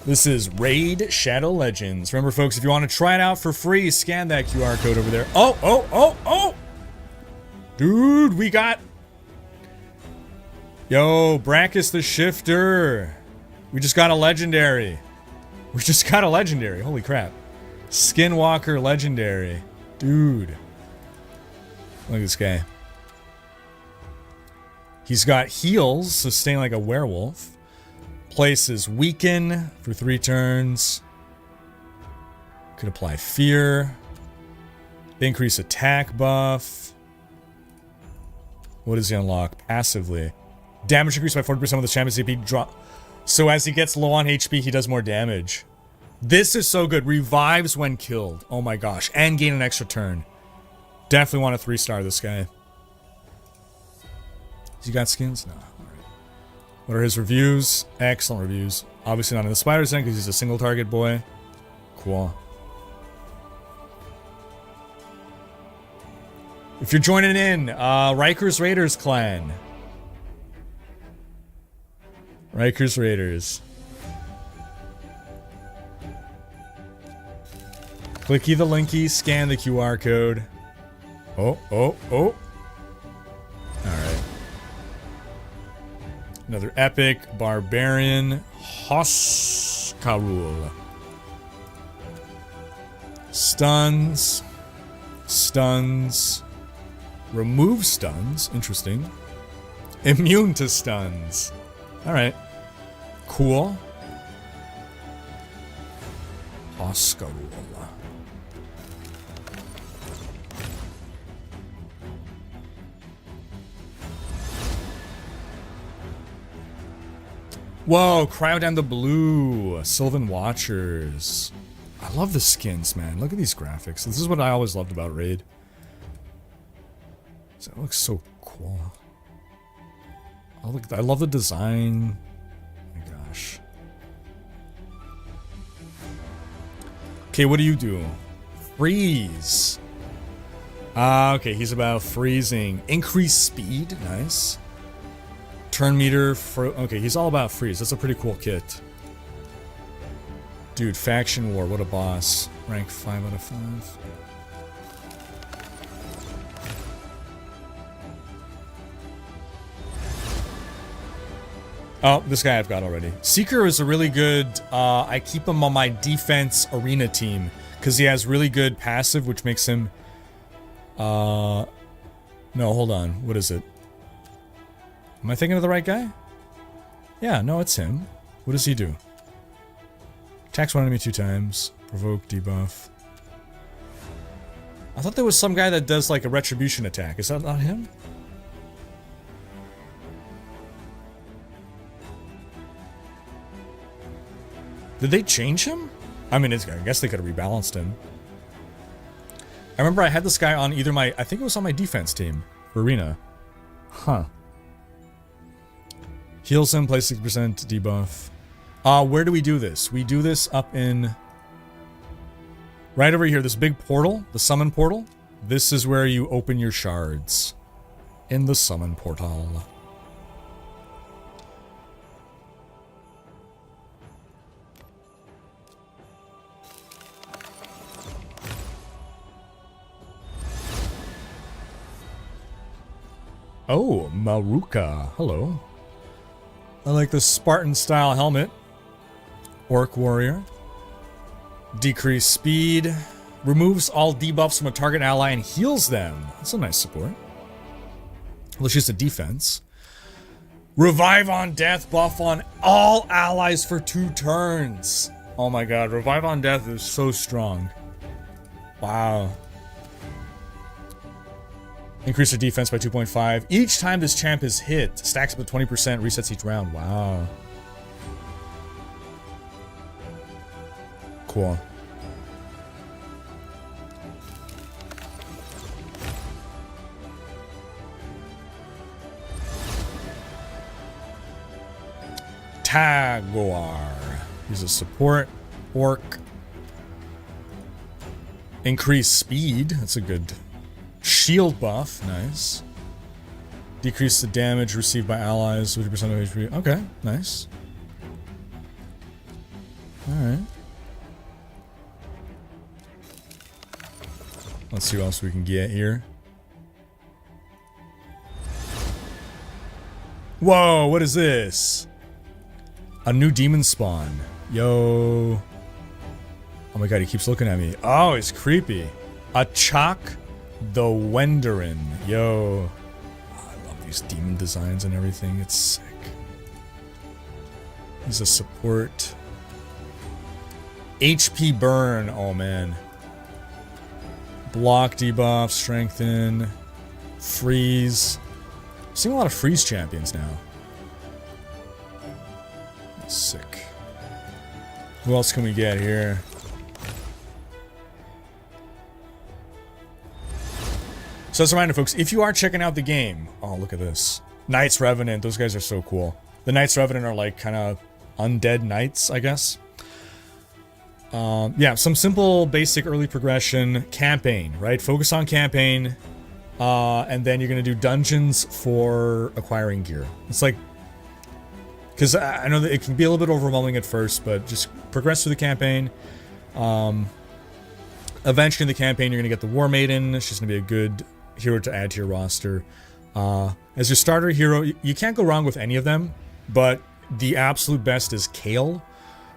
This is Raid Shadow Legends. Remember, folks, if you want to try it out for free, scan that QR code over there. Oh, oh, oh, oh! Dude, we got... Yo, Brachus the Shifter. We just got a legendary. We just got a legendary. Holy crap. Skinwalker legendary. Dude. Look at this guy. He's got heals, sustain like a werewolf. Places weaken for 3 turns. Could apply fear. Increase attack buff. What does he unlock? Passively. Damage increased by 40% with the champion's AP drop. So as he gets low on HP, he does more damage. This is so good. Revives when killed. Oh my gosh. And gain an extra turn. Definitely want to 3-star this guy. Has he got skins? No. What are his reviews? Excellent reviews. Obviously not in the Spider's Den because he's a single target boy. Cool. If you're joining in, Riker's Raiders clan. Riker's Raiders. Clicky the linky, scan the QR code. Oh, oh, oh. Alright. Another epic barbarian. Hoskarul. Stuns. Stuns. Remove stuns. Interesting. Immune to stuns. Alright. Cool. Hoskarul. Whoa, cryo down the blue. Sylvan Watchers. I love the skins, man. Look at these graphics. This is what I always loved about Raid. That looks so cool. I love the design. Oh my gosh. Okay, what do you do? Freeze. Okay, he's about freezing. Increase speed. Nice. Turn meter for... Okay, he's all about freeze. That's a pretty cool kit. Dude, Faction War. What a boss. Rank 5 out of 5. Oh, this guy I've got already. Seeker is a really good... I keep him on my defense arena team. Because he has really good passive, which makes him... No, hold on. What is it? Am I thinking of the right guy? Yeah, no, it's him. What does he do? Attacks one enemy 2 times. Provoke, debuff. I thought there was some guy that does like a retribution attack. Is that not him? Did they change him? I mean, I guess they could have rebalanced him. I remember I had this guy on either my... I think it was on my defense team. Arena. Huh. Heals him, place 60% debuff. Where do we do this? We do this up in... Right over here, this big portal, the summon portal. This is where you open your shards. In the summon portal. Oh, Maruka. Hello. I like the Spartan-style helmet. Orc warrior. Decrease speed. Removes all debuffs from a target ally and heals them. That's a nice support. Well, she's a defense. Revive on death buff on all allies for 2 turns. Oh my god, Revive on death is so strong. Wow. Increase your defense by 2.5. Each time this champ is hit, stacks up to 20%, resets each round. Wow. Cool. Tagoar. He's a support orc. Increase speed. That's a good shield buff. Nice. Decrease the damage received by allies. 50% of HP. Okay, nice. Alright. Let's see what else we can get here. Whoa, what is this? A new demon spawn. Yo. Oh my god, he keeps looking at me. Oh, it's creepy. A Chalk the Wenderin. Yo. Oh, I love these demon designs and everything. It's sick. He's a support. HP burn. Oh man. Block debuff, strengthen, freeze. I'm seeing a lot of freeze champions now. Sick. Who else can we get here? So as a reminder, folks, if you are checking out the game, oh, look at this. Knights Revenant, those guys are so cool. The Knights Revenant are like kind of undead knights, I guess. Yeah, some simple, basic early progression campaign, right? Focus on campaign, and then you're going to do dungeons for acquiring gear. It's like, because I know that it can be a little bit overwhelming at first, but just progress through the campaign. Eventually in the campaign, you're going to get the War Maiden. She's going to be a good hero to add to your roster. As your starter hero, you can't go wrong with any of them, but the absolute best is Kale.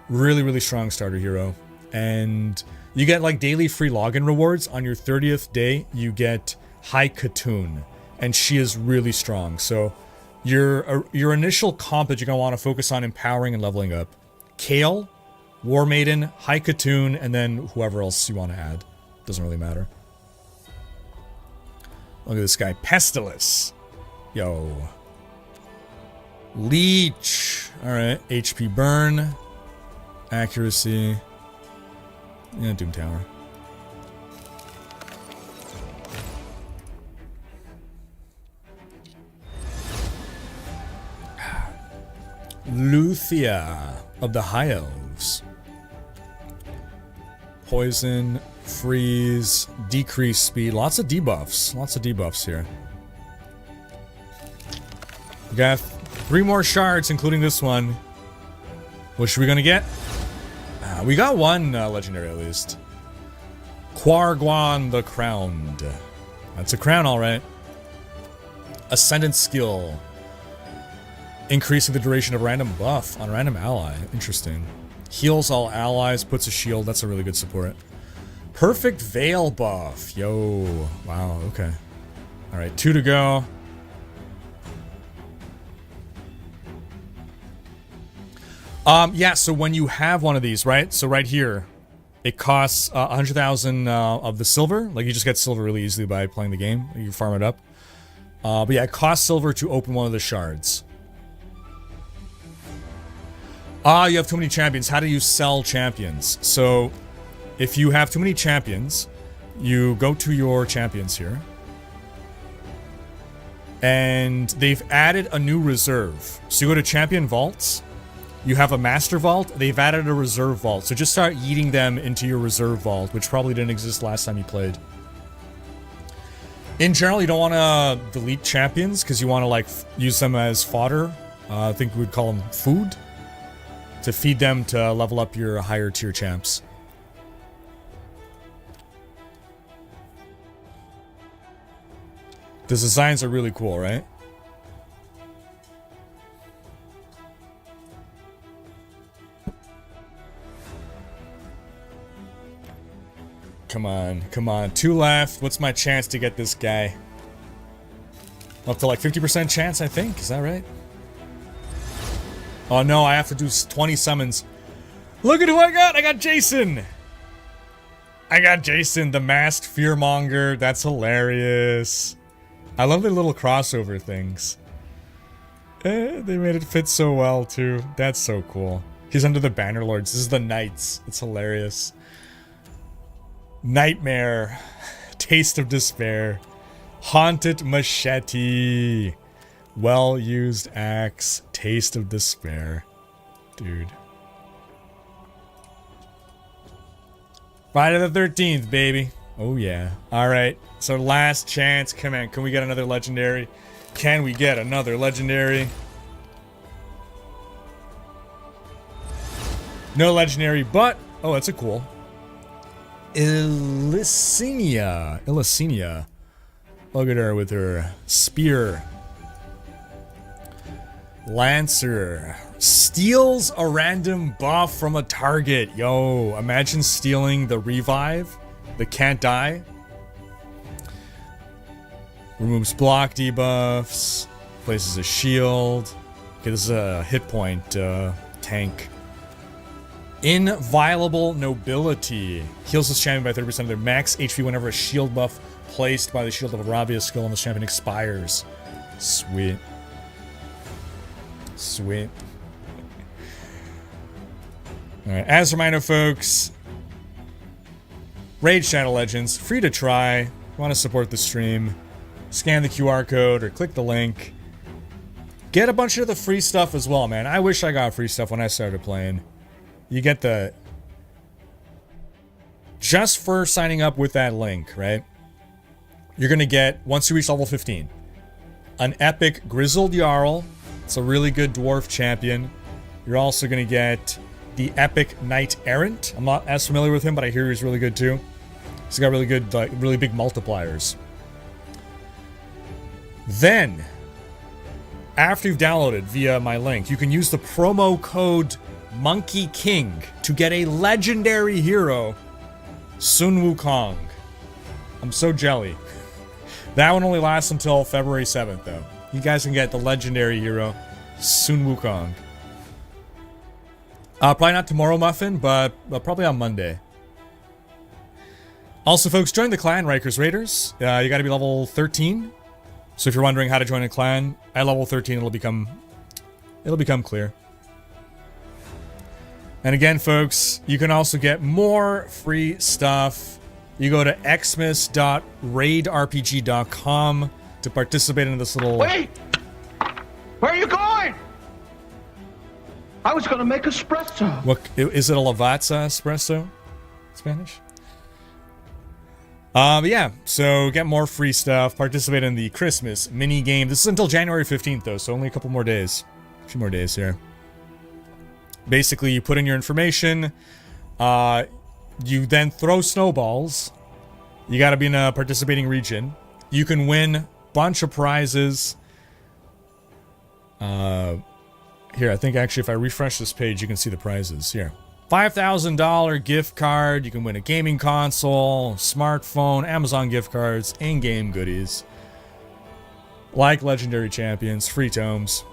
Really, really strong starter hero. And you get like daily free login rewards. On your 30th day, you get High Katoon, and she is really strong. So your initial comp that you're going to want to focus on empowering and leveling up: Kale, War Maiden, High Katoon, and then whoever else you want to add. Doesn't really matter. Look at this guy, Pestilus. Yo. Leech. Alright, HP burn. Accuracy. Yeah, Doom Tower. Luthia of the High Elves. Poison, freeze, decrease speed. Lots of debuffs. Lots of debuffs here. We got 3 more shards, including this one. Which are we gonna get? We got one legendary at least. Quarguan the Crowned. That's a crown, alright. Ascendant skill. Increasing the duration of random buff on random ally. Interesting. Heals all allies, puts a shield. That's a really good support. Perfect Veil buff. Yo. Wow, okay. Alright, 2 to go. Yeah, so when you have one of these, right? So right here, it costs 100,000 of the silver. Like, you just get silver really easily by playing the game. You farm it up. But yeah, it costs silver to open one of the shards. You have too many champions. How do you sell champions? So, if you have too many champions, you go to your champions here. And they've added a new reserve. So you go to champion vaults. You have a master vault. They've added a reserve vault. So just start yeeting them into your reserve vault, which probably didn't exist last time you played. In general, you don't want to delete champions because you want to like use them as fodder. I think we would call them food. To feed them to level up your higher tier champs. The designs are really cool, right? Come on, come on. 2 left. What's my chance to get this guy? Up to like 50% chance, I think. Is that right? Oh no, I have to do 20 summons. Look at who I got! I got Jason! I got Jason, the masked fearmonger. That's hilarious. I love the little crossover things. They made it fit so well, too. That's so cool. He's under the Bannerlords. This is the Knights. It's hilarious. Nightmare. Taste of Despair. Haunted Machete. Well-used axe. Taste of Despair. Dude. Friday the 13th, baby. Oh, yeah. Alright. So, last chance. Come on. Can we get another legendary? Can we get another legendary? No legendary, but... Oh, that's a cool. Illicinia. Illicinia. Look at her with her spear. Lancer. Steals a random buff from a target. Yo, imagine stealing the revive. The can't die. Removes block debuffs. Places a shield. Okay, this is a hit point tank. Inviolable Nobility. Heals this champion by 30% of their max HP whenever a shield buff placed by the Shield of Arabia's skill on the champion expires. Sweet. Sweet. Alright, as a reminder, folks, Raid Shadow Legends, free to try. Want to support the stream, scan the QR code or click the link. Get a bunch of the free stuff as well, man. I wish I got free stuff when I started playing. You get the... Just for signing up with that link, right? You're going to get, once you reach level 15, an epic Grizzled Jarl. It's a really good dwarf champion. You're also going to get the epic Knight Errant. I'm not as familiar with him, but I hear he's really good too. He's got really good, like, really big multipliers. Then, after you've downloaded via my link, you can use the promo code Monkey King to get a legendary hero, Sun Wukong. I'm so jelly. That one only lasts until February 7th, though. You guys can get the legendary hero, Sun Wukong. Probably not tomorrow, Muffin, but probably on Monday. Also, folks, join the clan, Rikers Raiders. You gotta be level 13. So if you're wondering how to join a clan, at level 13 it'll become clear. And again, folks, you can also get more free stuff. You go to xmas.raidrpg.com to participate in this little... Wait! Where are you going? I was gonna make espresso. What is it? A Lavazza espresso? Spanish? But yeah, so get more free stuff. Participate in the Christmas mini game. This is until January 15th, though, so only a couple more days. A few more days here. Basically, you put in your information. You then throw snowballs. You got to be in a participating region. You can win a bunch of prizes. Here, I think actually if I refresh this page, you can see the prizes. Here. $5,000 gift card. You can win a gaming console, smartphone, Amazon gift cards, in-game goodies. Like legendary champions, free tomes.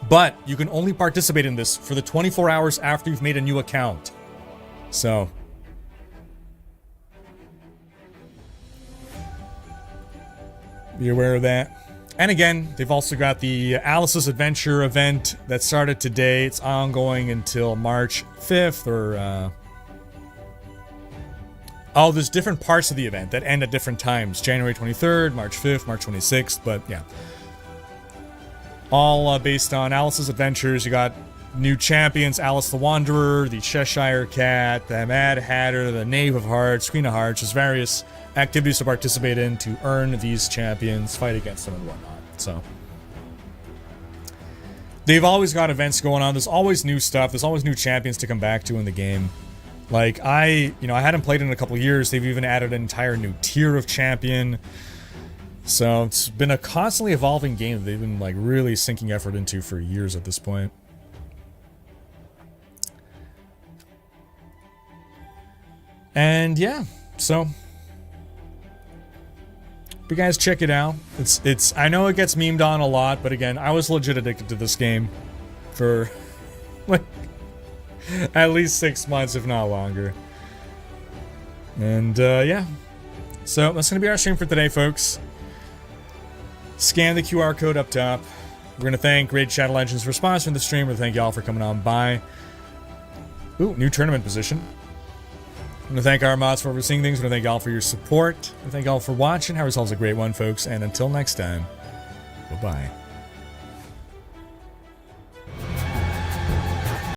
But you can only participate in this for the 24 hours after you've made a new account. So be aware of that. And again, they've also got the Alice's Adventure event that started today. It's ongoing until March 5th or... Oh, there's different parts of the event that end at different times. January 23rd, March 5th, March 26th, but yeah. All based on Alice's Adventures. You got new champions, Alice the Wanderer, the Cheshire Cat, the Mad Hatter, the Knave of Hearts, Queen of Hearts. There's various activities to participate in to earn these champions, fight against them and whatnot. So they've always got events going on. There's always new stuff. There's always new champions to come back to in the game. Like I hadn't played in a couple years. They've even added an entire new tier of champion. So it's been a constantly evolving game that they've been like really sinking effort into for years at this point. And yeah, so you guys check it out. It's I know it gets memed on a lot, but again, I was legit addicted to this game for like at least 6 months, if not longer. And yeah, so that's gonna be our stream for today, folks. Scan the QR code up top. We're gonna thank Raid Shadow Legends for sponsoring the stream. We're gonna thank y'all for coming on by. Ooh, new tournament position. I'm going to thank our mods for overseeing things. I'm going to thank y'all for your support. I thank y'all for watching. Have yourselves a great one, folks. And until next time, bye-bye.